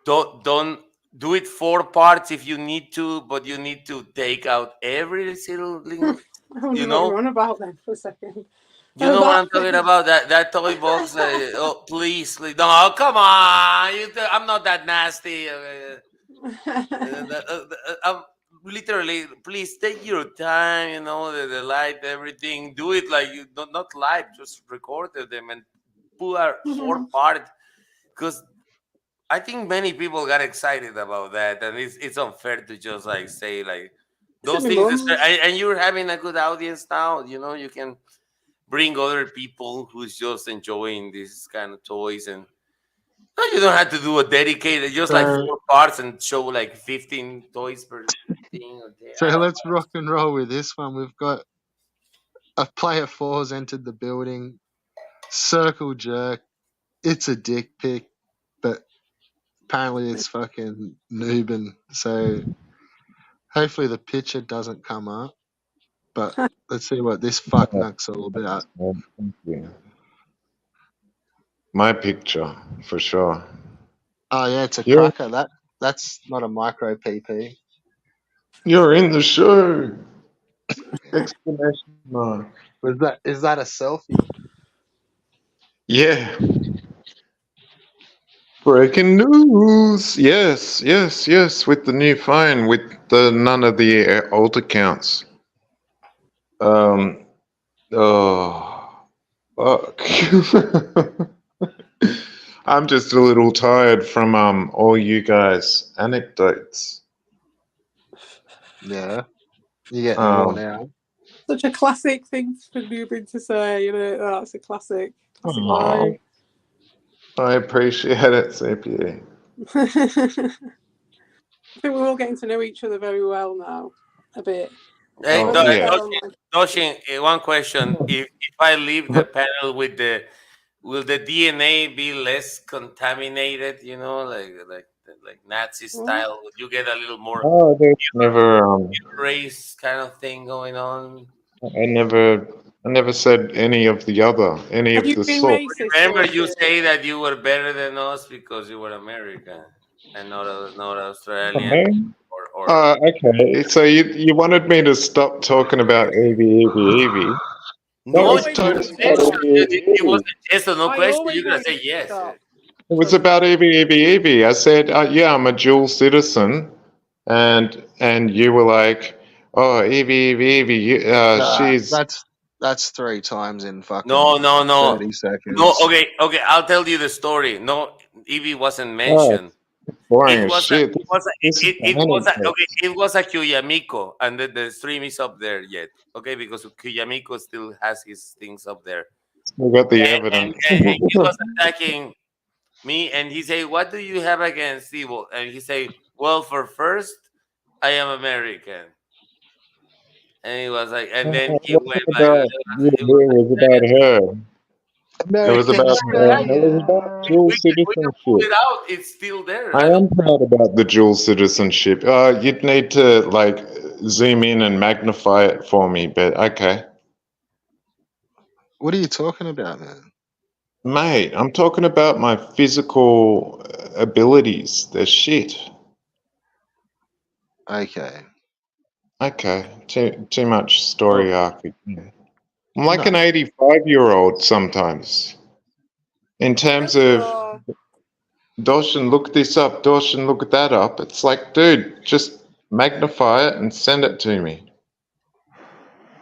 S4: Don't do it 4 parts if you need to, but you need to take out every single thing.
S2: I wonder
S4: You
S2: what you're
S4: know,
S2: on about then for a second.
S4: you know what
S2: That
S4: I'm talking
S2: thing.
S4: about. That toy box. Oh, please, no, come on. I'm not that nasty. Literally, please take your time. You know, the light, everything. Do it like you not live, just record them and put a 4 part because I think many people got excited about that, and it's unfair to just like say like
S2: It's at
S4: those
S2: my
S4: things.
S2: mum's.
S4: And you're having a good audience now. You know, you can bring other people who's just enjoying these kind of toys, and no, you don't have to do a dedicated, just like
S1: So,
S4: 4 parts and show like 15 toys per thing.
S1: so
S4: I don't
S1: let's rock and roll with this one. We've got a player four's entered the building. Circle jerk. It's a dick pic, but apparently it's fucking Nuben. So hopefully the picture doesn't come up. But let's see what this fucknuck's all about.
S3: Well, thank you. My picture, for sure.
S1: Oh yeah, it's a
S3: You're
S1: cracker. That's not a micro PP.
S3: you're in the show! Exclamation mark.
S1: Is that a selfie?
S3: Yeah. Breaking news! Yes, yes, yes. With the new phone, with the none of the old accounts. Um. Oh, fuck. I'm just a little tired from all you guys' anecdotes.
S1: Yeah. You're getting worn out.
S2: Such a classic thing for Newbin to say, you know. That's a classic
S3: Aw,
S2: line.
S3: I appreciate it, CPA.
S2: I think we're all getting to know each other very well now, a bit.
S4: Hey,
S3: Oh,
S2: Doesn't
S3: yeah.
S2: sound like
S4: Doshin, one question: if I leave the panel with will the DNA be less contaminated? You know, like Nazi style. Would you get a little more
S3: Oh, there's never
S4: race kind of thing going on?
S3: I never said any of the
S2: Have you
S3: the
S2: been
S3: sort.
S2: racist?
S4: Remember,
S2: Or
S4: you say that you were better than us because you were American and not Australian
S3: Okay.
S4: or.
S3: Okay. So you wanted me to stop talking about Evie, Evie, Evie. That
S4: No,
S2: I
S4: you
S3: was
S2: always
S3: totally
S2: wanted
S4: didn't
S2: you to
S3: about
S4: mention
S2: stop.
S3: Evie,
S4: it.
S3: Evie,
S4: It
S3: Evie.
S4: wasn't yes or no
S2: I
S4: question.
S2: always
S4: You're gonna
S2: wanted
S4: say
S2: you to
S4: yes.
S2: stop.
S3: It was about Evie, Evie, Evie. I said, yeah, I'm a dual citizen, and you were like, oh, Evie, Evie, Evie. She's
S1: That's 3 times in
S4: No,
S1: fucking
S4: no, no,
S1: 30
S4: no.
S1: seconds.
S4: Okay. I'll tell you the story. No, Evie wasn't
S3: Oh,
S4: mentioned.
S3: boring
S4: It
S3: as
S4: was a,
S3: shit.
S4: it was a,
S3: This is
S4: it was a,
S3: anecdote.
S4: okay. It was a Kuyamiko, and the stream is up there yet. Okay, because Kuyamiko still has his things up there,
S3: We got the
S4: and,
S3: evidence.
S4: and he was attacking me, and he say, "What do you have against evil?" And he say, "Well, for first, I am American." And he was like, and then
S3: It
S4: he went
S3: wasn't
S4: like,
S3: about you. It was about her. It was
S1: American
S3: about her. It was
S1: Australia.
S3: about dual
S4: we can pull
S3: citizenship.
S4: it out. It's still there.
S3: I
S4: I don't.
S3: am proud about the dual citizenship. You'd need to like zoom in and magnify it for me, but okay.
S1: What are you talking about, man?
S3: Mate, I'm talking about my physical abilities. They're shit.
S1: Okay.
S3: Okay, too much
S1: Well,
S3: story arc. again. I'm like an
S1: no.
S3: 85-year-old sometimes. In terms of
S2: Sure.
S3: Dawson, look this up, Dawson, look that up. It's like, dude, just magnify it and send it to me.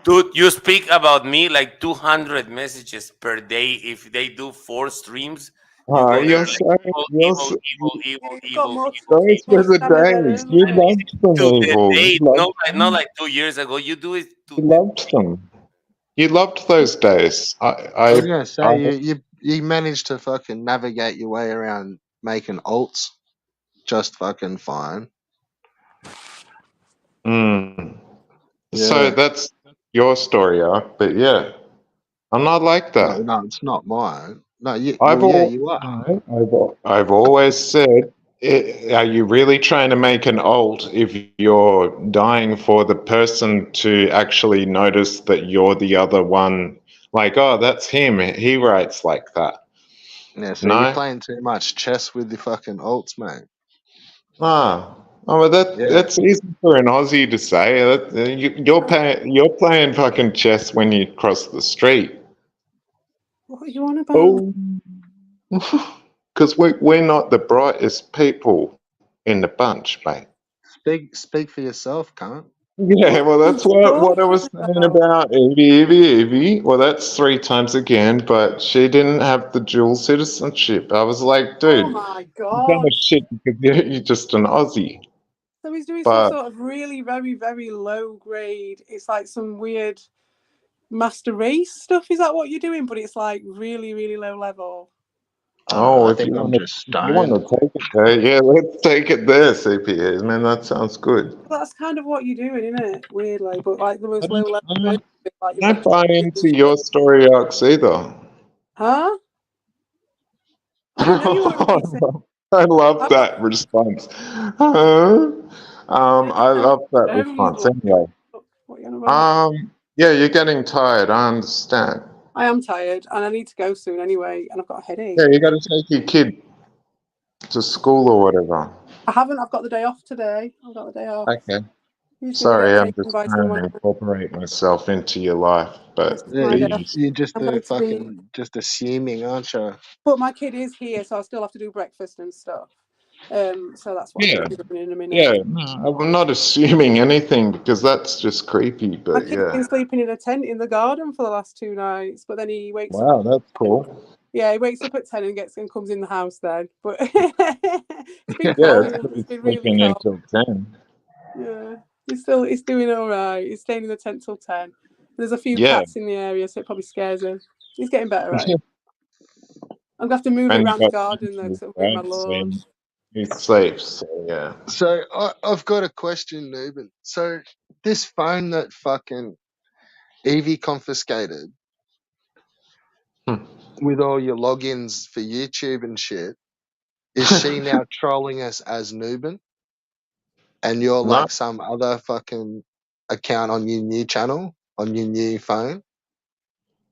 S4: Dude, you speak about me like 200 messages per day. If they do 4 streams, you go there
S3: You're
S4: like
S3: so,
S4: evil,
S3: you're
S4: evil,
S3: so,
S4: evil, evil,
S2: You've got
S4: evil,
S2: more,
S4: evil,
S3: those
S4: evil.
S3: were
S2: more
S3: the
S2: stamina
S3: days.
S2: than
S3: You
S4: And
S2: me.
S3: loved
S4: it's
S3: them,
S4: to the
S3: evil.
S4: date,
S3: You loved
S4: not
S3: them.
S4: like 2 years ago. You do it to
S3: You
S4: the
S3: loved them. You loved those days.
S1: I was gonna
S3: I,
S1: say you managed to fucking navigate your way around making alts just fucking fine.
S3: mm. So
S1: Yeah.
S3: that's your story arc, but yeah, I'm not like
S1: No,
S3: that.
S1: no, it's not mine. No,
S3: I've
S1: well, yeah,
S3: all,
S1: you are.
S3: I've always said, are you really trying to make an alt if you're dying for the person to actually notice that you're the other one? Like, oh, that's him. He writes like that.
S1: Yeah, so you're
S3: No?
S1: playing too much chess with the fucking alts, mate.
S3: Ah. Oh, well,
S1: Yeah.
S3: that's easy for an Aussie to say. You're playing fucking chess when you cross the street.
S2: What are you on about?
S3: Oh. Because we're not the brightest people in the bunch, mate.
S1: Speak for yourself, cunt.
S3: Yeah,
S2: What
S3: well,
S2: are you
S3: that's what I was
S2: talking
S3: saying
S2: about?
S3: about Evie. Well, that's 3 times again, but she didn't have the dual citizenship. I was like,
S2: Oh
S3: dude,
S2: my
S3: you've done a
S2: god.
S3: shit because you're just an Aussie.
S2: So he's doing some
S3: But
S2: sort of really very, very low grade. It's like some weird master race stuff. Is that what you're doing? But it's like really, really low level.
S3: oh,
S1: I
S3: if
S1: think
S3: you
S1: I'm
S3: want to,
S1: just
S3: if you want
S1: stoned.
S3: to take it there, yeah, let's take it there, CPAs, man. That sounds good.
S2: Well, that's kind of what you're doing, isn't it? Weirdly, but like the
S3: I
S2: most low
S3: don't,
S2: level
S3: I
S2: version
S3: don't,
S2: of it, like you've
S3: I
S2: got
S3: don't buy
S2: to
S3: into your story arcs either.
S2: huh? I didn't know you were racing.
S3: I love
S2: I've got
S3: that response. I love that response. Anyway,
S2: what are you on about?
S3: yeah, you're getting tired. I understand.
S2: I am tired and I need to go soon anyway, and I've got a headache.
S3: Yeah, you got to take your kid to school or whatever.
S2: I haven't. I've got the day off today. I've got the day off.
S3: Okay.
S2: Usually we
S3: Sorry,
S2: get
S3: I'm
S2: taken
S3: just
S2: by
S3: trying
S2: someone.
S3: to incorporate myself into your life,
S2: This
S3: but
S2: is
S1: Yeah,
S2: my day off.
S3: geez.
S1: you're just
S2: I'm going to be,
S1: just assuming, aren't you?
S2: but my kid is here, so I still have to do breakfast and stuff. So that's what I'm
S3: Yeah,
S2: going to be doing in a minute.
S3: yeah. No, I'm not assuming anything because that's just creepy.
S2: My
S3: But
S2: kid's been
S3: yeah.
S2: sleeping in a tent in the garden for the last 2 nights, but then he wakes up.
S3: Wow, that's cool.
S2: Yeah, he wakes up at 10 and comes in the house then. But it's been
S3: Yeah,
S2: cold.
S3: it's good
S2: It's been really
S3: sleeping
S2: cold.
S3: until 10.
S2: Yeah, he's doing all right. He's staying in the tent till 10. There's a few
S3: Yeah.
S2: cats in the area, so it probably scares him. He's getting better, right? I'm gonna have to move it
S3: And you
S2: around the
S3: got
S2: garden though, because it'll bring my
S3: right,
S2: lawn.
S3: so he's safe. So yeah.
S1: So I've got a question, Nuben. So this phone that fucking Evie confiscated
S3: Hmm.
S1: with all your logins for YouTube and shit, is she now trolling us as Nuben? And you're
S3: No,
S1: like some other fucking account on your new channel, on your new phone?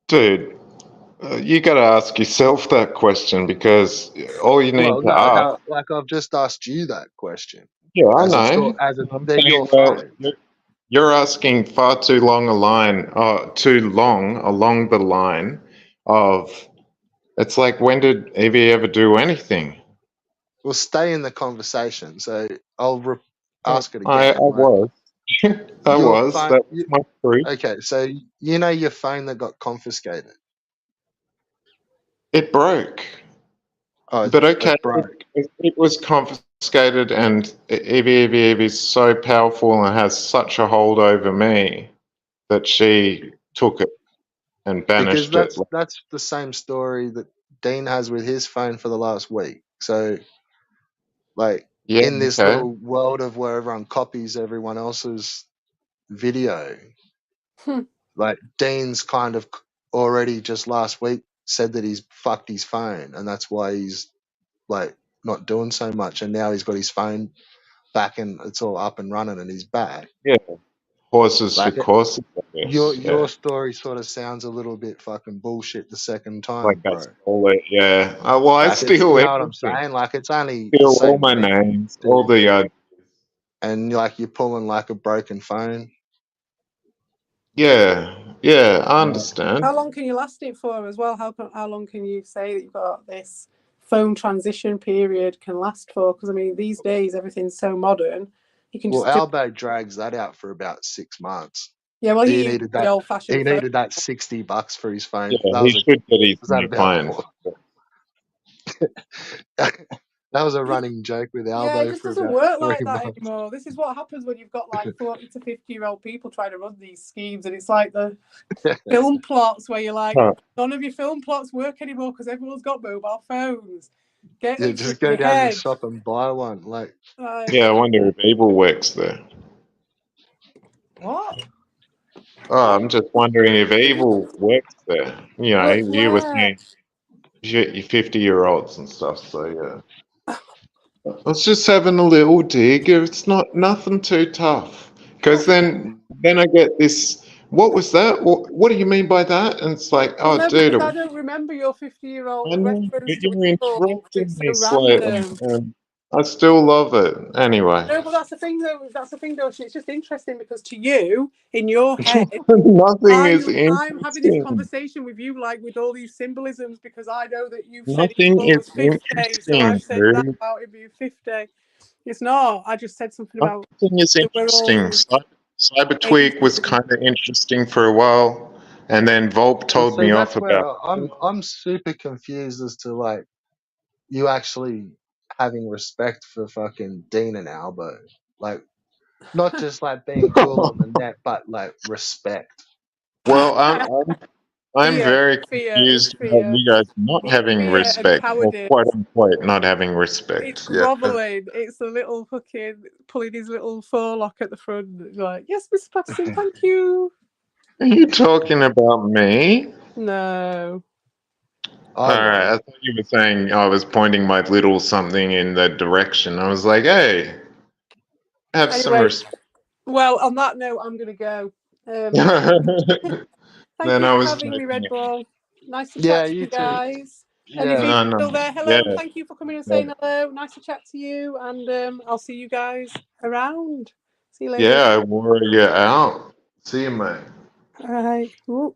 S3: dude, you got to ask yourself that question because all you need
S1: Well,
S3: to
S1: no,
S3: ask.
S1: no, like I've just asked you that question.
S3: Yeah, I
S1: As it's
S3: know. I'm
S1: they're
S3: saying
S1: your phone.
S3: you're asking far too long a line, too long along the line of. It's like, when did Evie ever do anything?
S1: We'll stay in the conversation. So I'll
S3: Well,
S1: ask it
S3: I
S1: again. Like
S3: was. I
S1: your
S3: was.
S1: phone.
S3: That was my truth.
S1: Okay, so you know your phone that got confiscated.
S3: It broke.
S1: Oh,
S3: But okay,
S1: it broke.
S3: it was confiscated, and Evie's so powerful and has such a hold over me that she took it and
S1: Because
S3: banished it.
S1: that's the same story that Dean has with his phone for the last week. So, like,
S3: Yeah,
S1: in this
S3: okay.
S1: little world of where everyone copies everyone else's video, like Dean's kind of already just last week said that he's fucked his phone, and that's why he's like not doing so much. And now he's got his phone back and it's all up and running, and he's back.
S3: Yeah, horses for
S1: Like
S3: courses, I guess.
S1: your
S3: Yeah,
S1: story sort of sounds a little bit fucking bullshit the second
S3: like
S1: time,
S3: I
S1: bro.
S3: stole it. Yeah. Well, I
S1: Like it's,
S3: steal
S1: you know what I'm
S3: everything.
S1: saying? Like it's only the
S3: Steal all
S1: same
S3: my
S1: week,
S3: names, all
S1: dude.
S3: the.
S1: And like you're pulling like a broken phone.
S3: Yeah, yeah, I
S1: Like,
S3: understand.
S2: How long can you last it for as well? How long can you say that you've got this phone transition period can last for? Because I mean, these days everything's so modern. You can
S1: well,
S2: just
S1: Albo drags that out for about 6 months.
S2: yeah. Well,
S1: He
S2: he uses
S1: needed
S2: the
S1: that. He
S2: old-fashioned phone.
S1: neted that $60 for his phone.
S3: Yeah,
S1: That
S3: he
S1: was
S3: should get his
S1: was that
S3: new
S1: about
S3: phone.
S1: that was a running joke with
S2: Yeah, it
S1: Albo
S2: just
S1: for
S2: doesn't
S1: about
S2: work
S1: three
S2: like that
S1: months.
S2: anymore. This is what happens when you've got like 40 to 50-year-old people trying to run these schemes, and it's like the film plots where you're like,
S3: Huh.
S2: none of your film plots work anymore because everyone's got mobile phones. Get
S1: Yeah,
S2: this in
S1: just go
S2: your
S1: down the
S2: head.
S1: shop and buy one. Like,
S3: Yeah, I wonder if Evil works there.
S2: What?
S3: Oh, I'm just wondering if Evil works there. You know,
S2: Works
S3: you were
S2: where?
S3: saying you 50-year-olds and stuff, so yeah. I was just having a little dig. It's not nothing too tough. Because then I get this. What was that? What do you mean by that? And it's like,
S2: Well,
S3: oh,
S2: no,
S3: dude,
S2: because I don't remember your 50-year-old
S3: I know,
S2: reference
S3: but
S2: to
S3: you're
S2: Evil.
S3: interrupting
S2: It's
S3: me
S2: so
S3: slightly,
S2: random.
S3: and I still love it. Anyway,
S2: No, but that's the thing, though. That's the thing, though. It's just interesting because to you, in your head,
S3: nothing is
S2: I'm having this
S3: interesting.
S2: conversation with you, like with all these symbolisms, because I know that you've said
S3: Nothing
S2: Evil
S3: is
S2: was 50, so
S3: interesting,
S2: I've said that
S3: dude.
S2: about him being 50. It's not. I just said something about
S3: Nothing is
S2: that we're
S3: interesting.
S2: all
S3: Cybertweak was
S2: ages.
S3: kind of interesting for a while, and then Volp
S1: well,
S3: told
S1: see,
S3: me
S1: that's
S3: off
S1: where
S3: about.
S1: I'm super confused as to like you actually having respect for fucking Dean and Albo. Like, not just like being cool on the net, but like respect.
S3: Well, I'm
S2: Fear,
S3: very
S2: fear. It's
S3: confused about
S2: fear.
S3: you guys not
S2: It's
S3: having
S2: fear and
S3: respect, or quote
S2: cowardice.
S3: unquote not having
S2: It's
S3: respect. Yeah.
S2: groveling. It's the little fucking pulling his little forelock at the front. Like, yes, Mr. Patterson, thank you.
S3: Are you talking about me?
S2: No.
S1: I
S3: All right, I
S1: was.
S3: thought you were saying I was pointing my little something in that direction. I was like, hey, have some
S2: Anyway,
S3: respect.
S2: well, on that note, I'm going to go.
S3: Then
S2: Thank you
S3: I
S2: for
S3: was
S2: having me,
S3: joking.
S2: Red Bull. Nice to
S1: Yeah,
S2: chat to
S1: you
S2: you
S1: too.
S2: guys. And if
S1: Yeah.
S2: he's
S3: No,
S2: still
S3: no,
S2: there, hello
S3: yeah,
S2: and thank you for coming and
S3: yeah,
S2: saying hello. Nice to chat to you, and I'll see you guys around. See you later.
S3: yeah. I wore you out. See you, mate.
S2: All right. Ooh,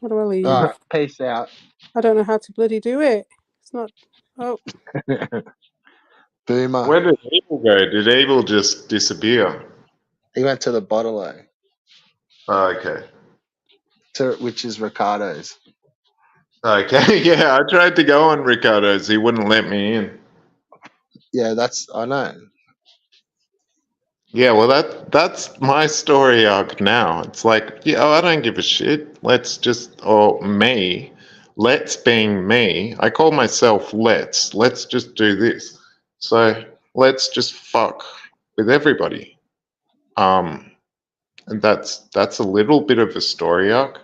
S2: how do I leave?
S1: All right. Peace out.
S2: I don't know how to bloody do it. It's not. Oh,
S1: Boomer.
S3: Where did Evil go? Did Evil just disappear?
S1: He went to the bottle O,
S3: Oh, okay.
S1: which is Ricardo's.
S3: Okay, yeah, I tried to go on Ricardo's. He wouldn't let me in.
S1: Yeah, I know.
S3: Yeah, well, that's my story arc now. It's like, yeah, I don't give a shit. Let's just, or me, let's being me. I call myself let's. Let's just do this. So let's just fuck with everybody. And that's a little bit of a story arc.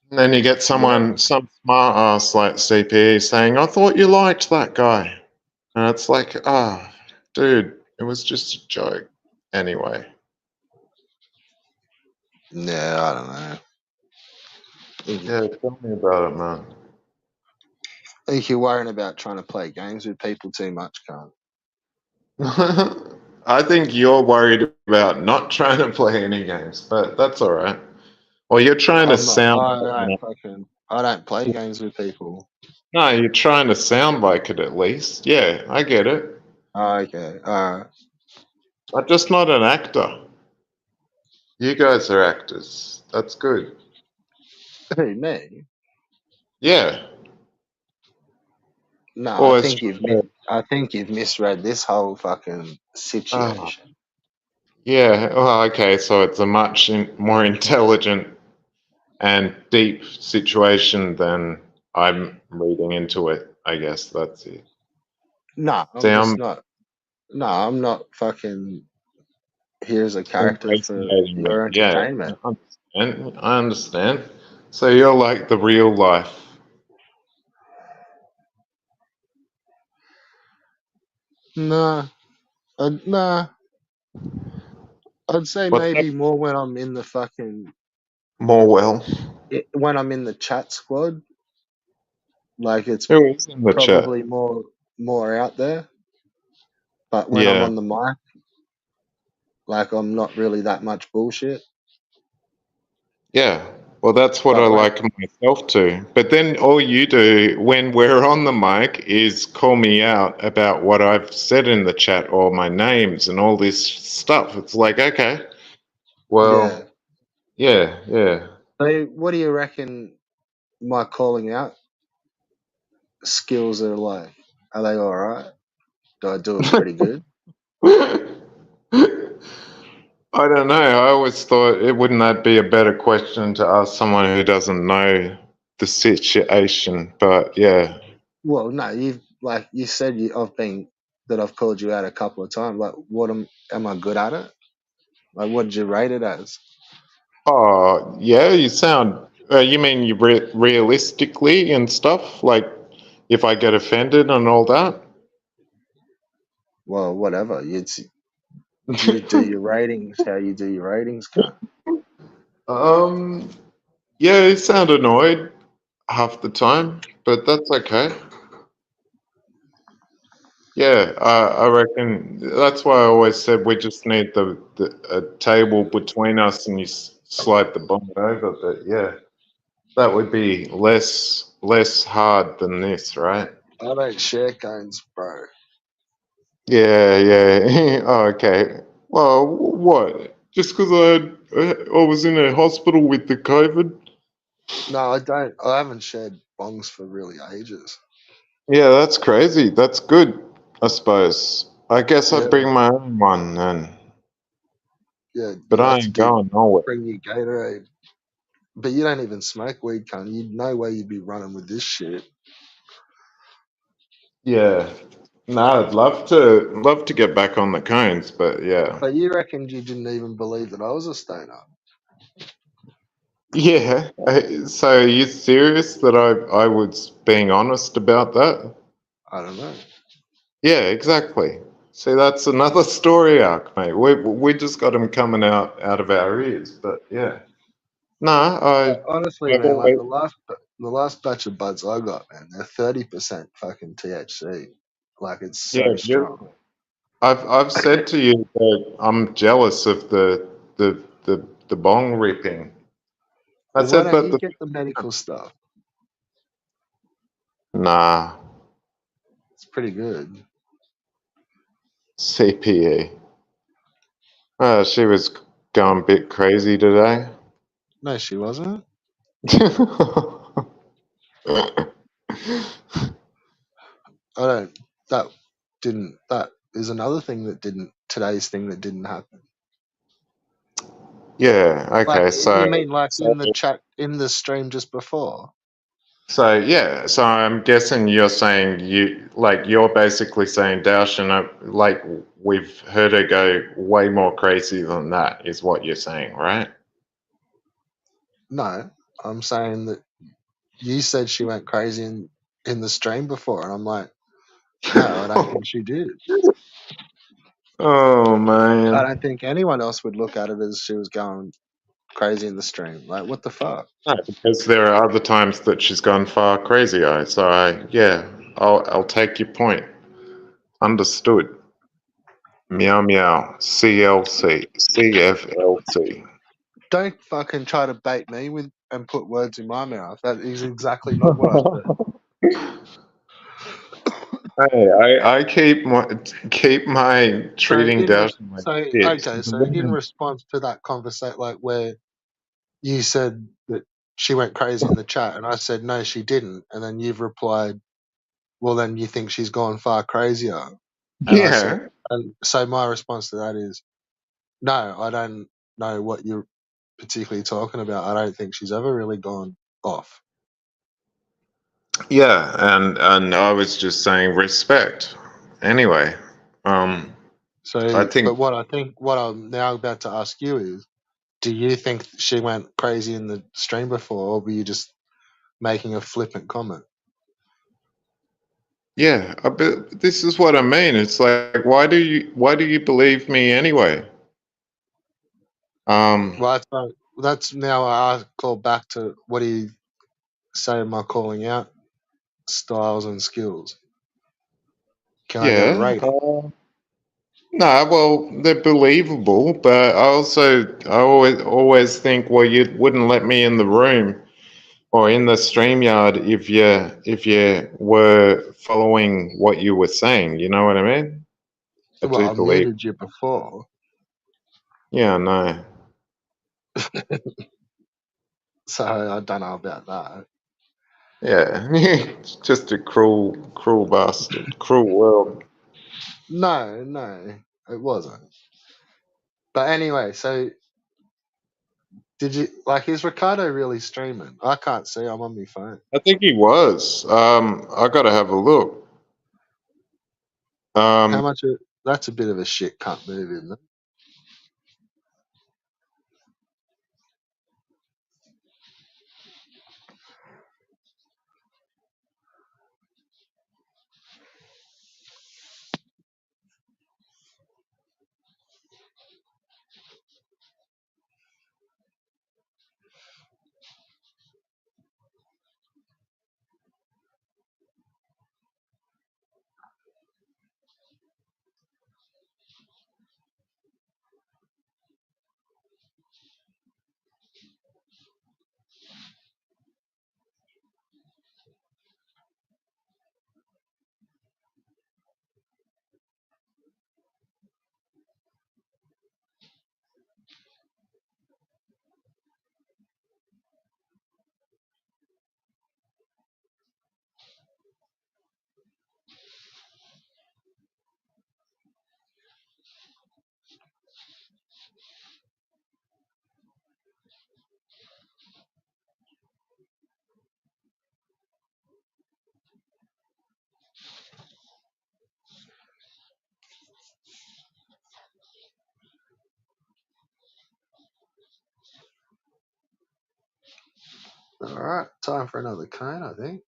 S3: And then you get
S1: Yeah.
S3: some smart ass like CPE saying, "I thought you liked that guy," and it's like, ah, dude, it was just a joke. Anyway.
S1: Yeah, I don't know.
S3: Yeah, tell me about it, man.
S1: I think you're worrying about trying to play games with people too much, can't.
S3: I think you're worried about not trying to play any games, but that's all right. Or you're trying to
S1: I'm not.
S3: sound
S1: I
S3: like
S1: don't fucking. I don't play games with people.
S3: no, you're trying to sound like it at least. Yeah, I get it.
S1: Oh, okay. All right.
S3: I'm just not an actor. You guys are actors. That's good.
S1: Who, me?
S3: Yeah.
S1: No,
S3: Or it's just
S1: I think you've misread this whole fucking
S3: oh,
S1: situation.
S3: yeah. Well, okay. So it's a much more intelligent and deep situation than I'm reading into it. I guess that's it.
S1: No,
S3: See,
S1: I'm just not. No, I'm not fucking. Here's a character for
S3: ingratiating me.
S1: your
S3: Yeah,
S1: entertainment.
S3: I understand. So you're like the real life.
S1: Nah, nah. I'd say
S3: What's that?
S1: maybe more when I'm in the fucking
S3: More well.
S1: when I'm in the chat squad. Like it's
S3: Who is in the chat?
S1: probably more out there. But when I'm
S3: Yeah.
S1: on the mic, like I'm not really that much bullshit.
S3: Yeah. Well, that's what I
S1: But when
S3: like myself too. But then all you do when we're on the mic is call me out about what I've said in the chat or my names and all this stuff. It's like, okay,
S1: yeah.
S3: well, yeah, yeah.
S1: So what do you reckon my calling out skills are like? Are they all right? Do I do it pretty good?
S3: I don't know. I always thought it wouldn't that be a better question to ask someone who doesn't know the situation. But yeah.
S1: Well, no, you've like you said I've called you out a couple of times. Like, am I good at it? Like, what did you rate it as?
S3: Oh, yeah, you sound. You mean you realistically and stuff? Like if I get offended and all that?
S1: Well, whatever. You do your ratings how you do your ratings, cunt.
S3: um, yeah, you sound annoyed half the time, but that's okay. Yeah, I reckon that's why I always said we just need a table between us and you slide the bomb over. But yeah, that would be less hard than this, right?
S1: I don't share cones, bro.
S3: Yeah, yeah. Oh, okay. Well, what? Just because I was in a hospital with the COVID?
S1: No, I don't. I haven't shared bongs for really ages.
S3: Yeah, that's crazy. That's good, I suppose. I guess
S1: Yeah,
S3: I'd bring my own one then,
S1: yeah.
S3: but
S1: You'd
S3: I
S1: have to
S3: ain't going nowhere.
S1: bring your Gatorade. But you don't even smoke weed, cunt. You'd know where you'd be running with this shit.
S3: Yeah. No, I'd love to get back on the cones, but yeah.
S1: But you reckoned you didn't even believe that I was a stoner.
S3: Yeah. So are you serious that I was being honest about that?
S1: I don't know.
S3: Yeah, exactly. See, that's another story arc, mate. We just got him coming out of our ears, but yeah. No,
S1: Honestly,
S3: I've
S1: man, like
S3: always
S1: the last batch of buds I got, man, they're 30% fucking THC. Like it's
S3: yeah,
S1: so strong.
S3: beautiful. I've said to you that I'm jealous of the bong ripping. I
S1: Well, why
S3: said,
S1: don't
S3: but
S1: you
S3: the
S1: get the medical stuff?
S3: nah,
S1: It's pretty good.
S3: CPE. She was going a bit crazy today.
S1: No, she wasn't. I don't. That didn't. That is another thing that didn't. Today's thing that didn't happen.
S3: Yeah.
S1: Like
S3: Okay.
S1: you
S3: So
S1: mean like
S3: so
S1: in the chat in the stream just before?
S3: so yeah. So I'm guessing you're saying you're basically saying Darshan, like we've heard her go way more crazy than that, is what you're saying, right?
S1: No, I'm saying that you said she went crazy in the stream before, and I'm like, no, I don't think she did.
S3: Oh
S1: I
S3: man.
S1: don't think anyone else would look at it as she was going crazy in the stream. Like, what the fuck?
S3: No, because there are other times that she's gone far crazier. So yeah, I'll take your point. Understood. Meow meow. CLC. CFLC.
S1: Don't fucking try to bait me with and put words in my mouth. That is exactly not what I said.
S3: Hey, I keep my
S1: So
S3: treating down my shit.
S1: okay, so in response to that conversation, like where you said that she went crazy in the chat, and I said no, she didn't, and then you've replied, well, then you think she's gone far crazier. And I said,
S3: Yeah.
S1: and so my response to that is, no, I don't know what you're particularly talking about. I don't think she's ever really gone off.
S3: Yeah, and I was just saying respect. Anyway, I
S1: So, but
S3: think
S1: what I'm now about to ask you is, do you think she went crazy in the stream before, or were you just making a flippant comment?
S3: yeah, but this is what I mean. It's like why do you believe me anyway?
S1: Well, that's now I call back to what do you say am I calling out styles and skills? Can I get a
S3: Yeah.
S1: rating?
S3: No, well, they're believable, but I always think, well, you wouldn't let me in the room or in the StreamYard if you were following what you were saying. You know what I mean? I
S1: Well,
S3: do
S1: I
S3: believe.
S1: muted you before,
S3: Yeah, no.
S1: so I don't know about that.
S3: Yeah, it's just a cruel bastard, cruel world.
S1: No, it wasn't. But anyway, so did you like? Is Ricardo really streaming? I can't see. I'm on my phone.
S3: I think he was. I got to have a look.
S1: How much? That's a bit of a shit cunt move, isn't it? All right, time for another cone, I think.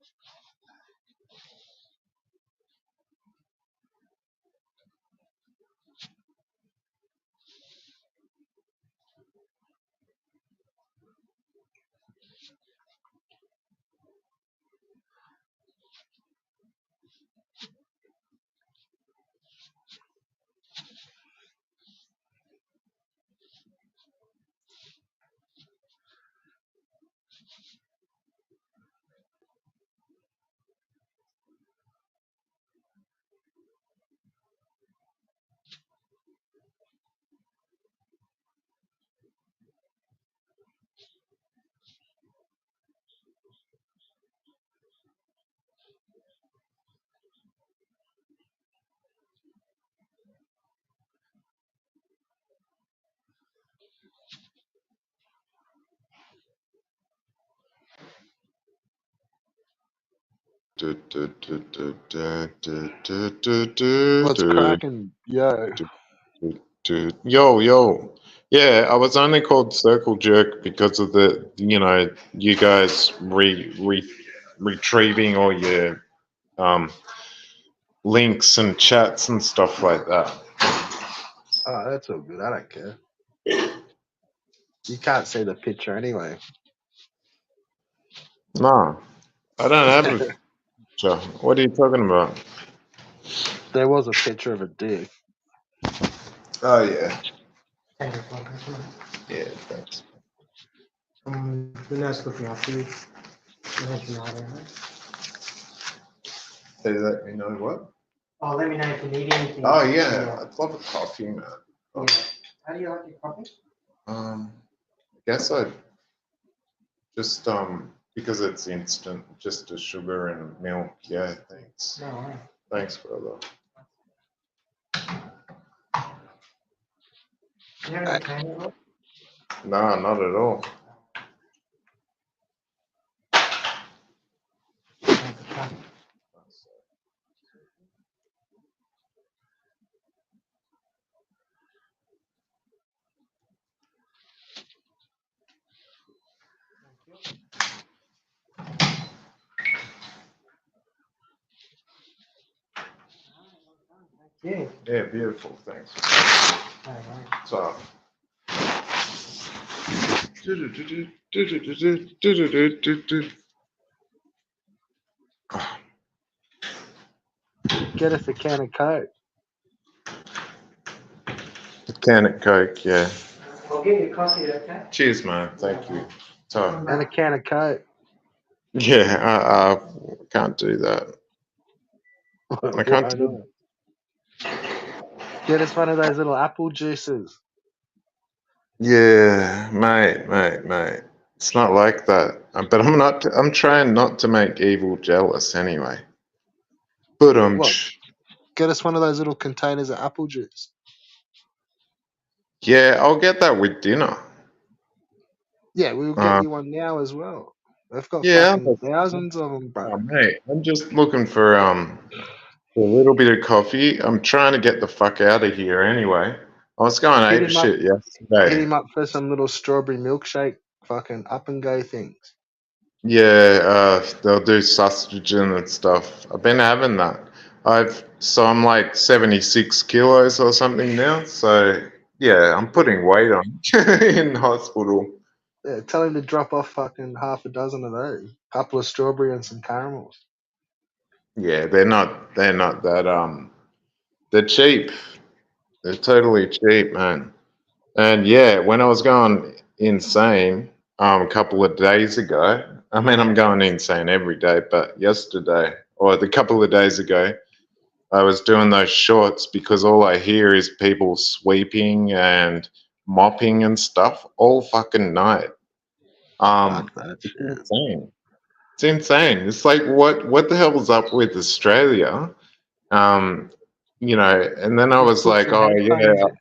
S1: What's cracking, yo?
S3: Yo. Yeah, I was only called Circle Jerk because of you guys retrieving all your um, links and chats and stuff like that.
S1: Oh, that's all good. I don't care. You can't see the picture anyway.
S3: No, I don't have a picture. What are you talking about?
S1: There was a picture of a dick.
S3: Oh, yeah. Yeah, thanks.
S2: The nurse looking after you.
S3: They let me know what?
S2: Oh, let me know if you need anything.
S3: Oh, yeah. I'd love a coffee, man.
S2: Yeah. How do you like your coffee?
S3: I guess I'd just Because it's instant, just a sugar and milk. Yeah, thanks.
S5: No.
S3: Thanks, brother.
S5: You have any cane at all?
S3: Nah, not at all.
S5: Yeah.
S3: Yeah, beautiful. Thanks.
S5: No, no.
S3: So.
S1: Get us a can of Coke.
S3: A can of Coke, yeah.
S5: I'll get you coffee, okay?
S3: Cheers, man. Thank you. So,
S1: And a can of Coke.
S3: yeah, I can't do that. I can't
S1: Why
S3: do
S1: not? Get us one of those little apple juices.
S3: Yeah, mate. It's not like that. But I'm trying not to make evil jealous anyway. But
S1: What? Get us one of those little containers of apple juice.
S3: yeah, I'll get that with dinner.
S1: Yeah, we'll get you one now as well. They've got
S3: Yeah,
S1: fucking thousands of them, bro.
S3: oh, mate, I'm just looking for a little bit of coffee. I'm trying to get the fuck out of here anyway. I was going
S1: Hit
S3: ape
S1: him up.
S3: shit
S1: Hit
S3: yesterday.
S1: him up for some little strawberry milkshake, fucking up and go things.
S3: Yeah, they'll do sausages and stuff. I've been having that. I'm like 76 kilos or something now. So yeah, I'm putting weight on in hospital.
S1: Yeah, tell him to drop off fucking half a dozen of those. Couple of strawberry and some caramels.
S3: Yeah, they're not that they're cheap. They're totally cheap, man. And yeah, when I was going insane a couple of days ago, I mean I'm going insane every day, but yesterday or the couple of days ago, I was doing those shorts because all I hear is people sweeping and mopping and stuff all fucking night.
S1: Fuck that
S3: It's
S1: shit.
S3: insane. It's insane. It's like what the hell is up with Australia? Um, and then I was
S1: Put
S3: like,
S1: some
S3: oh yeah,
S1: headphones in.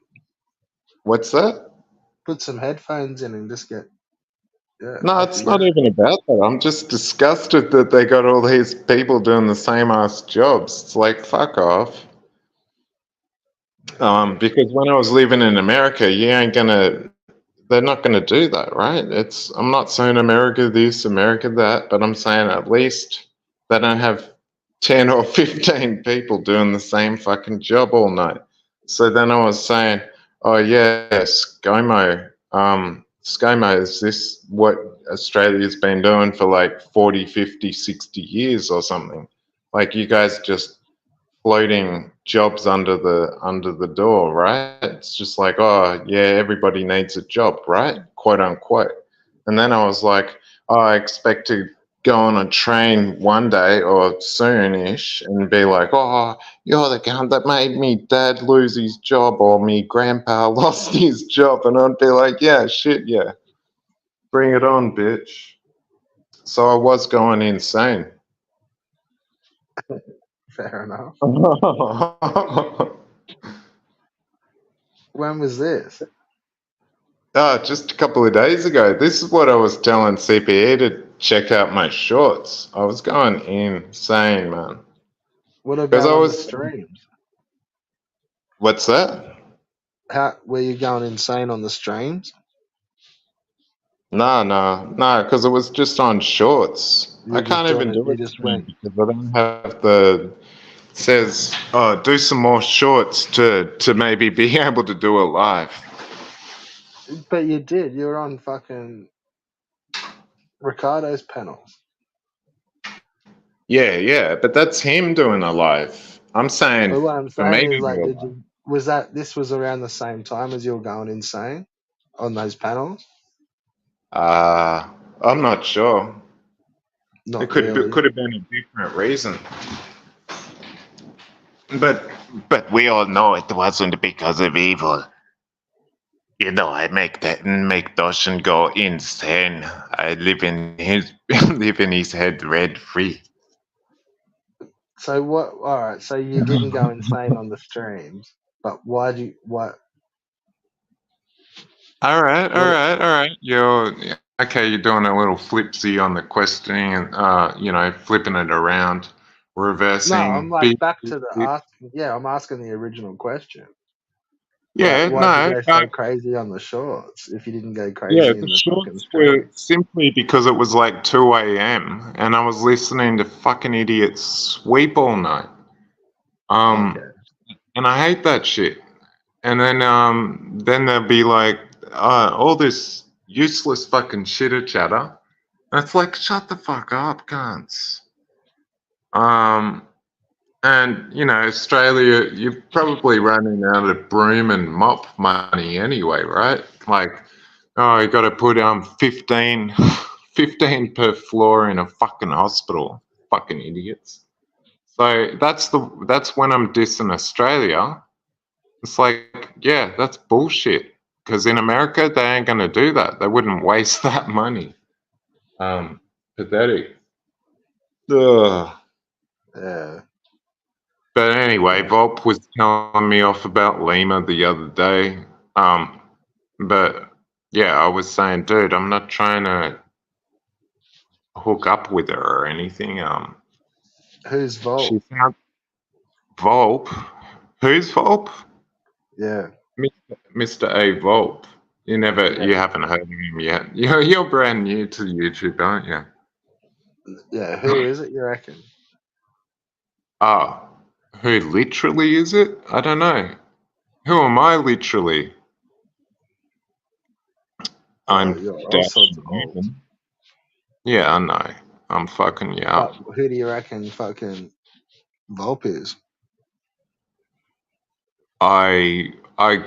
S3: what's that?
S1: Put some headphones in and just get
S3: No,
S1: off
S3: it's
S1: your
S3: not
S1: head.
S3: even about that. I'm just disgusted that they got all these people doing the same ass jobs. It's like fuck off. Because when I was living in America, they're not gonna do that, right? I'm not saying America this, America that, but I'm saying at least they don't have 10 or 15 people doing the same fucking job all night. So then I was saying, oh yeah, ScoMo, is this what Australia's been doing for like 40, 50, 60 years or something? Like you guys just floating jobs under the door, right? It's just like, oh yeah, everybody needs a job, right? Quote unquote. And then I was like, oh, I expect to go on a train one day or soonish and be like, oh, you're the cunt that made me dad lose his job or me grandpa lost his job, and I'd be like, yeah, shit, yeah, bring it on, bitch. So I was going insane.
S1: Fair enough. When was this?
S3: Just a couple of days ago. This is what I was telling CPE to check out my shorts. I was going insane, man.
S1: What
S3: Because
S1: about
S3: I
S1: on the
S3: was.
S1: streams?
S3: What's that?
S1: How were you going insane on the streams?
S3: No, because it was just on shorts.
S1: You
S3: I
S1: were just
S3: can't
S1: doing
S3: even
S1: it.
S3: do
S1: You
S3: it
S1: just went.
S3: because I don't have the. It says, oh, do some more shorts to maybe be able to do a live.
S1: But you did. You were on fucking Ricardo's panel.
S3: Yeah, but that's him doing a live. I'm saying
S1: But what I'm
S3: for me
S1: saying is,
S3: to
S1: like,
S3: do a
S1: did
S3: live.
S1: you? This was around the same time as you were going insane on those panels?
S3: I'm not sure. It
S1: Not really.
S3: could have been a different reason. But we all know it wasn't because of evil. You know, I make Dawson go insane. I live in his head rent free.
S1: So what? All right. So you didn't go insane on the streams, but why do you? What?
S3: All right, all
S1: What?
S3: right, all right. You're okay. You're doing a little flipsy on the questioning, and flipping it around,
S1: No, I'm
S3: reversing.
S1: like back to the asking. Yeah, I'm asking the original question. Like,
S3: Yeah,
S1: why'd you
S3: no,
S1: go so crazy on the shorts if you didn't go
S3: yeah.
S1: crazy
S3: The
S1: in the fucking
S3: shorts were
S1: streams?
S3: simply because it was like 2 a.m. and I was listening to fucking idiots sweep all night.
S1: Okay.
S3: And I hate that shit. And then they'll be like, all this useless fucking chitter chatter. And it's like, shut the fuck up, cunts. And Australia, you're probably running out of broom and mop money anyway, right? Like, oh, you got to put 15 per floor in a fucking hospital, fucking idiots. So that's when I'm dissing Australia. It's like, yeah, that's bullshit. Because in America, they ain't gonna do that. They wouldn't waste that money. Pathetic. Ugh.
S1: Yeah.
S3: But anyway,
S1: Yeah.
S3: Volp was telling me off about Lima the other day. But yeah, I was saying, dude, I'm not trying to hook up with her or anything.
S1: Who's Volt?
S3: She sounds Volp. Who's Volp?
S1: Yeah.
S3: Mr. A Volp.
S1: Yeah.
S3: You haven't heard of him yet. You're brand new to YouTube, aren't you?
S1: Yeah. Who is it? You reckon?
S3: Oh, who literally is it? I don't know. Who am I literally?
S1: Well,
S3: I'm
S1: you're all sorts
S3: Dash
S1: of old.
S3: Newton. Yeah, I know. I'm fucking you
S1: But
S3: up.
S1: who do you reckon fucking Volp is?
S3: I I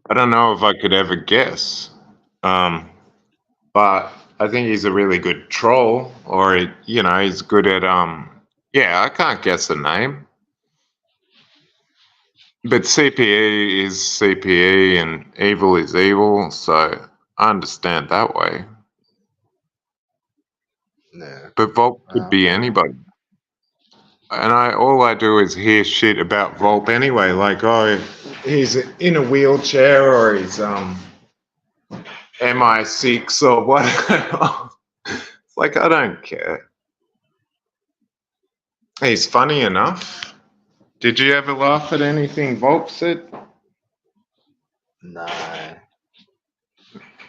S3: I don't know if I could ever guess. But I think he's a really good troll, or he's good at yeah, I can't guess the name. But CPE is CPE and evil is evil, so I understand that way.
S1: Yeah.
S3: But Volp could be anybody. And all I do is hear shit about Volp anyway, like, oh, he's in a wheelchair or he's MI6 or whatever. It's like, I don't care. He's funny enough. Did you ever laugh at anything Volp said?
S1: No.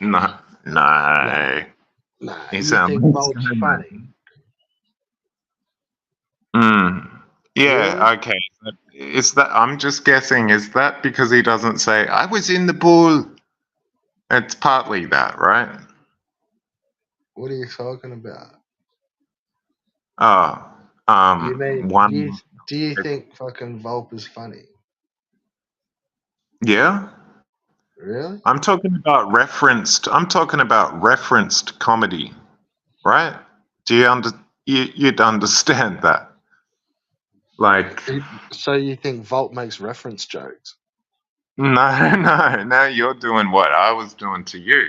S3: No.
S1: No. Nah.
S3: He
S1: You
S3: sounds
S1: think Volp's funny?
S3: Yeah,
S1: Really?
S3: okay. Is that I'm just guessing, is that because he doesn't say, I was in the pool? It's partly that, right?
S1: What are you talking about?
S3: Oh,
S1: You mean
S3: one.
S1: do you think fucking Volp is funny?
S3: Yeah,
S1: Really?
S3: I'm talking about referenced comedy, right? Do you'd understand that? Like,
S1: So you think Volp makes reference jokes?
S3: no, no, now you're doing what I was doing to you.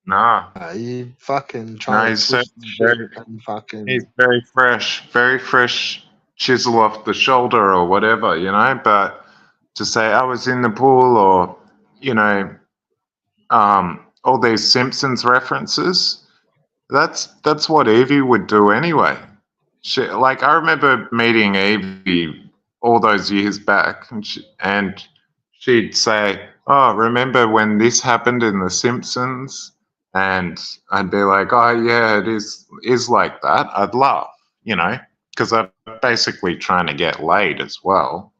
S3: No,
S1: You fucking
S3: no,
S1: trying to
S3: he's
S1: twist
S3: certainly
S1: shit and
S3: he's
S1: fucking
S3: very fresh, chisel off the shoulder or whatever, But to say I was in the pool or, you know, all these Simpsons references, that's what Evie would do anyway. Like I remember meeting Evie all those years back, and she'd say, "Oh, remember when this happened in The Simpsons?" And I'd be like, "Oh yeah, it is like that." I'd laugh, because I'm basically trying to get laid as well.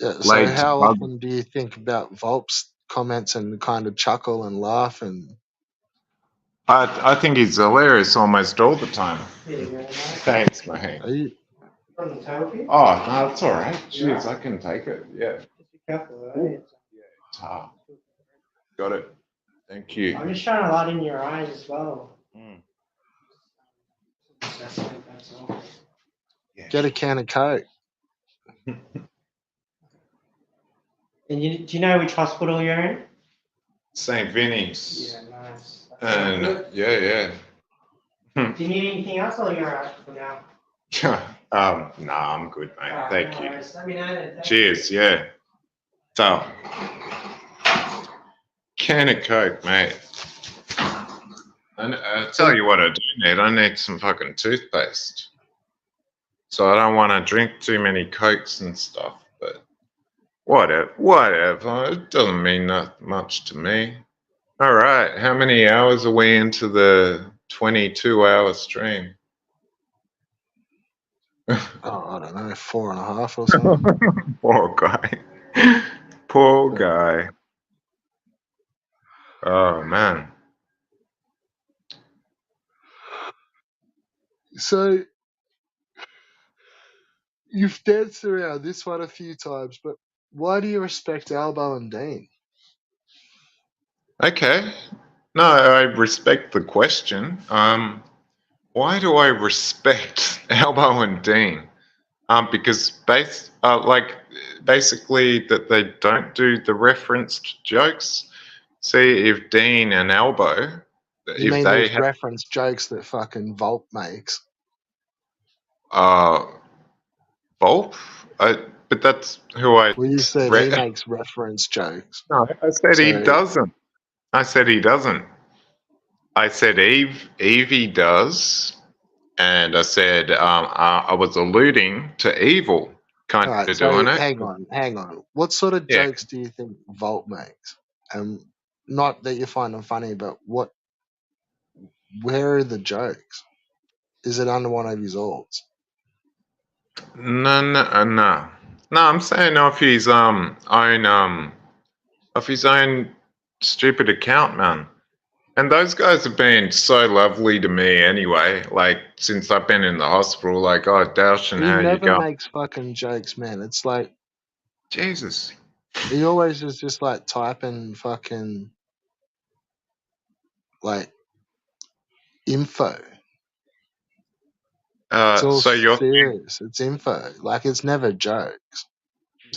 S1: yeah. So
S3: Laid to
S1: how
S3: bug.
S1: often do you think about Volp's comments and kind of chuckle and laugh and
S3: I think he's hilarious almost all the time. Thanks, mate.
S1: are you
S5: From the title page?
S3: Oh, no, it's all right. Jeez, I can take it. Yeah.
S5: Just be careful, right?
S3: It's hard. Got it. Thank you.
S5: I'm just trying to lot in your eyes as well. That's all.
S1: get a can of Coke?
S5: And do you know which hospital you're in?
S3: St. Vinny's.
S5: Yeah, nice.
S3: And yeah.
S5: Do you need anything else, or you're alright for now?
S3: Nah, I'm good, mate.
S5: Alright,
S3: Thank
S5: no
S3: you.
S5: worries. Let me know then.
S3: Cheers, yeah. So, can of Coke, mate. And I tell you what I do need. I need some fucking toothpaste. So I don't want to drink too many Cokes and stuff. But whatever. It doesn't mean that much to me. All right. How many hours are we into the 22-hour stream?
S1: Oh, I don't know, 4.5 or something.
S3: Poor guy. Poor guy. Oh, man.
S1: So, you've danced around this one a few times, but why do you respect Albo and Dean?
S3: Okay. No, I respect the question. Why do I respect Albo and Dean? Because basically that they don't do the referenced jokes. See, if Dean and Albo,
S1: You
S3: if
S1: mean
S3: they
S1: these
S3: have
S1: reference jokes that fucking Volt makes?
S3: Volp, but that's who I.
S1: Well, you said he makes reference jokes.
S3: No, I said he
S1: So,
S3: doesn't. I said he doesn't. I said Evie does, and I said I was alluding to evil kind
S1: alright,
S3: of
S1: so
S3: doing it.
S1: hang on. What sort of
S3: Yeah.
S1: jokes do you think Volt makes? Not that you find them funny, but where are the jokes? Is it under one of his alts?
S3: No. I'm saying off his own stupid account, man. And those guys have been so lovely to me anyway. Like since I've been in the hospital, like, oh, Darshan,
S1: He
S3: how you
S1: never
S3: going?
S1: makes fucking jokes, man. It's like
S3: Jesus.
S1: he always is just like typing fucking like info. It's all
S3: So
S1: serious. It's info. Like it's never jokes.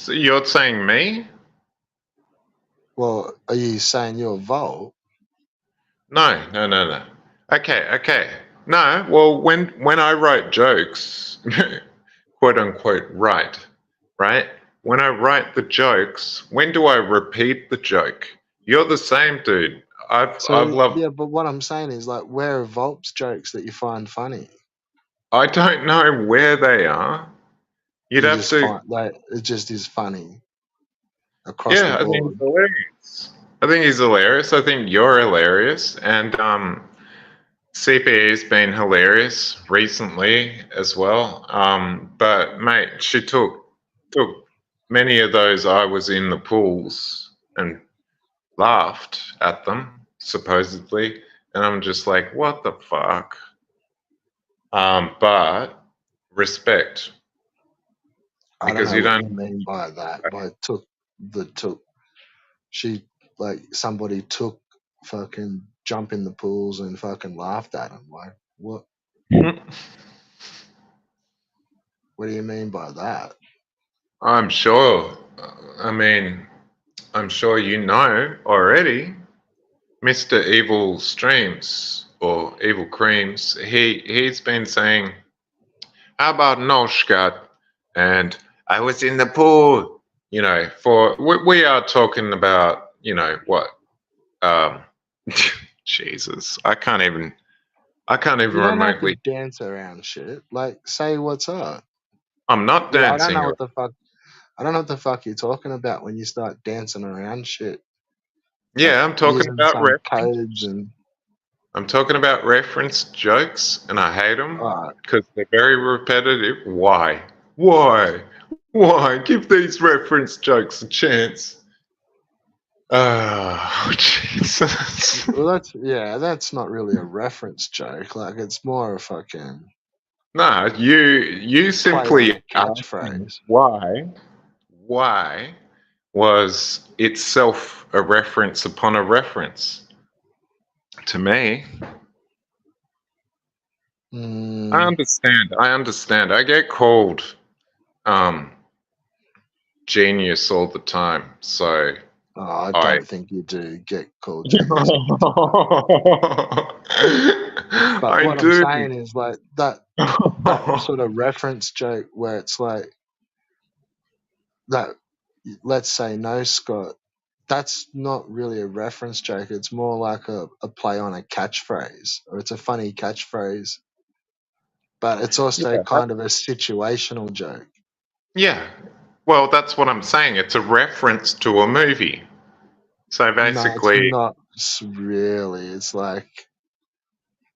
S3: you're saying me?
S1: Well, are you saying you're Volt?
S3: No. Okay. No, well, when I write jokes, quote unquote, right? When I write the jokes, when do I repeat the joke? You're the same, dude. I've
S1: So
S3: loved.
S1: yeah, but what I'm saying is like, where are Volt's jokes that you find funny?
S3: I don't know where they are. You'd
S1: You
S3: have
S1: just
S3: to.
S1: find like it just is funny across the
S3: Yeah, I think he's
S1: board.
S3: hilarious. I think you're hilarious, and CPE's been hilarious recently as well. But mate, she took many of those. I was in the pools and laughed at them supposedly, and I'm just like, what the fuck? But respect
S1: I don't
S3: because
S1: know
S3: you
S1: what you
S3: don't.
S1: mean by that. By she like somebody took fucking jump in the pools and fucking laughed at him. Like what? What do you mean by that?
S3: I'm sure. I mean, I'm sure you know already. Mr. Evil Streams or Evil Creams, he's been saying, "How about no, Scott?" And I was in the pool. You know, we are talking about, you know what? Um, Jesus, I can't even
S1: You don't have to
S3: remotely.
S1: dance around shit. Like say what's up.
S3: I'm not
S1: Yeah, I don't
S3: dancing.
S1: know what the fuck. I don't know what the fuck you're talking about when you start dancing around shit. Like
S3: Yeah, I'm talking
S1: using
S3: about
S1: some
S3: reference.
S1: codes and.
S3: I'm talking about reference jokes, and I hate them because they're very repetitive. Why? Why? Why? Give these reference jokes a chance. Oh, Jesus.
S1: Well, that's not really a reference joke. Like it's more a fucking
S3: No, you
S1: play on
S3: simply
S1: a
S3: asked me
S1: catchphrase.
S3: why was itself a reference upon a reference? To me, I
S1: Mm,
S3: understand. I get called genius all the time. So
S1: I don't think you do get called genius. But
S3: I
S1: what
S3: do.
S1: I'm saying is like that sort of reference joke where it's like that. Let's say no, Scott. That's not really a reference joke. It's more like a play on a catchphrase, or it's a funny catchphrase. But it's also kind of a situational joke.
S3: Yeah. Well, that's what I'm saying. It's a reference to a movie. So basically,
S1: No, it's not really. It's like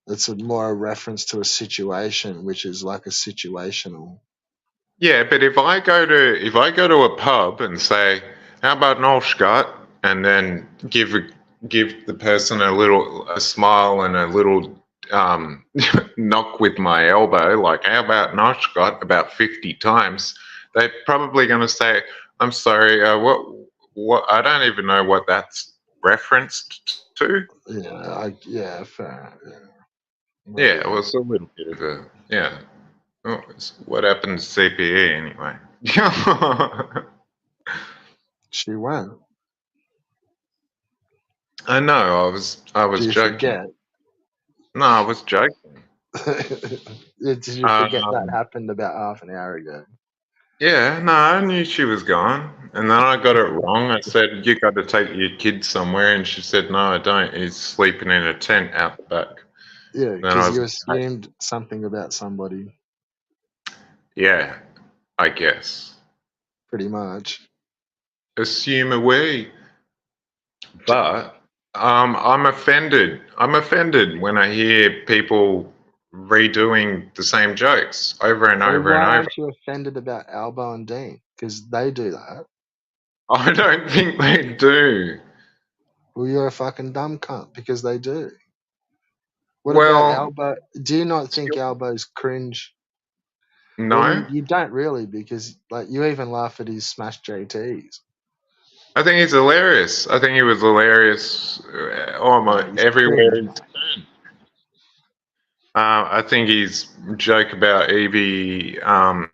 S1: it's more a reference to a situation, which is like a situational.
S3: yeah. But if I go to a pub and say, "How about an Scott?" and then give the person a smile and a little knock with my elbow, like, "How about an Scott?" about 50 times, they're probably going to say, "I'm sorry, what? I don't even know what that's referenced to."
S1: Yeah, fair.
S3: Yeah, it was a little bit of a Oh, what happened to CPE anyway?
S1: She went.
S3: I know. I was
S1: Do you
S3: joking.
S1: forget?
S3: No, I was joking.
S1: Did you forget that happened about half an hour ago?
S3: Yeah, no, I knew she was gone, and then I got it wrong. I said, "You got to take your kid somewhere," and she said, "No, I don't. He's sleeping in a tent out the back."
S1: Yeah,
S3: Then I
S1: because
S3: was,
S1: you assumed something about somebody.
S3: yeah, I guess.
S1: Pretty much.
S3: Assume away. But I'm offended. I'm offended when I hear people redoing the same jokes over and
S1: So
S3: over
S1: why
S3: and over.
S1: aren't you offended about Albo and Dean? Because they do that.
S3: I don't think they do.
S1: Well, you're a fucking dumb cunt because they do. What about
S3: Well,
S1: Albo? Do you not think Albo's cringe?
S3: no.
S1: Well, you don't really because like you even laugh at his smash JTs.
S3: I think he's hilarious. I think he was hilarious almost
S1: He's
S3: everywhere
S1: cringe.
S3: he's turned. I think his joke about Evie, that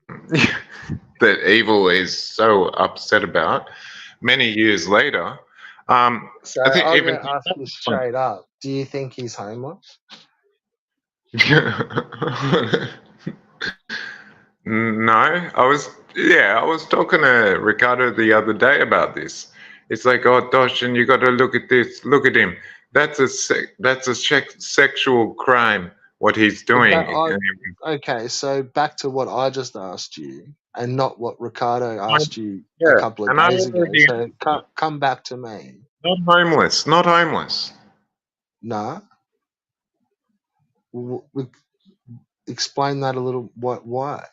S3: Evil is so upset about, many years later.
S1: So
S3: I think
S1: I'm
S3: even
S1: going to ask you straight up: do you think he's homeless?
S3: No, I was talking to Ricardo the other day about this. It's like, "Oh, Doshin, you got to look at this. Look at him. That's a sexual crime. What he's doing."
S1: Okay, so back to what I just asked you, and not what Ricardo asked you a couple of
S3: and I
S1: days ago.
S3: already
S1: So come back to me.
S3: not homeless, not homeless.
S1: Nah. Explain that a little. Why?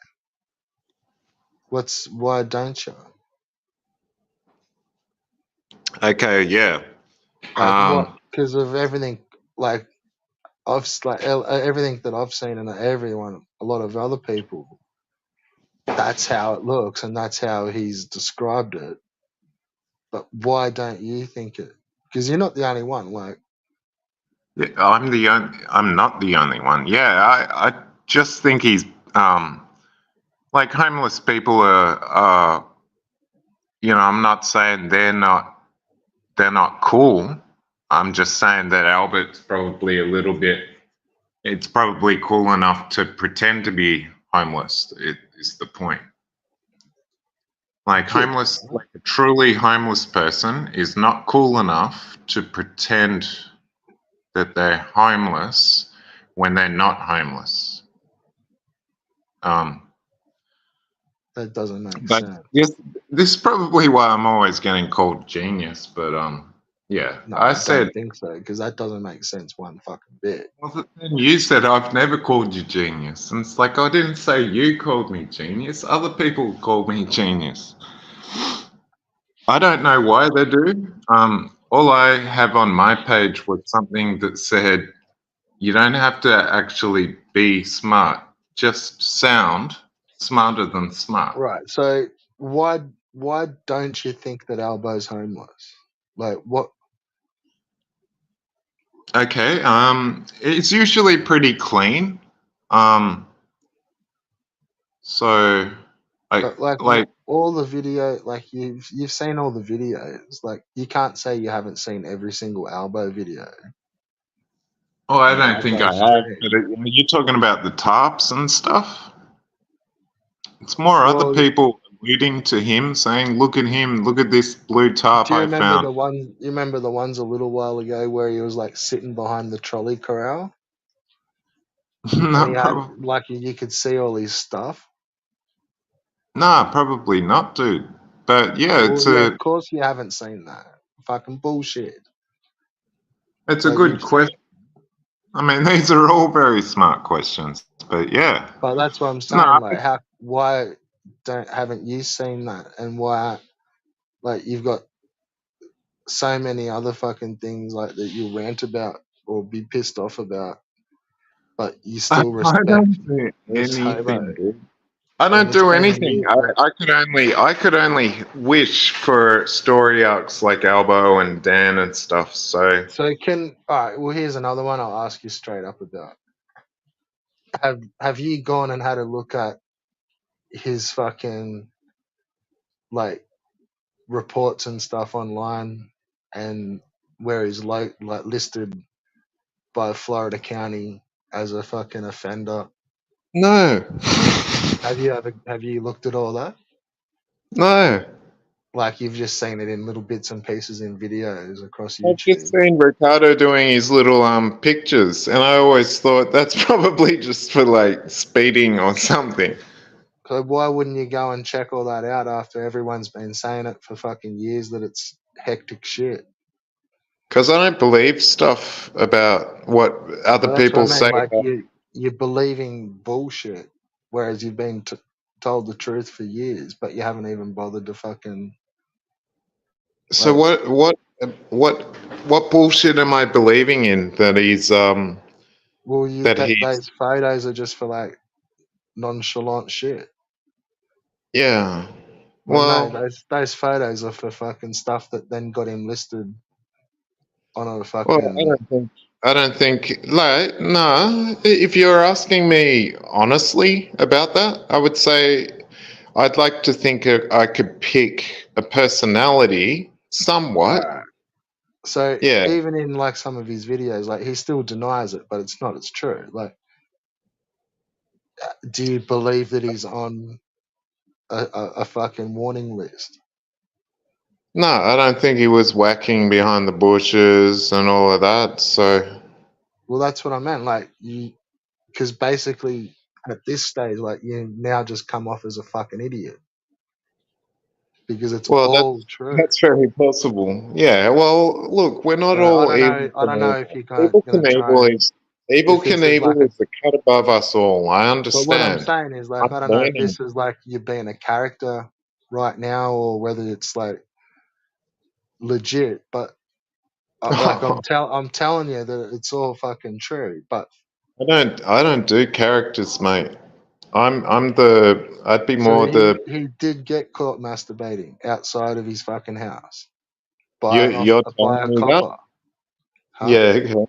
S1: Why don't you?
S3: Okay, yeah.
S1: Like what? Because of everything. Like everything that I've seen and a lot of other people. That's how it looks, and that's how he's described it. But why don't you think it? Because you're not the only one. Like,
S3: I'm not the only one. Yeah, I just think he's like homeless people are I'm not saying they're not cool. I'm just saying that Albert's probably a little bit. It's probably cool enough to pretend to be homeless. It is the point. Like a truly homeless person is not cool enough to pretend that they're homeless when they're not homeless.
S1: that doesn't make sense.
S3: Yes, this is probably why I'm always getting called genius. But yeah,
S1: No,
S3: I
S1: I
S3: said.
S1: don't think so because that doesn't make sense one fucking bit.
S3: Well, then you said I've never called you genius, and it's like I didn't say you called me genius. Other people called me genius. I don't know why they do. All I have on my page was something that said you don't have to actually be smart, just sound smarter than smart.
S1: Right. So why don't you think that Albo's homeless? Like what?
S3: Okay. It's usually pretty clean. So
S1: But like all the video, like you've seen all the videos. Like you can't say you haven't seen every single Albo video.
S3: Oh, I
S1: on
S3: don't think I
S1: Albo's
S3: have.
S1: stream.
S3: But you're talking about the tarps and stuff. It's more other
S1: Well,
S3: people alluding to him, saying, "Look at him! Look at this blue tarp
S1: do you
S3: I
S1: remember
S3: found."
S1: the one? You remember the ones a little while ago where he was like sitting behind the trolley corral and
S3: No,
S1: he had
S3: probably.
S1: like you could see all his stuff.
S3: Nah, probably not, dude. But yeah,
S1: Well, yeah, of course you haven't seen that. Fucking bullshit.
S3: it's a
S1: Like
S3: good question. I mean, these are all very smart questions, but yeah.
S1: but that's what I'm
S3: No,
S1: saying. Like, why haven't you seen that? And why, like, you've got so many other fucking things like that you rant about or be pissed off about, but you still
S3: I
S1: respect
S3: don't do
S1: this hobo,
S3: anything, dude. I
S1: and
S3: don't
S1: it's
S3: do
S1: been
S3: anything.
S1: years. Like,
S3: I could only wish for story arcs like Albo and Dan and stuff. So
S1: so all right. Well, here's another one. I'll ask you straight up about. Have you gone and had a look at his fucking like reports and stuff online, and where he's like listed by Florida County as a fucking offender?
S3: no,
S1: Have you looked at all that?
S3: no.
S1: Like you've just seen it in little bits and pieces in videos across
S3: I've just
S1: YouTube.
S3: seen Ricardo doing his little pictures, and I always thought that's probably just for like speeding or something.
S1: So why wouldn't you go and check all that out after everyone's been saying it for fucking years that it's hectic shit?
S3: Because I don't believe stuff about what other
S1: Well, that's what
S3: people
S1: I mean.
S3: say
S1: Like
S3: about.
S1: you're believing bullshit, whereas you've been told the truth for years, but you haven't even bothered to fucking
S3: So
S1: like.
S3: what bullshit am I believing in that he's
S1: Well,
S3: that he's
S1: those photos are just for like nonchalant shit.
S3: yeah.
S1: Well, no,
S3: Well,
S1: those photos are for fucking stuff that then got him listed on a
S3: well,
S1: fucking.
S3: I don't think like no. If you're asking me honestly about that, I would say I'd like to think I could pick a personality somewhat.
S1: So
S3: Yeah.
S1: even in like some of his videos, like he still denies it, but it's not. It's true. Like, do you believe that he's on a fucking warning list?
S3: No, I don't think he was whacking behind the bushes and all of that. So,
S1: Well, that's what I meant. Like because basically at this stage, like you now just come off as a fucking idiot because it's
S3: well,
S1: all true.
S3: that's very possible. Yeah. Well, look, we're not
S1: So I
S3: all
S1: don't
S3: evil.
S1: know. I don't know if you're
S3: Evil
S1: gonna try
S3: Knievel
S1: and
S3: is Evil
S1: if this is like
S3: Knievel is the cut above us all. I
S1: But what I'm
S3: understand.
S1: saying is like
S3: I'm
S1: I don't know if
S3: learning.
S1: this is like you being a character right now or whether it's like legit. But like I'm telling you that it's all fucking true. But
S3: I don't do characters, mate. I'd be
S1: so
S3: more the
S1: he did get caught masturbating outside of his fucking house by
S3: you're
S1: by
S3: telling
S1: a
S3: me that?
S1: copper, huh?
S3: Yeah, okay.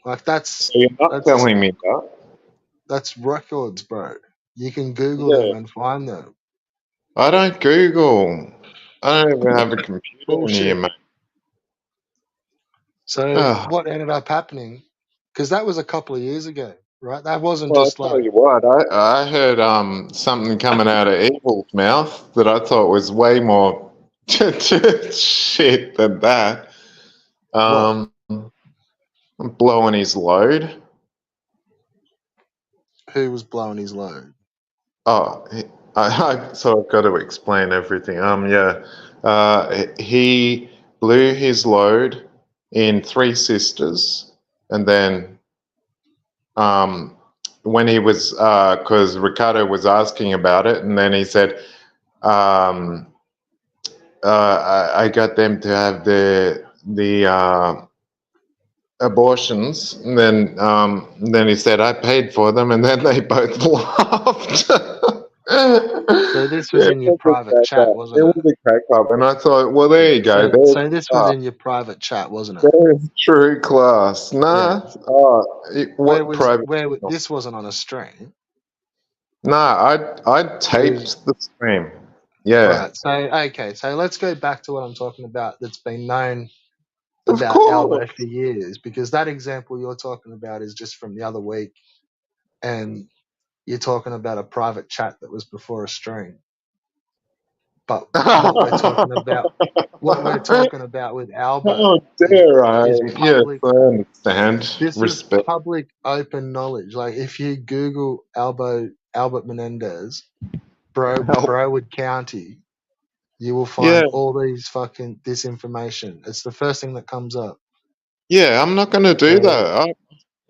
S1: Like
S3: So you're not telling me that?
S1: that's records, bro. You can Google
S3: Yeah.
S1: them and find them.
S3: I don't Google. I don't even have a computer in here,
S1: Bullshit.
S3: mate.
S1: So
S3: Oh,
S1: what ended up happening? Because that was a couple of years ago, right? That wasn't
S3: well,
S1: just
S3: I tell
S1: like
S3: you what, I heard something coming out of Evil's mouth that I thought was way more shit than that.
S1: what?
S3: Blowing his load.
S1: Who was blowing his load?
S3: Oh, so I've got to explain everything. Yeah, he blew his load in Three Sisters, and then when he was because Ricardo was asking about it, and then he said, um, I got them to have the abortions, and then he said I paid for them, and then they both laughed.
S1: So this was
S3: Yeah,
S1: in your private chat,
S3: it
S1: wasn't it?
S3: was a crack up, and I thought, well, there you go.
S1: So this was in your private chat, wasn't it?
S3: There's true class.
S1: Yeah.
S3: Nah. What private?
S1: This wasn't on a stream.
S3: No, I taped the stream. Yeah.
S1: Right. So okay. So let's go back to what I'm talking about. That's been known
S3: Of
S1: about Albo
S3: course.
S1: for years, because that example you're talking about is just from the other week, and you're talking about a private chat that was before a stream. But what we're talking about with Albo
S3: How dare I?
S1: is
S3: Yes,
S1: public.
S3: I understand.
S1: This is
S3: Respect.
S1: public, open knowledge. Like if you Google Albert Menendez, Broward County, you will
S3: Yeah,
S1: find all these fucking this information. It's the first thing that comes up.
S3: yeah. I'm not gonna do
S1: So,
S3: that.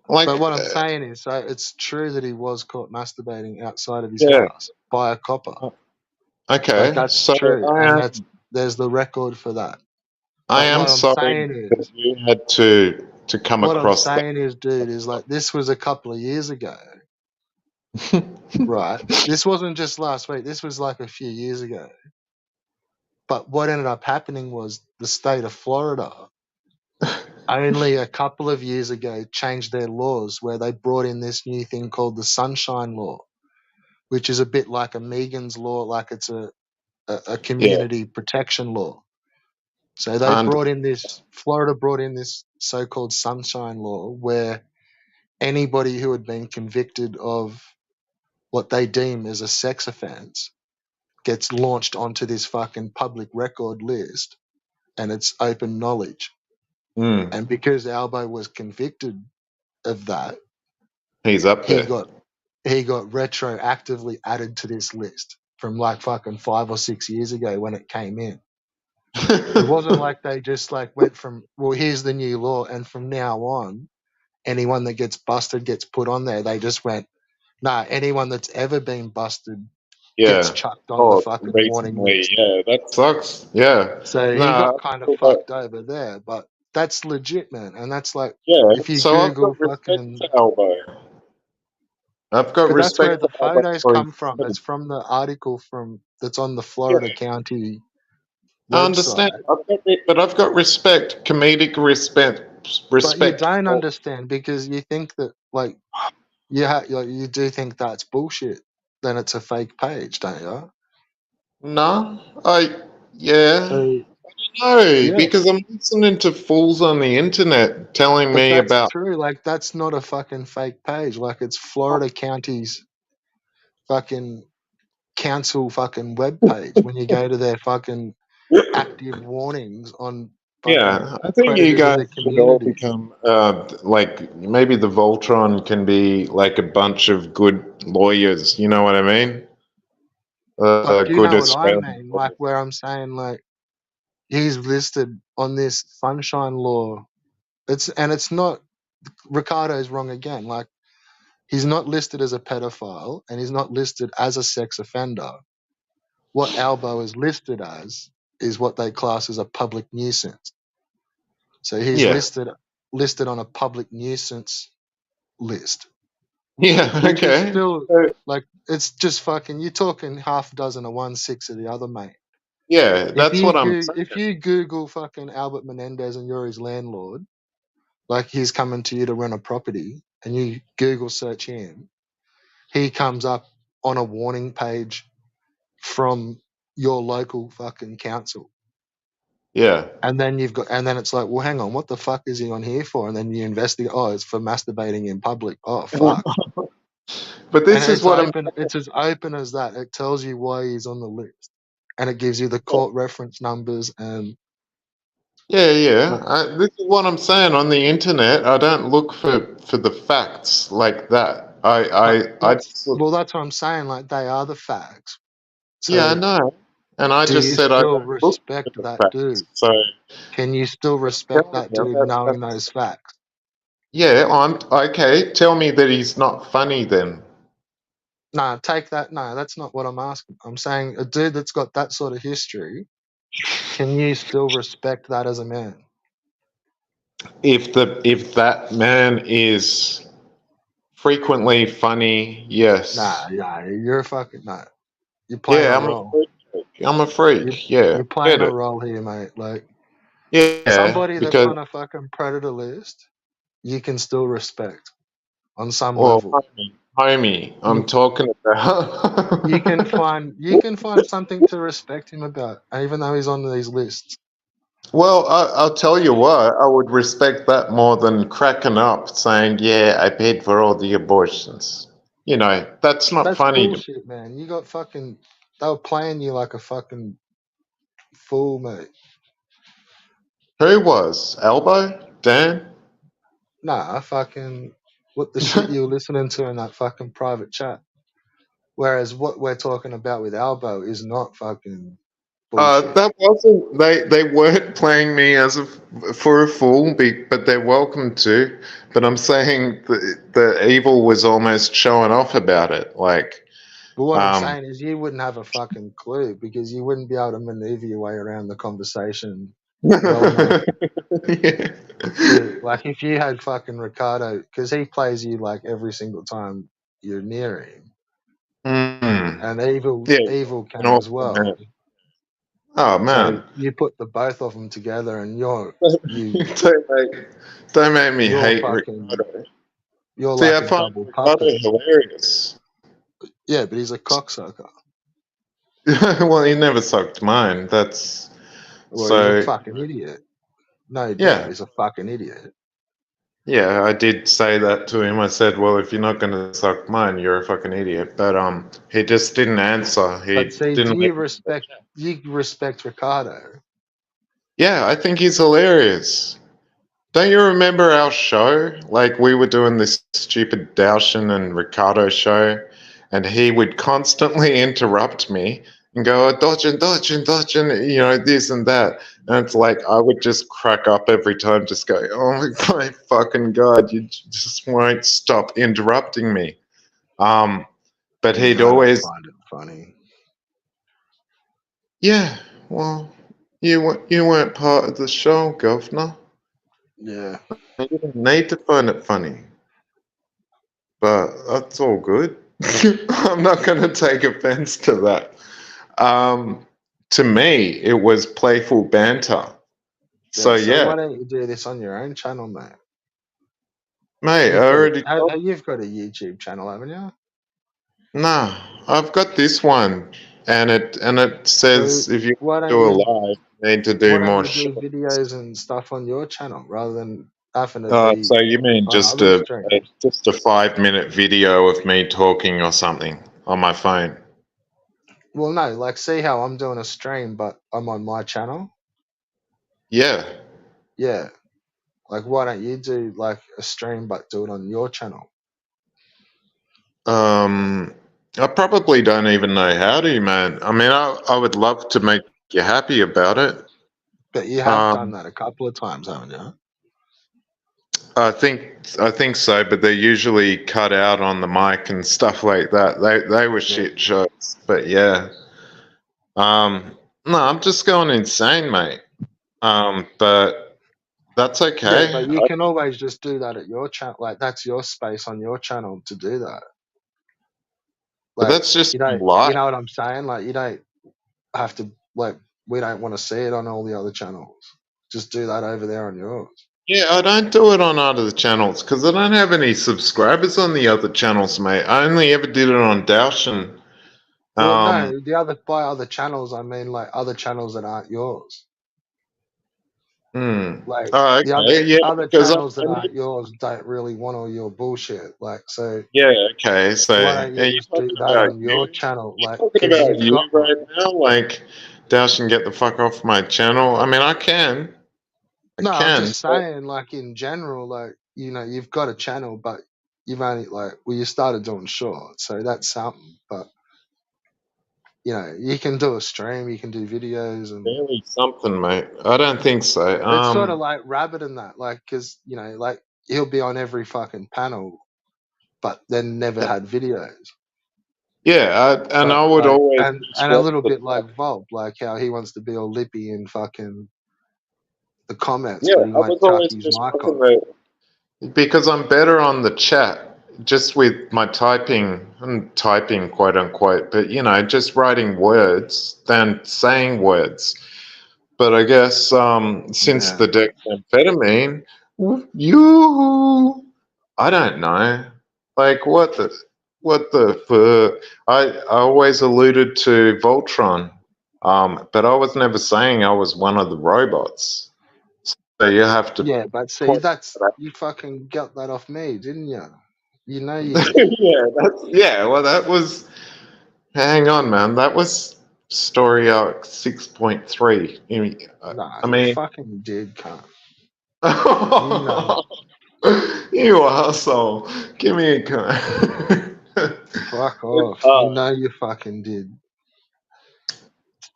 S1: but
S3: Like,
S1: what I'm saying is, so it's true that he was caught masturbating outside of his
S3: yeah.
S1: house by a copper. Like
S3: Okay.
S1: that's
S3: So
S1: true,
S3: I
S1: and
S3: am.
S1: there's the record for that.
S3: I
S1: But
S3: am
S1: what I'm
S3: sorry
S1: saying
S3: that
S1: is,
S3: you had to come across that.
S1: dude, is like this was a couple of years ago, right? This wasn't just last week. This was like a few years ago. But what ended up happening was the state of Florida only a couple of years ago changed their laws where they brought in this new thing called the Sunshine Law, which is a bit like a Megan's Law, like it's a
S3: Yeah.
S1: community protection law. So
S3: And
S1: Florida brought in this so-called Sunshine Law where anybody who had been convicted of what they deem as a sex offense gets launched onto this fucking public record list, and it's open knowledge. And because Albo was convicted of that,
S3: he's up
S1: he
S3: there.
S1: got retroactively added to this list from like fucking 5 or 6 years ago when it came in. It wasn't like they just like went from, well, here's the new law, and from now on, anyone that gets busted gets put on there. They just went, nah, anyone that's ever been busted gets
S3: Yeah.
S1: chucked on the
S3: Oh,
S1: fucking warning
S3: recently.
S1: list.
S3: Yeah, that sucks. Yeah.
S1: So he
S3: No.
S1: got kind of fucked over there, but that's legit, man. And that's like,
S3: Yeah.
S1: if you
S3: So I've
S1: Google
S3: got respect
S1: fucking,
S3: for Elbow. I've got
S1: but that's where
S3: respect
S1: the
S3: for Elbow
S1: photos
S3: for his
S1: come from. That's
S3: service.
S1: from the article that's on the
S3: Yeah,
S1: Florida County
S3: I understand.
S1: website.
S3: But I've got respect, comedic
S1: But you
S3: respect
S1: don't
S3: for.
S1: understand because you think that like you do think that's bullshit. Then it's a fake page, don't you?
S3: No, yeah,
S1: So
S3: no,
S1: yeah,
S3: because I'm listening to fools on the internet telling
S1: but
S3: me
S1: that's
S3: about.
S1: true. Like that's not a fucking fake page. Like it's Florida County's fucking council fucking web page. When you go to their fucking active warnings on fucking
S3: Yeah, I think you
S1: predators of
S3: guys
S1: the
S3: should all
S1: community.
S3: become like maybe the Voltron can be like a bunch of good lawyers. You know what I mean?
S1: But do you
S3: Good
S1: know what I
S3: Australian
S1: mean? Like
S3: lawyers.
S1: where I'm saying like he's listed on this sunshine law. It's not Ricardo's wrong again. Like he's not listed as a pedophile and he's not listed as a sex offender. What Albo is listed as is what they class as a public nuisance. So he's
S3: Yeah,
S1: listed on a public nuisance list,
S3: yeah,
S1: which is
S3: okay.
S1: still
S3: So,
S1: like it's just fucking. You're talking half a dozen of one, six of the other, mate.
S3: yeah, that's what I'm saying.
S1: If you Google fucking Albert Menendez and you're his landlord, like he's coming to you to rent a property, and you Google search him, he comes up on a warning page from your local fucking council.
S3: Yeah.
S1: And then it's like, well, hang on, what the fuck is he on here for? And then you investigate, oh, it's for masturbating in public. Oh, fuck.
S3: But
S1: And
S3: this is what I'm saying.
S1: it's as open as that. It tells you why he's on the list. And it gives you the court reference numbers and
S3: Yeah, yeah.
S1: like,
S3: This is what I'm saying on the internet. I don't look for the facts like that. I just look.
S1: that's what I'm saying. Like they are the facts.
S3: Yeah, I
S1: So
S3: know. And I
S1: do
S3: just
S1: you
S3: said I
S1: still
S3: don't look
S1: respect
S3: for the
S1: that
S3: facts.
S1: dude?
S3: So
S1: Can you still
S3: I'm
S1: respect
S3: telling
S1: that
S3: you
S1: dude knowing those facts?
S3: yeah, I'm okay. Tell me that he's not funny then.
S1: Nah, take that. No, that's not what I'm asking. I'm saying a dude that's got that sort of history, can you still respect that as a man?
S3: If that man is frequently funny,
S1: Nah,
S3: yes.
S1: yeah, you're a fucking nah. You're playing
S3: Yeah,
S1: a
S3: I'm a
S1: role.
S3: freak. I'm a freak. Yeah,
S1: You're playing
S3: get
S1: a
S3: it.
S1: role here, mate. Like
S3: Yeah,
S1: somebody that's
S3: because
S1: on a fucking predator list, you can still respect on some
S3: well,
S1: level.
S3: homie. I'm talking about.
S1: You can find something to respect him about, even though he's on these lists.
S3: Well, I'll tell you what, I would respect that more than cracking up saying, yeah, I paid for all the abortions. You know, that's not
S1: That's
S3: funny to me.
S1: bullshit, man. You got fucking. They were playing you like a fucking fool, mate.
S3: Who was? Elbow? Dan?
S1: Nah, fucking. What the shit you were listening to in that fucking private chat. Whereas what we're talking about with Albo is not fucking bullshit.
S3: That wasn't. They weren't playing me as for a fool, but they're welcome to. But I'm saying the evil was almost showing off about it. Like,
S1: But what I'm
S3: um,
S1: saying is you wouldn't have a fucking clue because you wouldn't be able to maneuver your way around the conversation well enough
S3: yeah.
S1: to, like, if you had fucking Ricardo, because he plays you like every single time you're near him,
S3: Mm.
S1: and
S3: Yeah.
S1: evil
S3: An
S1: can as
S3: awesome
S1: well.
S3: man. Oh
S1: So
S3: man.
S1: you put the both of them together, and you
S3: don't make me
S1: you're
S3: hate
S1: fucking
S3: Ricardo.
S1: you're
S3: See,
S1: like
S3: I
S1: a
S3: find
S1: double
S3: Ricardo
S1: puppet.
S3: hilarious.
S1: Yeah, but he's a cocksucker.
S3: Well, he never sucked mine. That's
S1: Well, he's a
S3: so.
S1: fucking idiot. No doubt,
S3: Yeah,
S1: he's a fucking idiot.
S3: yeah. I did say that to him. I said, "Well, if you're not gonna suck mine, you're a fucking idiot." But he just didn't answer. He
S1: But see,
S3: didn't.
S1: do you respect Ricardo?
S3: Yeah, I think he's hilarious. Don't you remember our show? Like we were doing this stupid Daushin and Ricardo show, and he would constantly interrupt me and go, oh, dodging, you know, this and that. And it's like I would just crack up every time, just go, oh my fucking god, you just won't stop interrupting me. Um, but he'd
S1: Yeah, I don't
S3: always,
S1: find it funny.
S3: yeah, well, you weren't part of the show, governor.
S1: Yeah.
S3: You didn't need to find it funny. But that's all good. I'm not going to take offense to that. To me, it was playful banter. So
S1: Yeah, so
S3: yeah,
S1: why don't you do this on your own channel, mate?
S3: mate, I already told.
S1: You've got a YouTube channel, haven't you?
S3: Nah, I've got this one, and it
S1: So
S3: says if you
S1: why don't
S3: do a
S1: you
S3: live, you need to do more
S1: do
S3: shit.
S1: videos and stuff on your channel rather than having to be
S3: So you mean
S1: on other streams?
S3: just a 5 minute video of me talking or something on my phone?
S1: Well, no, like see how I'm doing a stream, but I'm on my channel.
S3: Yeah.
S1: Yeah, like why don't you do like a stream but do it on your channel?
S3: I probably don't even know how to, man. I mean, I would love to make you happy about it.
S1: But you have done
S3: Um,
S1: that a couple of times, haven't you?
S3: I think so, but they're usually cut out on the mic and stuff like that. They were
S1: Yeah.
S3: shit shots, but yeah. No, I'm just going insane, mate. But that's
S1: Yeah,
S3: okay.
S1: but you can always just do that at your channel. Like that's your space on your channel to do that.
S3: But
S1: Like
S3: that's just
S1: you
S3: life.
S1: know what I'm saying? Like you don't have to like we don't want to see it on all the other channels. Just do that over there on yours.
S3: Yeah, I don't do it on other channels because I don't have any subscribers on the other channels, mate. I only ever did it on Daushin.
S1: Well, no, by other channels I mean like other channels that aren't yours. Like
S3: Oh,
S1: the
S3: okay. Yeah,
S1: other
S3: because
S1: channels that aren't yours don't really want all your bullshit. Like so
S3: yeah, okay. So,
S1: why don't you
S3: and
S1: just do that on your channel?
S3: you're
S1: Like
S3: talking
S1: because
S3: about
S1: you've
S3: you
S1: got one.
S3: right now? Like, Daushin, get the fuck off my channel. I mean, I can. I
S1: No, I'm
S3: can.
S1: just
S3: But
S1: saying, like in general, like you know, you've got a channel, but you've only like well, you started doing shorts, so that's something. But you know, you can do a stream, you can do videos, and
S3: barely something, mate. I don't think so.
S1: it's sort of like Rabbit and that, like because you know, like he'll be on every fucking panel, but then never had videos.
S3: yeah, and
S1: But
S3: I would
S1: like,
S3: always
S1: and a
S3: stress
S1: little
S3: the
S1: bit like
S3: fact.
S1: Volp, like how he wants to be all lippy in fucking the comments,
S3: Yeah,
S1: but he
S3: I
S1: won't
S3: was
S1: chuck
S3: always
S1: his
S3: just
S1: mic
S3: wanting
S1: on.
S3: the because I'm better on the chat, just with my typing and typing, quote unquote, but you know, just writing words than saying words. But I guess since
S1: Yeah.
S3: the dexamphetamine, you, I don't know, like what the. What the fuck? I always alluded to Voltron, but I was never saying I was one of the robots. So you have to
S1: Yeah, but see,
S3: point
S1: that's
S3: that
S1: you fucking got that off me, didn't you? You know you
S3: out.
S1: did.
S3: Yeah. Well, that was. Hang on, man. That was story arc 6.3.
S1: Nah,
S3: I
S1: you
S3: mean,
S1: fucking did, cunt. You know,
S3: you asshole. Give me a gun.
S1: fuck off. You know you fucking did.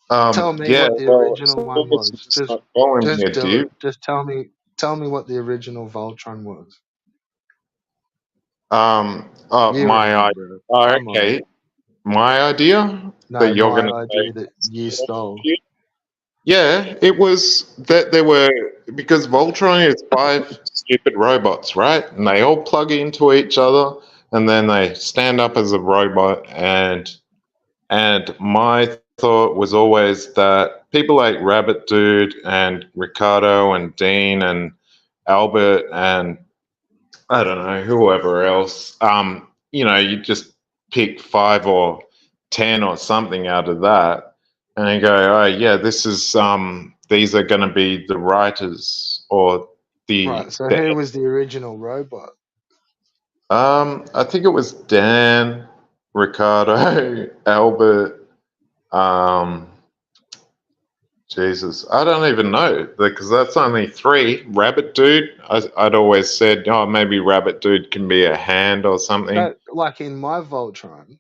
S1: Tell me
S3: Yeah,
S1: what the
S3: well,
S1: original
S3: so
S1: one was.
S3: it's not following
S1: Just
S3: me,
S1: do it.
S3: dude.
S1: Just tell me what the original Voltron was. You
S3: My
S1: remember it.
S3: oh,
S1: Come on.
S3: okay. My idea, but
S1: No,
S3: you're
S1: my
S3: gonna
S1: idea
S3: say
S1: that you stole.
S3: yeah, it was that there were because Voltron is 5 stupid robots, right? And they all plug into each other, and then they stand up as a robot. And my thought was always that people like Rabbit Dude and Ricardo and Dean and Albert and I don't know whoever else, you just pick 5 or 10 or something out of that, and you go, oh yeah, this is these are going to be the writers or
S1: Right. So
S3: the
S1: who was the original robot?
S3: I think it was Dan, Ricardo, Albert. Jesus, I don't even know because that's only 3. Rabbit Dude, I'd always said, oh, maybe Rabbit Dude can be a hand or something.
S1: That, like in my Voltron,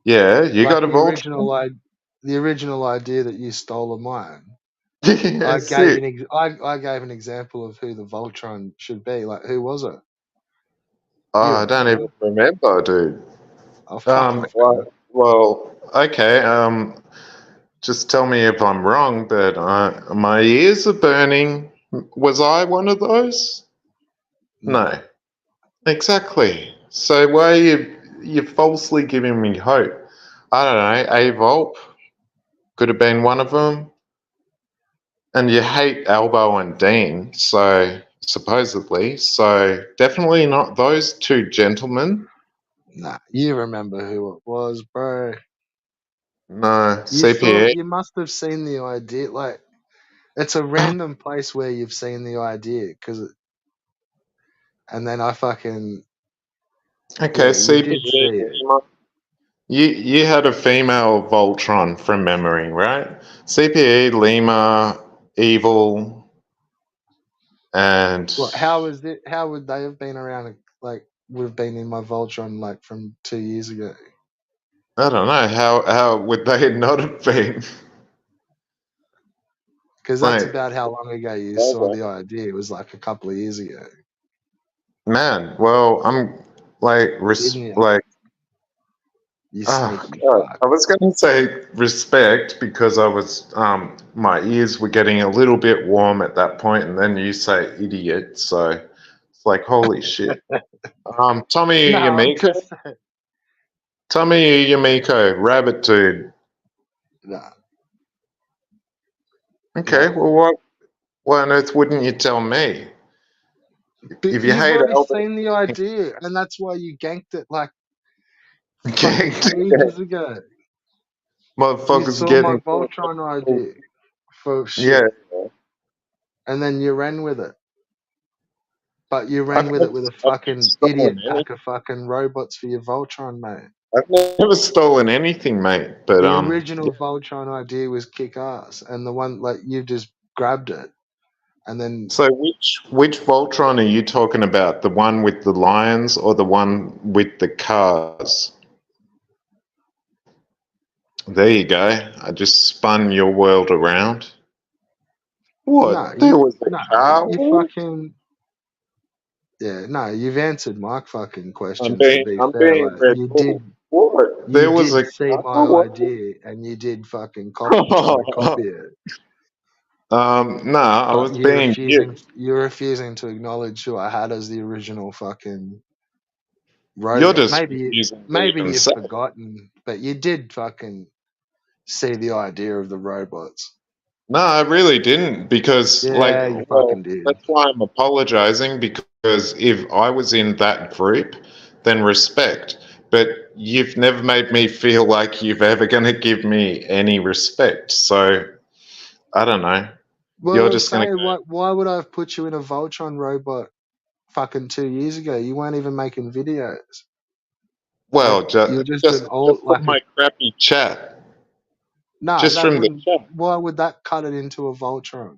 S3: Yeah, you
S1: like
S3: got a Voltron?
S1: the original idea that you stole of mine.
S3: Yeah, sick.
S1: I gave an example of who the Voltron should be. Like, who was it?
S3: Oh,
S1: You
S3: I don't
S1: remember
S3: even
S1: it?
S3: remember, dude.
S1: Oh, fuck off, cunt.
S3: Well, okay. Just tell me if I'm wrong, but my ears are burning. Was I one of those? No. Exactly. So why are you falsely giving me hope? I don't know. Avolp could have been one of them. And you hate Albo and Dean, so supposedly. So definitely not those 2 gentlemen.
S1: Nah, you remember who it was, bro.
S3: No,
S1: You saw.
S3: CPE.
S1: You must have seen the idea. Like, it's a random place where you've seen the idea, and then I fucking
S3: Okay,
S1: yeah, you did
S3: CPE.
S1: see it.
S3: You had a female Voltron from memory, right? CPE, Lima, Evil, and
S1: What? How is it? How would they have been around? Like, we've been in my Voltron like from 2 years ago.
S3: I don't know how would they not have been?
S1: Because that's
S3: Like,
S1: about how long ago you saw the idea. It was like a couple of years ago,
S3: man, well, I'm like,
S1: didn't you?
S3: like,
S1: You
S3: oh
S1: sneaky
S3: God,
S1: fuck.
S3: I was going to say respect because I was, my ears were getting a little bit warm at that point, and then you say idiot, so it's like, holy shit. Tommy
S1: No, I'm
S3: Yamiko,
S1: just
S3: Rabbit Dude.
S1: nah,
S3: Okay,
S1: nah.
S3: well, what on earth wouldn't you tell me?
S1: But
S3: If you
S1: you've
S3: hate
S1: already
S3: Albert,
S1: seen the idea, and that's why you ganked it like fucking
S3: okay,
S1: ages ago. You
S3: motherfuckers
S1: saw my
S3: getting,
S1: Voltron idea for
S3: yeah,
S1: shit, and then you ran with it. But you ran
S3: I've
S1: with
S3: never,
S1: it with a
S3: I've never
S1: fucking
S3: stolen
S1: idiot
S3: anything.
S1: pack of fucking robots for your Voltron, mate.
S3: I've never stolen anything, mate. But
S1: The original Voltron idea was kick ass, and the one like you just grabbed it, and then
S3: so which Voltron are you talking about? The one with the lions or the one with the cars? There you go. I just spun your world around. What? There was a car
S1: you
S3: war?
S1: fucking yeah, no, you've answered my fucking questions. To be
S3: I'm
S1: fair,
S3: being
S1: like
S3: Red Bull. What?
S1: you
S3: There was
S1: did
S3: a
S1: see
S3: car
S1: my
S3: war?
S1: idea, and you did fucking try to copy it,
S3: Nah, I
S1: but
S3: was being you.
S1: you're refusing to acknowledge who I had as the original fucking
S3: You're
S1: robot.
S3: just refusing to
S1: Maybe
S3: even
S1: you've
S3: say.
S1: forgotten, but you did fucking see the idea of the robots.
S3: No, I really didn't because, like,
S1: Yeah, you
S3: well,
S1: fucking did.
S3: that's why I'm apologizing because if I was in that group, then respect. But you've never made me feel like you've ever going to give me any respect. So I don't know.
S1: Well,
S3: You're
S1: I'm
S3: just going to
S1: saying, why would I have put you in a Voltron robot fucking 2 years ago? You weren't even making videos.
S3: well,
S1: You're just
S3: just
S1: an old
S3: from my crappy chat.
S1: Nah,
S3: Just
S1: that
S3: from the
S1: wouldn't.
S3: chat.
S1: Why would that cut it into a Voltron?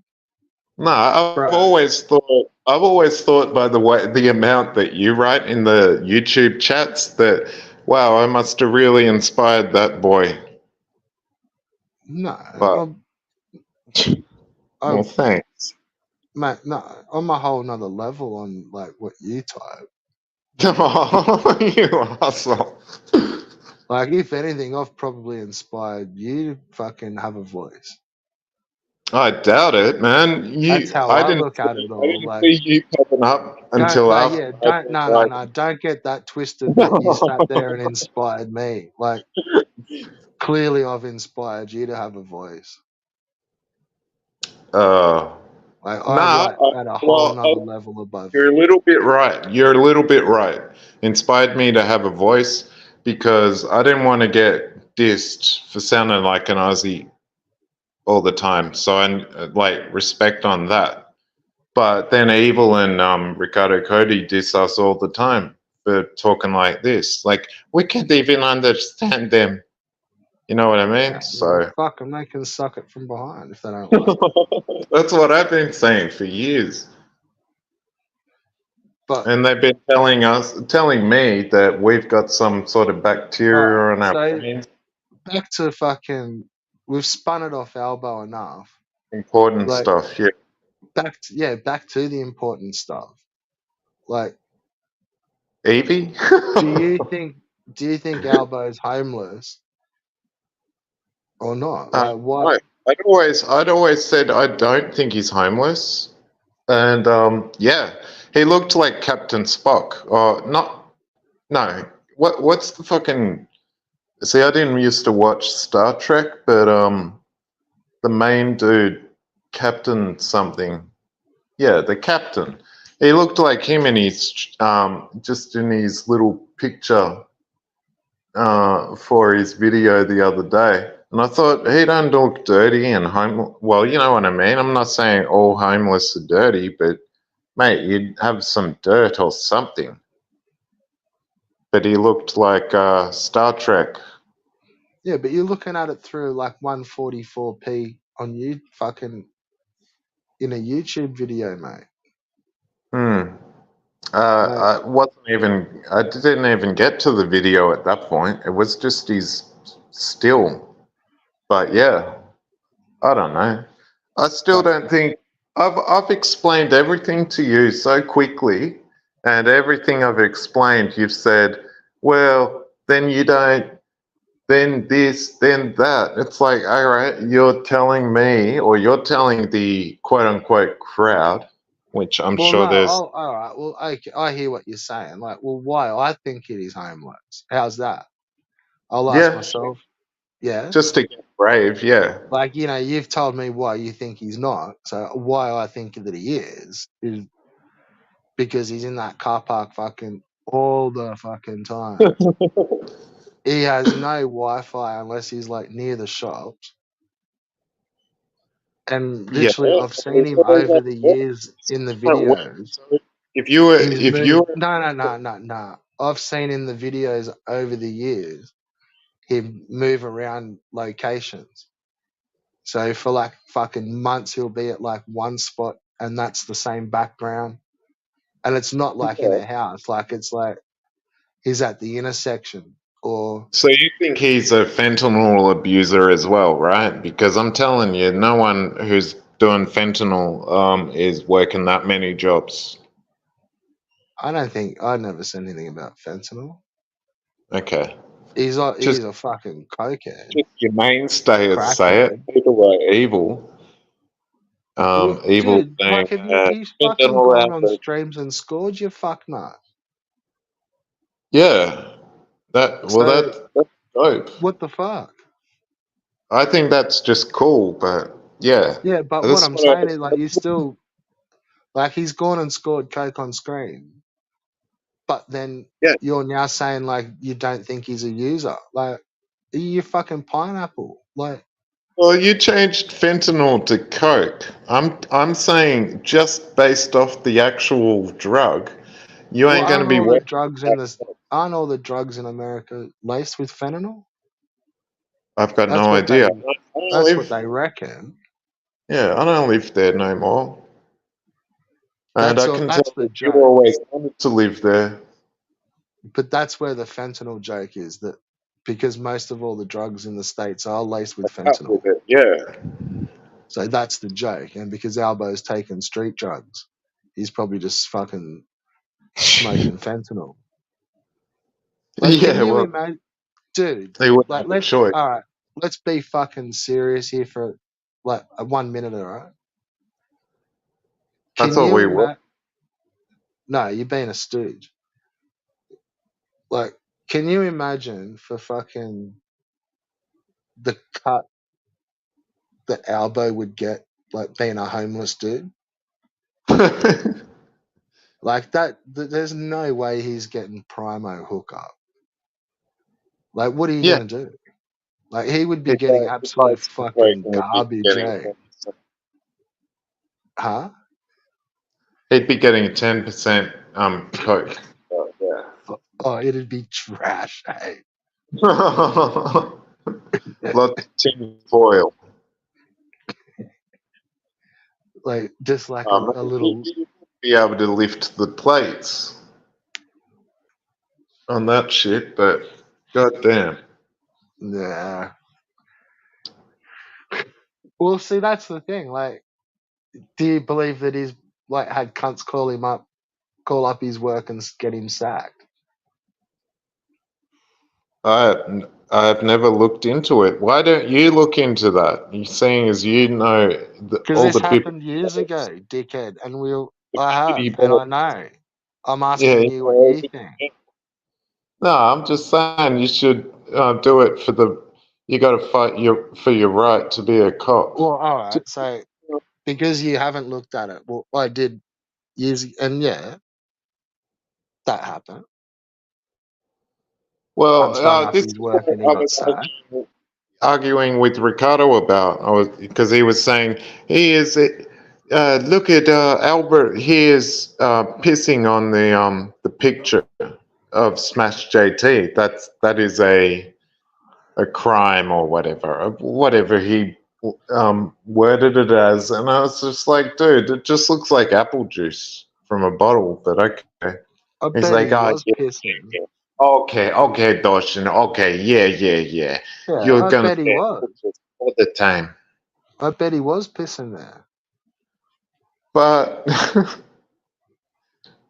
S3: No, I've
S1: Bro.
S3: always thought by the amount that you write in the YouTube chats that, wow, I must have really inspired that boy.
S1: No,
S3: But well, thanks.
S1: mate, no, I'm a whole nother level on like what you type.
S3: Oh, you asshole.
S1: Like, if anything, I've probably inspired you to fucking have a voice.
S3: I doubt it, man.
S1: That's how I look at it
S3: I
S1: all.
S3: didn't
S1: Like,
S3: see you popping up until after.
S1: don't get that twisted that you sat there and inspired me. Like, clearly I've inspired you to have a voice. Like, I'm
S3: Nah,
S1: like at a whole nother level above
S3: you're
S1: you.
S3: a little bit right. You're a little bit right. Inspired me to have a voice because I didn't want to get dissed for sounding like an Aussie all the time. So I like respect on that. But then Evil and Ricardo Cody diss us all the time for talking like this. Like, we can't even understand them. You know what I mean?
S1: Yeah,
S3: So
S1: well, fuck them. They can suck it from behind if they don't like it.
S3: that's what I've been saying for years.
S1: But
S3: And they've been telling me that we've got some sort of bacteria on our brains.
S1: Back to fucking, we've spun it off elbow enough.
S3: Important stuff, yeah.
S1: Back to the important stuff. Like,
S3: Evie?
S1: do you think Albo's homeless or not? Like, what?
S3: I'd always said I don't think he's homeless. And yeah, he looked like Captain Spock. Or not no. What's the fucking see, I didn't used to watch Star Trek, but the main dude, Captain something. Yeah, the captain. He looked like him and he's just in his little picture for his video the other day. And I thought, he don't look dirty and homeless. Well, you know what I mean? I'm not saying all homeless are dirty, but mate, you'd have some dirt or something. But he looked like Star Trek.
S1: Yeah, but you're looking at it through like 144p on you fucking in a YouTube video, mate.
S3: I wasn't even. I didn't even get to the video at that point. It was just his still. But yeah, I don't know. I still don't think I've explained everything to you so quickly, and everything I've explained, you've said, well, then you don't, then this, then that. It's like, all right, you're telling me, or you're telling the quote unquote crowd, which I'm sure there's.
S1: All right. Well, okay, I hear what you're saying. Like, well, why? I think it is homeless. How's that? I'll ask myself. Yeah.
S3: Just to get brave, yeah.
S1: Like, you've told me why you think he's not. So why I think that he is because he's in that car park fucking all the fucking time. He has no Wi-Fi unless he's like near the shops. And literally, I've seen him over the years in the videos.
S3: If you were
S1: No. I've seen in the videos over the years him move around locations. So for like fucking months, he'll be at like one spot, and that's the same background. And it's not like in a house. Like, it's like he's at the intersection. Or
S3: so you think he's a fentanyl abuser as well, right? Because I'm telling you, no one who's doing fentanyl is working that many jobs.
S1: I don't think I've never said anything about fentanyl.
S3: Okay.
S1: He's a fucking cokehead.
S3: Just your mainstay would say it. People are evil. Evil.
S1: Dude, like, have you fucking gone on streams and scored? You fuck nut.
S3: Yeah. That's dope.
S1: What the fuck?
S3: I think that's just cool, but yeah.
S1: Yeah, but what I'm saying is, like, you still, like, he's gone and scored coke on screen. But then
S3: Yeah.
S1: you're now saying like you don't think he's a user. Like, you fucking pineapple. Like,
S3: Well, you changed fentanyl to coke. I'm saying just based off the actual drug, you
S1: well,
S3: ain't going to be working.
S1: aren't all the drugs in America laced with fentanyl?
S3: I've got
S1: That's
S3: no
S1: what
S3: idea.
S1: they.
S3: I don't
S1: That's what
S3: live.
S1: they reckon.
S3: Yeah, I don't live there no more, and I can
S1: That's
S3: tell
S1: the
S3: that you
S1: joke.
S3: always wanted to live there.
S1: But that's where the fentanyl joke is, that because most of all the drugs in the states are laced with
S3: Up
S1: fentanyl.
S3: with it. Yeah.
S1: So that's the joke. And because Albo's taking street drugs, he's probably just fucking smoking fentanyl. Like, can
S3: Yeah.
S1: you
S3: Well,
S1: imagine, dude?
S3: they wouldn't
S1: Like,
S3: have a choice.
S1: all right, let's be fucking serious here for like 1 minute, all right?
S3: I
S1: Can
S3: thought
S1: you
S3: we were.
S1: imagine? No, you're being a stooge. Like, can you imagine for fucking the cut that Albo would get, like being a homeless dude? Like that, there's no way he's getting primo hookup. Like, what are you
S3: Yeah.
S1: gonna do? Like, he would be
S3: If
S1: getting
S3: I
S1: absolute
S3: stopped working,
S1: fucking
S3: he'd be
S1: garbage,
S3: getting
S1: eh?
S3: 10%.
S1: Huh?
S3: He'd be getting 10% coke. Oh, yeah.
S1: Oh, it'd be trash, eh?
S3: Lots of tin foil.
S1: Like, just like a little.
S3: He'd be able to lift the plates on that shit, but goddamn.
S1: Nah. Well, see, that's the thing. Like, do you believe that he's like had cunts call up his work and get him sacked?
S3: I've never looked into it. Why don't you look into that? You seeing as you know
S1: Because
S3: all
S1: this
S3: the people,
S1: happened years ago, dickhead, and
S3: the
S1: I have,
S3: shitty
S1: and I
S3: boys.
S1: know. I'm
S3: Yeah,
S1: asking you what you think.
S3: no, I'm just saying you should do it for the. You got to fight for your right to be a cop.
S1: Well, all right. So because you haven't looked at it, well, I did years, and yeah, that happened.
S3: Well,
S1: Cunts rang up
S3: this
S1: his
S3: is what
S1: work and he
S3: I
S1: got
S3: was
S1: sacked.
S3: arguing with Ricardo about. Because he was saying he is. Look at Albert. He is pissing on the picture of Smash JT. That is a crime or whatever he worded it as, and I was just like, dude, it just looks like apple juice from a bottle. But okay.
S1: I
S3: He's
S1: bet
S3: like,
S1: he
S3: oh
S1: was
S3: yeah,
S1: pissing.
S3: yeah, yeah. Okay, Dawson. Okay, yeah.
S1: Yeah,
S3: You're
S1: I
S3: gonna
S1: bet he
S3: say
S1: was.
S3: apple juice all the time,
S1: I bet he was pissing there.
S3: but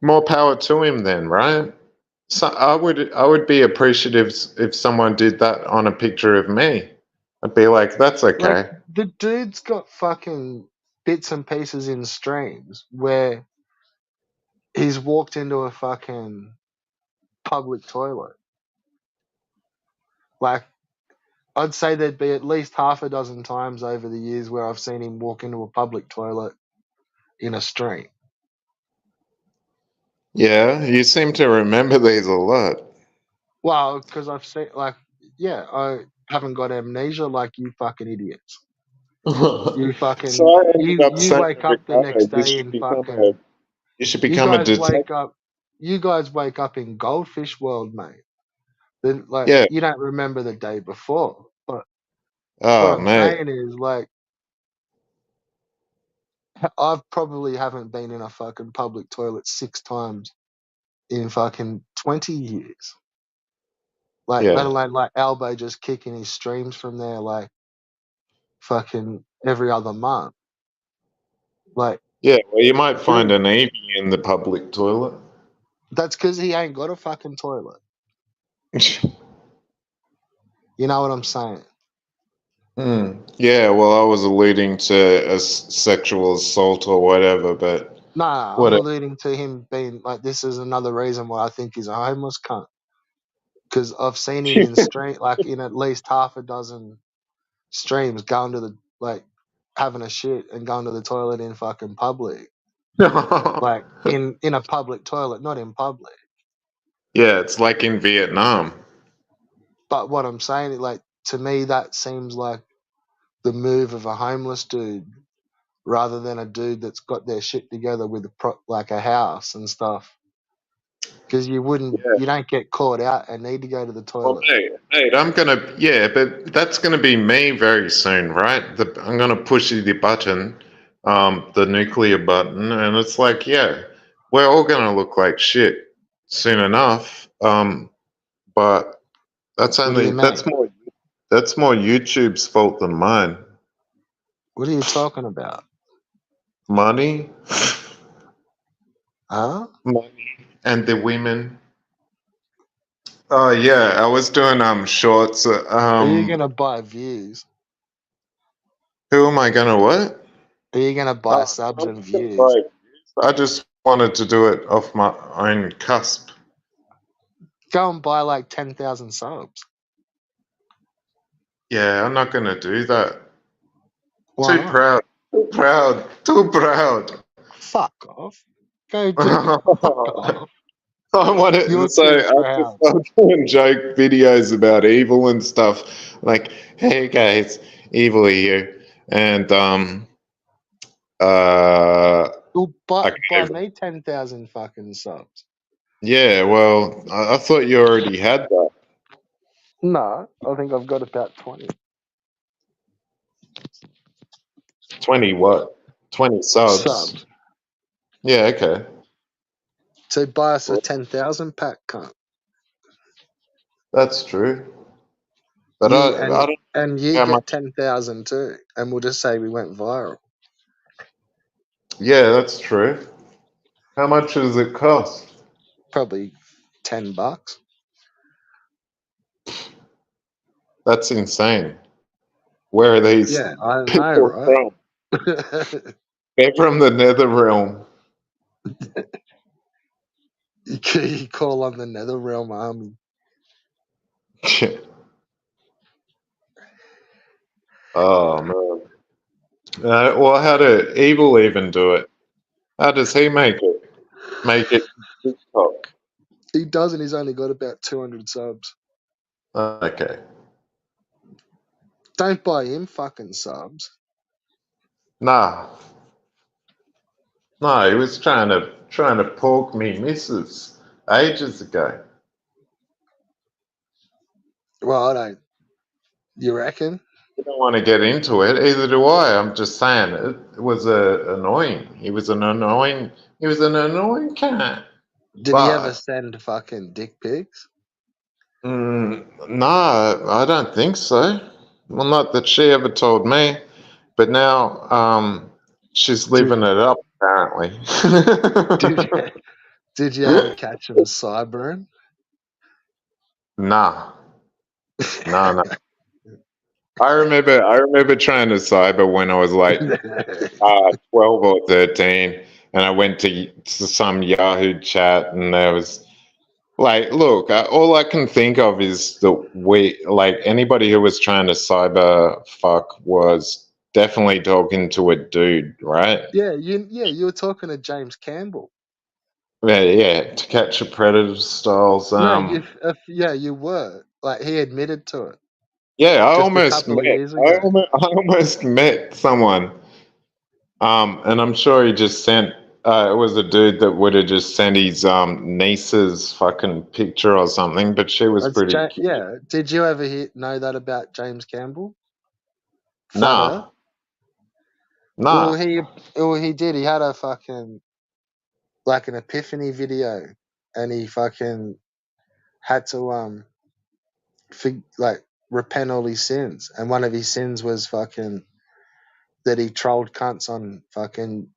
S3: more power to him then, right? So I would be appreciative if someone did that on a picture of me. I'd be like, that's
S1: Like,
S3: okay.
S1: the dude's got fucking bits and pieces in streams where he's walked into a fucking public toilet. Like, I'd say there'd be at least half a dozen times over the years where I've seen him walk into a public toilet in a stream.
S3: Yeah, you seem to remember these a lot.
S1: Well, because I've seen, like, yeah, I haven't got amnesia like you fucking idiots. You fucking,
S3: So I ended up
S1: you
S3: saying
S1: wake
S3: to
S1: up the
S3: Ricardo,
S1: next day in fucking,
S3: you should
S1: you
S3: become a
S1: guys
S3: detective.
S1: wake up, you guys wake up in goldfish world, mate. Then, like,
S3: Yeah.
S1: you don't remember the day before. But what
S3: Oh,
S1: I'm
S3: mate.
S1: saying is, like, I've probably haven't been in a fucking public toilet 6 times in fucking 20 years. Like, let
S3: Yeah.
S1: alone like Albo just kicking his streams from there, like fucking every other month. Like,
S3: Yeah, well, you might find
S1: dude,
S3: an Evie in the public toilet.
S1: that's because he ain't got a fucking toilet. You know what I'm saying?
S3: Yeah, well, I was alluding to a sexual assault or whatever, but
S1: Nah, I'm
S3: whatever.
S1: alluding to him being like, this is another reason why I think he's a homeless cunt. Because I've seen him in stream, like in at least half a dozen streams, going to the, like, having a shit and going to the toilet in fucking public. Like, in a public toilet, not in public.
S3: Yeah, it's like in Vietnam.
S1: But what I'm saying is, like, to me, that seems like the move of a homeless dude rather than a dude that's got their shit together with like a house and stuff. Because you don't get caught out and need to go to the
S3: Well,
S1: toilet.
S3: mate, I'm gonna, yeah, but that's gonna be me very soon, right? I'm gonna push the button, the nuclear button, and it's like, yeah, we're all gonna look like shit soon enough. But that's
S1: What do you mean?
S3: that's more YouTube's fault than mine.
S1: What are you talking about?
S3: Money,
S1: Huh?
S3: money, and the women. Oh yeah, I was doing shorts.
S1: Are you gonna buy views?
S3: Who am I gonna what?
S1: Are you gonna buy
S3: Oh,
S1: subs
S3: I'm
S1: and
S3: not gonna
S1: views?
S3: buy views. I just wanted to do it off my own cusp.
S1: Go and buy like 10,000 subs.
S3: Yeah, I'm not gonna do that.
S1: Why
S3: Too
S1: not?
S3: proud. Too proud. Too proud.
S1: Fuck off. Go do. Fuck off.
S3: I want
S1: You're
S3: it. So
S1: too
S3: I just
S1: proud.
S3: start doing joke videos about evil and stuff. Like, hey guys, evil here, and
S1: Well,
S3: I
S1: buy
S3: can't.
S1: me 10,000 fucking subs.
S3: Yeah, well, I thought you already had that.
S1: No, I think I've got about 20
S3: 20 what? 20 subs.
S1: subs.
S3: Yeah, okay.
S1: So buy us a
S3: Well,
S1: 10,000 pack, cunt.
S3: that's true. But
S1: You
S3: I don't
S1: and
S3: know
S1: you
S3: how
S1: get
S3: much.
S1: 10,000 too, and we'll just say we went viral.
S3: Yeah, that's true. How much does it cost?
S1: Probably $10.
S3: That's insane. Where are these
S1: Yeah, I know,
S3: people
S1: right?
S3: from? They're from the nether realm.
S1: You call on the Netherrealm army.
S3: Oh man. Well, how do Evil even do it? How does he make it? Make it TikTok?
S1: He doesn't. He's only got about 200 subs.
S3: Okay.
S1: Don't buy him fucking subs.
S3: Nah. No, he was trying to pork me missus ages ago.
S1: Well, I don't. You reckon?
S3: I don't want to get into it. Either do I. I'm just saying it was annoying. He was an annoying. He was an annoying cat.
S1: Did he ever
S3: But
S1: send fucking dick pics?
S3: no, I don't think so. Well, not that she ever told me. But now she's living it up apparently.
S1: Did you, did you ever catch him cybering?
S3: Nah, no. I remember trying to cyber when I was like 12 or 13, and I went to some Yahoo chat, and there was like, look, all I can think of is like anybody who was trying to cyber fuck was definitely talking to a dude, right?
S1: you were talking to James Campbell.
S3: Yeah, to catch a predator styles.
S1: No, you were. Like, he admitted to it
S3: Yeah,
S1: just a couple of years ago.
S3: I almost met someone. And I'm sure he just sent. It was a dude that would have just sent his niece's fucking picture or something, but she was pretty cute.
S1: Yeah. Did you ever know that about James Campbell? Flat Earth?
S3: Nah, nah.
S1: He did. He had a fucking like an epiphany video, and he fucking had to like repent all his sins, and one of his sins was fucking that he trolled cunts on fucking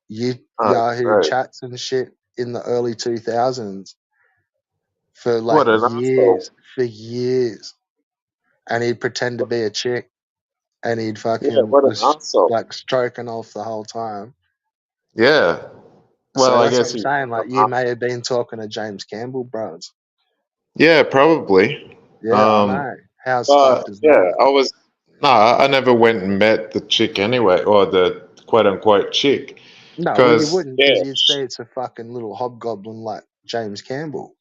S3: Oh,
S1: Yahoo
S3: great.
S1: chats and shit in the early 2000s for like
S3: What an asshole.
S1: years, and he'd pretend to be a chick, and he'd
S3: Yeah,
S1: fucking
S3: what an
S1: was
S3: asshole.
S1: like stroking off the whole time.
S3: Yeah. Well,
S1: So
S3: I
S1: that's what
S3: guess
S1: I'm
S3: he.
S1: saying. Like, you may have been talking to James Campbell, bros.
S3: Yeah, probably.
S1: Yeah, I know. How's
S3: But
S1: fucked is
S3: yeah,
S1: that?
S3: I was. Nah, I never went and met the chick anyway, or the quote unquote chick,
S1: No, well, you
S3: because
S1: wouldn't,
S3: yeah,
S1: because you'd say it's a fucking little hobgoblin like James Campbell.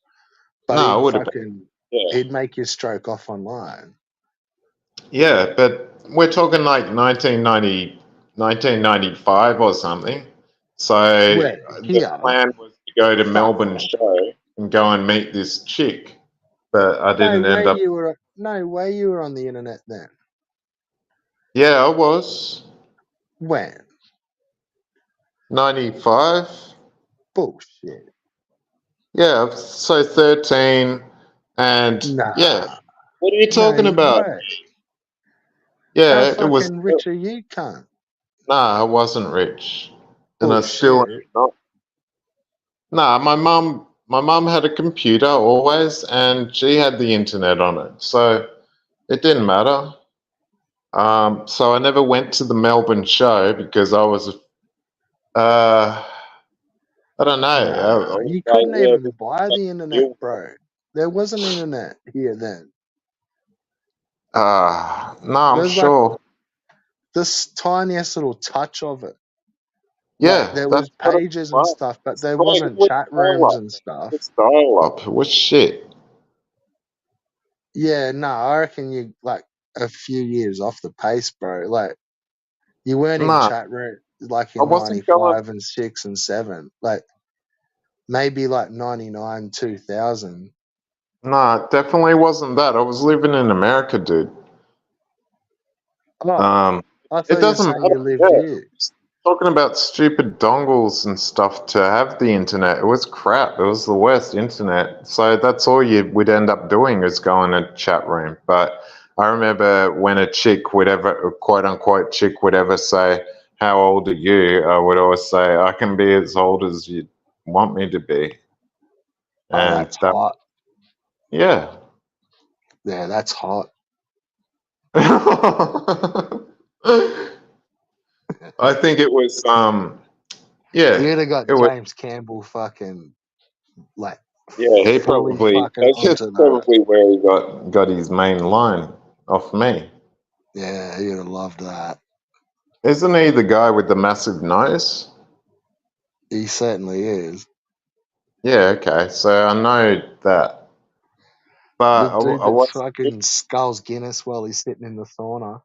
S1: But
S3: No, it
S1: he'd
S3: would have been. Yeah.
S1: he'd make you stroke off online.
S3: Yeah, but we're talking like 1995 or something. So
S1: Where?
S3: the
S1: Here?
S3: plan was to go to
S1: Fuck
S3: Melbourne
S1: off.
S3: show and go and meet this chick, but I didn't end up.
S1: No way you were on the internet then.
S3: Yeah, I was
S1: When?
S3: 95.
S1: Bullshit.
S3: Yeah, so 13, and yeah.
S1: Nah.
S3: What are you talking
S1: No
S3: about?
S1: way. How
S3: Yeah, it was.
S1: fucking rich are you, cunt?
S3: Nah, I wasn't rich, and I still am
S1: Bullshit.
S3: not. Nah, my mum had a computer always, and she had the internet on it, so it didn't matter. So I never went to the Melbourne show because I was, I don't know. I
S1: Nah,
S3: was
S1: you
S3: like,
S1: couldn't
S3: yeah,
S1: even
S3: this
S1: buy the internet,
S3: is
S1: bro. There wasn't internet here then.
S3: no, I'm
S1: There's like
S3: sure.
S1: this tiniest little touch of it. Like
S3: Yeah,
S1: there was
S3: that's what it
S1: pages and
S3: was.
S1: stuff, but there
S3: Right, it
S1: wasn't
S3: was
S1: chat rooms
S3: dial-up.
S1: and
S3: It
S1: stuff.
S3: was dial-up. It was shit.
S1: Yeah, no, I reckon you like a few years off the pace, bro. Like you weren't in
S3: Nah,
S1: chat room like
S3: I
S1: in
S3: wasn't going.
S1: 95 and 6 and 7. Like maybe like 99, 2000.
S3: Nah, it definitely wasn't that. I was living in America, dude.
S1: Oh,
S3: Um,
S1: I
S3: it
S1: thought you were
S3: doesn't
S1: saying you
S3: matter.
S1: lived
S3: Yeah,
S1: here.
S3: talking about stupid dongles and stuff to have the internet. It was crap. It was the worst internet. So that's all you would end up doing is go in a chat room. But I remember when a chick would ever, quote unquote, chick would ever say, "How old are you?" I would always say, "I can be as old as you want me to be."
S1: Oh,
S3: And
S1: that's
S3: that,
S1: hot.
S3: yeah.
S1: Yeah, that's hot.
S3: I think it was, yeah,
S1: You'd have got
S3: it was.
S1: James Campbell fucking like
S3: Yeah, he
S1: fully
S3: probably.
S1: fucking
S3: That's just
S1: onto that.
S3: probably where he got his main line off me.
S1: Yeah, you'd have loved that.
S3: Isn't he the guy with the massive nose?
S1: He certainly is.
S3: Yeah. Okay. So I know that,
S1: The
S3: but
S1: dude
S3: I
S1: that
S3: was.
S1: fucking sculls Guinness while he's sitting in the sauna.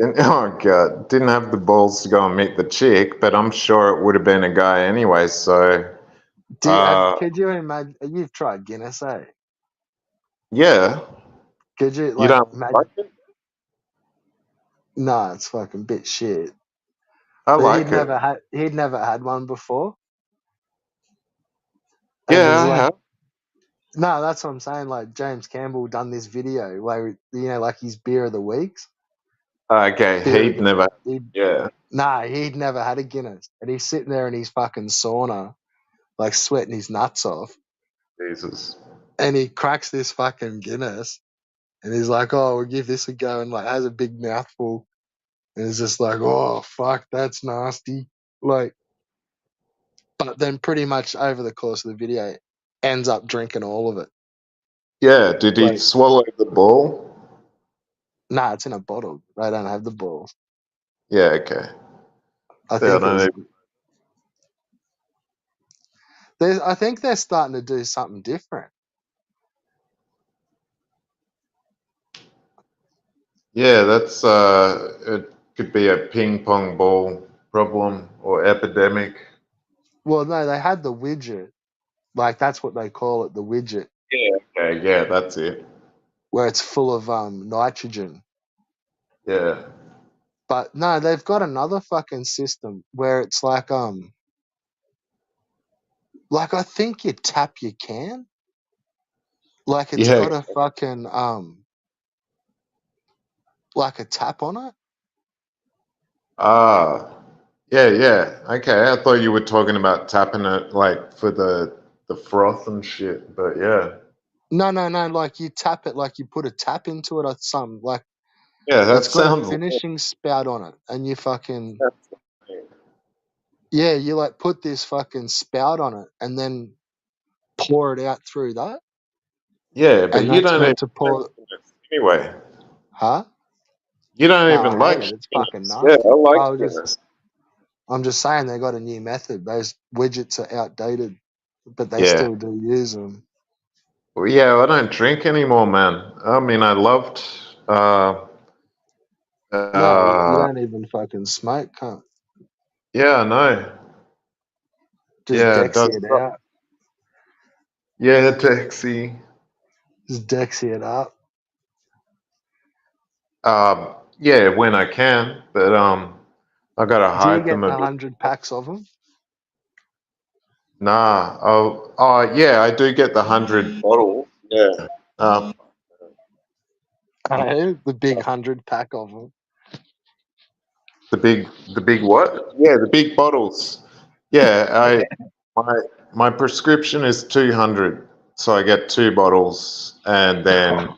S3: Oh god, didn't have the balls to go and meet the chick, but I'm sure it would have been a guy anyway. So,
S1: Could you imagine? You've tried Guinness, eh?
S3: yeah,
S1: Could you
S3: you
S1: like
S3: don't
S1: imagine?
S3: like it?
S1: Nah, it's fucking bit shit.
S3: I
S1: But
S3: like it.
S1: he'd never had one before, and
S3: Yeah,
S1: he's
S3: I
S1: like,
S3: have.
S1: no, that's what I'm saying. Like James Campbell done this video where like his beer of the weeks.
S3: Okay,
S1: Beer of
S3: he'd
S1: the
S3: never.
S1: he'd,
S3: Yeah,
S1: Nah, he'd never had a Guinness, and he's sitting there in his fucking sauna, like sweating his nuts off,
S3: Jesus.
S1: and he cracks this fucking Guinness, and he's like, "Oh, we'll give this a go," and like has a big mouthful, and it's just like, "Oh fuck, that's nasty." Like, but then pretty much over the course of the video, ends up drinking all of it.
S3: Yeah, did he
S1: Like,
S3: swallow the ball?
S1: nah, it's in a bottle. They don't have the balls.
S3: Yeah, okay.
S1: I
S3: Yeah, I
S1: think it
S3: don't
S1: was.
S3: even-
S1: I think they're starting to do something different.
S3: yeah, that's it could be a ping pong ball problem or epidemic.
S1: Well, no, they had the widget. Like that's what they call it, the widget,
S3: Yeah, okay, yeah, that's it.
S1: where it's full of nitrogen.
S3: Yeah.
S1: But no, they've got another fucking system where it's like I think you tap your can. Like it's
S3: Yeah.
S1: got a fucking like a tap on it.
S3: Ah. Yeah, yeah. Okay. I thought you were talking about tapping it like for the froth and shit, but yeah.
S1: No, like you tap it like you put a tap into it or something. Like
S3: Yeah, that
S1: it's got a
S3: sounds
S1: finishing spout on it, and you fucking
S3: that's-
S1: yeah, you like put this fucking spout on it and then pour it out through that,
S3: yeah, but
S1: and
S3: you
S1: that's
S3: don't even
S1: meant to
S3: like
S1: pour.
S3: Guinness anyway.
S1: Huh?
S3: You don't
S1: No,
S3: even
S1: I hate
S3: like
S1: it. It's fucking
S3: Guinness. Yeah, I
S1: nasty.
S3: like Guinness.
S1: I'm just saying they got a new method. Those widgets are outdated, but they
S3: Yeah.
S1: still do use them.
S3: Well, yeah, I don't drink anymore, man. I mean, I loved.
S1: No, you
S3: Uh,
S1: don't even fucking smoke, cunt.
S3: yeah, no.
S1: Just
S3: Yeah, it
S1: Dexy
S3: does.
S1: it out.
S3: Yeah, Dexy.
S1: Just Dexy it up.
S3: Yeah, when I can, but I gotta
S1: Do you
S3: hide
S1: get
S3: them a
S1: the
S3: bit.
S1: 100 packs of them?
S3: Nah. Yeah, I do get the 100 bottle. Yeah. Um,
S1: The big 100 pack of them.
S3: the big what? Yeah, the big bottles. Yeah, my my prescription is 200, so I get 2 bottles, and then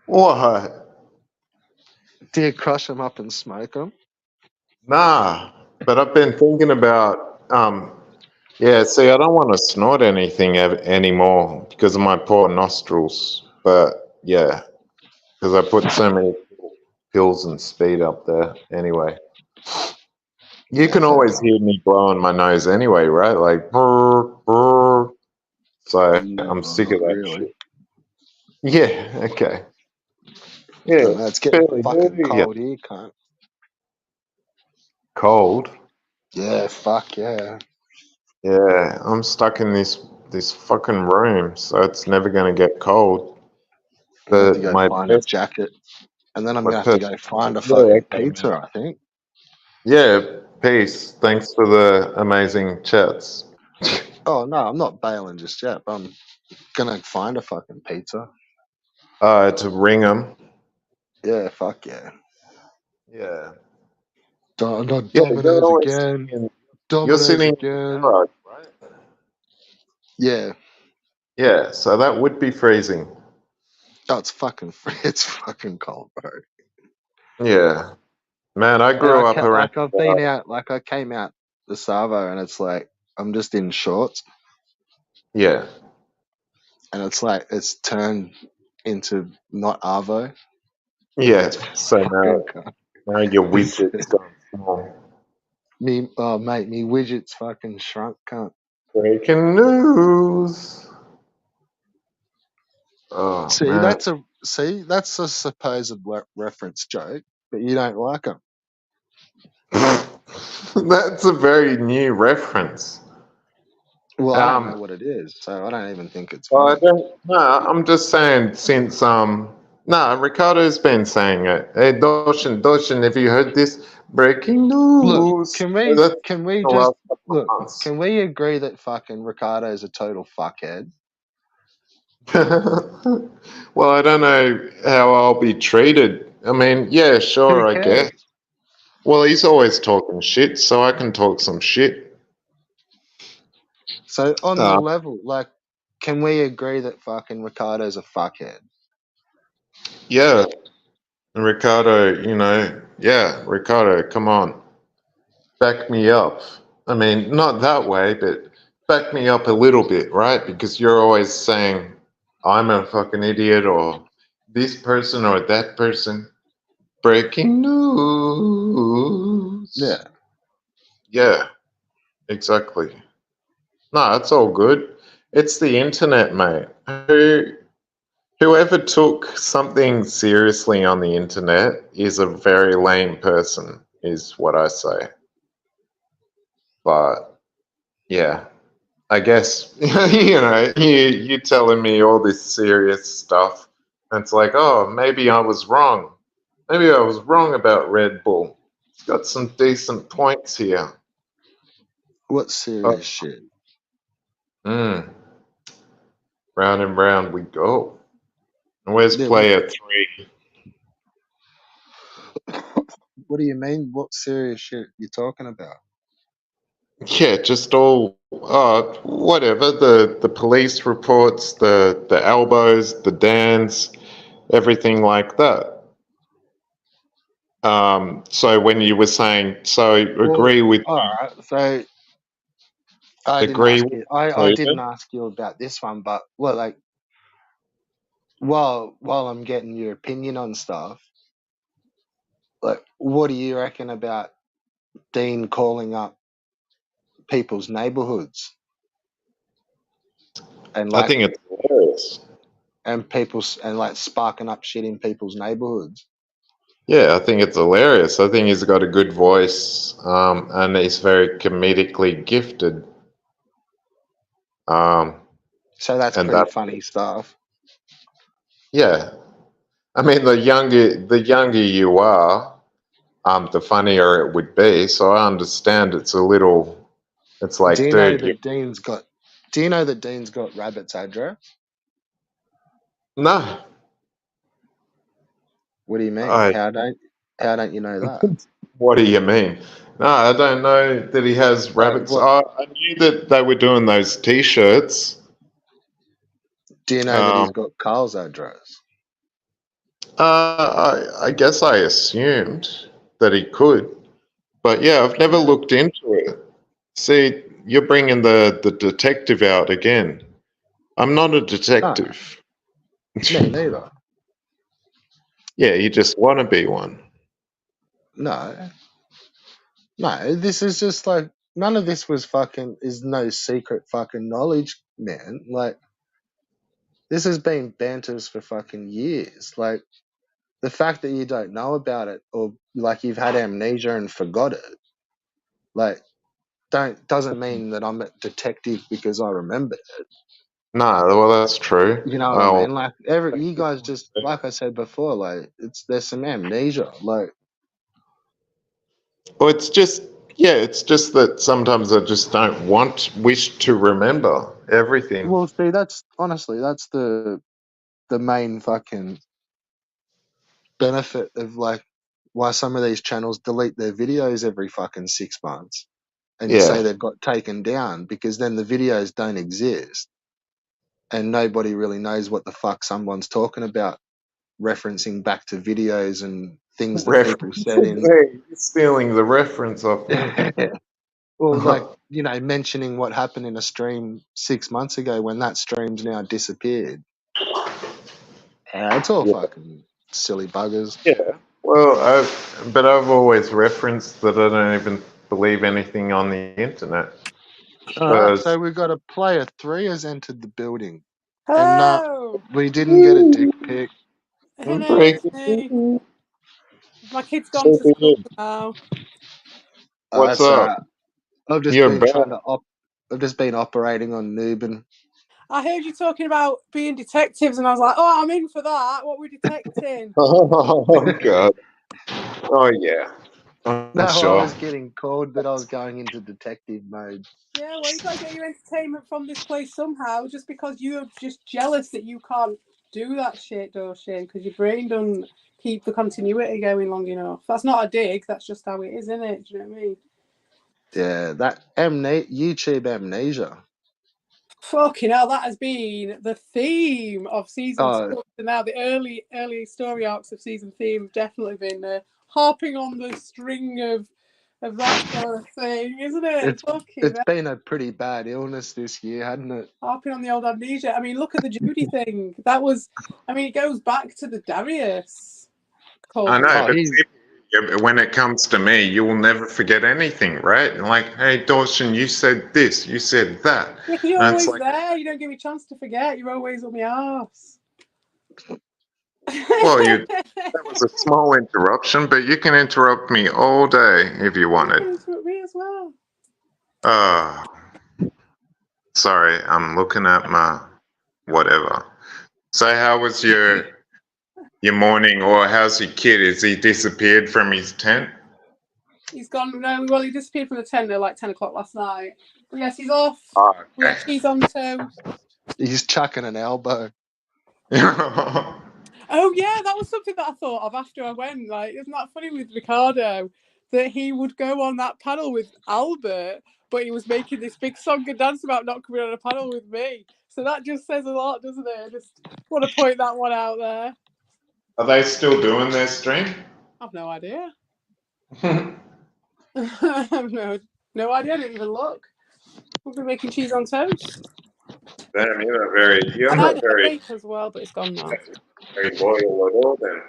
S3: what?
S1: Do you crush them up and smoke them?
S3: Nah. But I've been thinking about yeah. See, I don't want to snort anything anymore because of my poor nostrils. But yeah, because I put so many pills and speed up there. Anyway, you
S1: Yeah,
S3: can
S1: fair
S3: always
S1: enough.
S3: hear me blowing my nose anyway, right? Like, brr, brr. So I'm
S1: No,
S3: sick of
S1: not
S3: that
S1: really.
S3: shit. Yeah, okay. Yeah,
S1: No, it's getting
S3: fairly
S1: fucking
S3: new. Yeah.
S1: cold here, cunt.
S3: Cold.
S1: Yeah, fuck yeah.
S3: Yeah, I'm stuck in this fucking room, so it's never gonna get cold.
S1: I'm gonna have to
S3: But
S1: go
S3: my
S1: find a
S3: best,
S1: jacket. And then I'm
S3: my
S1: gonna have to
S3: best.
S1: go find a
S3: Yeah,
S1: fucking
S3: okay, man.
S1: pizza, I think.
S3: Yeah, peace. Thanks for the amazing chats.
S1: Oh no, I'm not bailing just yet, but I'm gonna find a fucking pizza.
S3: To ring them.
S1: Yeah, fuck yeah.
S3: Yeah.
S1: Not
S3: Yeah, you're
S1: Domino's
S3: always
S1: again.
S3: you're
S1: Domino's
S3: sitting in the
S1: again.
S3: garage, right?
S1: Yeah.
S3: Yeah, so that would be freezing.
S1: Oh, it's fucking it's fucking cold, bro.
S3: Yeah. Man, I
S1: And
S3: grew up around
S1: I've been out, like I came out the Savo, and it's like I'm just in shorts,
S3: yeah.
S1: and it's like it's turned into not Arvo.
S3: Yeah.
S1: It's
S3: So
S1: fucking cold.
S3: now your widget's gone small.
S1: Me, oh mate, me widgets fucking shrunk, cunt.
S3: Breaking news. Oh man.
S1: That's a supposed reference joke, but you don't like them.
S3: That's a very new reference.
S1: Well, I don't know what it is, so I don't even think it's
S3: Well, I
S1: funny.
S3: don't. No, I'm just saying since no, Ricardo's been saying it. Hey, Doshin, have you heard this breaking
S1: Look,
S3: news? That's
S1: can we
S3: the
S1: just
S3: last couple
S1: look?
S3: of months.
S1: Can we agree that fucking Ricardo's a total fuckhead?
S3: Well, I don't know how I'll be treated. I mean, yeah,
S1: Who
S3: sure, I guess.
S1: cares?
S3: Well, he's always talking shit, so I can talk some shit.
S1: So on the
S3: Uh,
S1: level, like, can we agree that fucking Ricardo's a fuckhead?
S3: yeah, Ricardo, yeah, Ricardo, come on, back me up. I mean, not that way, but back me up a little bit, right? Because you're always saying I'm a fucking idiot or this person or that person. Breaking news.
S1: Yeah.
S3: Yeah, exactly. No, it's all good. It's the internet, mate. Whoever took something seriously on the internet is a very lame person, is what I say. But yeah, I guess you telling me all this serious stuff, and it's like, oh, maybe I was wrong. Maybe I was wrong about Red Bull. It's got some decent points here.
S1: What serious
S3: Oh,
S1: shit?
S3: round and round we go. And where's
S1: Yeah.
S3: player three?
S1: What do you mean? What serious shit you talking about?
S3: Yeah, just all whatever the police reports, the elbows, the dance, everything like that. So when you were saying, so
S1: Well,
S3: agree with
S1: all right. So I didn't
S3: agree
S1: ask
S3: with
S1: you. I didn't
S3: Toby?
S1: ask you about this one, but well, like while I'm getting your opinion on stuff, like what do you reckon about Dean calling up people's neighborhoods? and
S3: I
S1: like
S3: think it's hilarious.
S1: and people and like sparking up shit in people's neighborhoods.
S3: Yeah, I think it's hilarious. I think he's got a good voice, and he's very comedically gifted.
S1: So that's
S3: And
S1: pretty
S3: that,
S1: funny stuff.
S3: yeah, I mean, the younger you are, the funnier it would be. So I understand it's a little. It's
S1: Do
S3: like,
S1: you know
S3: dude, you
S1: that Dean's got? Do you know that Dean's got Rabbit's address?
S3: no.
S1: What do you mean?
S3: I.
S1: How don't you know that?
S3: What do you mean? No, I don't know that he has
S1: So
S3: rabbits.
S1: what?
S3: I knew that they were doing those T-shirts.
S1: Do you know that he's
S3: Um,
S1: got Carl's address?
S3: I guess I assumed that he could, but yeah, I've never
S1: Yeah.
S3: looked into it. See, you're bringing the detective out again. I'm not a
S1: No,
S3: detective.
S1: me neither.
S3: Yeah, you just want to be one.
S1: No, no. This is just like none of this was fucking is no secret fucking knowledge, man. Like this has been banters for fucking years. Like the fact that you don't know about it or like you've had amnesia and forgot it, like doesn't mean that I'm a detective because I remember it.
S3: No, well, that's true.
S1: You know what I
S3: Well,
S1: mean? Like you guys just like I said before, like there's some amnesia. Like
S3: well, it's just, yeah, it's just that sometimes I just don't wish to remember everything.
S1: well see that's honestly that's the main fucking benefit of like why some of these channels delete their videos every fucking 6 months and say
S3: Yeah,
S1: they've got taken down because then the videos don't exist and nobody really knows what the fuck someone's talking about referencing back to videos and things that people said
S3: references.
S1: in
S3: Hey, you're stealing the reference off me.
S1: well like mentioning what happened in a stream 6 months ago when that stream's now disappeared. Yeah, it's all
S3: Yeah,
S1: fucking silly buggers.
S3: yeah. Well, I've always referenced that I don't even believe anything on the internet.
S1: All right,
S3: Because
S1: so we've got a player 3 has entered the building, and
S2: Hello.
S1: we didn't get a dick pic.
S2: Hello,
S3: break
S2: it's me.
S3: it.
S2: My kid's gone to school
S3: Sleeping in.
S2: now.
S3: What's
S1: That's
S3: up?
S1: right. I've just
S3: You're
S1: been
S3: back.
S1: trying to I've just been operating on Nubin.
S2: I heard you talking about being detectives, and I was like, "Oh, I'm in for that. What we're detecting?"
S3: Oh God. Oh yeah.
S1: No,
S3: I'm
S1: I
S3: sure.
S1: was getting called that I was going into detective mode.
S2: Yeah, well, you got to get your entertainment from this place somehow. Just because you're just jealous that you can't do that shit, Doshin, because your brain doesn't keep the continuity going long enough. That's not a dig. That's just how it is, isn't it? Do you know what I mean?
S1: Yeah, that YouTube amnesia.
S2: Fucking hell, that has been the theme of season 2.
S1: Oh,
S2: So now the early story arcs of season 3 have definitely been harping on the string of that sort of thing, isn't it?
S1: it's been a pretty bad illness this year, hadn't it?
S2: Harping on the old amnesia. I mean, look at the Judy thing. That was, I mean, it goes back to the Darius
S3: I
S2: call.
S3: know,
S1: Oh,
S3: but
S1: he's
S3: when it comes to me, you will never forget anything, right? Like, hey, Dawson, you said this, you said that,
S2: Yeah, because you're
S3: and it's
S2: always
S3: like,
S2: there. You don't give me a chance to forget. You're always on my arse.
S3: well, that was a small interruption, but you can interrupt me all day if you wanted.
S2: You can me as well.
S3: Sorry, I'm looking at my whatever. So, how was your morning, or how's your kid? Is he disappeared from his tent?
S2: He's gone. No, well, he disappeared from the tent at like 10 o'clock last night. But yes, he's off.
S3: Oh,
S2: We
S3: okay.
S2: had cheese on toast.
S1: he's chucking an elbow.
S2: Oh yeah, that was something that I thought of after I went. Like, isn't that funny with Ricardo that he would go on that panel with Albert, but he was making this big song and dance about not coming on a panel with me. So that just says a lot, doesn't it? I just want to point that one out there.
S3: Are they still doing their stream?
S2: I've no idea. I've no idea. I didn't even look. We'll be making cheese on toast.
S3: Damn, you're
S2: And I
S3: not
S2: had a
S3: very,
S2: headache as well, but it's gone now.
S3: very loyal at all. Then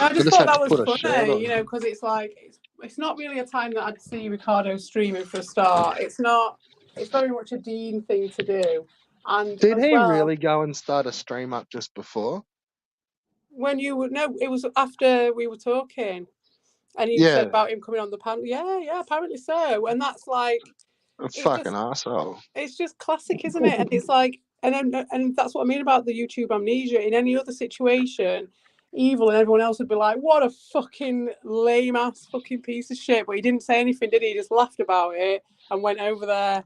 S2: I
S1: I
S2: just
S1: just
S2: thought
S1: had to
S2: that was
S1: put a shirt
S2: funny,
S1: on.
S2: because it's like it's not really a time that I'd see Ricardo streaming for a start. It's not It's very much a Dean thing to do. And
S1: Did
S2: as
S1: he
S2: well,
S1: really go and start a stream up just before?
S2: when you would know, it was after we were talking, and he said about him coming on the panel. Yeah, apparently so. And that's like,
S1: A
S2: it's
S1: fucking
S2: just,
S1: asshole.
S2: it's just classic, isn't it? And it's like, and that's what I mean about the YouTube amnesia. In any other situation, Evil and everyone else would be like, "What a fucking lame ass fucking piece of shit." But he didn't say anything, did he? He just laughed about it and went over there.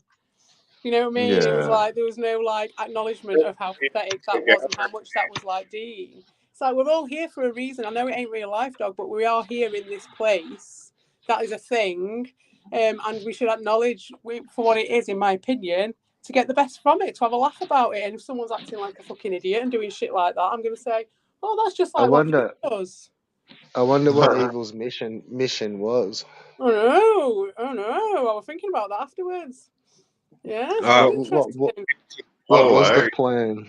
S2: You know what I mean? It was
S1: Yeah.
S2: like there was no like acknowledgement of how pathetic that was and how much that was like Dean. It's like we're all here for a reason. I know it ain't real life, dog, but we are here in this place. That is a thing, and we should acknowledge for what it is, in my opinion, to get the best from it, to have a laugh about it. And if someone's acting like a fucking idiot and doing shit like that, I'm going to say, "Oh, that's just like what he does."
S1: I wonder what Evil's mission was.
S2: Oh no! I was thinking about that afterwards. Yeah,
S1: What was the plan?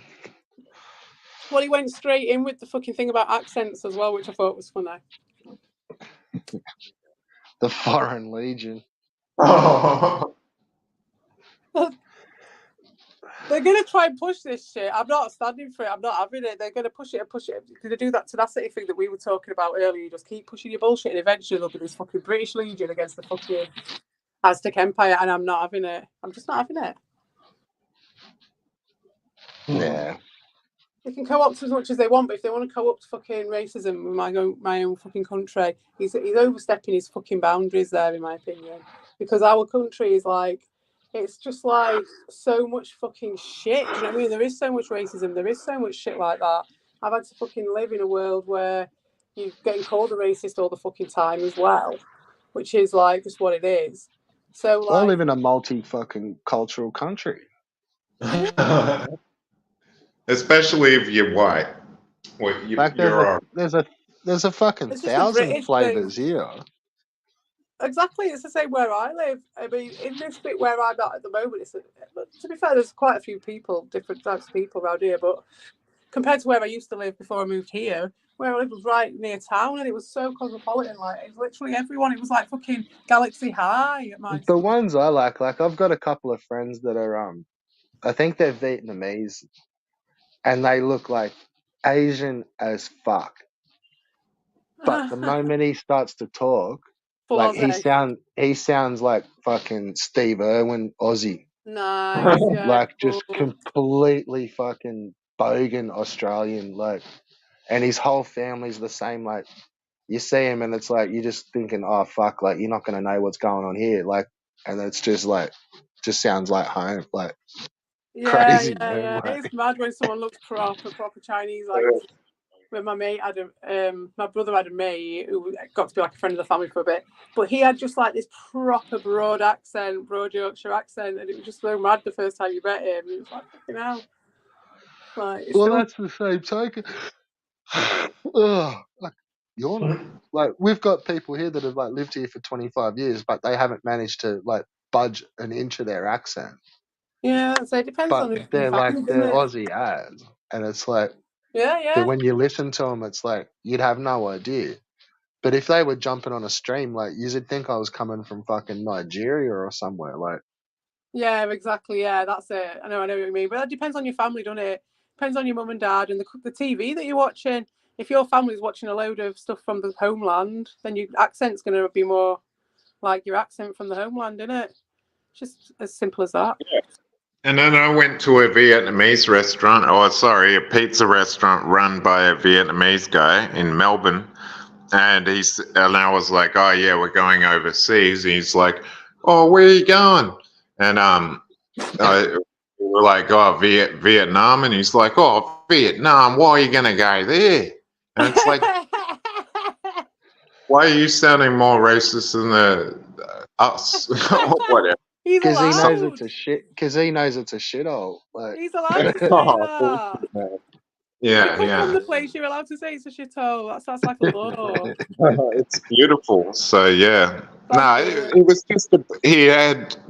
S2: Well, he went straight in with the fucking thing about accents as well, which I thought was funny.
S1: The Foreign Legion.
S2: They're going to try and push this shit. I'm not standing for it. I'm not having it. They're going to push it and push it. Because they do that tenacity thing that we were talking about earlier. You just keep pushing your bullshit, and eventually there'll be this fucking British Legion against the fucking Aztec Empire, and I'm not having it. I'm just not having it.
S1: Yeah.
S2: They can co-opt as much as they want, but if they want to co-opt fucking racism with my own fucking country, he's overstepping his fucking boundaries there, in my opinion. Because our country is like, it's just like so much fucking shit. Do you know what I mean? There is so much racism. There is so much shit like that. I've had to fucking live in a world where you're getting called a racist all the fucking time as well, which is like just what it is. So like,
S1: I live in a multi-fucking cultural country.
S3: Especially if you're white. Well,
S1: there's a fucking 1,000 flavors here.
S2: Exactly, it's the same where I live. I mean, in this bit where I'm at the moment, to be fair, there's quite a few people, different types of people around here. But compared to where I used to live before I moved here, where I lived was right near town, and it was so cosmopolitan. Like, it was literally everyone. It was like fucking Galaxy High at my school.
S1: Ones I like I've got a couple of friends that are I think they're Vietnamese, and they look like Asian as fuck. But the moment he starts to talk, like he sounds like fucking Steve Irwin, Aussie.
S2: Nice, yeah.
S1: Like just completely fucking bogan Australian, like, and his whole family's the same. Like, you see him and it's like you're just thinking, oh fuck, like you're not gonna know what's going on here, like, and it's just like, just sounds like home, like crazy. Man, like.
S2: It's mad when someone looks proper Chinese, like. When my brother had a mate who got to be like a friend of the family for a bit, but he had just like this proper broad Yorkshire accent, and it was just so mad the first time you met him. It was like, fucking hell. Like,
S1: that's the same token. Like, we've got people here that have like lived here for 25 years, but they haven't managed to like budge an inch of their accent.
S2: Yeah, so it depends on who
S1: they're Aussie as, and it's like, when you listen to them, it's like you'd have no idea. But if they were jumping on a stream, like, you'd think I was coming from fucking Nigeria or somewhere, like.
S2: Yeah, exactly. Yeah, that's it. I know what you mean. But that depends on your family, doesn't it? Depends on your mum and dad and the TV that you're watching. If your family's watching a load of stuff from the homeland, then your accent's going to be more like your accent from the homeland, isn't it? Just as simple as that.
S3: Yeah. And then I went to a Vietnamese restaurant, a pizza restaurant run by a Vietnamese guy in Melbourne. And I was like, oh yeah, we're going overseas. And he's like, oh, where are you going? And we were like, oh, Vietnam. And he's like, oh, Vietnam, why are you going to go there? And it's like, why are you sounding more racist than us? Whatever.
S1: Because he knows it's a shit. Because he knows it's a shithole. Like,
S2: he's allowed to say that.
S3: Yeah,
S2: if you come from the place, you're allowed to say it's a shithole. That's like a law.
S3: It's beautiful. So yeah. No, it was just he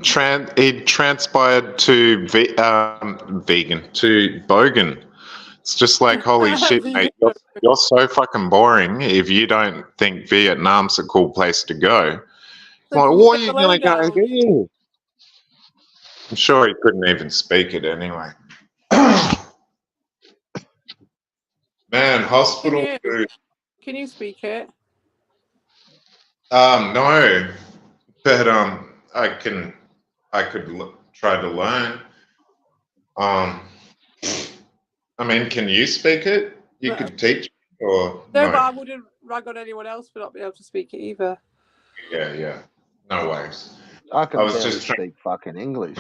S3: transpired to vegan, to bogan. It's just like, holy shit, mate, you're so fucking boring if you don't think Vietnam's a cool place to go. Like, what are you gonna go there? I'm sure he couldn't even speak it anyway. Man, hospital food.
S2: Can you speak it?
S3: No, but I could try to learn. I mean, can you speak it? You could teach or
S2: no? But I wouldn't rag on anyone else for not being able to speak it either.
S3: Yeah. No worries.
S1: I can
S3: was
S1: barely
S3: just trying
S1: speak fucking English.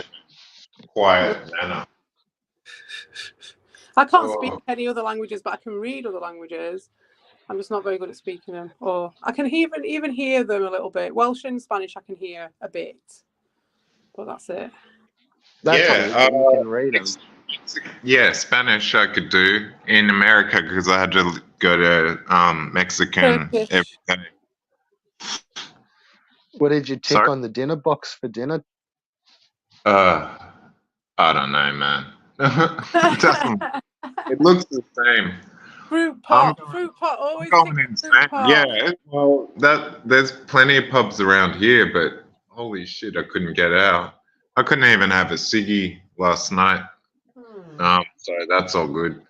S3: quiet manner.
S2: I can't speak any other languages, but I can read other languages. I'm just not very good at speaking them. Or I can even hear them a little bit. Welsh and Spanish I can hear a bit, but that's it.
S1: That's good, but you can read them.
S3: Yeah, Spanish I could do in America because I had to go to Mexican every day.
S1: What did you tick on the dinner box for dinner?
S3: I don't know, man. It looks the same.
S2: Fruit pot, always
S3: going insane.
S2: fruit pot.
S3: Yeah, well, there's plenty of pubs around here, but holy shit, I couldn't get out. I couldn't even have a ciggy last night. So that's all good.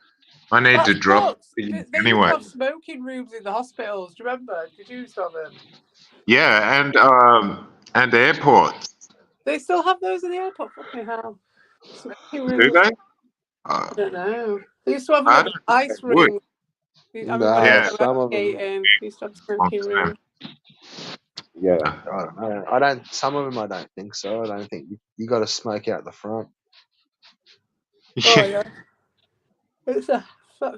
S3: I need to drop
S2: They
S3: anyway.
S2: used to have smoking rooms in the hospitals. Do you remember? Did you used to have them?
S3: Yeah, and airports.
S2: They still have those in the airport. Fucking hell. Smoking rooms.
S3: Do they?
S2: I don't know. They used to have an ice ring.
S1: Nah, some of them.
S2: Used to have smoking room.
S3: Yeah.
S1: I don't know. Some of them I don't think so. I don't think you got to smoke out the front.
S2: Oh yeah. It's a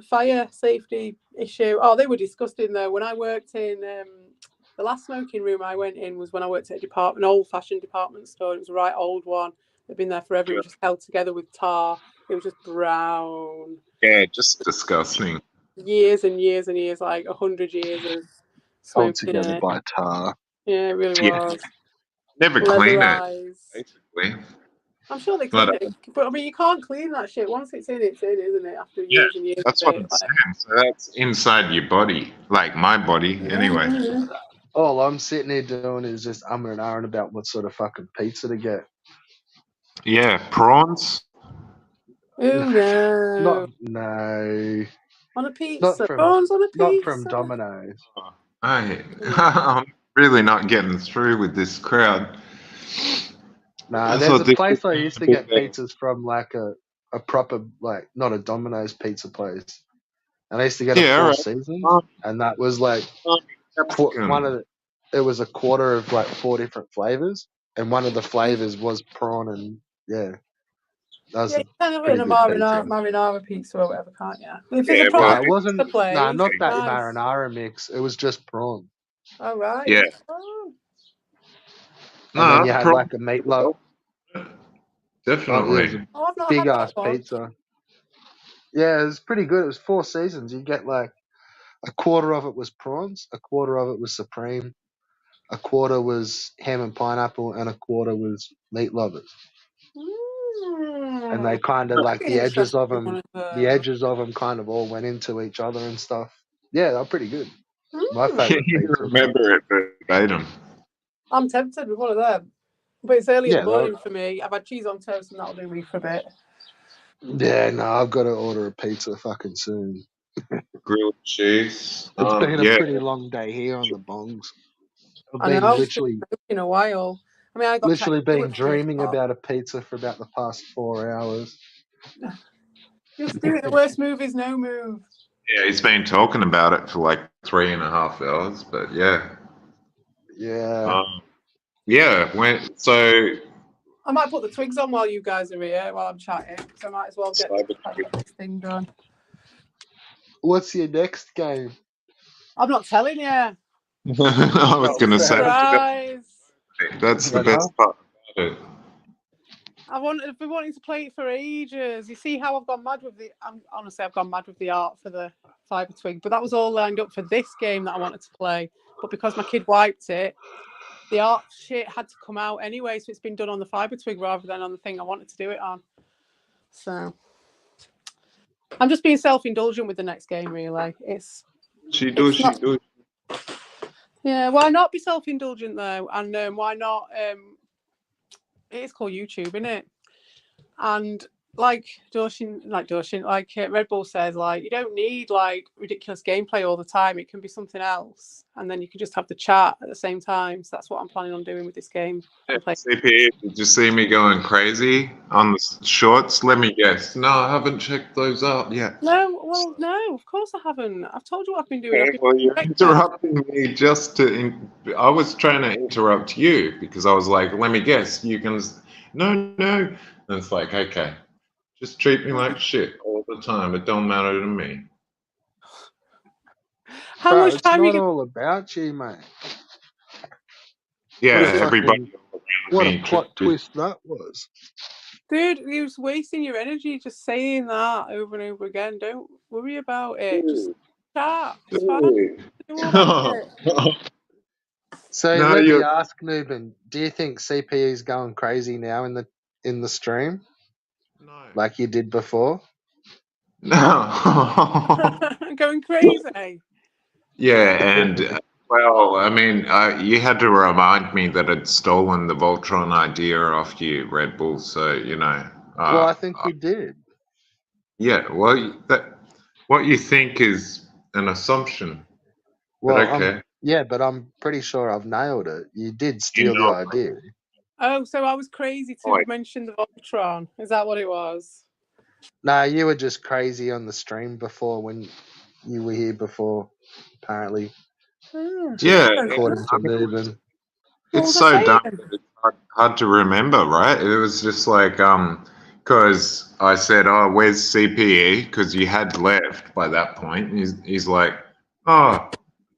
S2: fire safety issue. Oh, they were disgusting though. When I worked in the last smoking room I went in was when I worked at an old-fashioned department store. It was a right old one. They'd been there forever. It was just held together with tar. It was just brown.
S3: Yeah, just disgusting.
S2: Years and years and years, like 100 years of smoking.
S1: Held together by tar.
S2: Yeah, it really was.
S3: Never clean it, basically.
S2: I'm sure they clean it, but I mean, you can't clean that shit. Once it's in, isn't it? After years and years.
S3: That's what I'm saying. So that's inside your body, like my body, anyway.
S1: All I'm sitting here doing is just umming and ahhing about what sort of fucking pizza to get.
S3: Yeah, prawns.
S2: Oh no!
S1: No.
S2: On a pizza, prawns on a pizza.
S1: Not from Domino's.
S3: I'm really not getting through with this crowd.
S1: Nah, there's a place I used to get pizzas from, like a proper, like, not a Domino's pizza place. And I used to get a Four Seasons, and that was like it was a quarter of like 4 different flavors, and one of the flavors was prawn, and yeah. That was
S2: kind of in a marinara pizza or whatever, can't you? If there's a
S1: proper pizza place, not that marinara mix. It was just prawn.
S2: Oh right.
S3: Yeah.
S1: And then you had like a meatloaf.
S3: Definitely.
S1: Big ass pizza. Yeah, it was pretty good. It was Four Seasons. You get like a quarter of it was prawns, a quarter of it was supreme, a quarter was ham and pineapple, and a quarter was meat lovers. And they kind of like the edges of them kind of all went into each other and stuff. Yeah, they're pretty good. My favorite pizza.
S3: Remember it verbatim.
S2: I'm tempted with one of them, but it's early in the morning for me. I've had cheese on toast, and that'll do me for a bit.
S1: Yeah, no, I've got to order a pizza fucking soon.
S3: Grilled cheese.
S1: It's been a pretty long day here on the bongs. I've been literally
S2: in a while. I mean, I got
S1: literally been dreaming about a pizza for about the past 4 hours.
S2: Just do it. The worst move is no move.
S3: Yeah, he's been talking about it for like 3.5 hours, but yeah.
S1: Yeah.
S3: So
S2: I might put the twigs on while you guys are here, while I'm chatting, because I might as well get this thing done.
S1: What's your next game?
S2: I'm not telling you.
S3: I was going to say.
S2: Surprise.
S3: That's the best part about it.
S2: I've been wanting to play it for ages. You see how I've gone mad with I've gone mad with the art for the Fiber Twig, but that was all lined up for this game that I wanted to play. But because my kid wiped it, the art shit had to come out anyway, so it's been done on the Fiber Twig rather than on the thing I wanted to do it on. So I'm just being self-indulgent with the next game, really. She does. Yeah, why not be self-indulgent though? And why not? It is called YouTube, isn't it? And like Red Bull says, like, you don't need like ridiculous gameplay all the time. It can be something else, and then you can just have the chat at the same time. So that's what I'm planning on doing with this game.
S3: CP, did you see me going crazy on the shorts? Let me guess. No, I haven't checked those out yet.
S2: No, well, no, of course I haven't. I've told you what I've been doing.
S3: Okay, well, you're interrupting me just to. I was trying to interrupt you because I was like, let me guess. You can. No. And it's like, okay, just treat me like shit all the time. It don't matter to me.
S2: How much
S1: it's
S2: time
S1: not
S2: you?
S1: all about you, mate.
S3: Yeah, everybody.
S1: What a plot twist that was.
S2: Dude, you was wasting your energy just saying that over and over again. Don't worry about it. Just chat. It's fine. Do all that shit.
S1: So let me ask, Nuben, do you think CPE is going crazy now in the stream?
S3: No.
S1: Like you did before?
S3: No.
S2: Going crazy.
S3: Yeah, and well, I mean, you had to remind me that I'd stolen the Voltron idea off you, Red Bull. So you know.
S1: Well, I think you did.
S3: Yeah. Well, what you think is an assumption.
S1: Well,
S3: okay.
S1: but I'm pretty sure I've nailed it. You did steal the idea.
S2: Oh, so I was crazy to mention the Voltron. Is that what it was?
S1: Nah, you were just crazy on the stream before when you were here before, apparently.
S3: Yeah.
S1: According to Nuben.
S3: It's so dumb that it's hard to remember, right? It was just like, because I said, oh, where's CPE? Because you had left by that point. He's like, oh,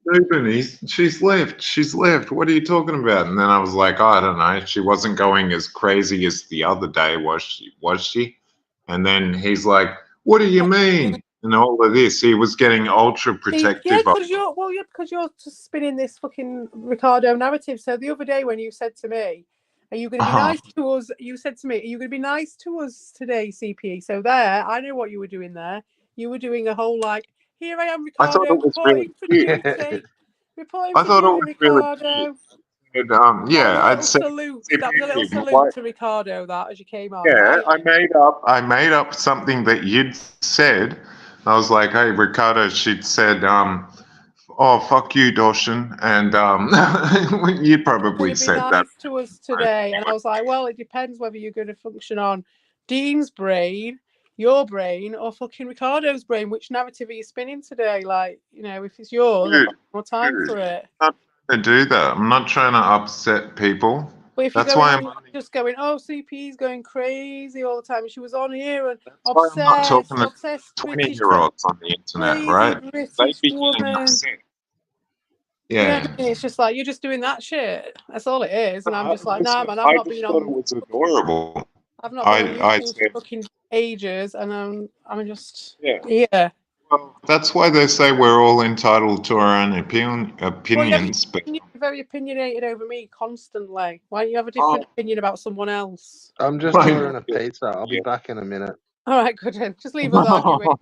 S3: Ruben, she's left. What are you talking about? And then I was like, oh, I don't know. She wasn't going as crazy as the other day, was she? And then he's like, what do you mean? And all of this, he was getting ultra protective.
S2: Yeah, because you're just spinning this fucking Ricardo narrative. So the other day when you said to me, are you going to be nice to us? You said to me, are you going to be nice to us today, CPE? So there, I know what you were doing there. You were doing a whole like, here I am, Ricardo, reporting for duty. Reporting for duty, Ricardo.
S3: I'd say
S2: salute. That was a little salute to Ricardo. That as you came on.
S3: Yeah, I made up something that you'd said. I was like, hey, Ricardo, she'd said, oh, fuck you, Dawson. And you probably said
S2: nice
S3: that
S2: to us today. And I was like, well, it depends whether you're going to function on Dean's brain, your brain, or fucking Ricardo's brain. Which narrative are you spinning today? Like, you know, if it's yours, I've got more time for it.
S3: I'm not trying to do that. I'm not trying to upset people.
S2: But if you're just going, oh, CP's going crazy all the time. She was on here and obsessed,
S3: I'm not talking to
S2: obsessed
S3: 20-year-olds on the internet, right?
S2: British woman. Yeah, I mean, it's just like you're just doing that shit. That's all it is, and I'm just like, nah, man, I've not been on.
S3: It was adorable.
S2: I've not been on YouTube for fucking ages, and I'm just yeah.
S3: Well, that's why they say we're all entitled to our own opinions.
S2: But you're very opinionated over me constantly. Why don't you have a different opinion about someone else?
S1: I'm just ordering a pizza. I'll be back in a minute.
S2: All right, good then. Just leave us arguing.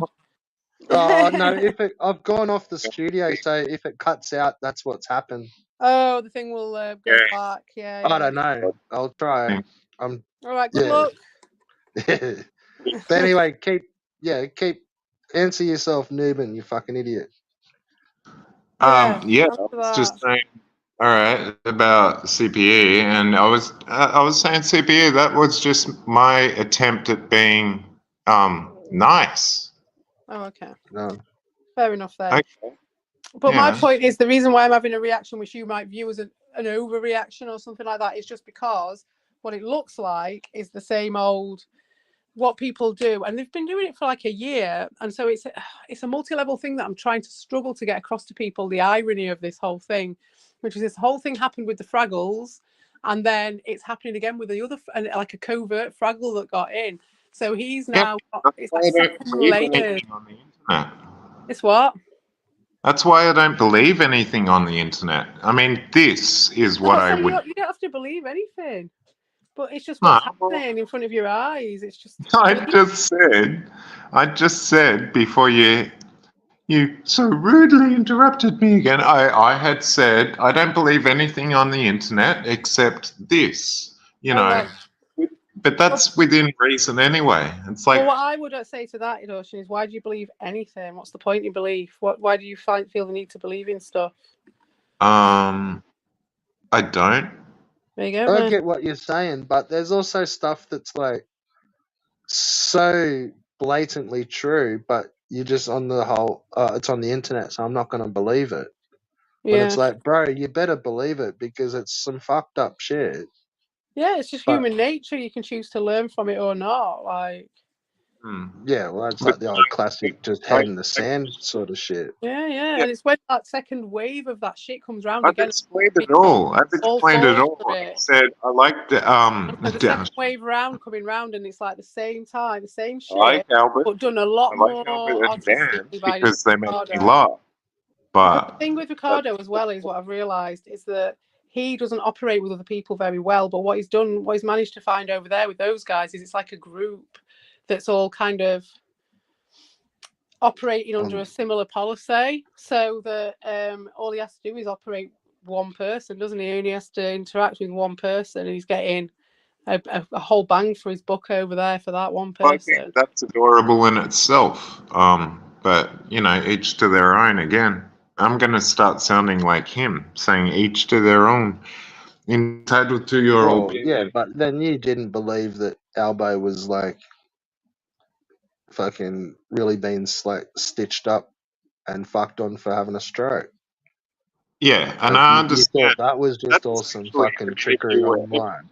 S1: Oh no! I've gone off the studio, so if it cuts out, that's what's happened.
S2: Oh, the thing will go back. Yeah.
S1: I don't know. I'll try.
S2: All right. Good luck.
S1: But anyway, keep answer yourself, Nuben, you fucking idiot.
S3: I was just saying. All right, about CPE, and I was saying CPE. That was just my attempt at being nice.
S2: Oh, okay.
S1: No.
S2: Fair enough there.
S3: Okay.
S2: But my point is, the reason why I'm having a reaction which you might view as an overreaction or something like that is just because what it looks like is the same old what people do, and they've been doing it for like a year, and so it's a multi-level thing that I'm trying to struggle to get across to people. The irony of this whole thing, which is this whole thing happened with the Fraggles, and then it's happening again with the other, and like a covert Fraggle that got in. So he's now it's like second layers. It's what?
S3: That's why I don't believe anything on the internet. I mean, this is what I would.
S2: You don't have to believe anything, but it's just what's happening in front of your eyes. It's just.
S3: I just said before you so rudely interrupted me again. I had said I don't believe anything on the internet except this. You know, But that's within reason anyway. It's like,
S2: well, what I would say to that, Ocean, is why do you believe anything? What's the point in belief? Why do you feel the need to believe in stuff?
S3: I don't.
S2: There you go,
S1: I
S2: man.
S1: get what you're saying, but there's also stuff that's like so blatantly true, but you're just on the whole, it's on the internet, so I'm not going to believe it. But
S2: Yeah.
S1: it's like, bro, you better believe it because it's some fucked up shit.
S2: Yeah, it's just
S1: But-
S2: human nature. You can choose to learn from it or not. Like,
S1: Yeah, well, it's
S3: But
S1: like the old classic, just head in the sand sort of shit.
S2: yeah. And it's when that second wave of that shit comes round
S3: I've
S2: again.
S3: explained it all. I've explained it
S2: falls
S3: all.
S2: for
S3: I
S2: it.
S3: said I like the
S2: So the second wave round coming round, and it's like the same time, the same
S3: I like
S2: shit,
S3: Albert.
S2: but done a lot
S3: I like
S2: more
S3: Albert and Dan
S2: artistically by
S3: because they make me
S2: Ricardo.
S3: laugh.
S2: Because the
S3: But
S2: thing with Ricardo as well is what I've realised is that he doesn't operate with other people very well. But what he's managed to find over there with those guys is it's like a group that's all kind of operating under a similar policy, so that all he has to do is operate one person, doesn't he? He only has to interact with one person, and he's getting a whole bang for his buck over there for that one person.
S3: I think that's adorable in itself. But you know, each to their own. Again, I'm gonna start sounding like him, saying each to their own. Entitled to your opinion.
S1: Yeah, but then you didn't believe that Albo was like fucking really been like stitched up and fucked on for having a stroke.
S3: Yeah, and
S1: Like,
S3: I
S1: you
S3: understand.
S1: thought that was just
S3: That's
S1: awesome
S3: actually
S1: fucking
S3: if
S1: trickery
S3: you were
S1: online.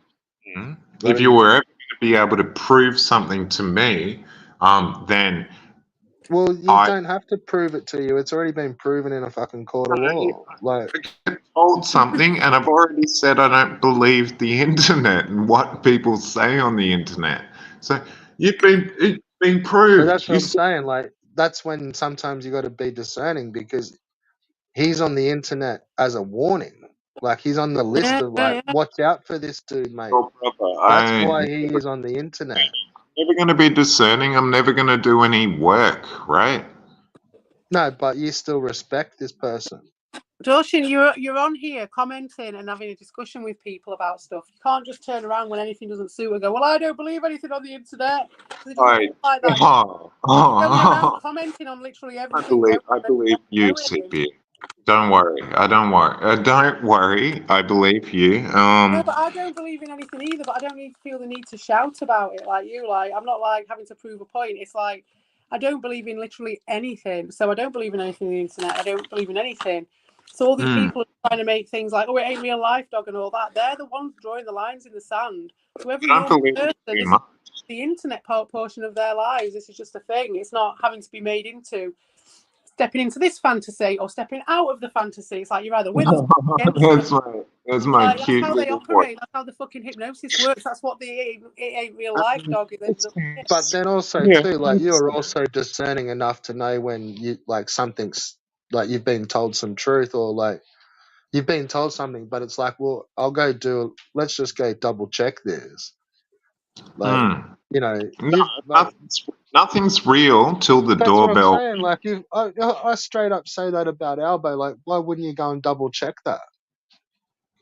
S3: if you were ever going to be able to prove something to me, then
S1: well, you don't have to prove it to you. It's already been proven in a fucking court of law. Like,
S3: I get told something, and I've already said I don't believe the internet and what people say on the internet. So it's been proved.
S1: but that's what I'm saying. Like, that's when sometimes you got to be discerning because he's on the internet as a warning. Like, he's on the list of like, watch out for this dude, mate.
S3: Oh, brother,
S1: That's why he is on the internet.
S3: I'm never going to be discerning. I'm never going to do any work, right?
S1: No, but you still respect this person.
S2: Doshin, you're on here commenting and having a discussion with people about stuff. You can't just turn around when anything doesn't suit and go, well, I don't believe anything on the internet. It doesn't work like that. You're going around commenting on literally everything.
S3: I believe you, CP. Don't worry. Don't worry. I believe you.
S2: No, but I don't believe in anything either. But I don't need to feel the need to shout about it like you. Like, I'm not like having to prove a point. It's like I don't believe in literally anything. So I don't believe in anything on the internet. I don't believe in anything. So all these people are trying to make things like, oh, it ain't real life, dog, and all that. They're the ones drawing the lines in the sand. So every normal person, this is the internet portion of their lives. This is just a thing. It's not having to be made into stepping into this fantasy or stepping out of the fantasy. It's like you're either with us or against us.
S3: That's my cute.
S2: That's how they operate. That's how the fucking hypnosis works. That's what it ain't real life, dog.
S1: But then also too, like you're also discerning enough to know when you like something's like you've been told some truth or like you've been told something, but it's like, well, let's just go double check this. Like, you know,
S3: nothing's real till the doorbell.
S1: What I'm saying. Like, I straight up say that about Albo. Like, why wouldn't you go and double check that?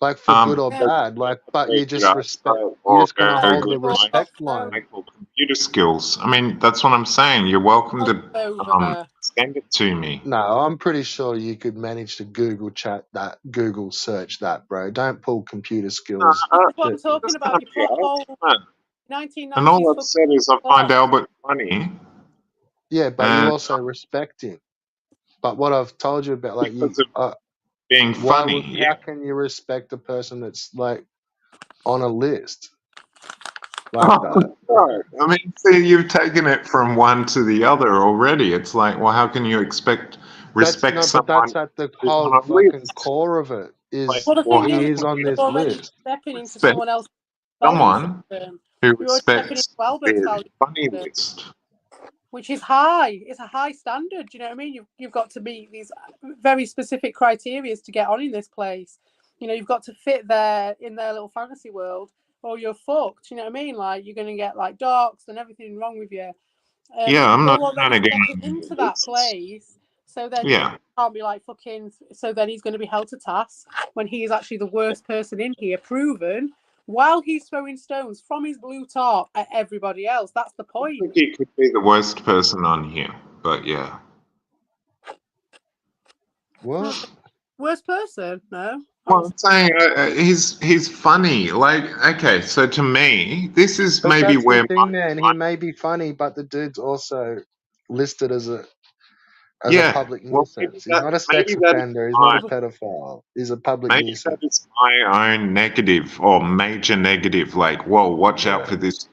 S1: Like, for good or bad. Like, but you just respect. You're just gonna hold the respect line.
S3: Computer skills. I mean, that's what I'm saying. You're welcome to send it to me.
S1: No, I'm pretty sure you could manage to Google search that, bro. Don't pull computer skills.
S2: That's what I'm talking about. You pull whole 1990s.
S3: And all I've said is I find Albert funny.
S1: Yeah, but you also respect him. But what I've told you about, like,
S3: being funny.
S1: How can you respect a person that's like on a list like that?
S3: Right. I mean, see, you've taken it from one to the other already. It's like, well, how can you respect someone?
S1: But that's at the whole fucking core of it. Is he is on this list?
S2: Stepping into someone else's
S3: someone who respects their funny list.
S2: Which is high. It's a high standard. Do you know what I mean? You've got to meet these very specific criteria to get on in this place. You know, you've got to fit in their little fantasy world, or you're fucked. You know what I mean? Like, you're going to get like doxed and everything wrong with you.
S3: Yeah, I'm not trying to get
S2: into that place. So then you can't be like fucking. So then he's going to be held to task when he is actually the worst person in here, proven while he's throwing stones from his blue top at everybody else. That's the
S3: I think
S2: point.
S3: he could be the worst person on here, but yeah.
S1: What?
S2: Worst person? No.
S3: Well, I'm saying he's funny. Like, okay, so to me, this is
S1: But
S3: maybe
S1: that's the
S3: where
S1: thing, man. He may be funny, but the dude's also listed as a
S3: yeah.
S1: public
S3: Well,
S1: nuisance. He's not a sex
S3: maybe that is
S1: offender. He's not
S3: my
S1: a pedophile. He's a public
S3: maybe that
S1: nuisance.
S3: is my own negative or major negative. Like, well, watch out for this.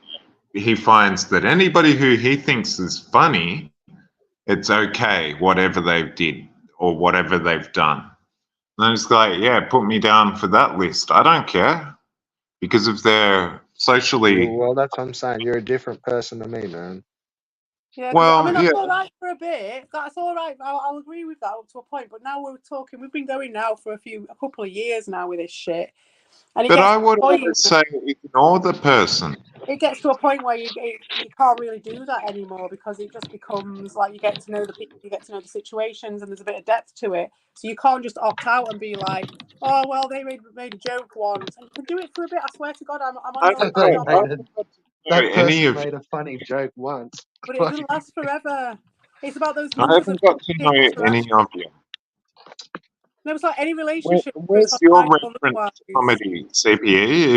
S3: He finds that anybody who he thinks is funny, it's okay, whatever they did or whatever they've done. And I'm just like, yeah, put me down for that list. I don't care because if they're socially
S1: Well, that's what I'm saying. You're a different person to me, man.
S2: Yeah,
S3: well,
S2: I mean, that's
S3: yeah.
S2: all right for a bit. That's all right. I'll agree with that up to a point. But now we're talking. We've been going now for a couple of years now with this shit, and
S3: But I would always say ignore the person.
S2: It gets to a point where you can't really do that anymore because it just becomes like you get to know the people, you get to know the situations, and there's a bit of depth to it. So you can't just opt out and be like, "Oh well, they made a joke once," and you can do it for a bit. I swear to God, I'm on your side.
S1: That person made a funny joke once,
S2: but it doesn't last forever. It's about those
S3: I
S2: numbers.
S3: haven't got to know any of you.
S2: No, it's like any relationship.
S3: Where's your reference to comedy, CPE?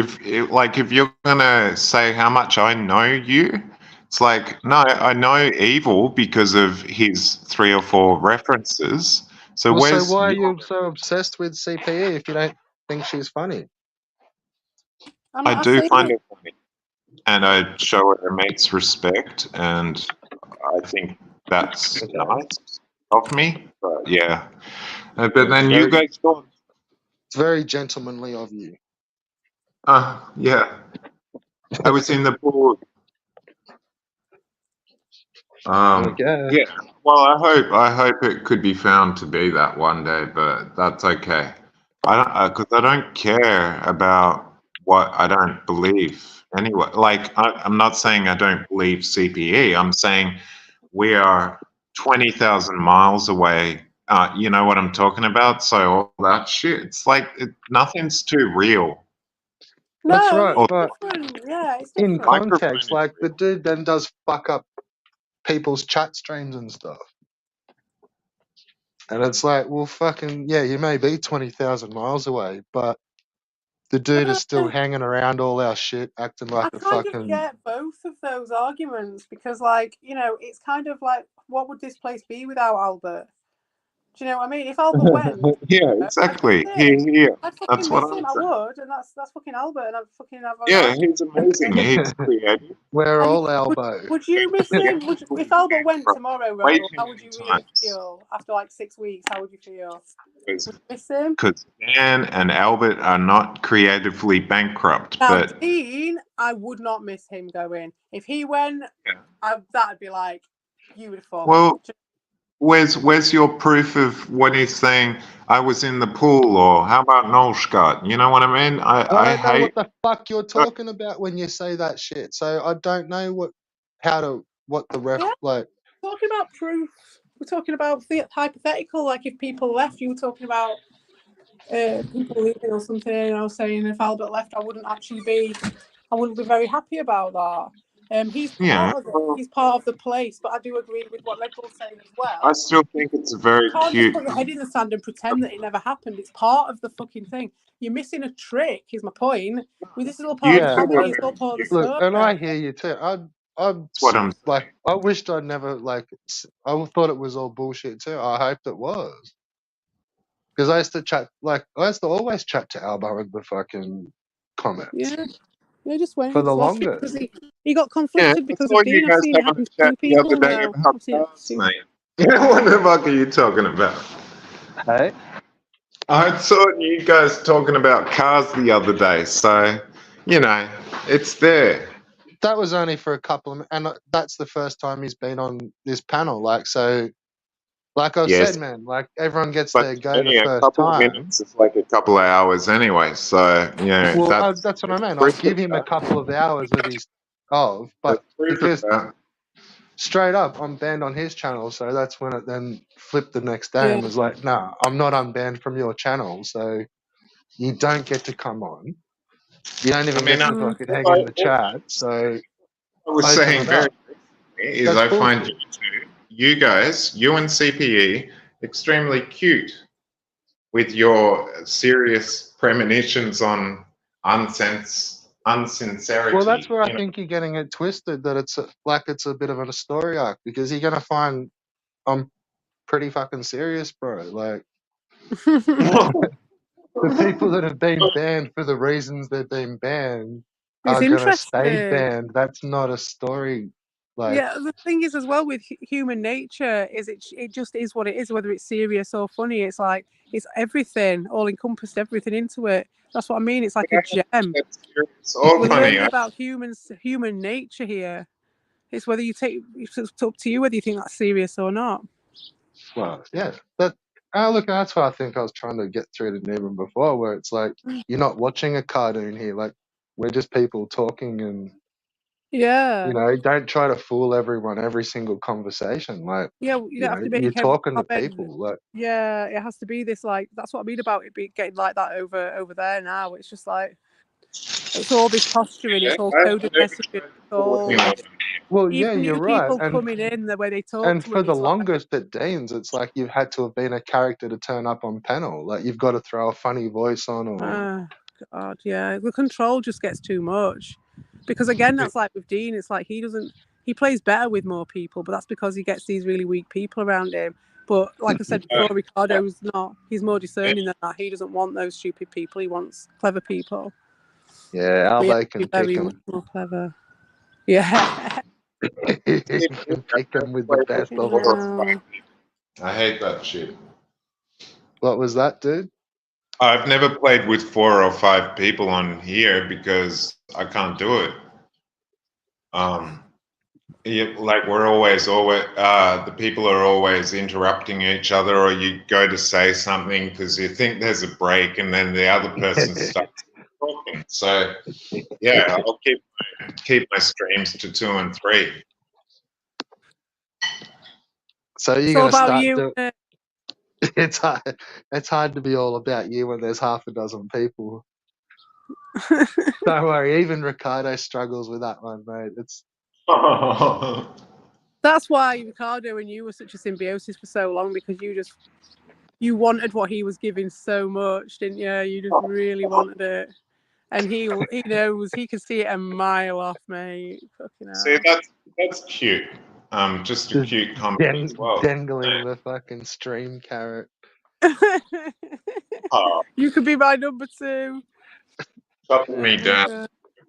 S3: If you're gonna say how much I know you, it's like, no, I know Evil because of his 3 or 4 references. So
S1: so why are you so obsessed with CPE if you don't think she's funny?
S3: I do find her funny, and I show her immense respect, and I think that's nice of me. But yeah, but then you guys don't.
S1: It's very gentlemanly of you.
S3: Yeah. I was in the pool. Yeah. Well, I hope it could be found to be that one day, but that's okay. Because I don't care about what I don't believe anyway. Like, I'm not saying I don't believe CPE. I'm saying we are 20,000 miles away. You know what I'm talking about? So all that shit, it's like nothing's too real.
S1: That's right, but
S2: yeah, it's
S1: in context, like the dude then does fuck up people's chat streams and stuff. And it's like, well, fucking, yeah, you may be 20,000 miles away, but the dude is still hanging around all our shit, acting like a fucking...
S2: I kind of get both of those arguments because, like, you know, it's kind of like, what would this place be without Albert? Do you know what I mean? If Albert went...
S3: Yeah, exactly.
S2: I'd fucking
S3: That's what
S2: miss him.
S3: I'm saying.
S2: I would, and that's fucking Albert, and I'd fucking have a...
S3: Yeah, he's amazing. He's creative.
S1: We're all Albo.
S2: Would you miss him? If Albert went tomorrow, Rebel, how would you really feel after like 6 weeks? How would you feel? Would you miss him?
S3: Because Dan and Albert are not creatively bankrupt.
S2: Now,
S3: but
S2: Dean, I would not miss him going. If he went, that'd be like beautiful.
S3: Well, where's your proof of when he's saying I was in the pool, or how about Noel Scott? You know what I mean?
S1: I don't know what the fuck you're talking about when you say that shit. So I don't know what the ref like.
S2: Talking about proof. We're talking about hypothetical. Like if people left, you were talking about people leaving or something. And I was saying if Albert left, I wouldn't be very happy about that. He's part of it. He's part of the place, but I do agree with what Red Bull's saying as well.
S3: I still think it's a very
S2: cute.
S3: You
S2: can't just put your head in the sand and pretend that it never happened. It's part of the fucking thing. You're missing a trick. Is my point. This is all part of the comedy. It's all part of the story.
S1: And I hear you too. I'm like, I wished I'd never like. I thought it was all bullshit too. I hoped it was. Because I used to always chat to Albo in the fucking comments.
S2: Yeah, just went
S1: for the longest.
S2: He got conflicted because of Dean. I've seen it happen to 2 people now.
S3: What the fuck are you talking about?
S1: Hey?
S3: I saw you guys talking about cars the other day, so, you know, it's there.
S1: That was only for a couple of... And that's the first time he's been on this panel. Like, so... Like I said, man, like everyone gets their go the first time.
S3: Minutes, it's like a couple of hours anyway, so yeah.
S1: Well, that's what I mean. I'll give him a couple of hours but because straight up, I'm banned on his channel, so that's when it then flipped the next day and was like, nah, I'm not unbanned from your channel, so you don't get to come on. You don't even get to fucking hang in the chat. So
S3: I was
S1: open
S3: saying
S1: it
S3: very
S1: up.
S3: recently is
S1: That's
S3: I find
S1: bullshit.
S3: you guys, you and CPE, extremely cute with your serious premonitions on unsincerity.
S1: Well, that's where I think you're getting it twisted. That it's it's a bit of a story arc because you're gonna find I'm pretty fucking serious, bro. Like the people that have been banned for the reasons they've been banned
S2: It's
S1: are gonna stay
S2: interesting.
S1: banned. That's not a story. Like,
S2: Yeah, the thing is as well with human nature is it just is what it is, whether it's serious or funny. It's like it's everything, all encompassed, everything into it. That's what I mean. It's like a gem.
S3: It's all
S2: We're
S3: funny.
S2: learning about human nature here. It's whether you take it's up to you whether you think that's serious or not.
S1: well, yeah. Look, that's what I think I was trying to get through to Newman before, where it's like you're not watching a cartoon here. Like we're just people talking, and
S2: Yeah.
S1: don't try to fool everyone every single conversation. Like,
S2: Yeah, you don't have to
S1: you're
S2: make every
S1: talking to
S2: comment.
S1: people. Like,
S2: Yeah, it has to be this like that's what I mean about it getting like that over there now. It's just like it's all this posturing, it's all coded messages, it's all
S1: well, yeah,
S2: even
S1: you're
S2: new
S1: right.
S2: people coming in the way they talk
S1: And
S2: to
S1: for
S2: him.
S1: the
S2: It's like
S1: longest at Dean's, it's like you've had to have been a character to turn up on panel. Like you've got to throw a funny voice on, or
S2: God, yeah, the control just gets too much. Because again, that's like with Dean. It's like he plays better with more people, but that's because he gets these really weak people around him. But like I said before, Ricardo's not. He's more discerning than that. He doesn't want those stupid people. He wants clever people.
S1: yeah, Albo can pick
S2: Very
S1: him.
S2: much more clever. Yeah.
S1: He can pick him with the best of them.
S3: I hate that shit.
S1: What was that, dude?
S3: I've never played with 4 or 5 people on here because I can't do it. Like we're always the people are always interrupting each other, or you go to say something because you think there's a break, and then the other person starts talking. So yeah, I'll keep my streams to 2 and 3.
S1: So you're
S2: It's
S1: gonna
S2: all about
S1: start
S2: you.
S1: It's hard. It's hard to be all about you when there's half a dozen people. Don't worry, even Ricardo struggles with that one, mate. It's
S2: That's why Ricardo and you were such a symbiosis for so long, because you wanted what he was giving so much, didn't you? You just really wanted it. And he knows, he can see it a mile off, mate. Fucking hell.
S3: See, that's cute. Just a cute comment as well.
S1: dangling the fucking stream carrot.
S2: You could be my number 2.
S3: Chopping me down.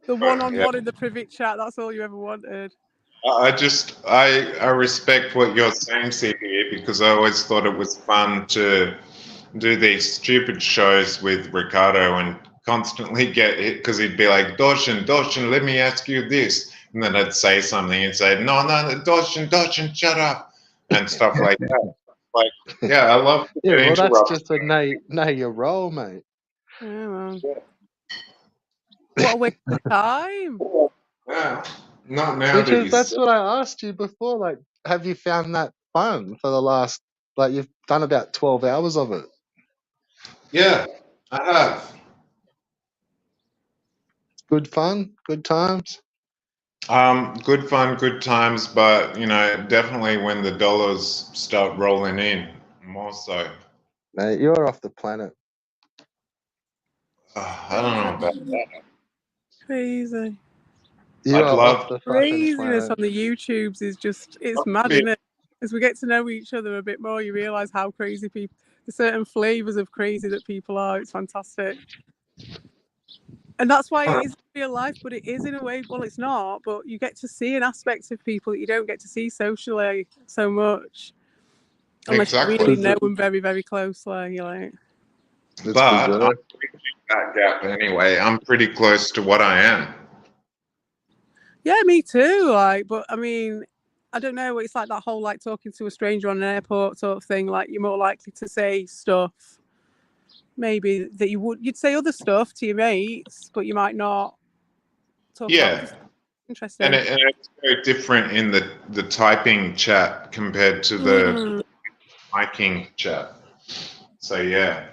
S2: The one-on-one in the private chat. That's all you ever wanted.
S3: I respect what you're saying, CPE, because I always thought it was fun to do these stupid shows with Ricardo and constantly get hit because he'd be like, Doshin, let me ask you this. And then I'd say something and say, no, Doshin, shut up. And stuff like that. Like, yeah, I love
S1: well, that's just a know your role, mate.
S2: Yeah, well. What a waste of time.
S3: Yeah. Not now.
S1: That's what I asked you before. Like, have you found that fun for the last, like, you've done about 12 hours of it?
S3: Yeah, I have.
S1: Good fun, good times.
S3: Good fun, good times, but definitely when the dollars start rolling in, more so.
S1: Mate, you're off the planet.
S3: I don't know about that.
S2: Crazy.
S1: You are off the fucking
S2: Craziness
S1: planet.
S2: on the YouTubes is just, it's mad, isn't it? As we get to know each other a bit more, you realise how crazy people, the certain flavours of crazy that people are. It's fantastic. And that's why it is real life, but it is in a way, well, it's not, but you get to see an aspect of people that you don't get to see socially so much. Unless you really know them very, very closely. You're like...
S3: But I'm bridging that gap anyway. I'm pretty close to what I am.
S2: Yeah, me too. Like, but I mean, I don't know. It's like that whole like talking to a stranger on an airport sort of thing. Like, you're more likely to say stuff, maybe that you'd say other stuff to your mates, but you might not talk about other stuff. Interesting.
S3: And it's very different in the typing chat compared to the miking chat. So yeah.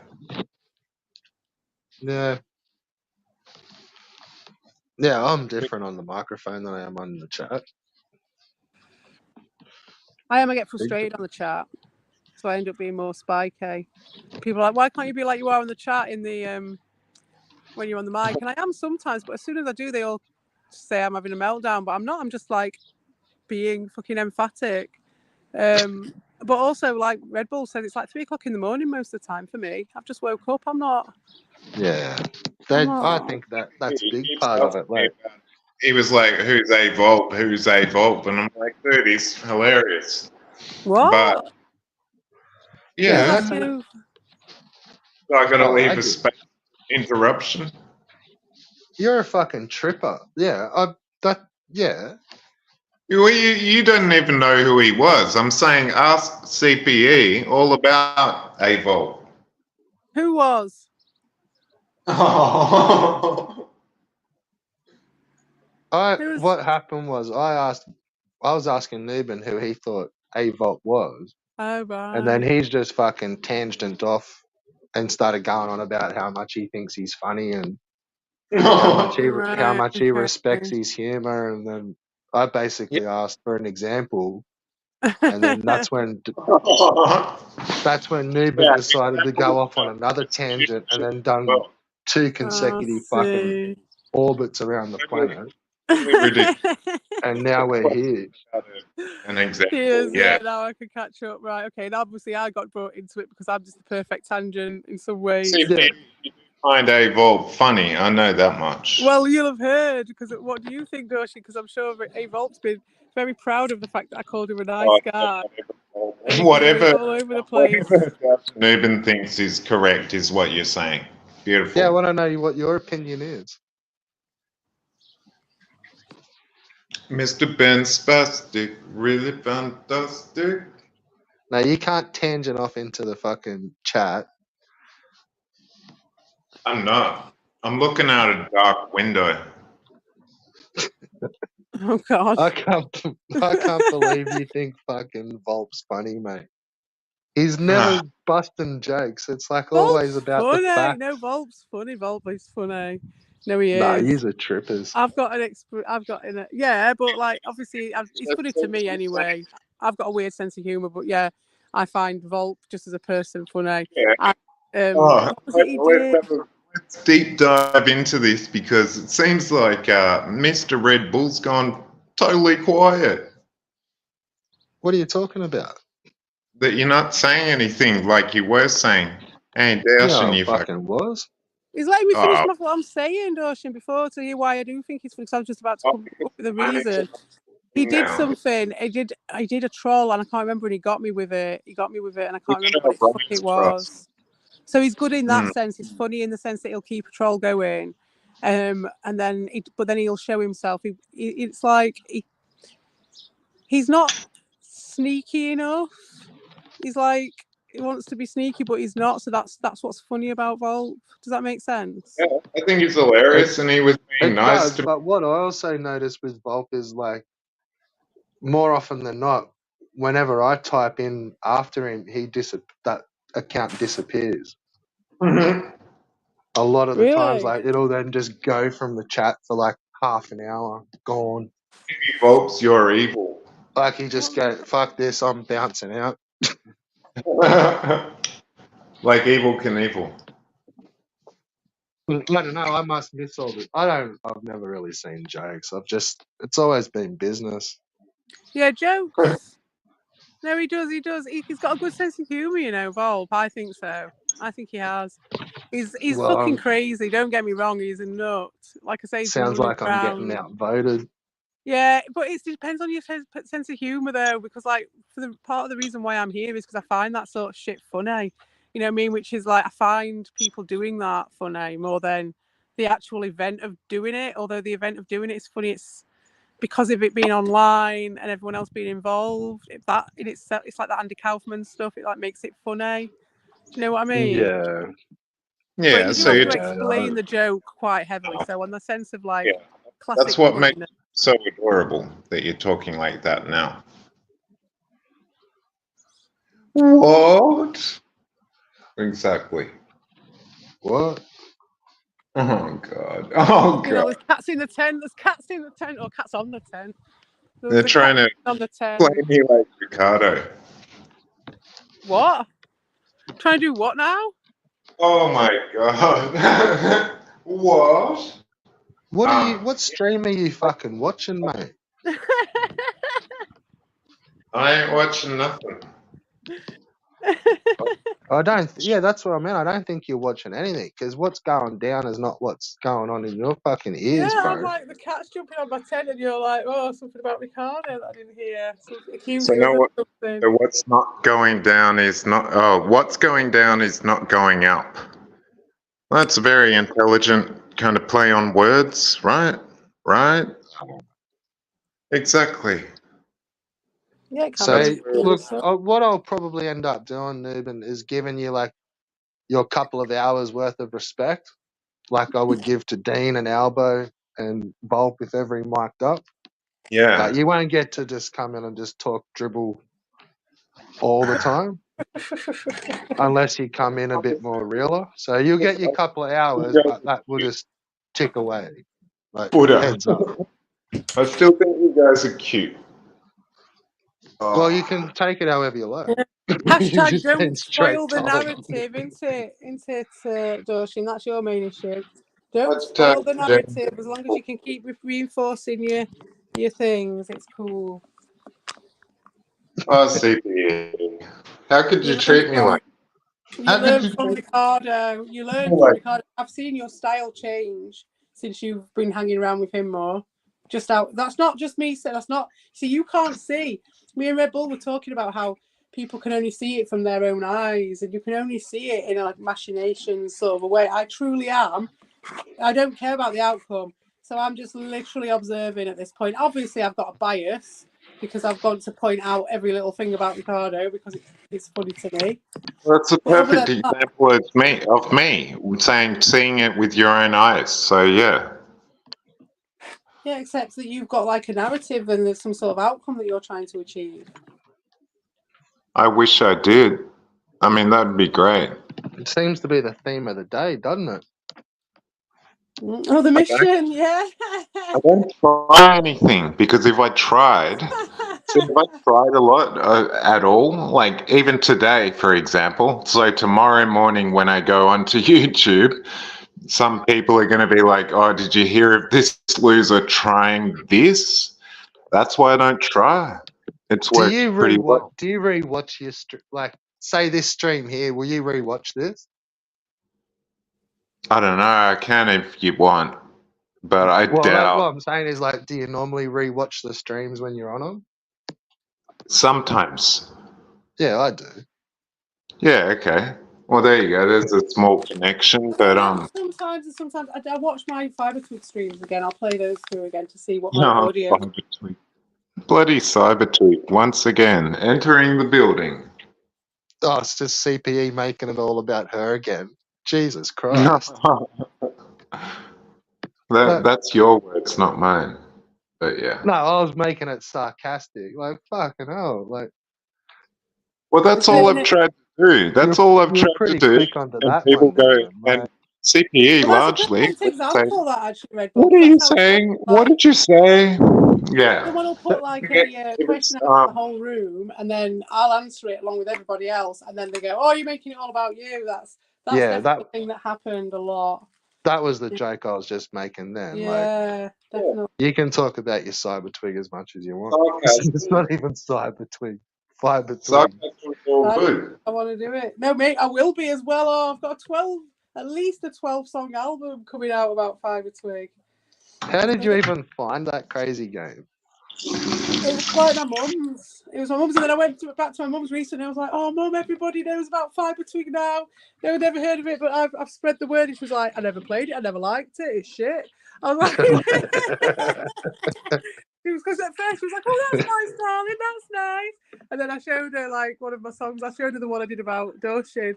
S1: Yeah. Yeah, I'm different on the microphone than I am on the chat.
S2: I get frustrated on the chat, so I end up being more spiky. People are like, why can't you be like you are on the chat in the when you're on the mic? And I am sometimes, but as soon as I do, they all say I'm having a meltdown. But I'm not. I'm just like being fucking emphatic. But also, like Red Bull said, it's like 3 o'clock in the morning most of the time for me. I've just woke up. I'm not.
S1: Yeah, I think that's a big part of it. Like,
S3: he was like, "Who's A Volt? Who's A Volt?" And I'm like, "Dude, he's hilarious."
S2: What?
S3: But yeah,
S2: I
S3: got to leave
S1: I
S3: a
S1: do.
S3: space interruption.
S1: You're a fucking tripper. Yeah, yeah.
S3: You don't even know who he was. I'm saying ask CPE all about A Volt.
S2: Who was?
S1: What happened was I was asking Newbin who he thought Avot was,
S2: Oh,
S1: and then
S2: right.
S1: he's just fucking tangent off and started going on about how much he thinks he's funny and how much he respects his humor, and then I basically asked for an example, and then that's when Newbin decided to go off on another tangent, and then done 2 consecutive fucking orbits around the planet, and now we're here.
S3: An example,
S2: Cheers,
S3: yeah.
S2: now I can catch up. Right, okay. And obviously, I got brought into it because I'm just the perfect tangent in some ways.
S3: See, you find A Volt funny. I know that much.
S2: Well, you'll have heard, because what do you think, Doshi? Because I'm sure A-Volt's been very proud of the fact that I called him a nice guy.
S3: Whatever
S2: all over the place.
S3: Newbin thinks is correct is what you're saying. Beautiful.
S1: Yeah, I want to know what your opinion is.
S3: Mr. Ben Spastic, really fantastic.
S1: No, you can't tangent off into the fucking chat.
S3: I'm not. I'm looking out a dark window.
S2: Oh God!
S1: I can't believe you think fucking Volp's funny, mate. He's never busting jokes. It's like always about
S2: funny.
S1: the fact.
S2: No, Volp's funny. Volp is funny. No, he is.
S1: Nah, he's a trippers.
S2: I've got yeah, but like obviously, it's funny to me anyway. I've got a weird sense of humor, but yeah, I find Volp just as a person funny.
S3: Yeah. Let's deep dive into this because it seems like Mr. Red Bull's gone totally quiet.
S1: What are you talking about?
S3: That you're not saying anything like you were saying. Hey, Dawson, you
S1: fucking was.
S2: He's letting me finish what I'm saying, Dawson, before to hear why I do think he's funny. Because I was just about to come up with a reason. He did something. I did a troll, and I can't remember. And he got me with it. And I can't remember what it was. So he's good in that sense. He's funny in the sense that he'll keep a troll going, and then he'll show himself. It's like he's not sneaky enough. He's like he wants to be sneaky, but he's not. So that's what's funny about Volp. Does that make sense?
S3: Yeah, I think he's hilarious, and he was being nice
S1: to. But what I also noticed with Volp is like more often than not, whenever I type in after him, that account disappears. A lot of the times, like it'll then just go from the chat for like half an hour, gone.
S3: Volp's you're evil.
S1: Like he just go, fuck this, I'm bouncing out.
S3: Like Evil Knievel.
S1: I don't know. I must miss all this. I've never really seen jokes. It's always been business.
S2: Yeah, jokes. No, he does. He's got a good sense of humour, Volp. I think so. I think he has. He's fucking crazy. Don't get me wrong. He's a nut. Like I say,
S1: sounds like I'm getting outvoted.
S2: Yeah, but it depends on your sense of humour, though, because like part of the reason why I'm here is because I find that sort of shit funny. You know what I mean? Which is like I find people doing that funny more than the actual event of doing it. Although the event of doing it is funny, it's because of it being online and everyone else being involved. It's like that Andy Kaufman stuff. It like makes it funny. Do you know what I mean?
S1: Yeah.
S2: Yeah. But you do have to explain the joke quite heavily. So on the sense of like classic.
S3: That's what makes it so adorable that you're talking like that now. What? Exactly.
S1: What?
S3: Oh God! Oh
S2: You know,
S3: God!
S2: there's cats in the tent. There's cats in the tent, or cats on the tent.
S3: They're trying to
S2: on the tent.
S3: play me like Ricardo.
S2: What? Trying to do what now?
S3: Oh my God! What?
S1: What stream are you fucking watching, mate?
S3: I ain't watching nothing.
S1: Yeah, that's what I meant. I don't think you're watching anything because what's going down is not what's going on in your fucking ears,
S2: Yeah,
S1: bro.
S2: I'm like the cat's jumping on my tent, and you're like, oh, something about Ricardo that I didn't hear. Something accusing
S3: So
S2: us
S3: no,
S2: of something.
S3: so what's not going down is not. Oh, what's going down is not going up. That's a very intelligent kind of play on words, right? Right? Exactly.
S2: Yeah, it can
S1: So
S2: be.
S1: look, what I'll probably end up doing, Nuben, is giving you like your couple of hours worth of respect, like I would give to Dean and Albo and Bulk if every mic'd up.
S3: Yeah.
S1: You won't get to just come in and just talk dribble all the time, unless you come in a bit more realer. So you'll get your couple of hours, but that will just tick away. Like
S3: Buddha.
S1: heads up.
S3: I still think you guys are cute.
S1: Well, you can take it however you like.
S2: Hashtag
S1: Just
S2: don't
S1: been
S2: spoil
S1: straight
S2: the
S1: told.
S2: narrative, isn't it, Doshin? That's your main issue. Don't
S3: Hashtag
S2: spoil the narrative. As long as you can keep reinforcing your things, it's cool.
S3: Oh, CPE. How could you treat me like?
S2: You learn from Ricardo. You learn from Ricardo. I've seen your style change since you've been hanging around with him more. That's not just me. So that's not. See, you can't see. Me and Red Bull were talking about how people can only see it from their own eyes, and you can only see it in a like machinations sort of a way. I truly am. I don't care about the outcome, so I'm just literally observing at this point. Obviously, I've got a bias because I've got to point out every little thing about Ricardo because it's funny to me.
S3: That's a perfect example of me seeing it with your own eyes. So yeah.
S2: Yeah, except that you've got like a narrative and there's some sort of outcome that you're trying to achieve.
S3: I wish I did. I mean, that'd be great.
S1: It seems to be the theme of the day, doesn't it?
S2: Oh, the mission, yeah.
S3: I don't try anything because if I tried a lot at all, like even today, for example, so tomorrow morning when I go onto YouTube, some people are going to be like, oh, did you hear of this loser trying this? That's why I don't try. It's worked pretty well.
S1: Do you rewatch your like say this stream here? Will you rewatch this?
S3: I don't know. I can if you want, but I doubt.
S1: What I'm saying is like, do you normally rewatch the streams when you're on them?
S3: Sometimes.
S1: Yeah, I do.
S3: Yeah. Okay. Well, there you go. There's a small connection, but
S2: Sometimes I watch my Fibertwig streams again. I'll play those through again to see what my audio.
S3: Bloody Cybertweet once again entering the building.
S1: Oh, it's just CPE making it all about her again. Jesus Christ.
S3: That's your words, not mine. But yeah.
S1: No, I was making it sarcastic. Like fucking hell. Like.
S3: Well, that's all I've tried to do. That's all I've tried to do. And people go, and CPE largely.
S2: Example that actually read.
S3: What are you saying? What did you say? Yeah.
S2: Someone will put like a question out the whole room, and then I'll answer it along with everybody else, and then they go, "Oh, you're making it all about you." That's definitely the thing that happened a lot.
S1: That was the joke I was just making then.
S2: Yeah, definitely.
S1: You can talk about your Cybertwig as much as you want. It's not even Cybertwig. Fibertwig.
S2: I want to do it. No, mate, I will be as well. Oh, I've got at least a 12-song album coming out about Fibertwig.
S1: How did you even find that crazy game?
S2: It was like my mum's. It was my mum's, and then I went back to my mum's recently. I was like, "Oh, mum, everybody knows about Fibertwig now. They've never heard of it, but I've spread the word." And she was like, "I never played it. I never liked it. It's shit." I was like, because at first she was like, "Oh, that's nice, darling. That's nice." And then I showed her like one of my songs. I showed her the one I did about Doshin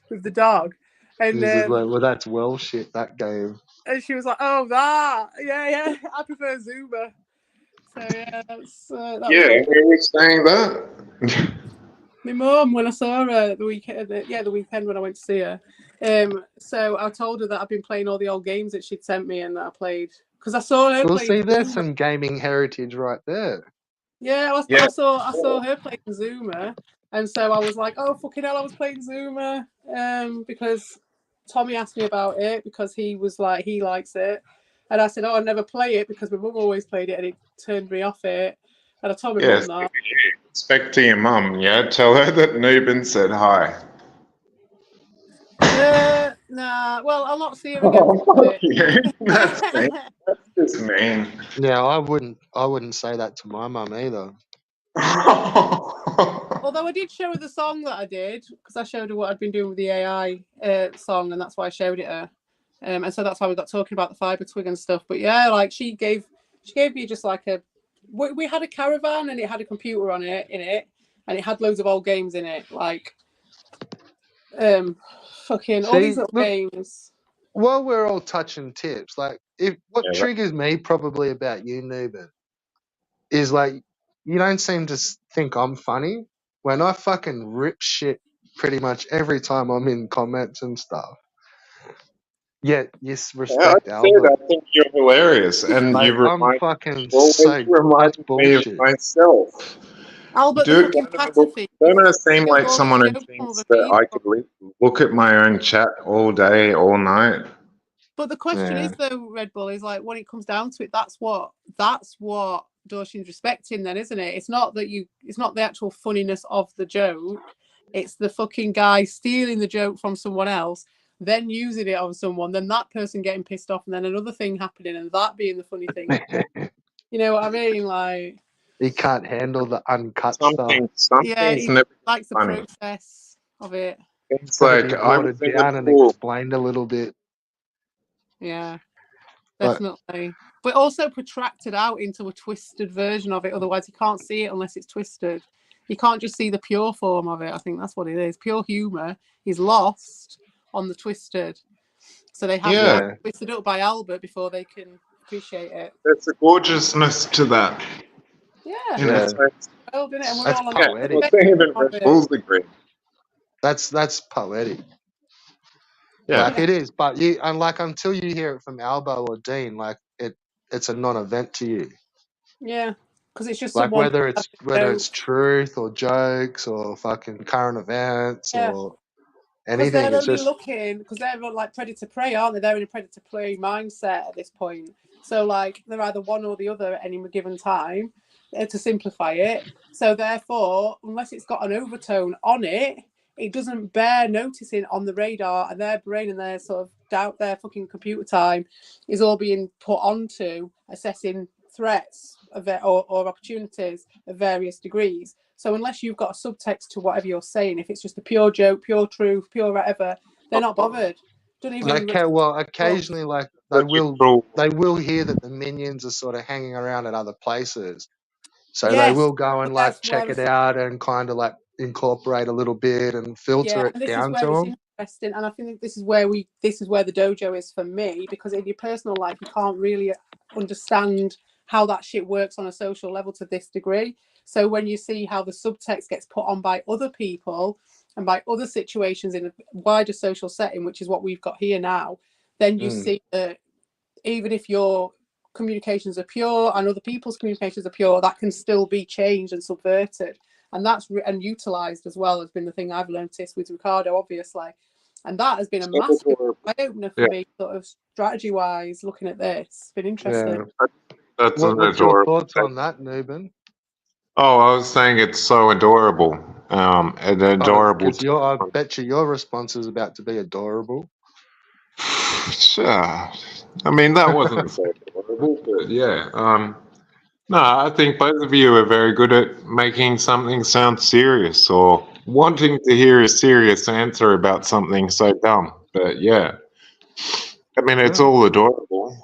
S2: with the dog, and
S1: well, that's well shit. That game.
S2: And she was like, "Oh, that, yeah. I prefer Zuma." So yeah,
S3: we were saying that.
S2: My mum, when I saw her the weekend when I went to see her, So I told her that I've been playing all the old games that she'd sent me and that I played because I saw her
S1: Well,
S2: playing.
S1: see, there's
S2: Zuma.
S1: some gaming heritage right there.
S2: Yeah,
S3: Yeah.
S2: I saw her playing Zuma, and so I was like, oh fucking hell, I was playing Zuma, because Tommy asked me about it because he was like he likes it, and I said, oh, I never play it because my mum always played it and it turned me off it, and I told my
S3: Yes.
S2: mum that.
S3: Speak to your mum, yeah? Tell her that Nubin said hi.
S2: Nah. Well, I'll not see her again for a bit.
S3: Yeah, that's mean. That's just mean.
S1: Yeah, I wouldn't say that to my mum either.
S2: Although I did show her the song that I did because I showed her what I'd been doing with the AI song, and that's why I showed it her. And so that's why we got talking about the fiber twig and stuff. But yeah, like she gave me just like we had a caravan and it had a computer on it and it had loads of old games in it, like fucking all these little games.
S1: While we're all touching tips, like what
S3: Yeah,
S1: triggers me probably about you, Nubin, is like you don't seem to think I'm funny when I fucking rip shit pretty much every time I'm in comments and stuff. Yet you respect
S3: I
S1: Albert.
S3: I think you're hilarious, and
S1: Like
S3: you
S1: I'm
S3: remind
S1: fucking
S3: always
S1: so that's
S3: remind me of
S1: bullshit.
S3: myself.
S2: Albert, the fucking pataphy.
S3: Don't I seem
S2: Steals
S3: like
S2: all
S3: someone
S2: the
S3: who
S2: jokes from
S3: thinks
S2: other
S3: that I
S2: people.
S3: could look at my own chat all day, all night?
S2: But the question is, though, Red Bull, is like when it comes down to it, that's what Dorshin's respecting, then, isn't it? It's not the actual funniness of the joke. It's the fucking guy stealing the joke from someone else, then using it on someone, then that person getting pissed off, and then another thing happening, and that being the funny thing. You know what I mean? Like
S1: he can't handle the uncut stuff.
S2: Yeah, he
S3: never
S2: likes the
S3: funny.
S2: process of it.
S3: It's
S1: Gotta
S3: like
S1: be
S3: I was
S1: watered
S3: in
S1: down
S3: the
S1: and
S3: pool.
S1: explained a little bit.
S2: Yeah,
S1: But
S2: definitely. But also protracted out into a twisted version of it. Otherwise, you can't see it unless it's twisted. You can't just see the pure form of it. I think that's what it is. Pure humour is lost on the twisted. So they have to be twisted up by Albert before they can appreciate it.
S3: There's a gorgeousness to that.
S2: Yeah.
S1: Well,
S2: didn't it? And we're
S1: that's
S2: all on
S1: poetic. That's poetic.
S3: Yeah.
S1: Like it is, but until you hear it from Albo or Dean, like it's a non-event to you.
S2: Yeah, because it's just
S1: like
S2: someone
S1: whether it's truth or jokes or fucking current events or anything.
S2: Because they're
S1: It's
S2: only
S1: just
S2: looking, because they're like predator prey, aren't they? They're in a predator prey mindset at this point. So like they're either one or the other at any given time, to simplify it. So therefore, unless it's got an overtone on it, it doesn't bear noticing on the radar, and their brain and their sort of doubt, their fucking computer time is all being put onto assessing threats or opportunities of various degrees. So unless you've got a subtext to whatever you're saying, if it's just a pure joke, pure truth, pure whatever, they're not bothered. Don't even.
S1: okay. Well, occasionally, like they will hear that the minions are sort of hanging around at other places, so they will go and like check it out and kind of like incorporate a little bit and filter it down to them.
S2: Interesting, and I think this is where the dojo is for me, because in your personal life you can't really understand how that shit works on a social level to this degree. So when you see how the subtext gets put on by other people and by other situations in a wider social setting, which is what we've got here now, then you see that even if your communications are pure and other people's communications are pure, that can still be changed and subverted. And that's and utilized as well has been the thing I've noticed with Ricardo, obviously. And that has been a massive eye-opener for me, sort of strategy-wise, looking at this. It's been interesting.
S1: Yeah. What's your thoughts on that, Nubin?
S3: Oh, I was saying it's so adorable. An adorable.
S1: I bet your response is about to be adorable.
S3: Sure. I mean, that wasn't so adorable, but yeah. No, I think both of you are very good at making something sound serious or wanting to hear a serious answer about something so dumb. But yeah, I mean, it's all adorable.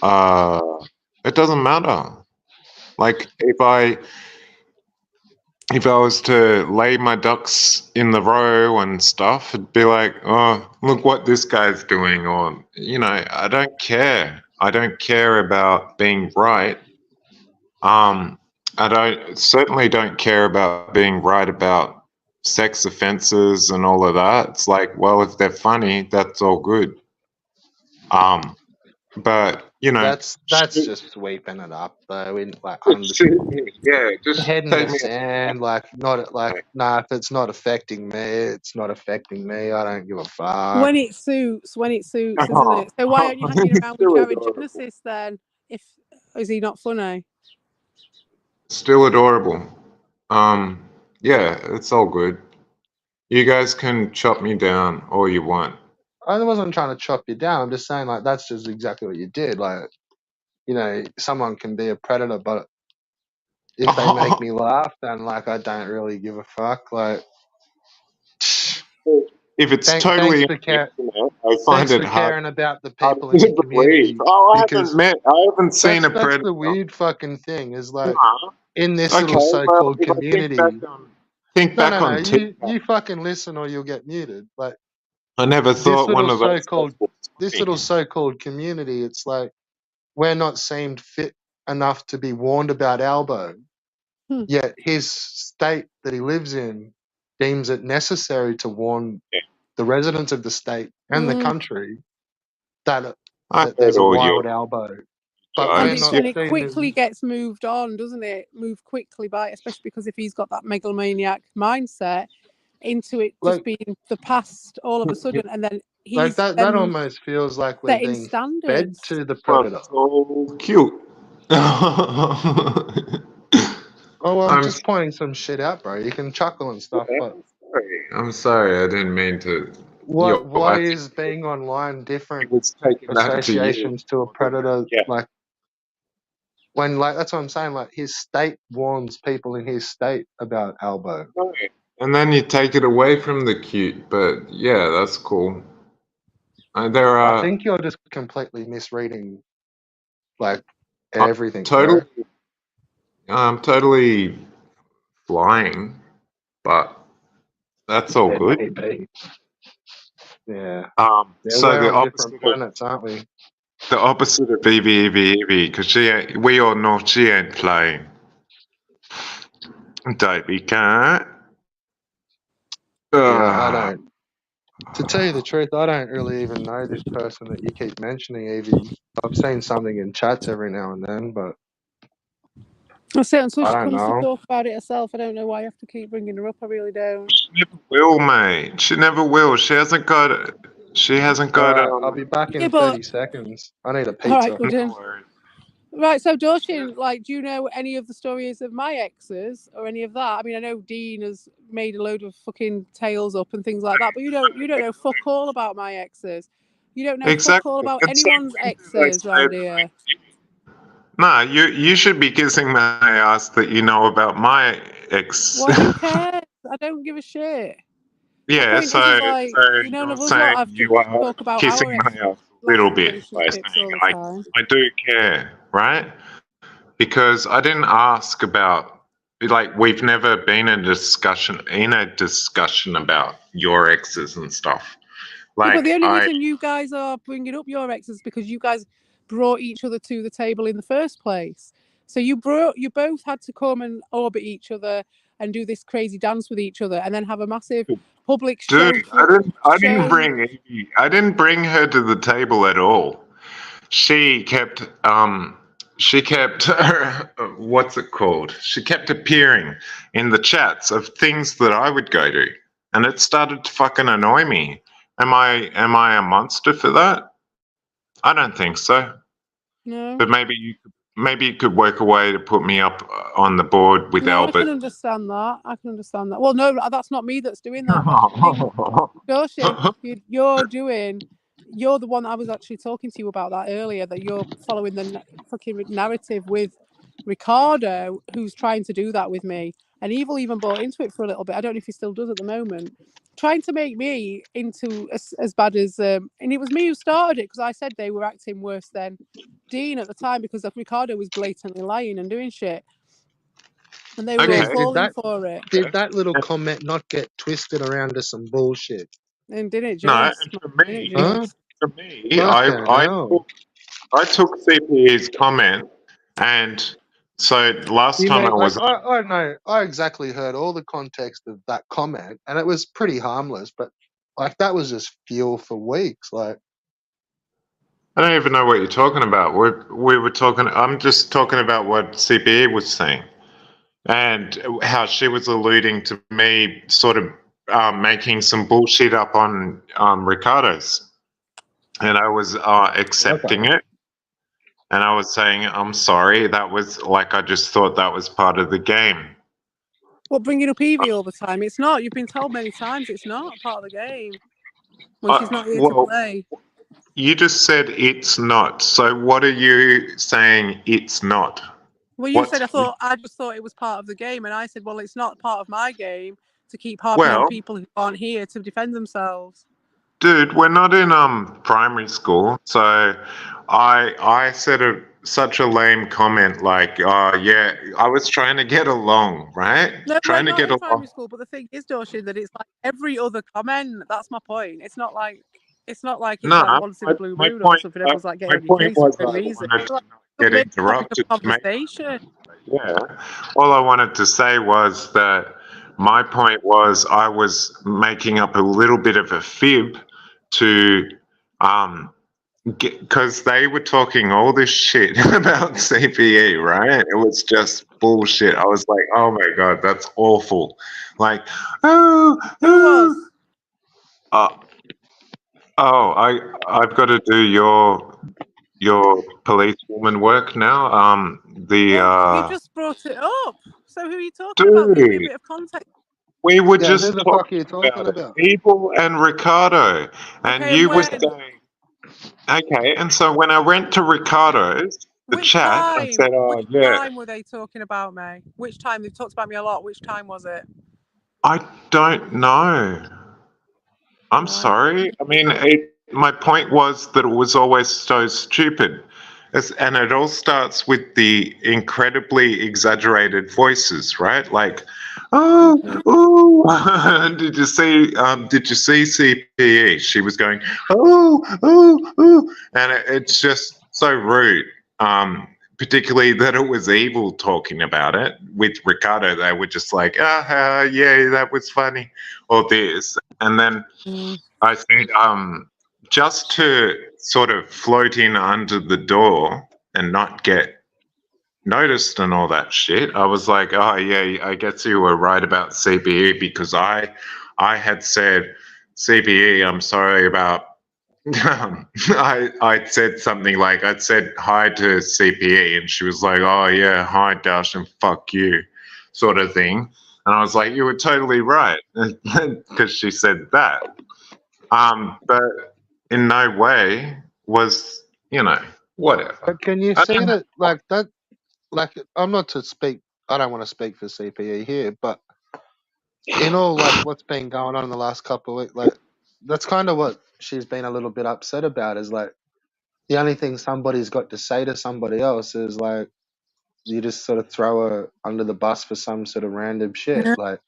S3: It doesn't matter. Like if I was to lay my ducks in the row and stuff, it'd be like, oh, look what this guy's doing. Or, I don't care. I don't care about being right. I certainly don't care about being right about sex offences and all of that. It's like, well, if they're funny, that's all good. But you know,
S1: That's just sweeping it up though. In like
S3: yeah, just
S1: head in
S3: take
S1: the
S3: me.
S1: sand, like not like nah. If it's not affecting me, it's not affecting me. I don't give a fuck.
S2: When it suits, isn't it? So why aren't you hanging around with Jared Genesis then? Is he not funny?
S3: Still adorable. Yeah, it's all good. You guys can chop me down all you want.
S1: I wasn't trying to chop you down. I'm just saying like that's just exactly what you did. Like, you know, someone can be a predator, but if they make me laugh, then like I don't really give a fuck. Like,
S3: if it's
S1: thanks
S3: totally
S1: for
S3: I find it hard.
S1: caring about the
S3: Hard
S1: people in
S3: to
S1: your community.
S3: believe. Oh,
S1: Because
S3: I haven't seen a
S1: that's
S3: predator.
S1: the weird fucking thing is like
S3: Nah.
S1: in this
S3: Okay,
S1: little so-called
S3: well, if
S1: community.
S3: think back
S1: No.
S3: on TikTok.
S1: You fucking listen or you'll get muted. Like
S3: I never thought one of those
S1: this little so-called community. It's like we're not seemed fit enough to be warned about Albo, yet his state that he lives in deems it necessary to warn the residents of the state and the country that there's a wild Albo. But we're not.
S2: And it quickly gets moved on, doesn't it? Moved quickly by, especially because if he's got that megalomaniac mindset into it just being the past all of a sudden, and then he's
S1: like that almost feels like we're being fed to the predator.
S3: So cute.
S1: Oh, well, I'm just pointing some shit out, bro. You can chuckle and stuff, but
S3: I'm sorry, I didn't mean to.
S1: Why is being online different associations to a predator?
S3: Yeah.
S1: Like when, like that's what I'm saying. Like his state warns people in his state about Albo,
S3: and then you take it away from the cute. But yeah, that's cool.
S1: I think you're just completely misreading, like everything.
S3: I'm totally flying, but that's all good.
S1: Maybe. Yeah.
S3: So
S1: we're
S3: the
S1: on
S3: opposite
S1: different planets, aren't we?
S3: The opposite of Evie, because we all know she ain't playing. Don't be cat.
S1: Yeah, I don't. To tell you the truth, I don't really even know this person that you keep mentioning, Evie. I've seen something in chats every now and then, but
S2: I say until
S1: I
S2: she
S1: don't
S2: comes
S1: know.
S2: to talk about it herself, I don't know why you have to keep bringing her up. I really don't.
S3: She never will, mate. She never will. She hasn't got.
S1: I'll be back in 30 seconds. I need a pizza.
S2: All right, good. Right, so Dorshin, like, do you know any of the stories of my exes or any of that? I mean, I know Dean has made a load of fucking tales up and things like that, but you don't know fuck all about my exes. You don't know fuck all about anyone's exes around here.
S3: Nah, you should be kissing my ass that you know about my ex.
S2: Well, who cares? I don't give a shit.
S3: Yeah,
S2: so none of us lot have to talk about
S3: kissing
S2: our
S3: my ass a little bit by
S2: relationships all the time.
S3: I do care, right? Because I didn't ask about, like, we've never been in a discussion about your exes and stuff. Like,
S2: but the only reason you guys are bringing up your exes is because you guys brought each other to the table in the first place. So you both had to come and orbit each other and do this crazy dance with each other, and then have a massive public show.
S3: Dude, I didn't bring her to the table at all. She kept what's it called? She kept appearing in the chats of things that I would go to, and it started to fucking annoy me. Am I a monster for that? I don't think so.
S2: No.
S3: But maybe you could work a way to put me up on the board with Albert.
S2: I can understand that. Well, no, that's not me that's doing that. Dorshin, you're the one I was actually talking to you about that earlier, that you're following the fucking narrative with Ricardo, who's trying to do that with me. And Evil even bought into it for a little bit. I don't know if he still does at the moment. Trying to make me into as bad as... and it was me who started it, because I said they were acting worse than Dean at the time, because Ricardo was blatantly lying and doing shit. And they were all falling for it.
S1: Did that little comment not get twisted around to some bullshit?
S2: And didn't it
S3: just? No, for me, I took CPE's comment and So last
S1: You
S3: time
S1: mean,
S3: I was,
S1: I know, I exactly heard all the context of that comment, and it was pretty harmless, but like that was just fuel for weeks. Like,
S3: I don't even know what you're talking about. We were talking. I'm just talking about what CPE was saying, and how she was alluding to me sort of making some bullshit up on Ricardo's, and I was accepting
S1: okay,
S3: it, and I was saying I'm sorry. That was like I just thought that was part of the game.
S2: What, bringing up Evie all the time? It's not. You've been told many times it's not part of the game when she's not here to
S3: Well,
S2: play.
S3: you just said it's not. So what are you saying it's not?
S2: Well, you said I just thought it was part of the game, and I said, well, it's not part of my game to keep harping on people who aren't here to defend themselves.
S3: Dude, we're not in primary school, so I said such a lame comment like, "Oh yeah, I was trying to get along, right?
S2: No,
S3: Trying
S2: we're
S3: to
S2: not
S3: get
S2: in primary
S3: along."
S2: school, but the thing is, Dorshin, that it's like every other comment. That's my point. It's not like it's like
S3: No,
S2: once in a blue
S3: my
S2: moon or
S3: point,
S2: something. Everyone's like
S3: my
S2: getting on your
S3: point
S2: case for
S3: was
S2: no
S3: I
S2: reason.
S3: wanted
S2: It's
S3: to
S2: like
S3: not
S2: some
S3: get
S2: big topic of
S3: interrupted to make.
S2: conversation.
S3: Yeah, all I wanted to say was that my point was I was making up a little bit of a fib to because they were talking all this shit about CPE, right? It was just bullshit. I was like, oh my god, that's awful. Like,
S2: Who was?
S3: uh, I've got to do your policewoman work now.
S2: You just brought it up. So who are you talking about? Give me a
S3: Dude,
S2: bit of context.
S3: we were
S1: yeah, who
S3: just
S1: the fuck are you
S3: talking
S1: talking
S3: about it.
S1: about?
S3: Evil and Ricardo, and
S2: Okay, and
S3: you were
S2: when?
S3: saying. Okay, and so when I went to Ricardo's, the
S2: Which
S3: chat, I
S2: time?
S3: said,
S2: Which
S3: oh, yeah,
S2: time were they talking about me? Which time? They've talked about me a lot. Which time was it?
S3: I don't know. I'm
S2: No.
S3: sorry. I mean, my point was that it was always so stupid. And it all starts with the incredibly exaggerated voices, right? Like, oh, oh, did you see CPE? She was going, oh, and it's just so rude. Particularly that it was Evil talking about it with Ricardo. They were just like, yeah, that was funny, or this. And then I said, just to sort of float in under the door and not get noticed and all that shit, I was like, oh yeah, I guess you were right about CPE because I had said, CPE, I'm sorry about. I said something like, I'd said hi to CPE and she was like, oh yeah, hi Dash and fuck you, sort of thing. And I was like, you were totally right, because she said that. But in no way was, whatever.
S1: But can you
S3: I
S1: see
S3: mean,
S1: that like that? Like, I'm not to speak. I don't want to speak for CPE here, but in all like what's been going on in the last couple of weeks, like that's kind of what she's been a little bit upset about. Is like the only thing somebody's got to say to somebody else is like you just sort of throw her under the bus for some sort of random shit.
S2: Yeah.
S1: Like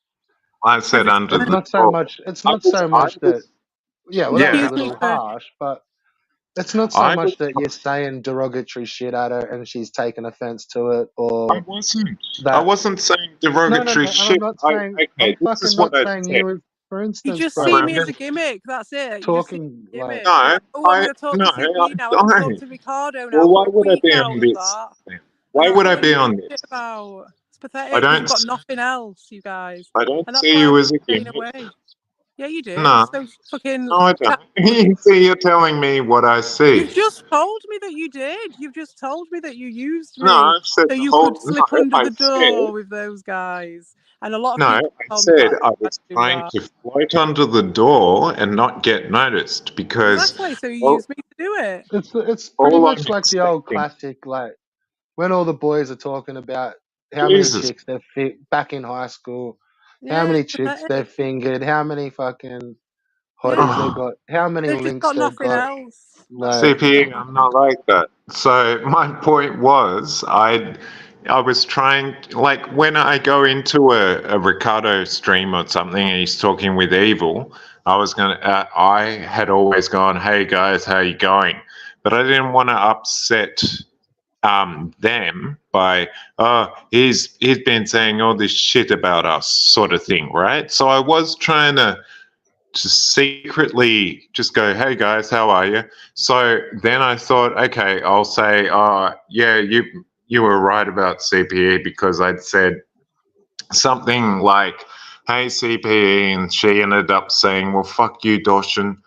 S3: I said
S2: Every
S3: under
S1: it's
S2: time.
S3: the
S1: not so
S3: door.
S1: much. It's
S3: I
S1: not
S3: was,
S1: so
S3: I
S1: much that
S3: was,
S1: yeah. Well, that was a
S3: yeah,
S2: Excuse me
S1: little
S2: for.
S1: harsh, but it's not so
S3: I
S1: much
S3: was,
S1: that you're saying derogatory shit at her and she's taken offense to it,
S3: I
S1: or
S3: wasn't. I
S1: that.
S3: wasn't saying
S1: No, no,
S3: derogatory
S1: no. And I'm
S3: shit.
S1: not saying. I'm
S3: Okay, this
S1: fucking
S3: is what
S1: not
S3: I
S1: saying
S3: said.
S1: you, for
S2: You
S1: instance,
S2: just
S1: but
S2: see
S1: I'm
S2: me as
S3: Premise.
S2: a
S1: just
S2: gimmick. That's it. You just see me
S1: talking
S2: as a
S1: like.
S2: gimmick. You're
S3: No,
S2: like, oh, I'm going to talk to
S3: I
S2: CP now. I can talk
S3: don't.
S2: to Ricardo now
S3: Well, why
S2: for a
S3: would I
S2: week
S3: be
S2: out
S3: on
S2: of
S3: this?
S2: that. And
S3: Why
S2: that's
S3: would I
S2: all you
S3: be
S2: give
S3: on
S2: a shit
S3: this?
S2: about. It's
S3: I
S2: pathetic. You've
S3: don't.
S2: got nothing else, you guys.
S3: I don't
S2: And that's
S3: see
S2: why
S3: you
S2: I'm
S3: as a
S2: staying
S3: gimmick.
S2: away. Yeah, you do.
S3: No,
S2: So fucking.
S3: no, I don't. You see, you're telling me what I see.
S2: You've just told me that you did. You've just told me that you used
S3: No,
S2: me
S3: I've said
S2: so
S3: the
S2: you could
S3: whole. No,
S2: slip under
S3: I
S2: the door
S3: said.
S2: with those guys. And a lot of
S3: No, I
S2: people told me
S3: said
S2: that
S3: I
S2: I
S3: was
S2: do
S3: trying
S2: that.
S3: to float under the door and not get noticed because
S2: Exactly. So you
S3: all,
S2: used me to do it.
S1: It's pretty
S3: all I'm
S1: much like the old
S3: expecting.
S1: classic, like when all the boys are talking about how many
S3: Jesus.
S1: chicks they've back in high school, how
S2: Yeah,
S1: many
S2: it's
S1: chicks
S2: pathetic.
S1: they've fingered, how many fucking hotties
S2: Yeah.
S1: they
S3: Oh,
S1: got, how many
S2: They've just
S1: links
S2: got
S1: they've
S2: nothing
S1: got.
S2: else. That's
S1: Like,
S2: it.
S3: CPE, I'm not like that. So my point was, I was trying, like when I go into a Ricardo stream or something and he's talking with Evil, I had always gone, hey guys, how you going? But I didn't want to upset them by, oh, he's been saying all this shit about us, sort of thing, right? So I was trying to secretly just go, hey guys, how are you? So then I thought, okay, I'll say, oh yeah, you were right about CPE, because I'd said something like, hey CPE, and she ended up saying, well, fuck you, Dawson,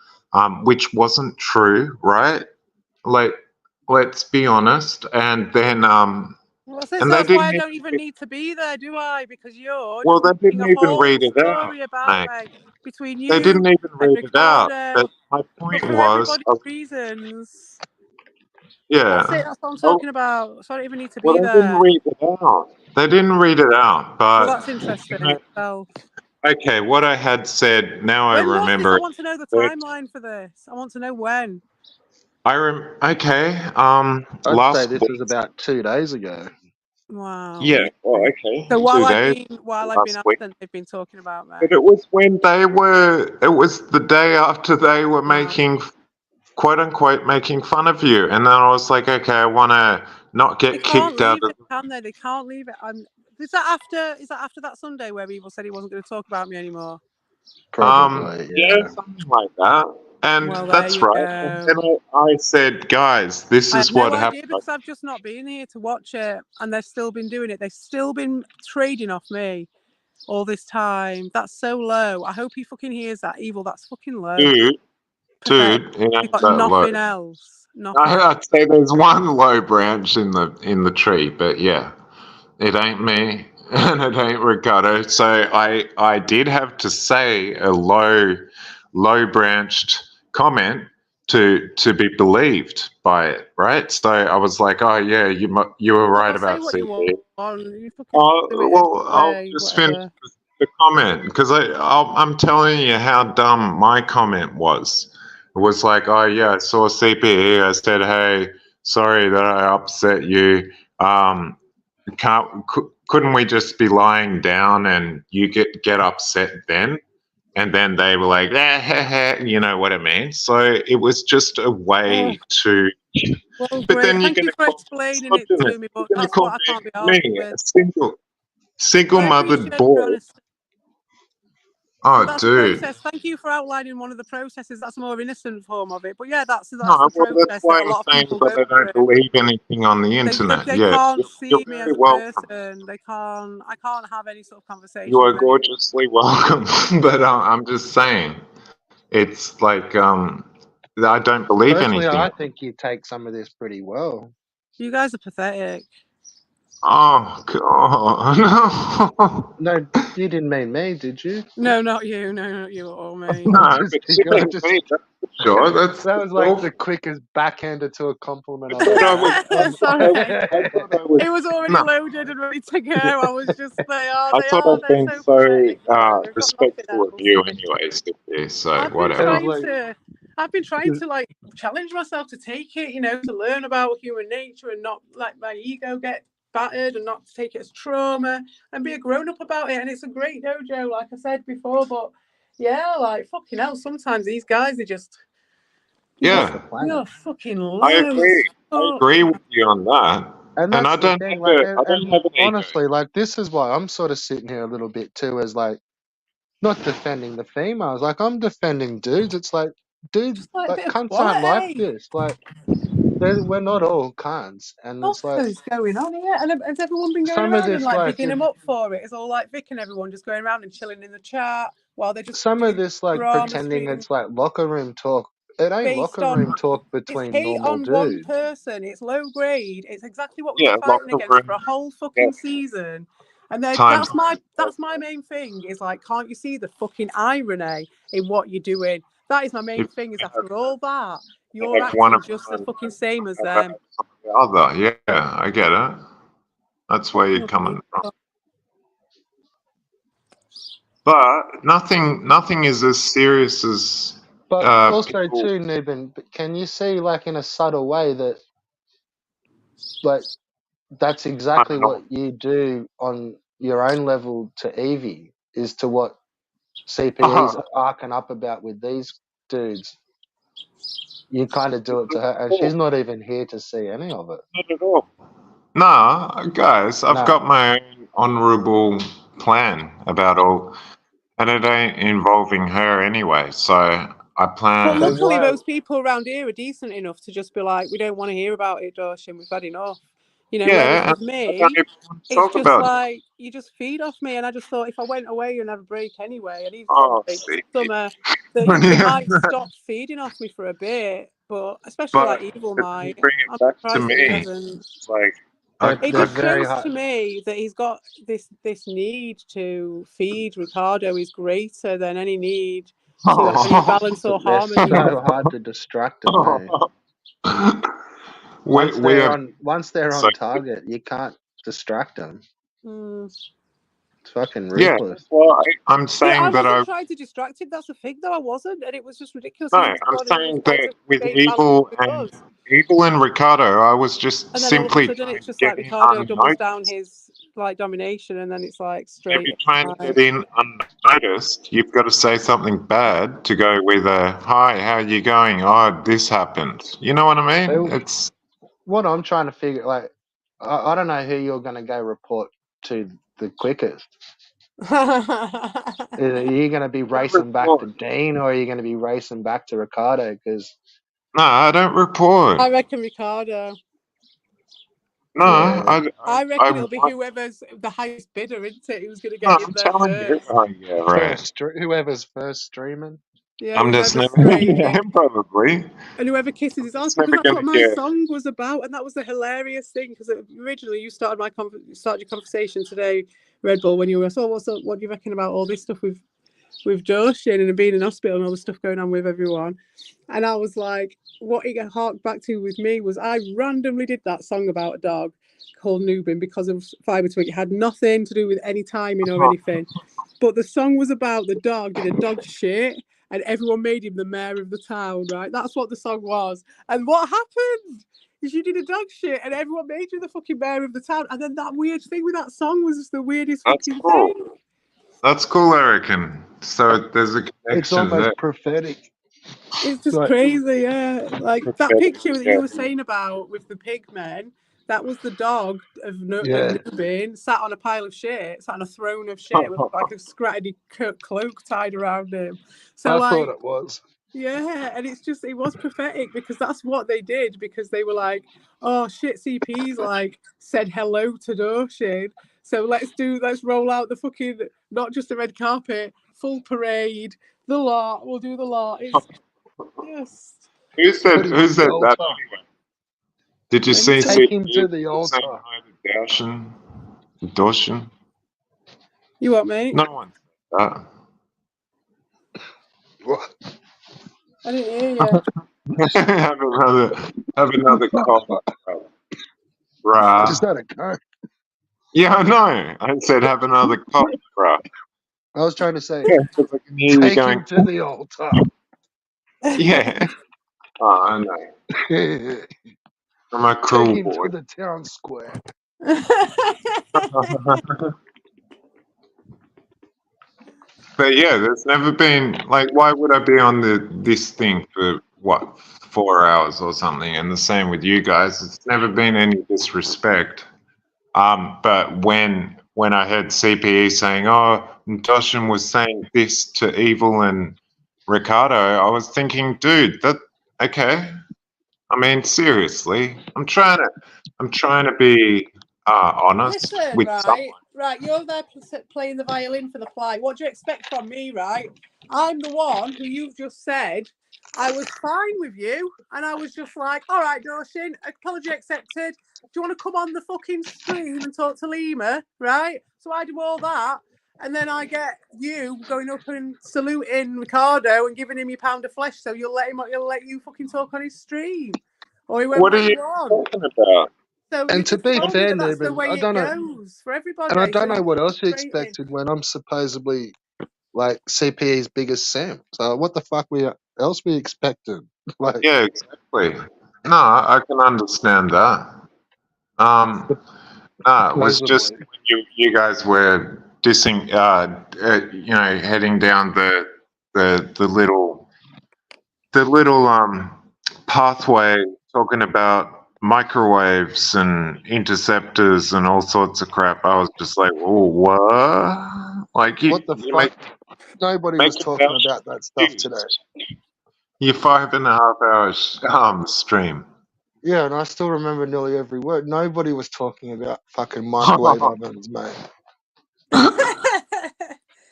S3: which wasn't true, right? Like, let's be honest. And then
S2: Well, since
S3: and they
S2: that's why I
S3: didn't
S2: don't even need to be there, do I? Because you're
S3: well, they
S2: making
S3: didn't
S2: a
S3: even
S2: whole
S3: read it out,
S2: story about
S3: mate.
S2: me between
S3: They
S2: you
S3: didn't even
S2: and
S3: read it out.
S2: Ricardo.
S3: But my
S2: Put
S3: point
S2: through
S3: was,
S2: everybody's reasons.
S3: yeah.
S2: That's it. That's what I'm talking about. So I don't even need to
S3: Well,
S2: be
S3: they didn't
S2: there.
S3: read it out. They didn't read it out, but
S2: Well, that's interesting in itself.
S3: okay, what I had said, now
S2: When
S3: I
S2: was this?
S3: remember.
S2: I want to know the timeline for this. I want to know when.
S3: Okay.
S1: I'd say
S3: last
S1: this
S3: week.
S1: was about 2 days ago.
S2: Wow.
S3: Yeah. Oh, okay.
S2: So while
S3: 2
S2: I've
S3: days.
S2: been
S3: Last week.
S2: absent, they've been talking about me.
S3: But it was when they were. It was the day after they were making, quote unquote, making fun of you, and then I was like, okay, I want to not get kicked out of.
S2: Can they? They can't leave it. Is that after that Sunday where Evil said he wasn't going to talk about me anymore?
S1: Probably,
S3: yeah, something like that. And
S2: well,
S3: that's right. And then I said, guys, this is what happened.
S2: I have no idea, because I've just not been here to watch it, and they've still been doing it. They've still been trading off me all this time. That's so low. I hope he fucking hears that. Evil, that's fucking low.
S3: Dude,
S2: you've got nothing else. Nothing.
S3: I'd say there's one low branch in the tree, but yeah, it ain't me and it ain't Ricardo. So I did have to say a low branched comment to be believed by it, right? So I was like, oh yeah, you were right about CP. Well, I'll just finish the comment, because I'm telling you how dumb my comment was. It was like, oh yeah, I saw CPE. I said, hey, sorry that I upset you. Couldn't we just be lying down and you get upset then? And then they were like, you know what I mean? So it was just a way to.
S2: Well,
S3: but then
S2: thank you for explaining it to me, but that's what I can't be asked with.
S3: A single-mothered boy. Oh,
S2: that's
S3: dude.
S2: a process. Thank you for outlining one of the processes. That's a more innocent form of it. But yeah, that's the process
S3: that's why
S2: that a lot of people
S3: that
S2: go
S3: I don't believe anything on the internet.
S2: They
S3: yeah,
S2: can't see me as a
S3: welcome.
S2: person. I can't have any sort of conversation.
S3: You are gorgeously welcome. But I'm just saying, it's like I don't believe
S1: Personally,
S3: anything.
S1: I think you take some of this pretty well.
S2: You guys are pathetic.
S3: Oh God, no.
S1: No, you didn't mean me, did you?
S2: No, not you. No, not you or me.
S3: No, but you mean me. Sure,
S1: that was like the quickest backhander to a compliment I've
S2: ever
S1: Sorry.
S2: It was already loaded and ready to go. I was just there.
S3: I thought I've been so respectful of you anyways, so whatever.
S2: I've been trying to like challenge myself to take it, to learn about human nature and not let my ego get battered and not to take it as trauma and be a grown-up about it. And it's a great dojo, like I said before, but yeah, like fucking hell, sometimes these guys are just you're fucking low.
S3: I agree with you on that.
S1: And that's
S3: I
S1: the
S3: don't
S1: thing,
S3: have an
S1: honestly, like this is why I'm sort of sitting here a little bit too, as like not defending the females, like I'm defending dudes. It's like, dude, like cunts aren't like this. Like we're not all cunts, and it's like
S2: what's going on here? And has everyone been going around and like picking them up for it? It's all like Vic and everyone just going around and chilling in the chat while they're just
S1: some of this like pretending it's like locker room talk. It ain't locker room talk between normal dudes.
S2: One person. It's low grade. It's exactly what we've been fighting against for a whole fucking season. And that's my main thing. Is like, can't you see the fucking irony in what you're doing? That is my main thing. Is after all that, you're acting just the fucking same as them.
S3: Yeah, I get it. That's where you're coming from. But nothing is as serious as.
S1: But also too, Nubin, can you see like in a subtle way that like that's exactly what you do on your own level to Evie, is to what CPE's arcing up about with these dudes. You kind of do it to her, and she's not even here to see any of it.
S3: Not at all. Nah, guys, I've
S1: No.
S3: got my own honourable plan about all, and it ain't involving her anyway. So I plan.
S2: But
S1: So
S2: luckily,
S1: why?
S2: most people around here are decent enough to just be like, we don't want to hear about it, Dawson. We've had enough. You know, whereas
S3: Yeah,
S2: with
S3: and I don't
S2: me,
S3: even want to
S2: it's
S3: talk
S2: just
S3: about it.
S2: like you just feed off me. And I just thought if I went away, you'd have a break anyway. And even told
S3: Oh,
S2: me
S3: see.
S2: summer that you might stop feeding off me for a bit, but especially like
S3: But
S2: Evil
S3: then
S2: might.
S3: bring it
S2: I'm
S3: back to
S2: surprised that he
S3: me.
S2: hasn't.
S3: It's like
S2: It
S1: They're
S2: just
S1: very
S2: shows
S1: hard.
S2: to me that he's got this need to feed Ricardo is greater than any need to any balance or
S1: They're
S2: harmony.
S1: so hard to distract them, eh?
S3: we have
S1: Once they're
S3: so
S1: on target, you can't distract them.
S2: Mm.
S1: It's fucking
S3: yeah.
S1: ruthless.
S3: Well, I'm
S2: Yeah, I
S3: saying that
S2: wasn't trying to distract him. That's the thing, though. I wasn't, and it was just ridiculous.
S3: no,
S2: He was
S3: I'm
S2: gone, and he was
S3: saying
S2: trying
S3: that
S2: to
S3: with
S2: gain balance with us.
S3: Evil and Ricardo, I was just
S2: And then all of a
S3: simply
S2: sudden,
S3: trying
S2: it's
S3: to
S2: just
S3: get
S2: like
S3: in
S2: Ricardo doubles down
S3: unnoticed.
S2: his like domination, and then it's like
S3: Maybe
S2: straight.
S3: trying to
S2: Right.
S3: get in unnoticed, you've got to say something bad to go with a hi, how are you going? Oh, this happened. You know what I mean?
S1: So
S3: It's
S1: what I'm trying to figure, like, I don't know who you're going to go report to the quickest. Are you going to be racing back to Dean, or are you going to be racing back to Ricardo? Because
S3: no, I don't report.
S2: I reckon Ricardo.
S3: No,
S1: yeah,
S2: I
S3: I
S2: reckon it'll be
S3: want.
S2: whoever's the highest bidder, isn't it? Who's going to
S3: No,
S2: get in
S3: I'm
S2: there
S3: telling you.
S2: first?
S3: Oh, yeah, right.
S1: whoever's first streaming.
S2: Yeah,
S3: I'm just
S2: whoever's
S3: never. Yeah,
S2: streaming.
S3: probably.
S2: And whoever kisses his ass,
S3: It's
S2: because
S3: never
S2: that's
S3: going
S2: what
S3: to
S2: my
S3: get.
S2: song was about, and that was the hilarious thing. Because originally you started your conversation today, Red Bull, when you were so what do you reckon about all this stuff with Doshin and being in hospital and all the stuff going on with everyone? And I was like, what it harked back to with me was I randomly did that song about a dog called Nubin because of Fiber Twig. It had nothing to do with any timing or anything, but the song was about the dog did a dog shit. And everyone made him the mayor of the town, right? That's what the song was. And what happened is you did a dog shit and everyone made you the fucking mayor of the town. And then that weird thing with that song was just the weirdest
S3: That's
S2: fucking
S3: cool.
S2: thing.
S3: That's cool, I reckon. So there's a
S1: It's
S3: connection
S1: almost
S3: there.
S1: prophetic.
S2: It's just
S1: Like,
S2: crazy, yeah. Like that
S3: Prophetic,
S2: picture that
S3: yeah.
S2: you were saying about with the pig men, that was the dog of
S1: yeah,
S2: Nubin sat on a pile of shit, sat on a throne of shit with like a scratty cloak tied around him. So
S1: I
S2: like,
S1: thought it was.
S2: yeah, and it was prophetic because that's what they did, because they were like, oh shit, CP's like said hello to Doshin, so let's roll out the fucking, not just the red carpet, full parade, the lot, we'll do the lot. It's just
S3: Who said
S1: Put him on the
S3: that
S1: altar.
S3: anyway? Did you see
S2: mental.
S1: Take him to
S3: CP
S1: the
S3: saying
S1: altar.
S3: hi to Darshan? Doshan?
S2: You what, mate?
S3: No one said that.
S1: What?
S2: I didn't hear you.
S3: have another coffee, bruh.
S1: Is that a coke?
S3: Yeah, I know. I said have another coffee, bruh.
S1: I was trying to say,
S3: Yeah, because I can hear you
S1: take
S3: going.
S1: him to the altar.
S3: Yeah. Oh, I know.
S1: Take
S3: I'm a cruel
S1: him
S3: boy.
S1: to the town square.
S3: But yeah, there's never been like, why would I be on this thing for what 4 hours or something? And the same with you guys. It's never been any disrespect. But when I heard CPE saying, "Oh, Doshin was saying this to Evil and Ricardo," I was thinking, dude, that okay. I mean, seriously, I'm trying to be honest
S2: Listen,
S3: with someone.
S2: right, you're there playing the violin for the fly. What do you expect from me, right? I'm the one who you've just said I was fine with you, and I was just like, all right, Doshin, apology accepted. Do you want to come on the fucking stream and talk to Lima, right? So I do all that, and then I get you going up and saluting Ricardo and giving him your pound of flesh, so you'll let you fucking talk on his stream, or whoever
S3: What are you
S2: you want.
S3: talking about?
S2: So you
S1: And to
S2: just
S1: be
S2: told me
S1: fair,
S2: that that's the
S1: Newman,
S2: way
S1: I
S2: it
S1: don't know,
S2: goes for everybody.
S1: and I don't
S2: So
S1: know what else you
S2: frustrating.
S1: expected when I'm supposedly like CPE's biggest Sam. So what the fuck else we expected? Like,
S3: Yeah, exactly. No, I can understand that. No, it was just
S1: supposedly.
S3: when you guys were dissing, heading down the little pathway, talking about microwaves and interceptors and all sorts of crap. I was just like, oh, what? Like
S1: What the fuck? Nobody was talking about that stuff today.
S3: Your 5.5 hour stream.
S1: Yeah, and I still remember nearly every word. Nobody was talking about fucking microwave ovens, mate.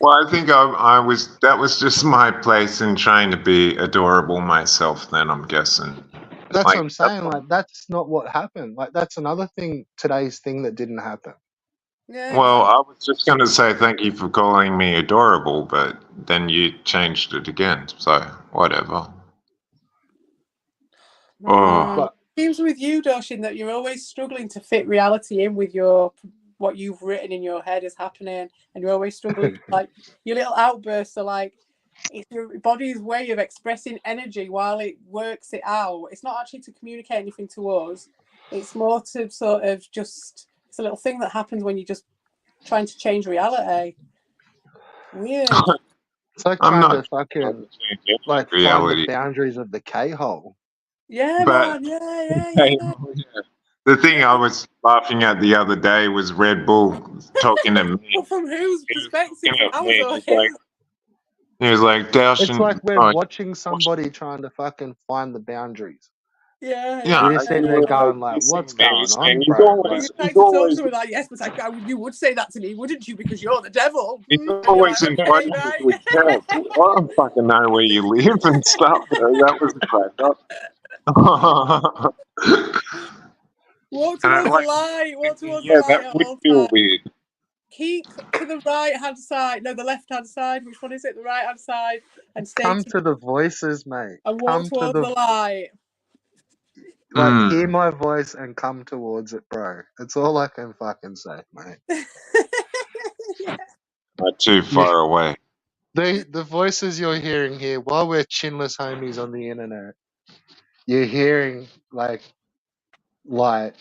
S3: Well, I think I was. That was just my place in trying to be adorable myself. Then I'm guessing.
S1: That's
S3: Like,
S1: what I'm saying. Like, that's not what happened. Like, that's another thing, today's thing that didn't happen.
S2: Yeah,
S3: well,
S2: exactly.
S3: I was just going to say thank you for calling me adorable, but then you changed it again. So whatever. Oh,
S1: But
S2: Seems with you, Doshin, that you're always struggling to fit reality in with what you've written in your head is happening, and you're always struggling. Like your little outbursts are like it's your body's way of expressing energy while it works it out. It's not actually to communicate anything to us. It's more to sort of it's a little thing that happens when you're just trying to change reality. Weird.
S1: it's like
S3: I'm
S1: trying
S3: not
S1: to fucking
S3: like
S1: find the
S3: reality.
S1: boundaries of the K-hole.
S2: Yeah,
S3: But
S2: man. Yeah.
S3: the thing I was laughing at the other day was Red Bull talking to me.
S2: But from whose perspective?
S3: He was
S2: From
S3: talking
S2: ours
S3: at
S2: or
S3: me.
S2: his?
S3: He was like,
S1: It's like we're
S3: oh,
S1: watching somebody trying to fucking find the boundaries.
S3: yeah,
S1: We're just sitting there going like, "What's going on, bro?" Like,
S2: You like to talk to her like, yes, but you would say that to me, wouldn't you? Because you're the devil.
S3: He's
S2: And you're
S3: always
S2: like, okay,
S3: inviting
S2: right.
S3: me to his house. I don't fucking know where you live and stuff. That was a crack up.
S2: Walk towards the light. Walk towards the light
S3: that
S2: at
S3: would
S2: all
S3: feel
S2: times.
S3: weird.
S2: Keep to the right hand side. No, the left hand side. Which one is it? The right hand side. And stay
S1: come to the voices, mate.
S2: and walk
S1: Come to
S2: towards the light.
S1: like, hear my voice and come towards it, bro. That's all I can fucking say, mate.
S3: Not too far away.
S1: The voices you're hearing here, while we're chinless homies on the internet, you're hearing like light.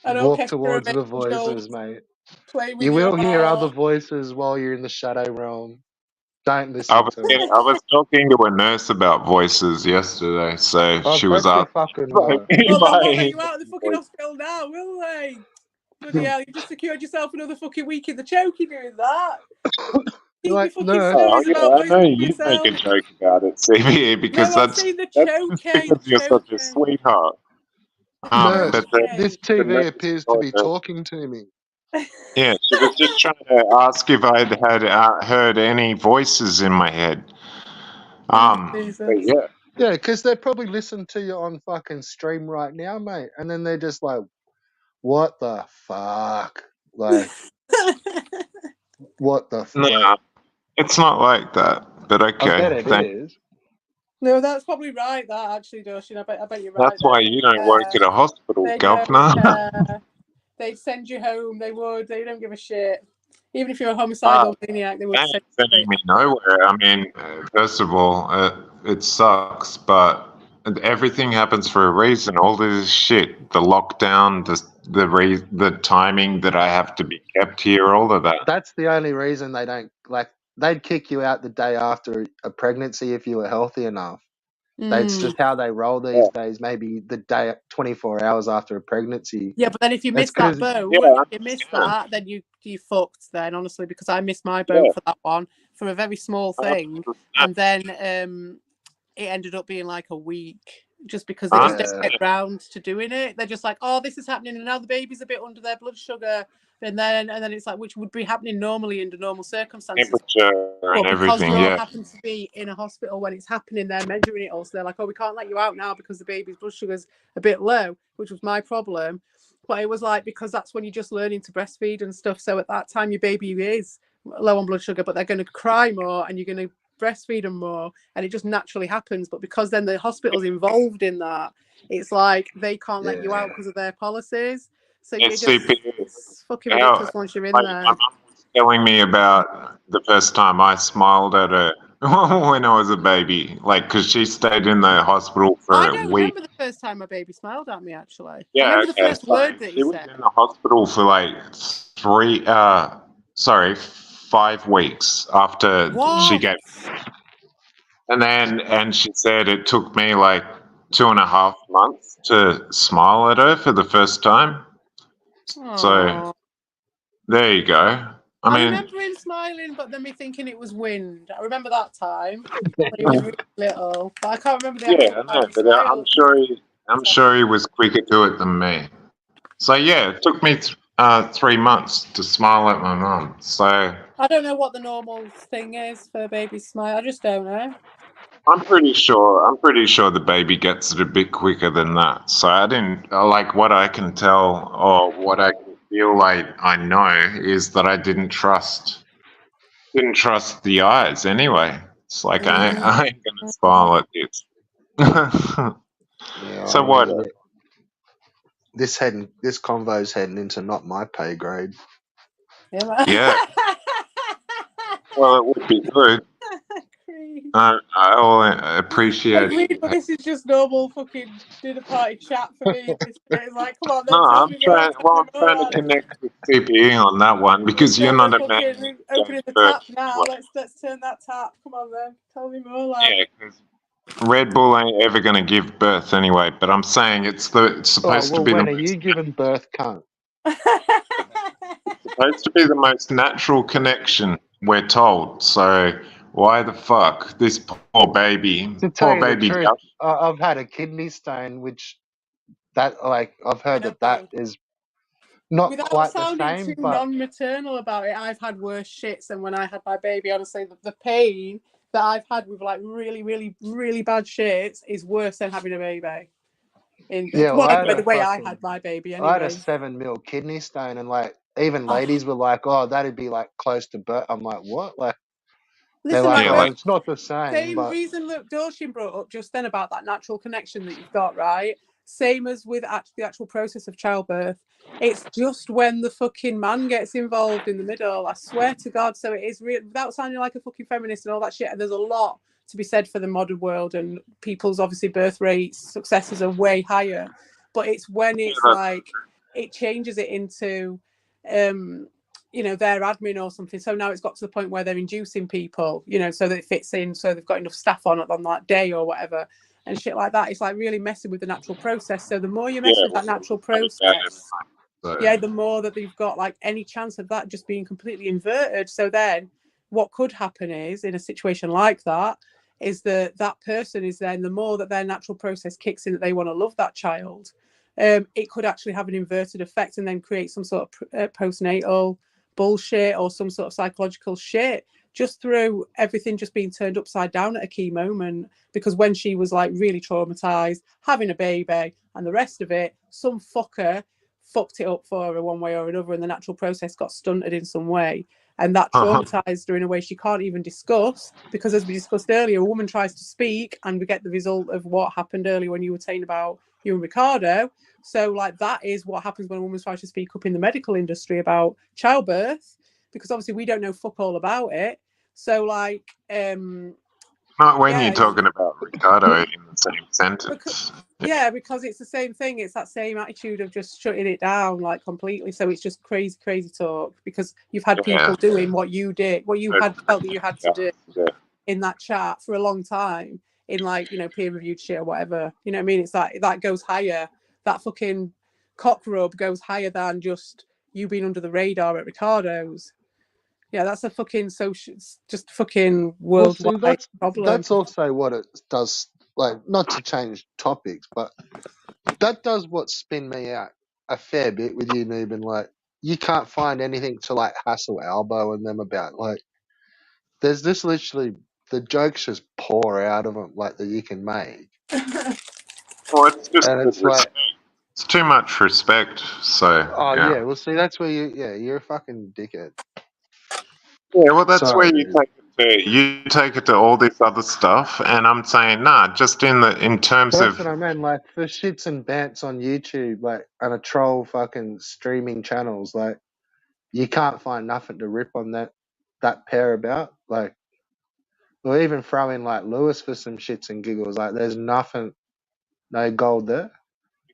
S2: An
S1: Walk
S2: orchestra
S1: towards
S2: of
S1: the
S2: angels
S1: voices, mate.
S2: play with
S1: You
S2: your
S1: will hear other
S2: heart.
S1: voices while you're in the shadow realm. Don't
S3: I
S1: listen to it.
S3: was talking to a nurse about voices yesterday, so
S1: I
S3: she was
S1: bet you
S3: asking.
S1: fucking were.
S2: Well, they'll not let you out of the fucking hospital now, will they? Bloody hell, you just secured yourself another fucking week in the choky doing that. Keep
S1: Like,
S2: your fucking
S1: no.
S2: stories about
S3: I know
S2: voices
S3: you
S2: yourself.
S3: make a joke about it, CBA, because
S2: No, I'm
S3: that's
S2: saying the
S3: just
S2: choking.
S3: because you're such a sweetheart.
S1: Nurse,
S3: But
S1: this
S3: the
S1: TV
S3: nurse
S1: appears to
S3: told
S1: be
S3: her-
S1: talking to me.
S3: yeah, she was just trying to ask if I'd had heard any voices in my head. But yeah.
S1: Yeah, because they probably listen to you on fucking stream right now, mate. And then they're just like, what the fuck? Like, what the fuck?
S3: No, it's not like that. But okay,
S1: I bet it is.
S2: No, that's probably right. That actually, Doshin, I bet you're right.
S3: That's why you don't work at a hospital,
S2: They
S3: governor.
S2: They'd send you home. They would. They don't give a shit. Even if you're a homicidal maniac, they would
S3: They
S2: send
S3: ain't sending me nowhere. I mean, first of all, it sucks, but everything happens for a reason. All this shit, the lockdown, the timing that I have to be kept here, all of that.
S1: That's the only reason they don't, like, they'd kick you out the day after a pregnancy if you were healthy enough. That's just how they roll these days. Maybe the day, 24 hours after a pregnancy.
S2: Yeah, but then if you miss that boat, if you miss that, then you fucked. Then honestly, because I missed my boat for that one for a very small thing, and then it ended up being like a week just because they just don't get round to doing it. They're just like, oh, this is happening, and now the baby's a bit under their blood sugar, and then it's like, which would be happening normally under normal circumstances.
S3: Temperature and everything,
S2: because you happen to be in a hospital when it's happening, they're measuring it all. So they're like, oh, we can't let you out now because the baby's blood sugar's a bit low, which was my problem. But it was like, because that's when you're just learning to breastfeed and stuff. So at that time, your baby is low on blood sugar, but they're going to cry more and you're going to breastfeed them more, and it just naturally happens. But because then the hospital's involved in that, it's like they can't let you out because of their policies. So it's fucking ridiculous once you're in there.
S3: My mum was telling me about the first time I smiled at her when I was a baby, like, because she stayed in the hospital for a week.
S2: I don't remember the first time my baby smiled at me, actually.
S3: Yeah,
S2: I remember the first word that he said.
S3: She was in the hospital for like 5 weeks after she gave. And she said it took me like 2.5 months to smile at her for the first time. So
S2: Aww.
S3: there you go. I mean,
S2: remember him smiling, but then me thinking it was wind. I remember that time when he was really little, but I can't remember the actual
S3: yeah, I
S2: time
S3: know,
S2: he
S3: but
S2: smiled.
S3: I'm sure he was quicker to it than me. So yeah, it took me 3 months to smile at my mum. So
S2: I don't know what the normal thing is for a baby smile. I just don't know.
S3: I'm pretty sure the baby gets it a bit quicker than that. So I didn't like what I can tell or what I can feel like I know is that I didn't trust the eyes anyway. It's like I ain't gonna smile at this.
S1: Yeah,
S3: So
S1: I
S3: what?
S1: mean, this convo's heading into not my pay grade.
S2: Yeah. Man.
S3: Yeah. Well, it would be good. I'll appreciate
S2: Agreed,
S3: it.
S2: but this is just normal fucking dinner party chat for me. It's like, come on,
S3: No,
S2: then tell me more.
S3: I'm trying to connect with CPE on that one because you're
S2: Instead
S3: not
S2: of
S3: a man
S2: fucking
S3: who
S2: opening the
S3: birth
S2: tap now,
S3: anyway.
S2: let's turn that tap. Come on then, tell me more. Like,
S3: Yeah, because Red Bull ain't ever going to give birth anyway. But I'm saying it's supposed to be
S1: when are you giving birth, cunt?
S3: supposed to be the most natural connection, we're told. So why the fuck this poor baby,
S1: To tell
S3: poor
S1: you the
S3: baby
S1: truth,
S3: Duff?
S1: I've had a kidney stone, which I've
S2: I
S1: heard
S2: know.
S1: that is not
S2: Without
S1: quite the
S2: sounding
S1: same,
S2: too
S1: but
S2: non-maternal about it, I've had worse shits than when I had my baby. Honestly, the pain that I've had with like really, really, really bad shits is worse than having a baby.
S1: yeah, well,
S2: The way I had my baby
S1: I had a
S2: anyway.
S1: 7 mil kidney stone, and like even ladies were like, "Oh, that'd be like close to birth." I'm like, "What?" Like they're
S2: Listen,
S1: like,
S2: like,
S3: Yeah,
S1: "Oh,
S3: like
S1: it's not the same."
S2: same
S1: But
S2: reason Luke Dawson brought up just then about that natural connection that you've got, right? Same as with the actual process of childbirth. It's just when the fucking man gets involved in the middle. I swear to God. So it is real, without sounding like a fucking feminist and all that shit. And there's a lot to be said for the modern world, and people's obviously birth rates, successes are way higher. But it's when it's like it changes it into their admin or something. So now it's got to the point where they're inducing people, so that it fits in, so they've got enough staff on that day or whatever, and shit like that. It's like really messing with the natural process. So the more you mess with that natural process, the more that you've got like any chance of that just being completely inverted. So then what could happen is, in a situation like that, is that person is then, the more that their natural process kicks in, that they want to love that child, it could actually have an inverted effect and then create some sort of postnatal bullshit or some sort of psychological shit, just through everything just being turned upside down at a key moment. Because when she was like really traumatized, having a baby and the rest of it, some fucker fucked it up for her one way or another, and the natural process got stunted in some way, and that traumatized her in a way she can't even discuss. Because as we discussed earlier, a woman tries to speak and we get the result of what happened earlier when you were saying about you and Ricardo. So like that is what happens when a woman tries to speak up in the medical industry about childbirth, because obviously we don't know fuck all about it. So like
S3: not when you're talking about Ricardo in the same sentence.
S2: Because it's the same thing. It's that same attitude of just shutting it down like completely. So it's just crazy talk, because you've had people doing what you did, what you had felt that you had to do in that chat for a long time, in like, peer-reviewed shit or whatever. You know what I mean? It's like that goes higher. That fucking cock rub goes higher than just you being under the radar at Ricardo's. Yeah, that's a fucking just fucking worldwide problem.
S1: That's also what it does. Like, not to change topics, but that does what spin me out a fair bit with you, Noob. Like, you can't find anything to like hassle Albo and them about. Like, there's just literally the jokes just pour out of them like that you can make.
S3: Well, it's just
S1: and it's like
S3: it's too much respect. So
S1: yeah. Well, see, that's where you're a fucking dickhead.
S3: Yeah, well, that's where you take it to all this other stuff, and I'm saying nah. Just in terms
S1: That's
S3: of
S1: what I meant. Like, for shits and bants on YouTube, like, and a troll fucking streaming channels, like, you can't find nothing to rip on that pair about. Like, or even throw in like Lewis for some shits and giggles. Like, there's nothing, no gold there.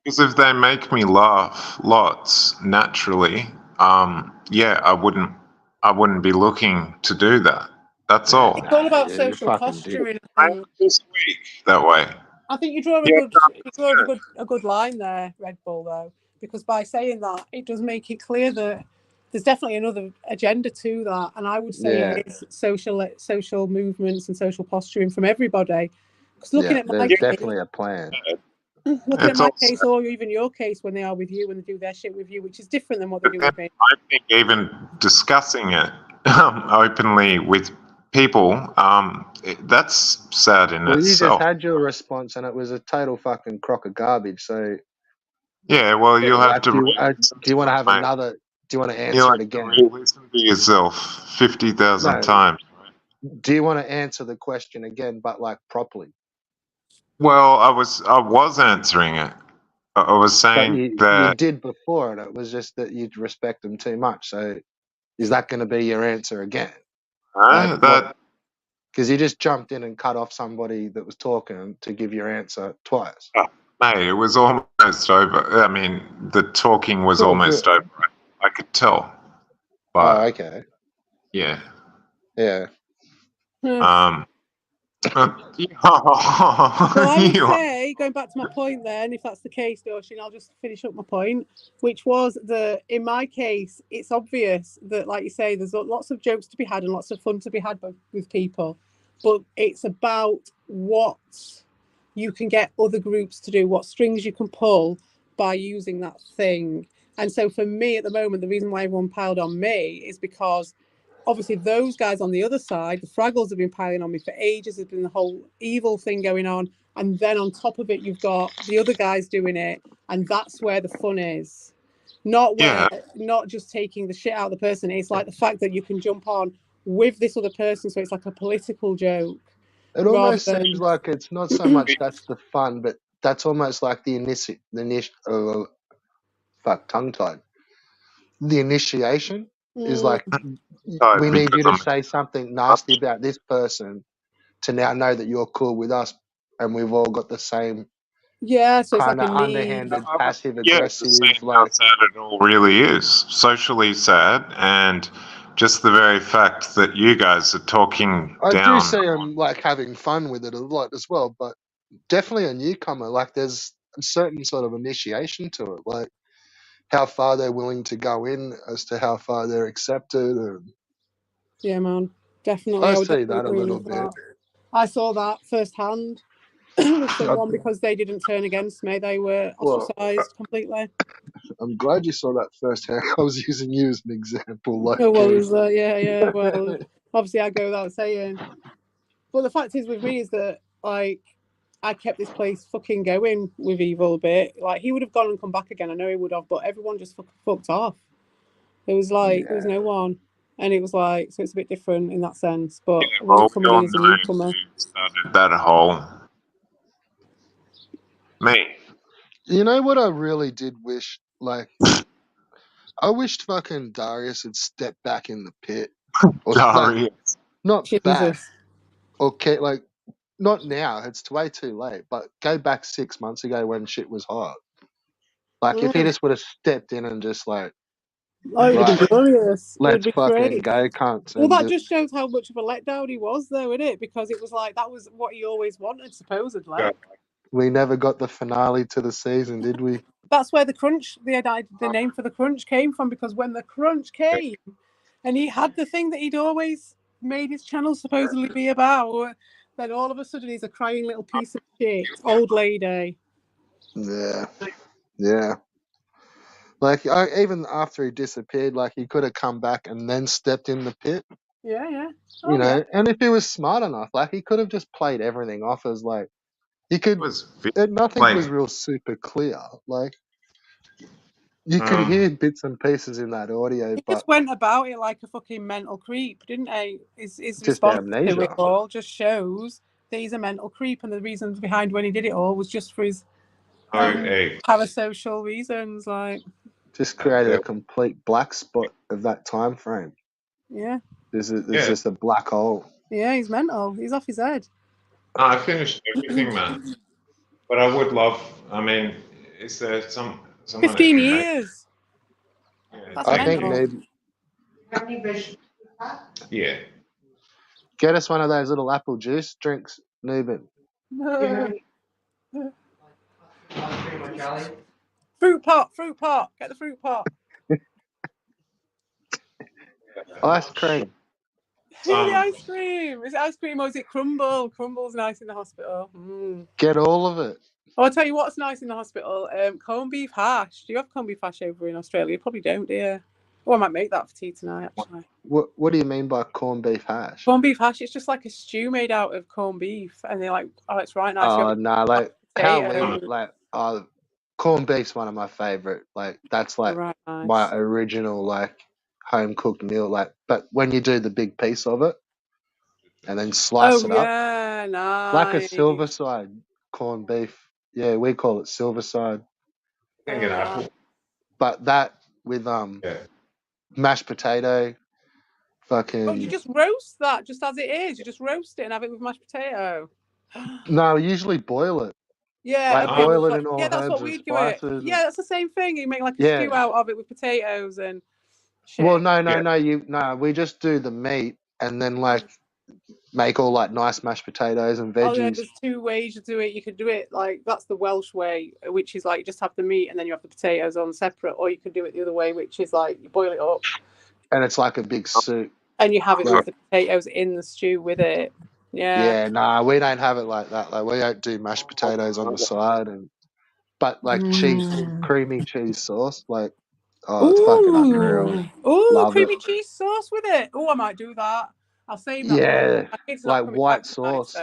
S3: because if they make me laugh lots naturally, I wouldn't be looking to do that. That's all.
S2: It's all about social posturing.
S3: I'm this weak that way.
S2: I think you draw a good line there, Red Bull, though, because by saying that, it does make it clear that there's definitely another agenda to that, and I would say it is social movements and social posturing from everybody. Because looking at my
S1: there's
S2: case,
S1: definitely a plan.
S2: Looking at my case, or even your case, when they are with you, when they do their shit with you, which is different than what they do with me.
S3: I think even discussing it openly with people, that's sad in
S1: Well, you
S3: itself.
S1: just had your response, and it was a total fucking crock of garbage. So
S3: yeah, well, you'll have to.
S1: Do you want to have another? Do you want to answer it again?
S3: Listen to yourself 50,000 times.
S1: Do you want to answer the question again, but like properly?
S3: Well, I was answering it. I was saying that
S1: you did before, and it was just that you'd respect them too much. So, is that going to be your answer again? Because you just jumped in and cut off somebody that was talking to give your answer twice.
S3: Mate, it was almost over. I mean, the talking was almost over. I could tell. But,
S1: okay.
S3: Yeah.
S1: Yeah.
S2: Well, I would say, going back to my point then, if that's the case, Doshin, I'll just finish up my point, which was that in my case, it's obvious that, like you say, there's lots of jokes to be had and lots of fun to be had with people, but it's about what you can get other groups to do, what strings you can pull by using that thing. And so for me at the moment, the reason why everyone piled on me is because obviously those guys on the other side, the Fraggles have been piling on me for ages. There's been the whole evil thing going on. And then on top of it, you've got the other guys doing it. And that's where the fun is. Not just taking the shit out of the person. It's like the fact that you can jump on with this other person. So it's like a political joke.
S1: It almost seems like it's not so much that's the fun, but that's almost like the tongue-tied. The initiation is like, we need you to say something nasty about this person to now know that you're cool with us, and we've all got the same.
S2: Yeah, so it's
S1: kind
S2: like
S1: of underhanded, passive aggressive.
S3: It's how sad it all really is. Socially sad, and just the very fact that you guys are talking
S1: I
S3: down.
S1: do see them like having fun with it a lot as well, but definitely a newcomer. Like there's a certain sort of initiation to it, like how far they're willing to go in as to how far they're accepted. And
S2: yeah, man, definitely.
S1: I see that a little bit.
S2: I saw that firsthand with someone because they didn't turn against me. They were ostracized completely.
S1: I'm glad you saw that firsthand. I was using you as an example. Like,
S2: yeah. Well, obviously I go without saying. But the fact is with me is that like I kept this place fucking going with Evil a bit. Like he would have gone and come back again. I know he would have, but everyone just fucked off. It was like there was no one, and it was like so it's a bit different in that sense. But I wasn't coming in as a newcomer.
S3: Started that whole me.
S1: You know what I really did wish? Like, I wished fucking Darius had stepped back in the pit. Or
S3: Darius.
S1: Not Jesus. Back. Okay, like, not now. It's way too late. But go back 6 months ago when shit was hot. Like, if he just would have stepped in and just, like...
S2: Oh, it would have been glorious.
S1: Let's fucking go, cunts.
S2: Well, that just shows how much of a letdown he was, though, isn't it? Because it was like, that was what he always wanted, supposedly. Yeah.
S1: We never got the finale to the season, did we?
S2: That's where the crunch, the name for the crunch came from, because when the crunch came, and he had the thing that he'd always made his channel supposedly be about, then all of a sudden he's a crying little piece of shit, old lady.
S1: Yeah. Like, even after he disappeared, like, he could have come back and then stepped in the pit.
S2: Yeah.
S1: Oh, you know, and if he was smart enough, like, he could have just played everything off as, like, he could... nothing was real super clear. Like, you could hear bits and pieces in that audio,
S2: he just went about it like a fucking mental creep, didn't he? His response to it all just shows that he's a mental creep, and the reasons behind when he did it all was just for his parasocial reasons, like
S1: just created a complete black spot of that time frame.
S2: Yeah,
S1: there's just a black hole.
S2: Yeah, he's mental. He's off his head.
S3: I finished everything, man. But I would love. I mean, is there someone
S2: 15 years?
S1: That's I mental. Think maybe.
S3: Yeah.
S1: Get us one of those little apple juice drinks, Newbin.
S2: No.
S5: Ice cream or jelly?
S2: Fruit pot. Get the fruit pot.
S1: Ice cream.
S2: The ice cream. Is it ice cream or is it crumble? Crumble's nice in the hospital.
S1: Get all of it.
S2: Oh, I'll tell you what's nice in the hospital. Corned beef hash. Do you have corned beef hash over in Australia? You probably don't, do you? Oh, I might make that for tea tonight, actually.
S1: What do you mean by corned beef hash?
S2: Corned beef hash, it's just like a stew made out of corned beef. And they're like, oh, it's right nice.
S1: Oh, no, like, how we,
S2: potato.
S1: like, corned beef's one of my favorite. Like, that's like
S2: Right, nice.
S1: my original, like, home cooked meal. Like, but when you do the big piece of it and then slice it up,
S2: yeah, nice.
S1: like a silverside corned beef. Yeah, we call it silverside. But that with mashed potato, fucking.
S2: Oh, you just roast that just as it is. You just roast it and have it with mashed potato.
S1: No, we usually boil it.
S2: Yeah,
S1: Like boil it in all
S2: that's
S1: herbs
S2: what
S1: and
S2: we do it.
S1: spices.
S2: Yeah, that's the same thing. You make like a stew out of it with potatoes and shit.
S1: Well, no. We just do the meat and then like make all like nice mashed potatoes and veggies.
S2: Oh, yeah, there's two ways to do it. You could do it like that's the Welsh way, which is like you just have the meat and then you have the potatoes on separate, or you could do it the other way, which is like you boil it up.
S1: And it's like a big soup.
S2: And you have it with the potatoes in the stew with it. Yeah.
S1: Yeah, nah, we don't have it like that. Like we don't do mashed potatoes on the side, but like creamy cheese sauce, like it's fucking unreal.
S2: Oh, creamy cheese sauce with it. Oh, I might do that. I'll save that.
S1: Yeah, like white sauce.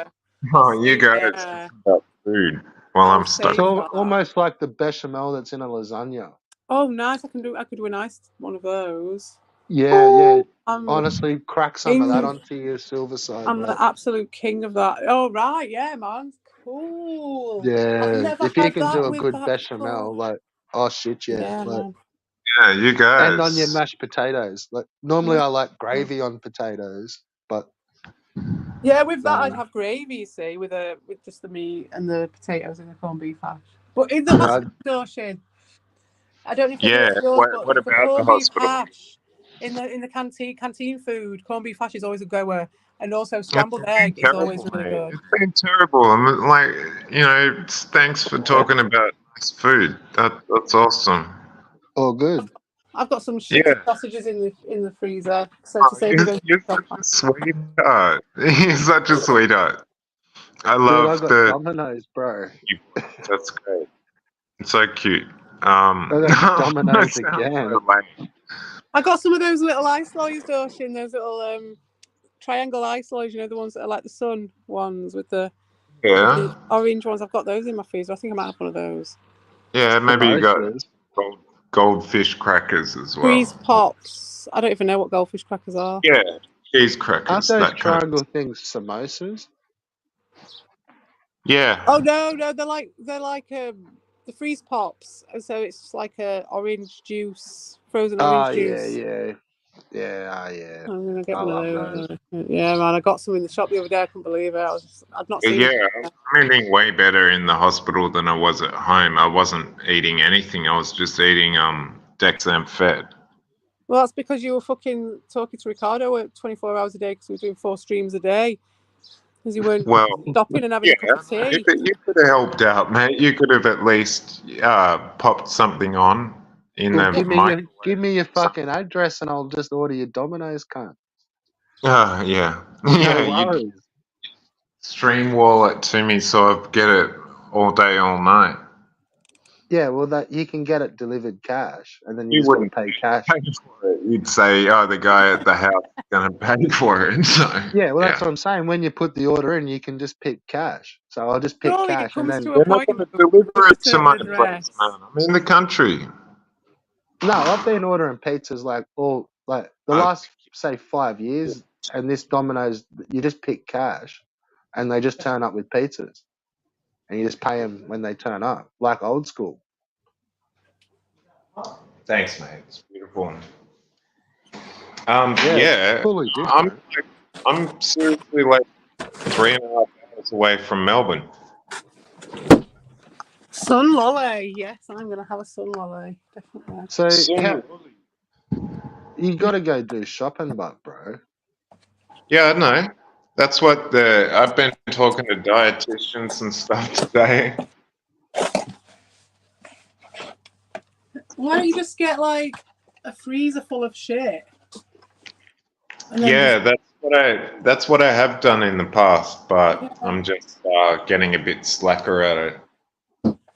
S3: Oh, you guys talk about food while I'm stuck.
S1: It's almost like the bechamel that's in a lasagna.
S2: Oh, nice! I could do a nice one of those.
S1: Yeah. Honestly, crack some of that onto your silverside.
S2: I'm the absolute king of that. Oh right, yeah, man, cool.
S1: Yeah, if you can do a good bechamel, like shit,
S2: yeah,
S1: like,
S3: yeah, you guys.
S1: And on your mashed potatoes. Like normally, I like gravy on potatoes, but
S2: yeah, with that I'd have gravy. You see, with just the meat and the potatoes and the corned beef hash. But in the hospital, I don't know if it's yours, but
S3: what about
S2: corned
S3: the
S2: beef
S3: hospital?
S2: hash in the canteen food, corned beef hash is always a goer, and also scrambled egg is always really good.
S3: It's been terrible. I'm like, thanks for talking about this food. That's awesome.
S1: Oh, good.
S2: I've got some shitty sausages in the freezer. So to say,
S3: you're such a sweetheart. You're such a sweetheart. I love
S1: the Domino's, bro.
S3: That's great. It's so cute.
S1: Domino's again.
S2: I got some of those little ice lollies, Doshin. Those little triangle ice lollies. You know, the ones that are like the sun ones with the orange ones. I've got those in my freezer. I think I might have one of those.
S3: Yeah, maybe you got goldfish crackers as well.
S2: Freeze pops. I don't even know what goldfish crackers are.
S3: Yeah, cheese crackers.
S1: Aren't those triangle things samosas?
S3: Yeah.
S2: Oh no, they're like the freeze pops, and so it's like a orange juice, frozen orange juice.
S1: Yeah.
S2: I'm gonna get one of those. Yeah, man, I got some in the shop the other day. I couldn't believe it. I'd not seen.
S3: Yeah, I'm eating way better in the hospital than I was at home. I wasn't eating anything. I was just eating Dexam Fed.
S2: Well, that's because you were fucking talking to Ricardo 24 hours a day because we were doing 4 streams a day. Because you weren't stopping and having a cup of tea.
S3: You could have helped out, mate. You could have at least popped something on in the
S1: give me your fucking address and I'll just order your Domino's, cunt.
S3: Yeah. You stream wall it to me so I get it all day, all night.
S1: Yeah, well, that you can get it delivered cash, and then you wouldn't pay cash.
S3: For it. You'd say, the guy at the house is going to pay for it. So,
S1: yeah, well, that's what I'm saying. When you put the order in, you can just pick cash. So I'll just pick cash, and then
S3: they're not going to deliver it to my place, man. I'm in the country.
S1: No, I've been ordering pizzas the last, say, 5 years, and this Domino's, you just pick cash, and they just turn up with pizzas. And you just pay them when they turn up, like old school.
S3: Thanks, mate. It's beautiful. Fully different. I'm seriously like 3.5 hours away from Melbourne.
S2: Sun lolly, yes, I'm gonna have a sun lolly, definitely.
S1: So you got to go do shopping, bro.
S3: Yeah, I know. That's what I've been talking to dietitians and stuff today.
S2: Why don't you just get like a freezer full of shit? And then
S3: Yeah, that's what I have done in the past, but I'm just getting a bit slacker at it.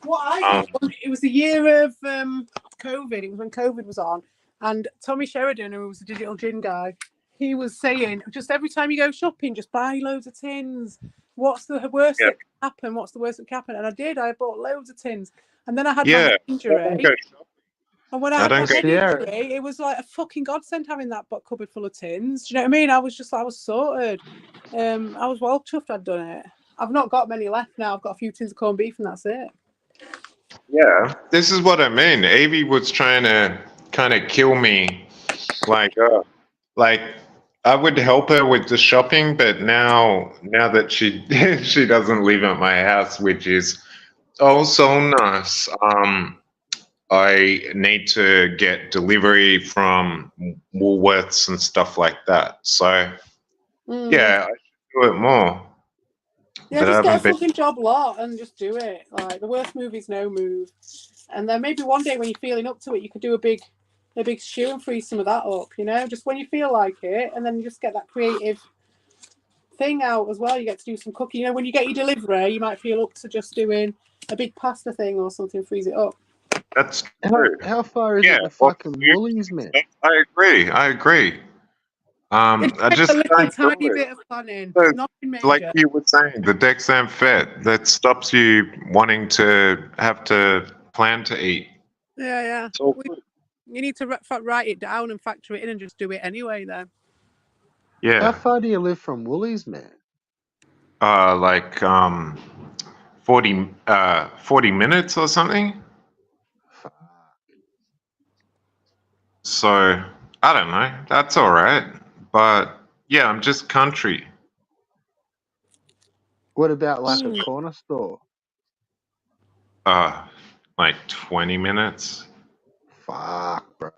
S2: What I did, it was the year of COVID. It was when COVID was on, and Tommy Sheridan, who was a digital gin guy, he was saying, just every time you go shopping, just buy loads of tins. What's the worst that can happen? What's the worst that can happen? And I did. I bought loads of tins, and then I had my head injury. And when I had my head injury, it was like a fucking godsend having that cupboard full of tins. Do you know what I mean? I was sorted. I was well chuffed I'd done it. I've not got many left now. I've got a few tins of corned beef and that's it.
S3: Yeah, this is what I mean. Evie was trying to kind of kill me, like I would help her with the shopping, but now that she she doesn't live at my house, which is so nice. I need to get delivery from Woolworths and stuff like that. So yeah, I should do it more.
S2: Yeah, just get a fucking job lot and just do it. Like the worst move is no move. And then maybe one day when you're feeling up to it, you could do a big stew and freeze some of that up, you know, just when you feel like it, and then you just get that creative thing out as well. You get to do some cooking. You know, when you get your delivery, you might feel up to just doing a big pasta thing or something, freeze it up.
S3: That's true.
S1: How far is it to fucking Woolies, man?
S3: I agree. I just
S2: a little tiny bit of planning. Nothing major.
S3: Like you were saying, the Dexam Fet, that stops you wanting to have to plan to eat.
S2: Yeah.
S3: It's all good.
S2: You need to write it down and factor it in and just do it anyway then.
S3: Yeah.
S1: How far do you live from Woolies, man?
S3: Like 40 minutes or something. So I don't know. That's all right. But yeah, I'm just country.
S1: What about like a corner store?
S3: Like 20 minutes.
S1: Fuck, bro.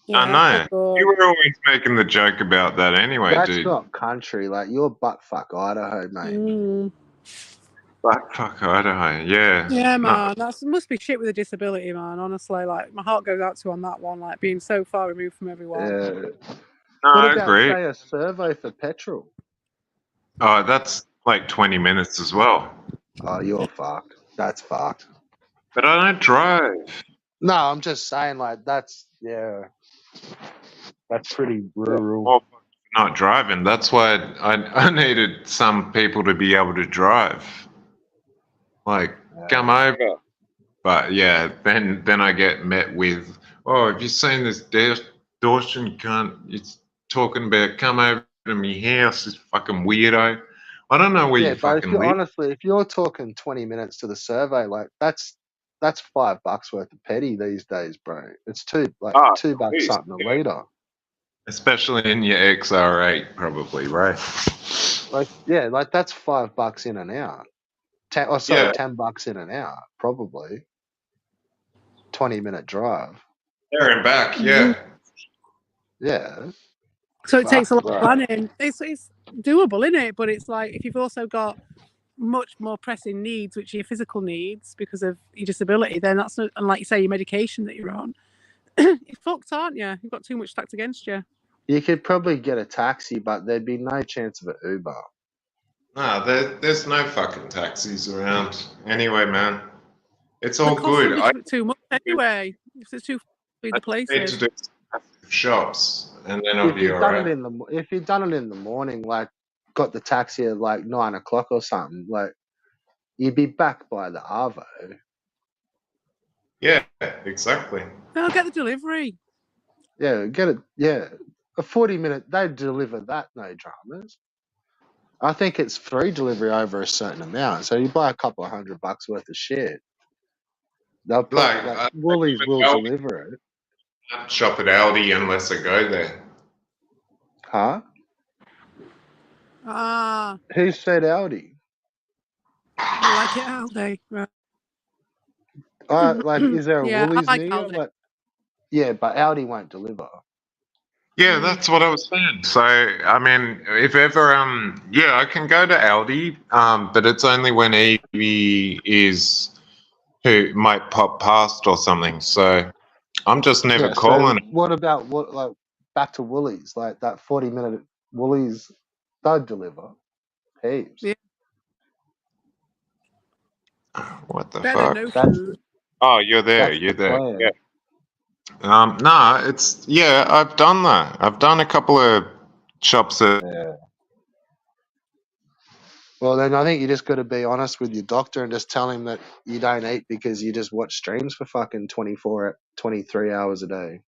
S2: Yeah,
S3: I know. You were always making the joke about that anyway,
S1: That's
S3: dude.
S1: That's not country. Like, you're buttfuck Idaho, mate.
S3: Buttfuck Idaho, yeah.
S2: Yeah, man. That must be shit with a disability, man. Honestly, like, my heart goes out to you on that one, like, being so far removed from everyone.
S1: Yeah.
S3: No,
S1: what
S3: I
S1: about,
S3: agree.
S1: say, a survey for petrol?
S3: Oh, that's like 20 minutes as well.
S1: Oh, you're fucked. That's fucked.
S3: But I don't drive.
S1: No, I'm just saying, like, that's pretty rural.
S3: Well, not driving. That's why I needed some people to be able to drive. Like, come over. But yeah, then I get met with, oh, have you seen this Dawson cunt? It's talking about come over to me house, this fucking weirdo. I don't know where you fucking live.
S1: Honestly, if you're talking 20 minutes to the survey, like that's $5 worth of petty these days, bro. It's $2 something a litre.
S3: Especially in your XR8, probably, right?
S1: Like, yeah, like that's $5 in and out. $10 in and out, probably. 20-minute drive.
S3: There and back, yeah.
S1: Yeah.
S2: So it takes a lot of planning. It's doable, isn't it? But it's like if you've also got much more pressing needs, which are your physical needs because of your disability, then that's not, and like you say, your medication that you're on, you're fucked, aren't you? You've got too much stacked against you.
S1: You could probably get a taxi, but there'd be no chance of an Uber.
S3: No, there's no fucking taxis around. Anyway, man, it's all good.
S2: Too much anyway. If there's too the places.
S3: Need to do shops, and then I'll be all right.
S1: If you've done it in the morning, like got the taxi at like 9 o'clock or something, like you'd be back by the Arvo.
S3: Yeah, exactly.
S2: I'll get the delivery.
S1: Yeah, get it. Yeah, a 40-minute. They deliver that, no dramas. I think it's free delivery over a certain amount, so you buy a couple of $100 worth of shit. They'll like Woolies will deliver it.
S3: I don't shop at Aldi unless I go there.
S1: Huh? Who said Aldi?
S2: I like it Aldi.
S1: Right. Like, is there a Woolies
S2: I like
S1: near
S2: Aldi.
S1: you? Like, yeah, but Aldi won't deliver.
S3: Yeah, that's what I was saying. So, I mean, if ever, I can go to Aldi, but it's only when Evie who might pop past or something. So, I'm just never
S1: Yeah. So
S3: calling it.
S1: what about like back to Woolies? Like that 40-minute Woolies, they'd deliver heaps.
S2: Yeah.
S3: What the
S2: Better
S3: fuck?
S2: no
S1: That's
S2: food.
S3: Oh, you're there.
S1: that's
S3: You're
S1: the
S3: there.
S1: plan.
S3: Yeah. No, it's I've done that. I've done a couple of shops that.
S1: Yeah. Well, then I think you just got to be honest with your doctor and just tell him that you don't eat because you just watch streams for fucking 23 hours a day.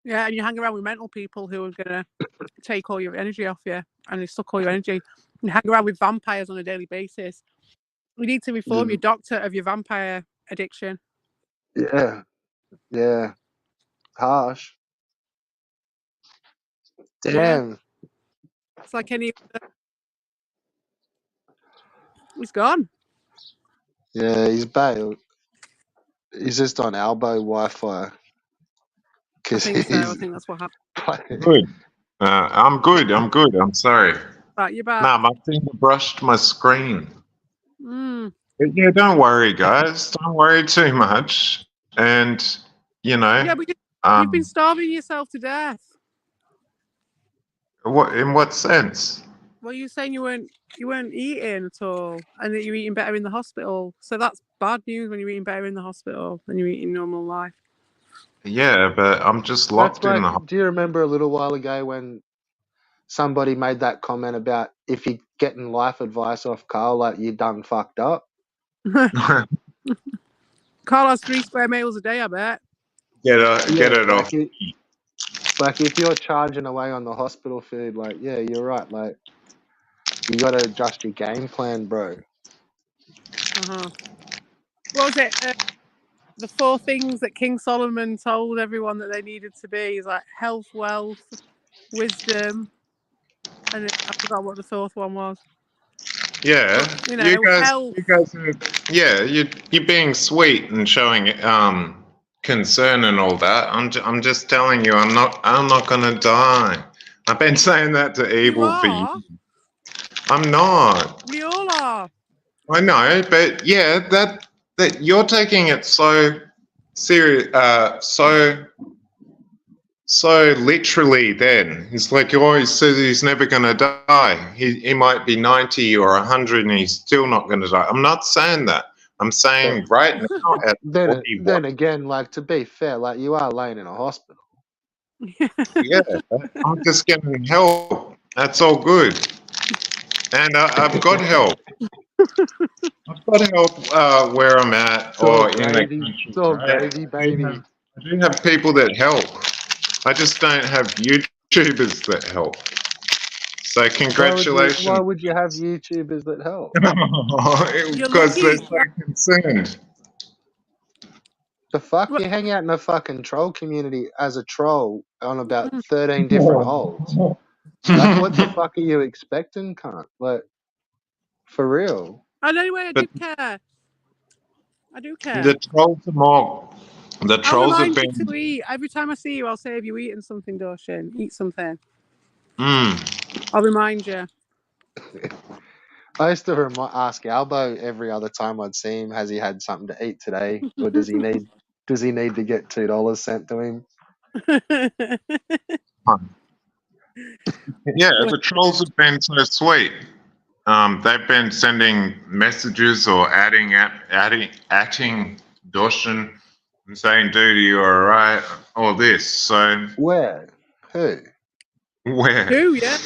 S2: Yeah, and you hang around with mental people who are gonna take all your energy off you, and they suck all your energy. You hang around with vampires on a daily basis. You need to inform your doctor of your vampire addiction.
S1: Yeah. Yeah. Harsh.
S2: Yeah.
S1: Damn.
S2: It's like any. He's gone.
S1: Yeah, he's bailed. He's just on Albo Wi-Fi.
S2: I think so. I think that's what happened.
S3: Good. I'm good. I'm good. I'm sorry.
S2: Right, you're back.
S3: Nah, my finger brushed my screen.
S2: Mm.
S3: But yeah, don't worry, guys. Don't worry too much. And
S2: Yeah, but you've been starving yourself to death.
S3: What in what sense?
S2: Well, you're saying you weren't eating at all, and that you're eating better in the hospital. So that's bad news when you're eating better in the hospital than you're eating normal life.
S3: Yeah, but I'm just locked in the.
S1: Do you remember a little while ago when somebody made that comment about if you're getting life advice off Carl, like you done fucked up?
S2: Carl has 3 square meals a day, I bet.
S3: Get it off.
S1: Like if you're charging away on the hospital food, like yeah, you're right. Like you got to adjust your game plan, bro.
S2: What was it? The 4 things that King Solomon told everyone that they needed to be is like health, wealth, wisdom, and I forgot what the 4th one was.
S3: Yeah,
S2: But, health.
S3: you guys are, you're being sweet and showing concern and all that. I'm just telling you, I'm not gonna die. I've been saying that to Evil for years. I'm not.
S2: We all are.
S3: I know, but yeah, that you're taking it so serious, so literally. Then it's like he always says he's never going to die. He might be 90 or 100 and he's still not going to die. I'm not saying that. I'm saying right now.
S1: Then again, like to be fair, like you are laying in a hospital.
S3: Yeah, I'm just getting help. That's all good. And I've got help. I've got help where I'm at or in the country.
S1: It's all gravy, baby.
S3: I do have people that help. I just don't have YouTubers that help. So congratulations.
S1: Why would you have YouTubers that help?
S3: Because they're so concerned.
S1: The fuck? You hang out in a fucking troll community as a troll on about 13 different holds. Like, what the fuck are you expecting, cunt? Like, for real.
S2: Anyway, I do care. I do care.
S3: The trolls are more. The trolls have been.
S2: To eat. Every time I see you, I'll say, "Have you eaten something, Dawson? Eat something." I'll remind you.
S1: I used to ask Albo every other time I'd see him, has he had something to eat today, or does he need to get $2 sent to him?
S3: Yeah, the trolls have been so sweet. They've been sending messages or atting Dawson and saying, "Dude, you all right?" All this. So
S1: where? Who?
S3: Where?
S2: Who? Yeah.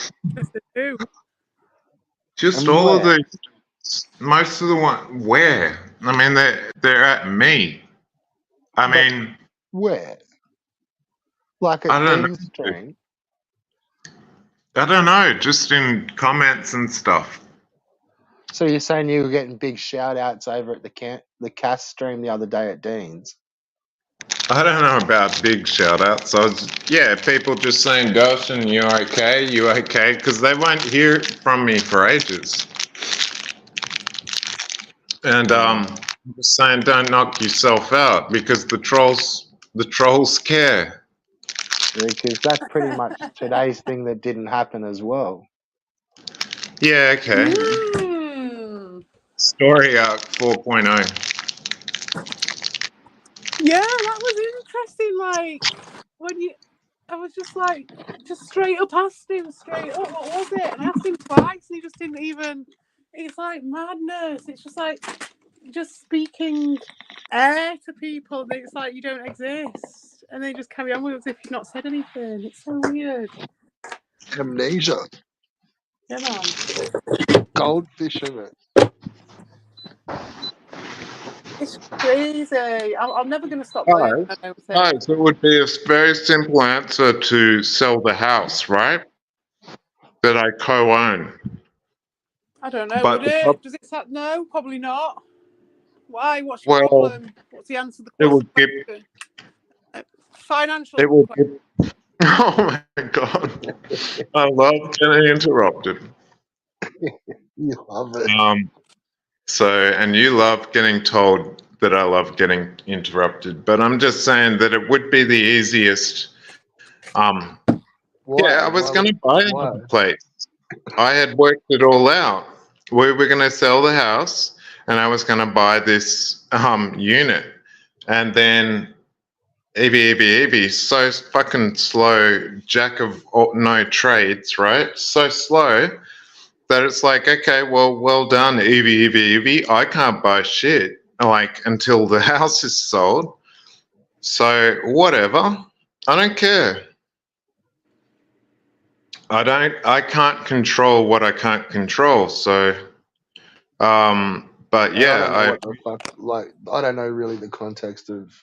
S2: Who?
S3: Just all of these. Most of the one. Where? I mean, they're at me. I mean,
S1: where? Like a Dean stream?
S3: I don't know. Just in comments and stuff.
S1: So you're saying you were getting big shout outs over at the cast stream the other day at Dean's?
S3: I don't know about big shout outs. People just saying, "Dawson, you okay? You okay?" Because they won't hear from me for ages. And I'm just saying, don't knock yourself out because the trolls care.
S1: Because that's pretty much today's thing that didn't happen as well.
S3: Yeah, okay. Story arc 4.0.
S2: Yeah, that was interesting. Like when I was just like, just straight up asked him, straight up, what was it? And I asked him twice, and he just didn't even. It's like madness. It's just like just speaking air to people. And it's like you don't exist, and they just carry on with it as if you've not said anything. It's so weird.
S1: Amnesia.
S2: Yeah, man.
S1: Goldfish in it.
S2: It's crazy. I'm never going to stop
S3: No,
S2: learning. I don't
S3: no,
S2: think.
S3: so it would be a very simple answer to sell the house, right? That I co-own.
S2: I don't know.
S3: But
S2: Would it? Does it sound? No, probably not. Why? What's your
S3: well,
S2: problem? What's the answer to the
S3: it would give.
S2: question? Financial.
S3: It would give. Oh my god! I love getting interrupted.
S1: You love it.
S3: So, and you love getting told that I love getting interrupted, but I'm just saying that it would be the easiest.
S1: Why?
S3: Yeah, I was going to buy
S1: why?
S3: another place. I had worked it all out. We were going to sell the house, and I was going to buy this unit, and then Evie, so fucking slow, jack of no trades, right? So slow that it's like, okay, well done, Evie. I can't buy shit like until the house is sold. So whatever, I don't care. I can't control what I can't control. So, but yeah,
S1: I don't know what the fuck. Like, I don't know really the context of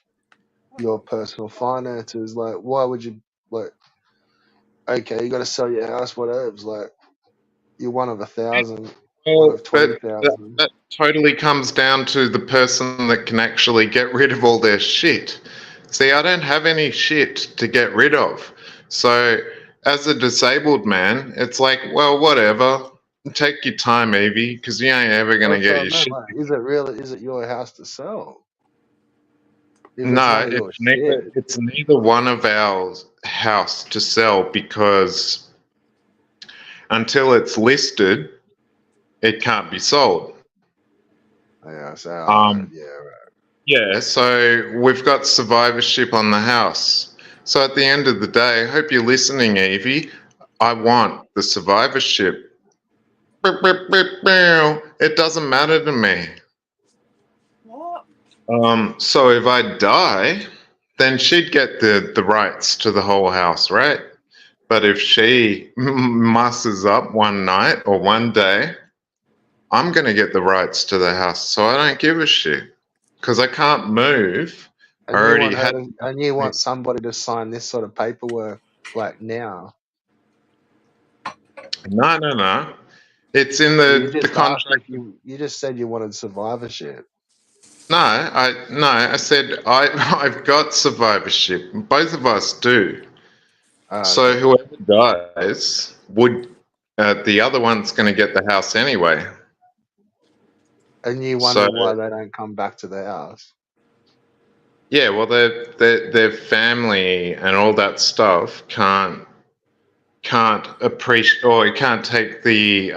S1: your personal finances. Like, why would you like? Okay, you got to sell your house. Whatever. It's like you're one of 1,000, one of
S3: but
S1: 20,000.
S3: that totally comes down to the person that can actually get rid of all their shit. See, I don't have any shit to get rid of. So, as a disabled man, it's like, well, whatever. Take your time, Evie, because you ain't ever gonna
S1: That's what
S3: get
S1: I
S3: your
S1: meant.
S3: shit.
S1: Like, is it really? Is it your house to sell? If it's
S3: No,
S1: none of your
S3: it's neither.
S1: shit.
S3: It's neither one of our house to sell because until it's listed, it can't be sold.
S1: Yeah. So right, yeah. Right.
S3: Yeah, so we've got survivorship on the house. So at the end of the day, I hope you're listening, Evie. I want the survivorship. It doesn't matter to me.
S2: What?
S3: So if I die, then she'd get the rights to the whole house, right? But if she musses up one night or one day, I'm going to get the rights to the house. So I don't give a shit because I can't move. I
S1: And you
S3: already
S1: want her
S3: had.
S1: to, and you want somebody to sign this sort of paperwork like now.
S3: No. It's in
S1: You
S3: the
S1: just asked
S3: contract.
S1: if you just said you wanted survivorship.
S3: No, I said I've got survivorship. Both of us do. So
S1: Okay.
S3: whoever dies would the other one's going to get the house anyway.
S1: And you
S3: So
S1: wonder why they don't come back to the house.
S3: yeah, well, their family and all that stuff can't appreciate or you can't take the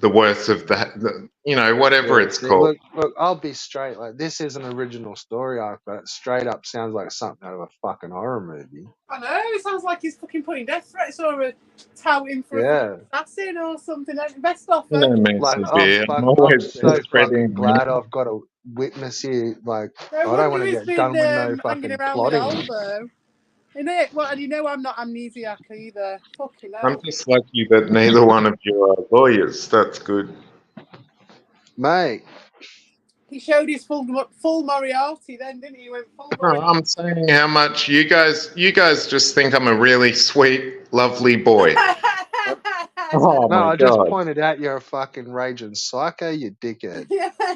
S3: worth of the whatever
S1: Yeah,
S3: it's
S1: see,
S3: called.
S1: look, I'll be straight. Like, this is an original story arc, but it straight up sounds like something out of a fucking horror movie.
S2: I know. It sounds like he's fucking putting death threats or touting for
S1: Yeah.
S2: a assassin or something. Best offer.
S3: No,
S1: Like,
S3: Macy, I'm
S1: I'm
S3: always
S1: so fucking
S3: spreading.
S1: glad I've got a witness here. Like,
S2: No
S1: I don't
S2: wonder
S1: want to
S2: he's
S1: get
S2: been
S1: done with no
S2: hanging
S1: fucking
S2: around with
S1: plotting.
S2: Albo. Isn't it? Well, and you know I'm not amnesiac either. Fucking hell.
S3: I'm just lucky that neither one of you are lawyers. That's good.
S1: Mate,
S2: He showed his full Moriarty then, didn't he? He went full
S3: No,
S2: Moriarty.
S3: I'm saying how much you guys just think I'm a really sweet, lovely boy. Oh
S1: no,
S3: my
S1: I just
S3: god.
S1: pointed out you're a fucking raging psycho, you dickhead.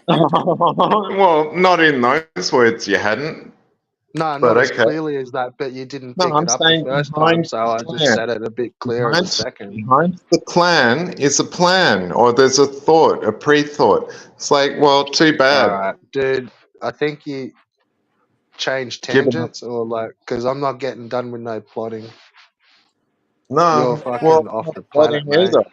S3: Well, not in those words, you hadn't.
S1: No,
S3: But
S1: not as
S3: okay.
S1: clearly as that, but you didn't
S3: No,
S1: pick
S3: I'm
S1: it up the
S3: saying
S1: first time,
S3: behind
S1: so
S3: the
S1: I just
S3: plan.
S1: said it a bit clearer the second.
S3: Behind the plan is a plan, or there's a thought, a pre-thought. It's like, well, too bad.
S1: Alright, dude, I think you changed
S3: Given
S1: tangents, or like, because I'm not getting done with no plotting.
S3: no,
S1: You're
S3: well,
S1: fucking off
S3: not
S1: the planet,
S3: plotting
S1: mate.
S3: either.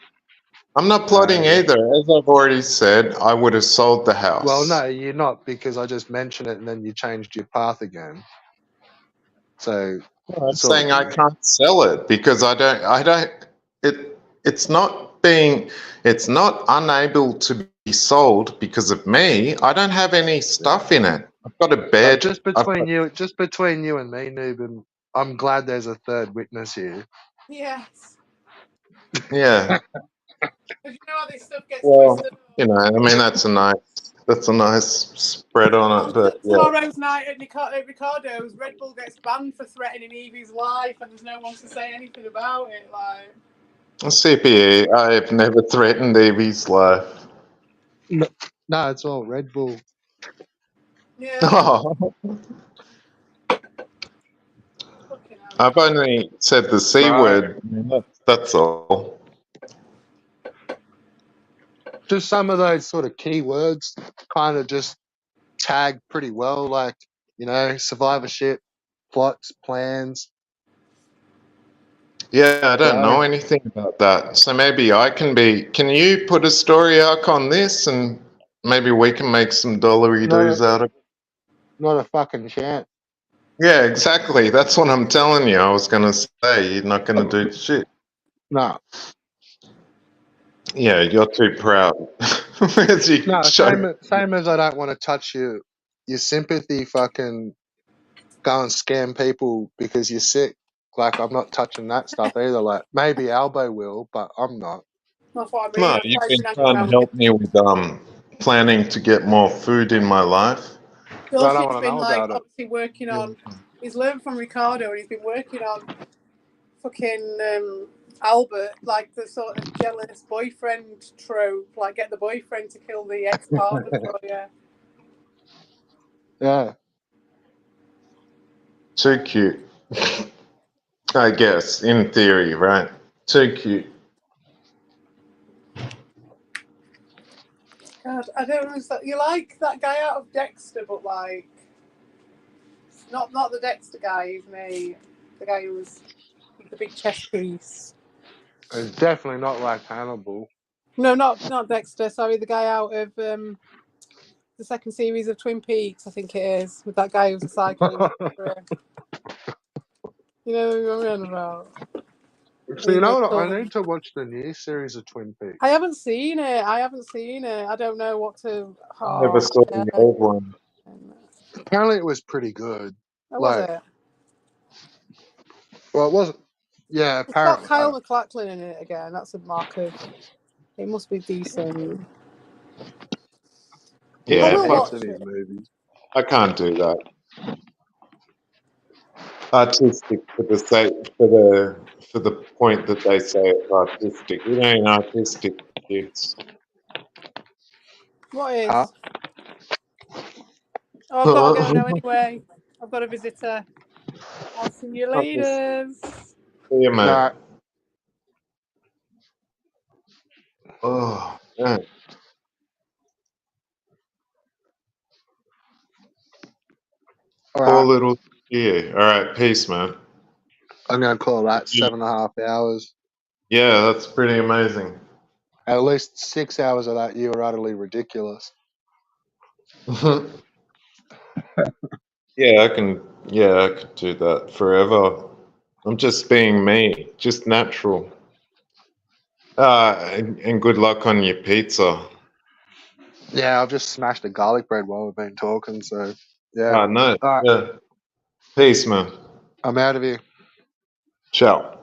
S3: I'm not plotting either. As I've already said, I would have sold the house.
S1: Well, no, you're not, because I just mentioned it and then you changed your path again. So
S3: I'm saying I can't sell it because it's not unable to be sold because of me. I don't have any stuff in it. I've got a bed.
S1: Just between you and me, Noob, I'm glad there's a third witness here.
S2: Yes.
S3: Yeah.
S2: You know how this stuff gets
S3: Well,
S2: twisted.
S3: I mean that's a nice spread on it, but yeah.
S2: Tomorrow's night at Ricardo's, Red Bull gets banned for threatening Evie's life, and there's no one to say anything about it. Like,
S3: CPE, I have never threatened Evie's life.
S1: No, it's all Red Bull.
S2: yeah.
S3: Oh,
S2: Fucking hell.
S3: I've only said the C word. I mean, that's all.
S1: Just some of those sort of keywords kind of just tag pretty well, like, survivorship, plots, plans.
S3: Yeah, I don't know anything about that. So maybe can you put a story arc on this and maybe we can make some dollary doos out of it?
S1: Not a fucking chance.
S3: Yeah, exactly. That's what I'm telling you. I was going to say, you're not going to do shit.
S1: No.
S3: Yeah, you're too proud.
S1: No, same as I don't want to touch your sympathy fucking go and scam people because you're sick. Like, I'm not touching that stuff either. Like, maybe Albo will, but I'm not.
S2: That's what I mean.
S3: No, you've been trying to help me with planning to get more food in my life.
S2: Dulcet's been obviously working on. He's learned from Ricardo, and he's been working on fucking Albert, like the sort of jealous boyfriend trope, like get the boyfriend to kill the ex-partner for you.
S1: Yeah.
S3: Too cute. I guess, in theory, right? Too cute.
S2: God, I don't understand. You like that guy out of Dexter, but like, not the Dexter guy, he's me. The guy who was the big chess piece.
S1: It's definitely not like Hannibal.
S2: No, not Dexter. Sorry, the guy out of the second series of Twin Peaks, I think it is, with that guy who's a cycling. You know what I'm about?
S1: So you know what? I need to watch the new series of Twin Peaks.
S2: I haven't seen it. I don't know what to.
S3: I never saw the old one.
S1: Apparently, it was pretty good.
S2: Oh, was it?
S1: Well, it wasn't. Yeah, apparently.
S2: It's got Kyle MacLachlan in it again. That's a marker. It must be decent.
S3: Yeah, I can't do that. Artistic for the point that they say it's artistic. It ain't artistic. It's
S2: what is? Oh, I've got to go now anyway. I've got a visitor. I'll see you later.
S3: See you, mate. Oh, man. Poor little yeah. All right, peace, man.
S1: I'm gonna call that 7.5 hours.
S3: Yeah, that's pretty amazing.
S1: At least 6 hours of that you were utterly ridiculous.
S3: Yeah, I could do that forever. I'm just being me, just natural. And good luck on your pizza.
S1: Yeah, I've just smashed a garlic bread while we've been talking, so yeah.
S3: Oh, no.
S1: All right.
S3: Yeah. Peace, man.
S1: I'm out of here.
S3: Ciao.